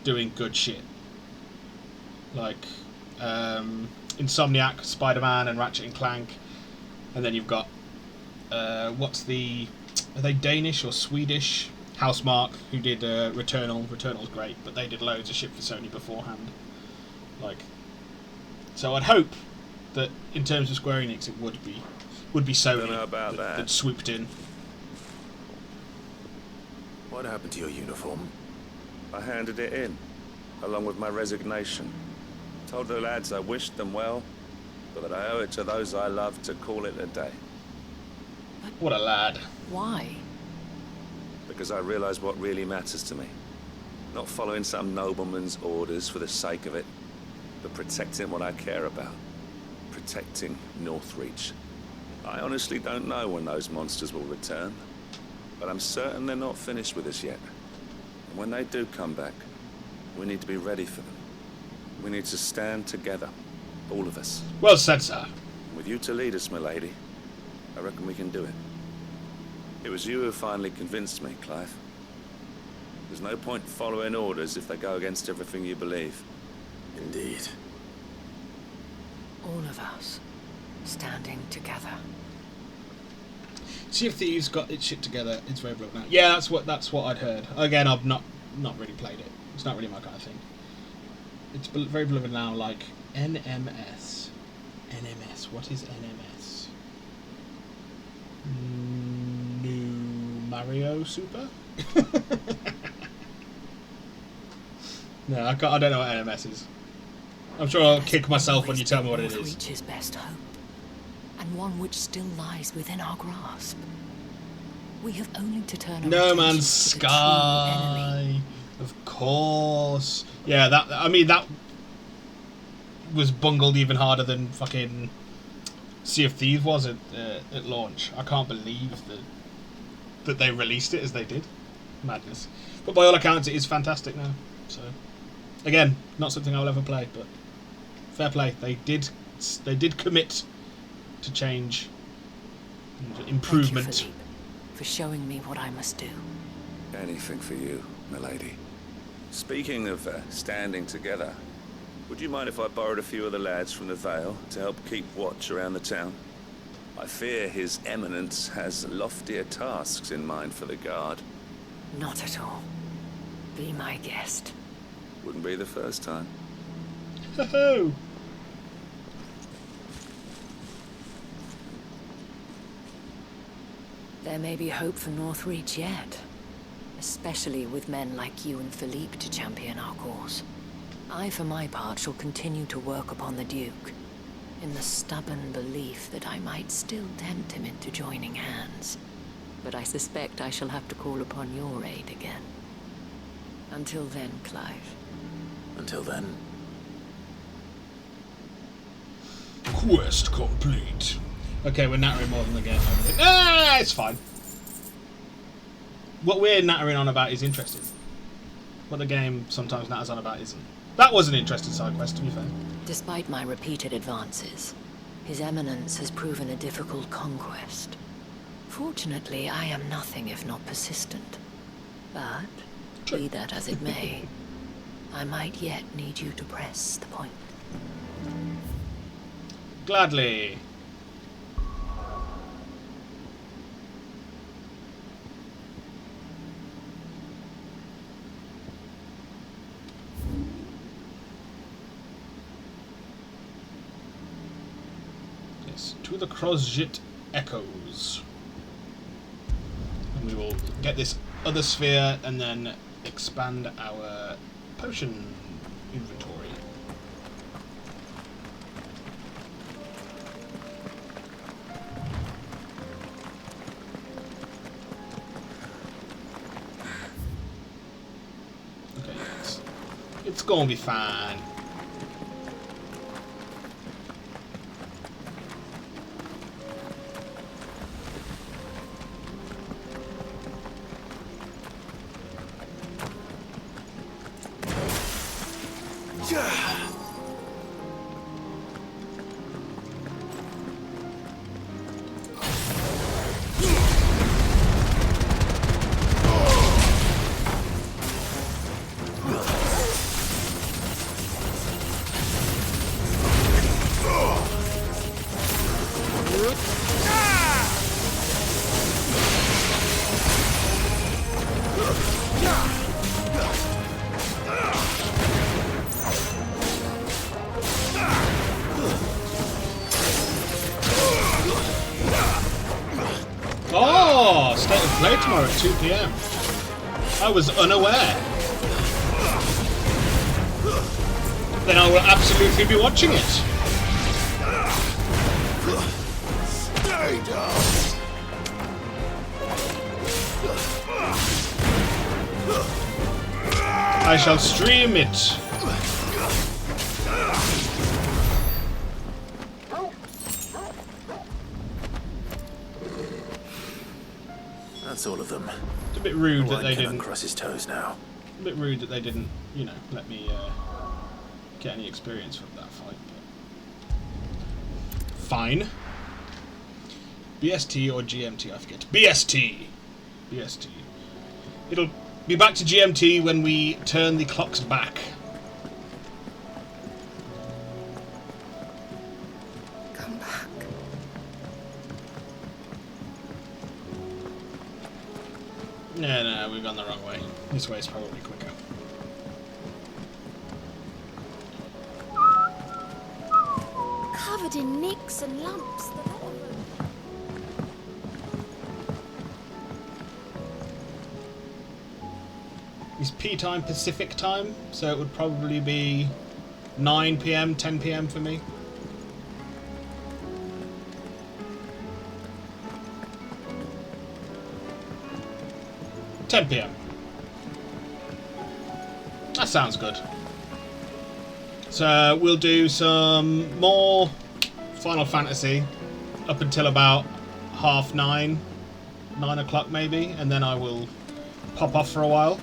doing good shit. Like Insomniac, Spider-Man and Ratchet and Clank. And then you've got are they Danish or Swedish? Housemarque, who did Returnal. Returnal's great, but they did loads of shit for Sony beforehand. So I'd hope that in terms of Square Enix it would be Sony that swooped in. What happened to your uniform? I handed it in, along with my resignation. Told the lads I wished them well, but that I owe it to those I love to call it a day. What a lad. Why? Because I realise what really matters to me. Not following some nobleman's orders for the sake of it, but protecting what I care about. Protecting Northreach. I honestly don't know when those monsters will return, but I'm certain they're not finished with us yet. And when they do come back, we need to be ready for them. We need to stand together, all of us. Well said, sir. With you to lead us, milady, I reckon we can do it. It was you who finally convinced me, Clive. There's no point following orders if they go against everything you believe. Indeed. All of us standing together. Sea of Thieves got its shit together. It's very beloved now. Yeah, that's what I'd heard. Again, I've not really played it. It's not really my kind of thing. It's very beloved now, like NMS. NMS. What is NMS? New Mario Super? No, I don't know what NMS is. I'm sure I'll kick myself when you tell me what it is. Northreach's best hope, and one which still lies within our grasp. We have only to turn our No attention Man's to the true enemy. Sky, of course. Yeah, that was bungled even harder than fucking Sea of Thieves was at launch. I can't believe that they released it as they did. Madness. But by all accounts, it is fantastic now. So, again, not something I'll ever play, but fair play. They did commit to change and improvement. Thank you, Philippe, for showing me what I must do. Anything for you, milady. Speaking of standing together, would you mind if I borrowed a few of the lads from the Vale to help keep watch around the town? I fear His Eminence has loftier tasks in mind for the guard. Not at all. Be my guest. Wouldn't be the first time. Ho-ho! There may be hope for Northreach yet, especially with men like you and Philippe to champion our cause. I, for my part, shall continue to work upon the Duke, in the stubborn belief that I might still tempt him into joining hands. But I suspect I shall have to call upon your aid again. Until then, Clive. Until then. Quest complete. Okay, we're nattering more than the game. It's fine. What we're nattering on about is interesting. What the game sometimes natters on about isn't. That was an interesting side quest, to be fair. Despite my repeated advances, His Eminence has proven a difficult conquest. Fortunately, I am nothing if not persistent. But, be that as it may, I might yet need you to press the point. Gladly. Yes, to the Crozjet Echoes. And we will get this other sphere and then expand our potion inventory. Okay, it's gonna be fine. Oh, State of Play tomorrow at 2 PM. I was unaware. Then I will absolutely be watching it. Stay down. I shall stream it. That's all of them. It's a bit rude No that one they can didn't. uncross his toes now. A bit rude that they didn't, you know, let me get any experience from that fight. But fine. BST or GMT, I forget. BST! BST. It'll be back to GMT when we turn the clocks back. Come back. No, we've gone the wrong way. This way is probably quicker. Covered in nicks and lumps, the lot of them. It's P time Pacific time, so it would probably be 9 PM, 10 PM for me. PM. That sounds good. So we'll do some more Final Fantasy up until about 9:30, 9 o'clock maybe, and then I will pop off for a while.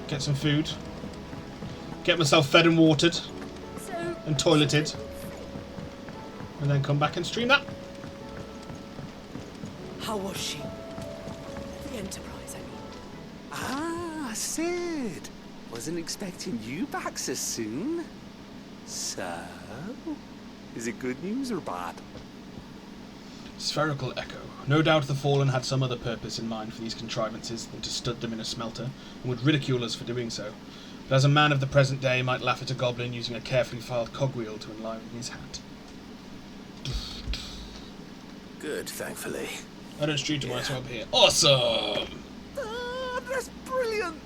Get some food. Get myself fed and watered. And toileted. And then come back and stream that. How was she? The Enterprise, I mean. Ah, Sid. Wasn't expecting you back so soon. So, is it good news or bad? Spherical echo. No doubt the Fallen had some other purpose in mind for these contrivances than to stud them in a smelter, and would ridicule us for doing so. But as a man of the present day might laugh at a goblin using a carefully filed cogwheel to enliven his hat. Good, thankfully. I don't stream tomorrow, so I'm here. Awesome! That's brilliant!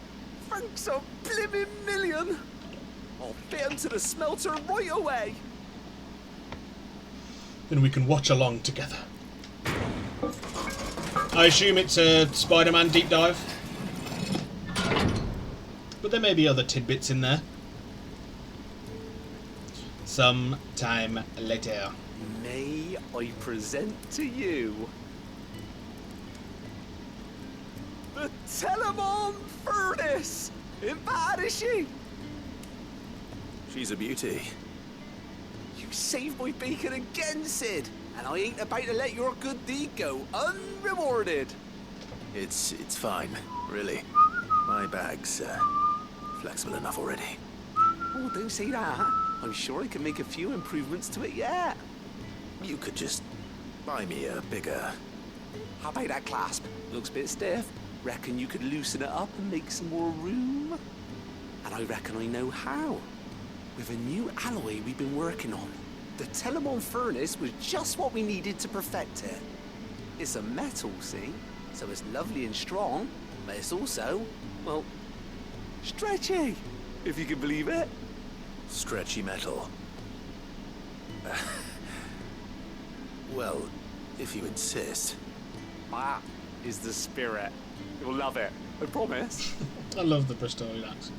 Thanks a blimmin' million! I'll fit into the smelter right away! Then we can watch along together. I assume it's a Spider-Man deep dive. But there may be other tidbits in there. Some time later. May I present to you the Telemon Furnace! Ain't bad, is she? She's a beauty. You saved my bacon again, Sid, and I ain't about to let your good deed go unrewarded. It's fine, really. My bag's flexible enough already. Oh, don't say that. I'm sure I can make a few improvements to it yet. You could just buy me a bigger... How about that clasp? Looks a bit stiff. Reckon you could loosen it up and make some more room? And I reckon I know how. With a new alloy we've been working on. The Telemon Furnace was just what we needed to perfect it. It's a metal, see? So it's lovely and strong, but it's also, well, stretchy, if you can believe it. Stretchy metal. Well, if you insist. That is the spirit. You'll love it, I promise. I love the Bristolian accent.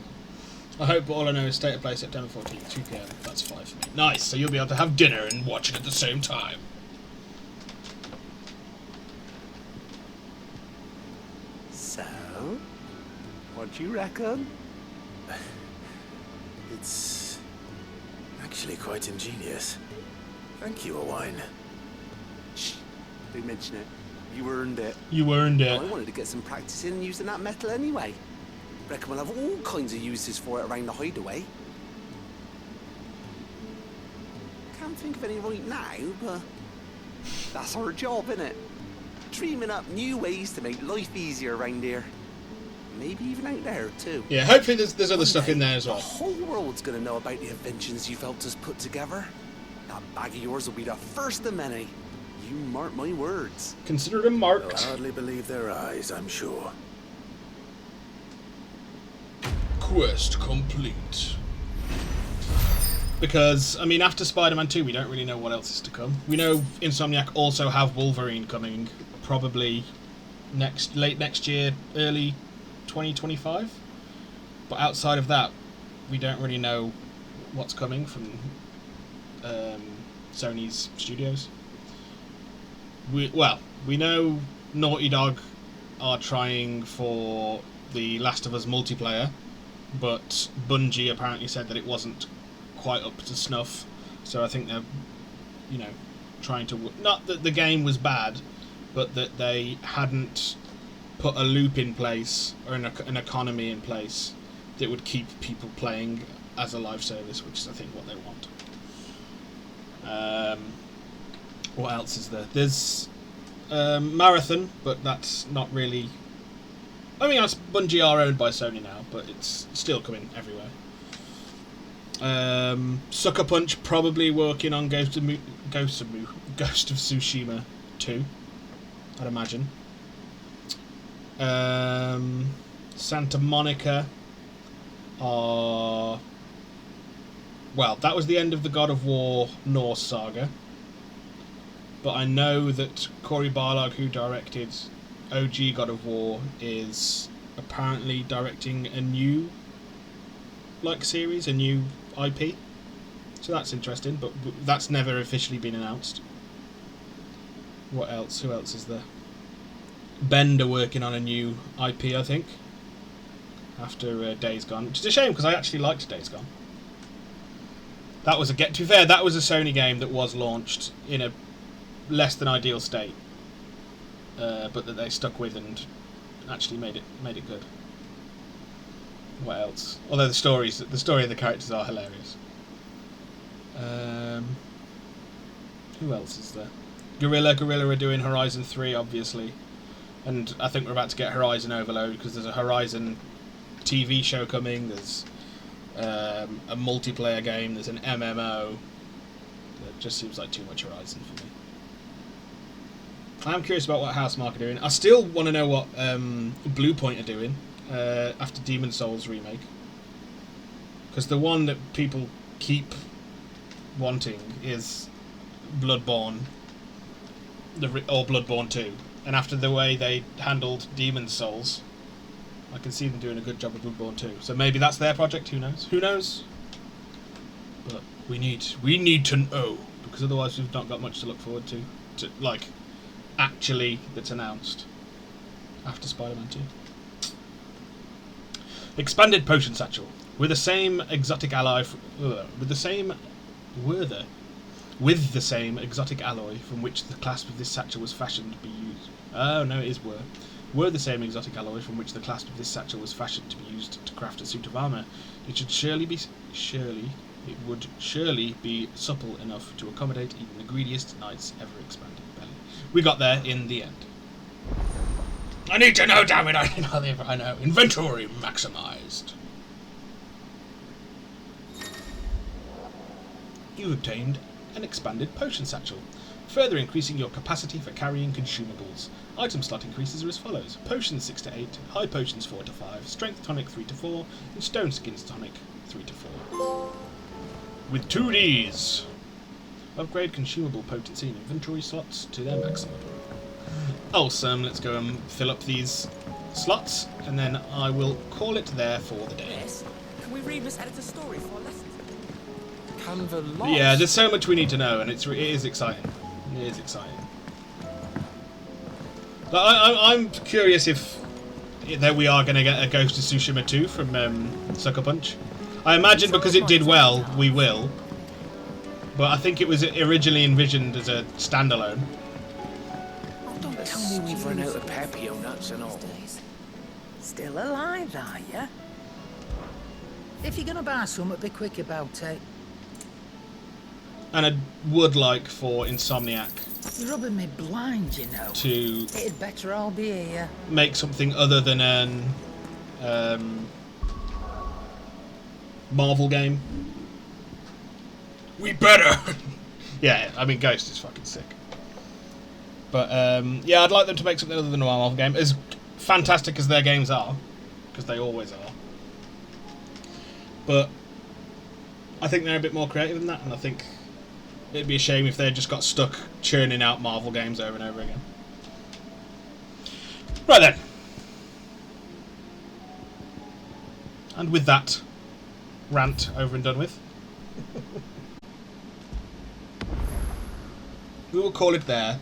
I hope all I know is State of Play September 14th, 2 PM. That's 5 for me. Nice, so you'll be able to have dinner and watch it at the same time. So, what What you reckon? It's actually quite ingenious. Thank you, Owain. Shh, don't mention it. You earned it. You earned it. I wanted to get some practice in using that metal anyway. Reckon we'll have all kinds of uses for it around the hideaway. Can't think of any right now, but that's our job, innit? Dreaming up new ways to make life easier around here. Maybe even out there, too. Yeah, hopefully there's other stuff in there as well. The whole world's gonna know about the inventions you've helped us put together. That bag of yours will be the first of many. You mark my words. Consider them marked. They'll hardly believe their eyes, I'm sure. Quest complete. Because, I mean, after Spider-Man 2, we don't really know what else is to come. We know Insomniac also have Wolverine coming, probably late next year, early 2025. But outside of that, we don't really know what's coming from Sony's studios. We know Naughty Dog are trying for the Last of Us multiplayer, but Bungie apparently said that it wasn't quite up to snuff. So I think they're, trying to... Not that the game was bad, but that they hadn't put a loop in place, or an economy in place, that would keep people playing as a live service, which is, I think, what they want. What else is there? There's Marathon, but that's not really... I mean, Bungie are owned by Sony now, but it's still coming everywhere. Sucker Punch probably working on Ghost of Tsushima 2, I'd imagine. Santa Monica are... Well, that was the end of the God of War Norse saga. But I know that Cory Barlog, who directed OG God of War, is apparently directing a new series, a new IP. So that's interesting, but that's never officially been announced. What else? Who else is there? Bend are working on a new IP, I think, after Days Gone, which is a shame because I actually liked Days Gone. That was to be fair, that was a Sony game that was launched in a less than ideal state, but that they stuck with and actually made it good. What else? Although the story of the characters are hilarious. Who else is there? Guerrilla are doing Horizon 3, obviously, and I think we're about to get Horizon Overload because there's a Horizon TV show coming. There's a multiplayer game. There's an MMO. It just seems like too much Horizon for me. I'm curious about what Housemarque are doing. I still want to know what Bluepoint are doing after Demon's Souls remake, because the one that people keep wanting is Bloodborne, or Bloodborne 2, and after the way they handled Demon's Souls, I can see them doing a good job with Bloodborne 2. So maybe that's their project. Who knows? Who knows? But we need to know, because otherwise we've not got much to look forward to actually that's announced after Spider-Man 2. Expanded Potion Satchel with the same exotic alloy with the same exotic alloy from which the clasp of this satchel was fashioned to be used. Oh no, it is were the same exotic alloy from which the clasp of this satchel was fashioned to be used to craft a suit of armor. It would surely be supple enough to accommodate even the greediest knight's ever-expanding belly. We got there in the end. I need to know, damn it! I know. Inventory maximized. You've obtained an expanded potion satchel, further increasing your capacity for carrying consumables. Item slot increases are as follows: potions 6 to 8, high potions 4 to 5, strength tonic 3 to 4, and stone skins tonic 3 to 4. With 2 Ds. Upgrade consumable potency and inventory slots to their maximum. Awesome, let's go and fill up these slots, and then I will call it there for the day. Yes. Can we read Miss Editor's story for lessons? Canva lost. But yeah, there's so much we need to know, and it is exciting. It is exciting. But I'm curious if that we are going to get a Ghost of Tsushima 2 from Sucker Punch. I imagine because it did well, we will. But I think it was originally envisioned as a standalone. Don't tell me we've run out of Papio nuts and all. Still alive, are you? If you're gonna buy something, be quick about it. And I would like for Insomniac You're rubbing me blind, you know. to It'd better all be here. make something other than an Marvel game. We better! Yeah, I mean, Ghost is fucking sick. But, yeah, I'd like them to make something other than a Marvel game. As fantastic as their games are, because they always are. But I think they're a bit more creative than that, and I think it'd be a shame if they just got stuck churning out Marvel games over and over again. Right then. And with that rant over and done with, we will call it there.